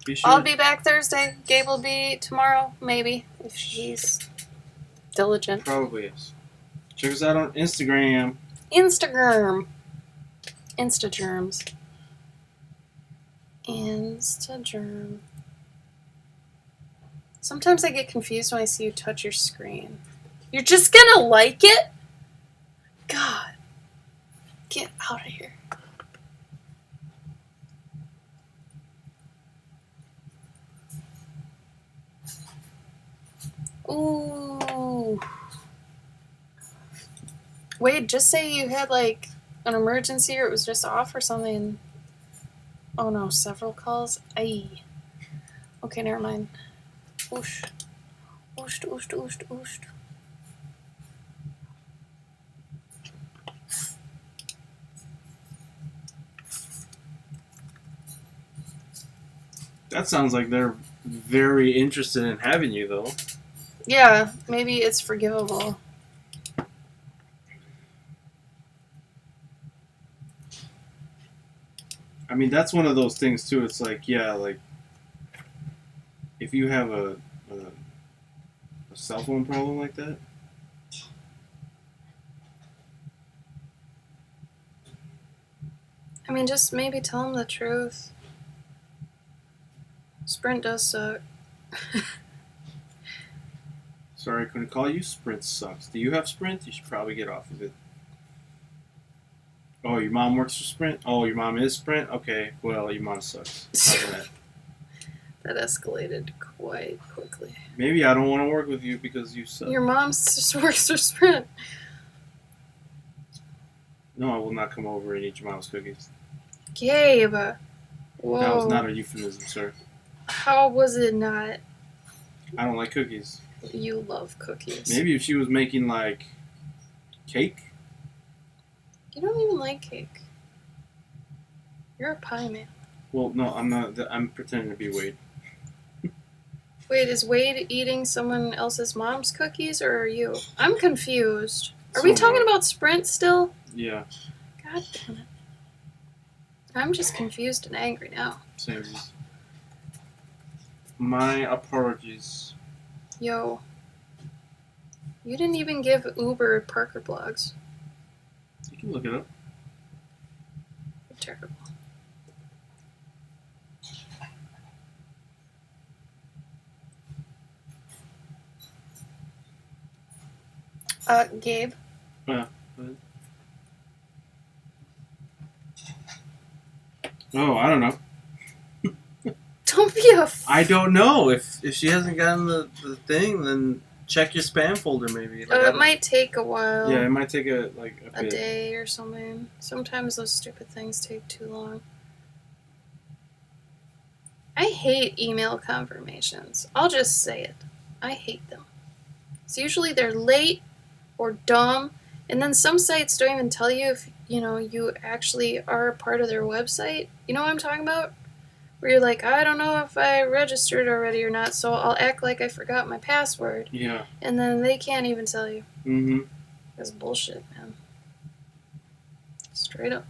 be sure. I'll be back Thursday. Gabe will be tomorrow, maybe, if he's diligent. Probably is. Check us out on Instagram. Instagram. Instagerms. Instagerm. Sometimes I get confused when I see you touch your screen. You're just gonna like it? God. Get out of here. Ooh. Wait, just say you had like an emergency or it was just off or something. Oh no, several calls? Aye. Okay, never mind. Oosh. Oosht, oosht, oosht, oosht. That sounds like they're very interested in having you, though. Yeah, maybe it's forgivable. I mean, that's one of those things too. It's like, yeah, like if you have a cell phone problem like that, I mean, just maybe tell him the truth. Sprint does suck. sorry, I couldn't call you. Sprint sucks. Do you have Sprint? You should probably get off of it. Oh, your mom works for Sprint? Oh, your mom is Sprint? Okay, well, your mom sucks. How's that? That escalated quite quickly. Maybe I don't want to work with you because you suck. Your mom just works for Sprint. No, I will not come over and eat your mom's cookies. Gabe. Whoa. That was not a euphemism, sir. How was it not? I don't like cookies. You love cookies. Maybe if she was making, like, cake? You don't even like cake. You're a pie man. Well, no, I'm not. I'm pretending to be Wade. Wait, is Wade eating someone else's mom's cookies, or are you? I'm confused. Are we talking about Sprint still? Yeah, God damn it. I'm just confused and angry now. same. My apologies. Yo. You didn't even give Uber Parker blogs. You can look it up. You're terrible. Gabe. Oh, I don't know. Don't be a I don't know. If she hasn't gotten the thing, then check your spam folder maybe. Like, it might take a while. Yeah, it might take a bit. Day or something. Sometimes those stupid things take too long. I hate email confirmations. I'll just say it. I hate them. So usually they're late or dumb, and then some sites don't even tell you if you actually are a part of their website. You know what I'm talking about? Where you're like, I don't know if I registered already or not, so I'll act like I forgot my password. Yeah. And then they can't even tell you. Mm-hmm. That's bullshit, man. Straight up.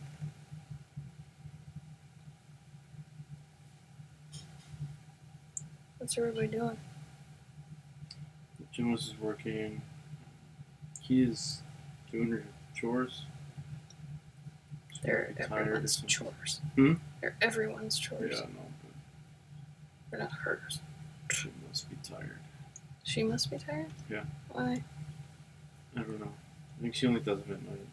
What's everybody doing? Jonas is working. He is doing her chores. They're Tired or everyone's something. chores. Hmm? They're everyone's chores. Yeah, no, but They're not hers. she must be tired. She must be tired? Yeah. Why? I don't know. I think she only does them at night.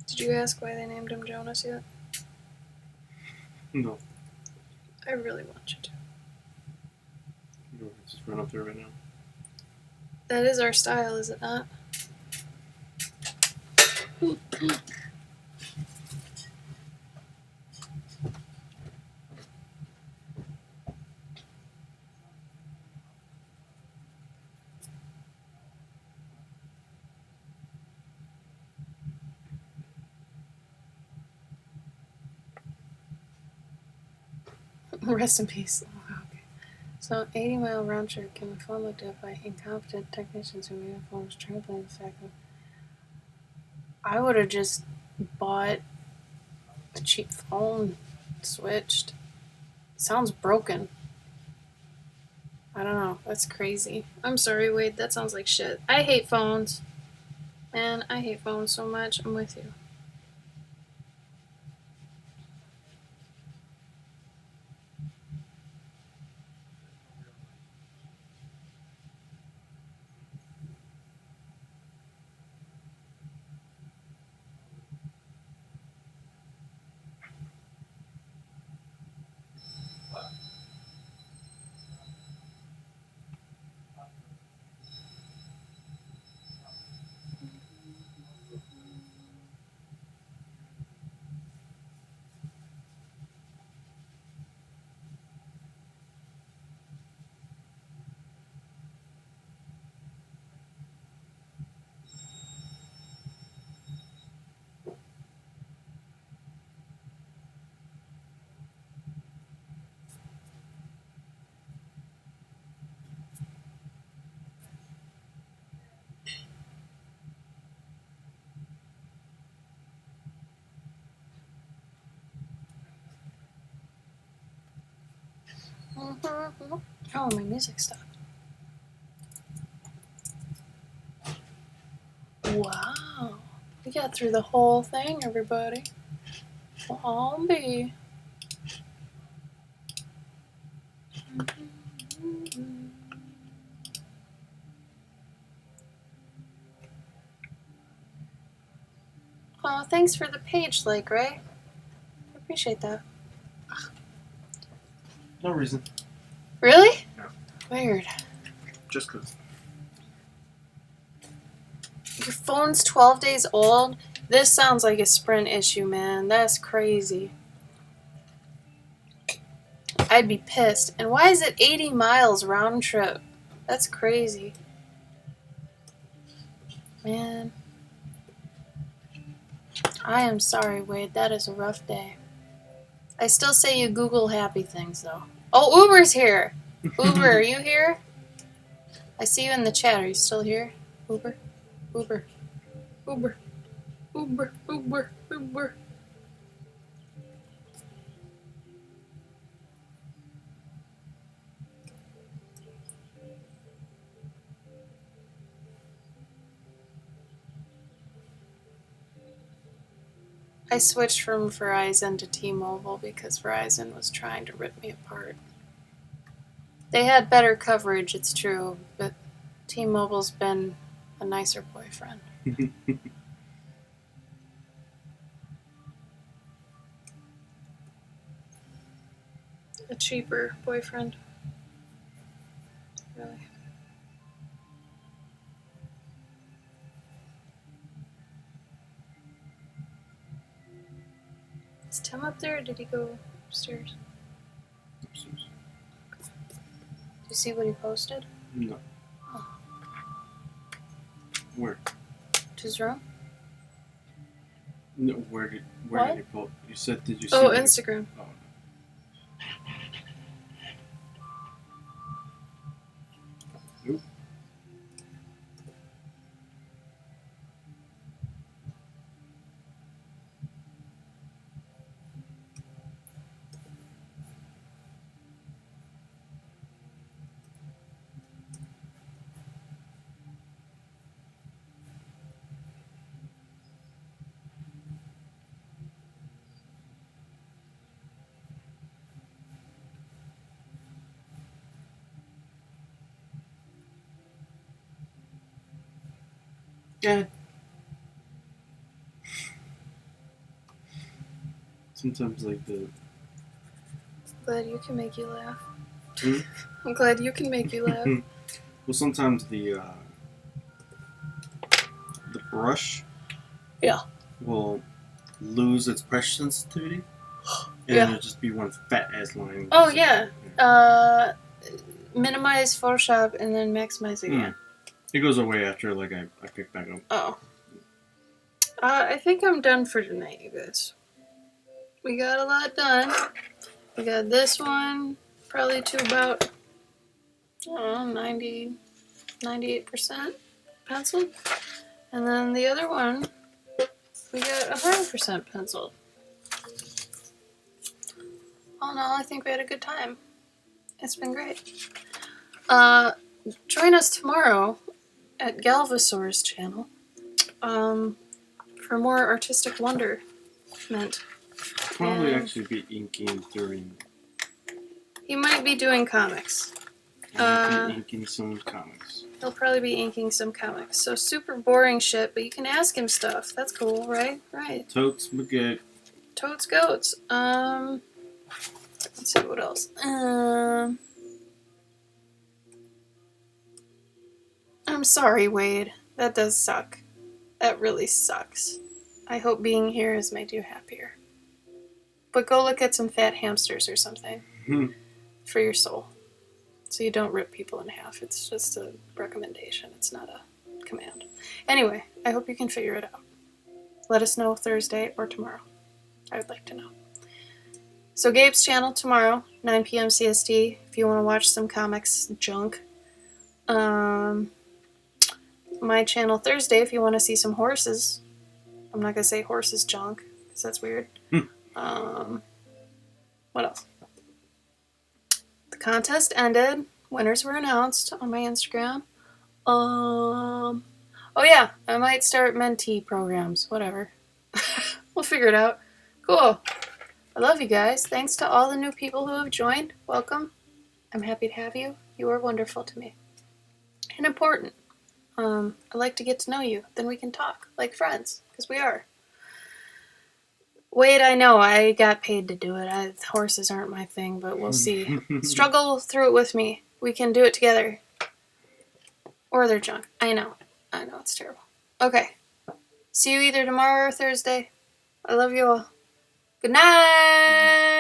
Did you ask why they named him Jonas yet? No. I really want you to. You don't have to just run up there right now. That is our style, is it not? Rest in peace. Oh, okay. So, 80-mile round trip can be phone looked up by incompetent technicians who made phones translating the fact that I would have just bought a cheap phone, switched. Sounds broken. I don't know. That's crazy. I'm sorry, Wade. That sounds like shit. I hate phones. Man, I hate phones so much. I'm with you. Oh, my music stopped. Wow. We got through the whole thing, everybody. Zombie. Oh, thanks for the page like, Ray. I appreciate that. No reason. Really? No. Weird. Just cause. Your phone's 12 days old? This sounds like a Sprint issue, man. That's crazy. I'd be pissed. And why is it 80 miles round trip? That's crazy. Man. I am sorry, Wade. That is a rough day. I still say you Google happy things, though. Oh, Uber's here! Uber, are you here? I see you in the chat. Are you still here? Uber? Uber. Uber. Uber. Uber. Uber. I switched from Verizon to T-Mobile because Verizon was trying to rip me apart. They had better coverage, it's true, but T-Mobile's been a nicer boyfriend. A cheaper boyfriend. Really. Is Tim up there or did he go upstairs? Upstairs. Did you see what he posted? No. Oh. Where? To his room? No. Where did you post? You said did you see? Oh, what Instagram. Oh. Nope. Yeah. Sometimes like the. Glad you can make you laugh. Hmm? I'm glad you can make you laugh. Well, sometimes the brush. Yeah. Will lose its pressure sensitivity, and Yeah. it'll just be one fat ass line. Oh, yeah. Minimize Photoshop and then maximize again. It goes away after like I pick back up. Oh. I think I'm done for tonight, you guys. We got a lot done. We got this one, probably to about, I don't know, 90, 98% penciled. And then the other one, we got 100% penciled. All in all, I think we had a good time. It's been great. Join us tomorrow at Galvasaur's channel for more artistic wonderment. Probably And actually be inking during. he might be doing comics. I'll be inking some comics. He'll probably be inking some comics. So super boring shit, but you can ask him stuff. That's cool, right? Right. Totes McGee. Totes goats. Let's see what else. I'm sorry, Wade. That does suck. That really sucks. I hope being here has made you happier. But go look at some fat hamsters or something for your soul. So you don't rip people in half. It's just a recommendation. It's not a command. Anyway, I hope you can figure it out. Let us know Thursday or tomorrow. I would like to know. So Gabe's channel tomorrow, 9 p.m. CST, if you want to watch some comics junk. My channel Thursday, if you want to see some horses. I'm not going to say horses junk, because that's weird. What else? The contest ended. Winners were announced on my Instagram. Oh yeah, I might start mentee programs. Whatever. We'll figure it out. Cool. I love you guys. Thanks to all the new people who have joined. Welcome. I'm happy to have you. You are wonderful to me. And important. I like to get to know you. Then we can talk like friends, because we are. Wait, I know. I got paid to do it. Horses aren't my thing, but we'll see. Struggle through it with me. We can do it together. Or they're junk. I know. It's terrible. Okay. See you either tomorrow or Thursday. I love you all. Good night!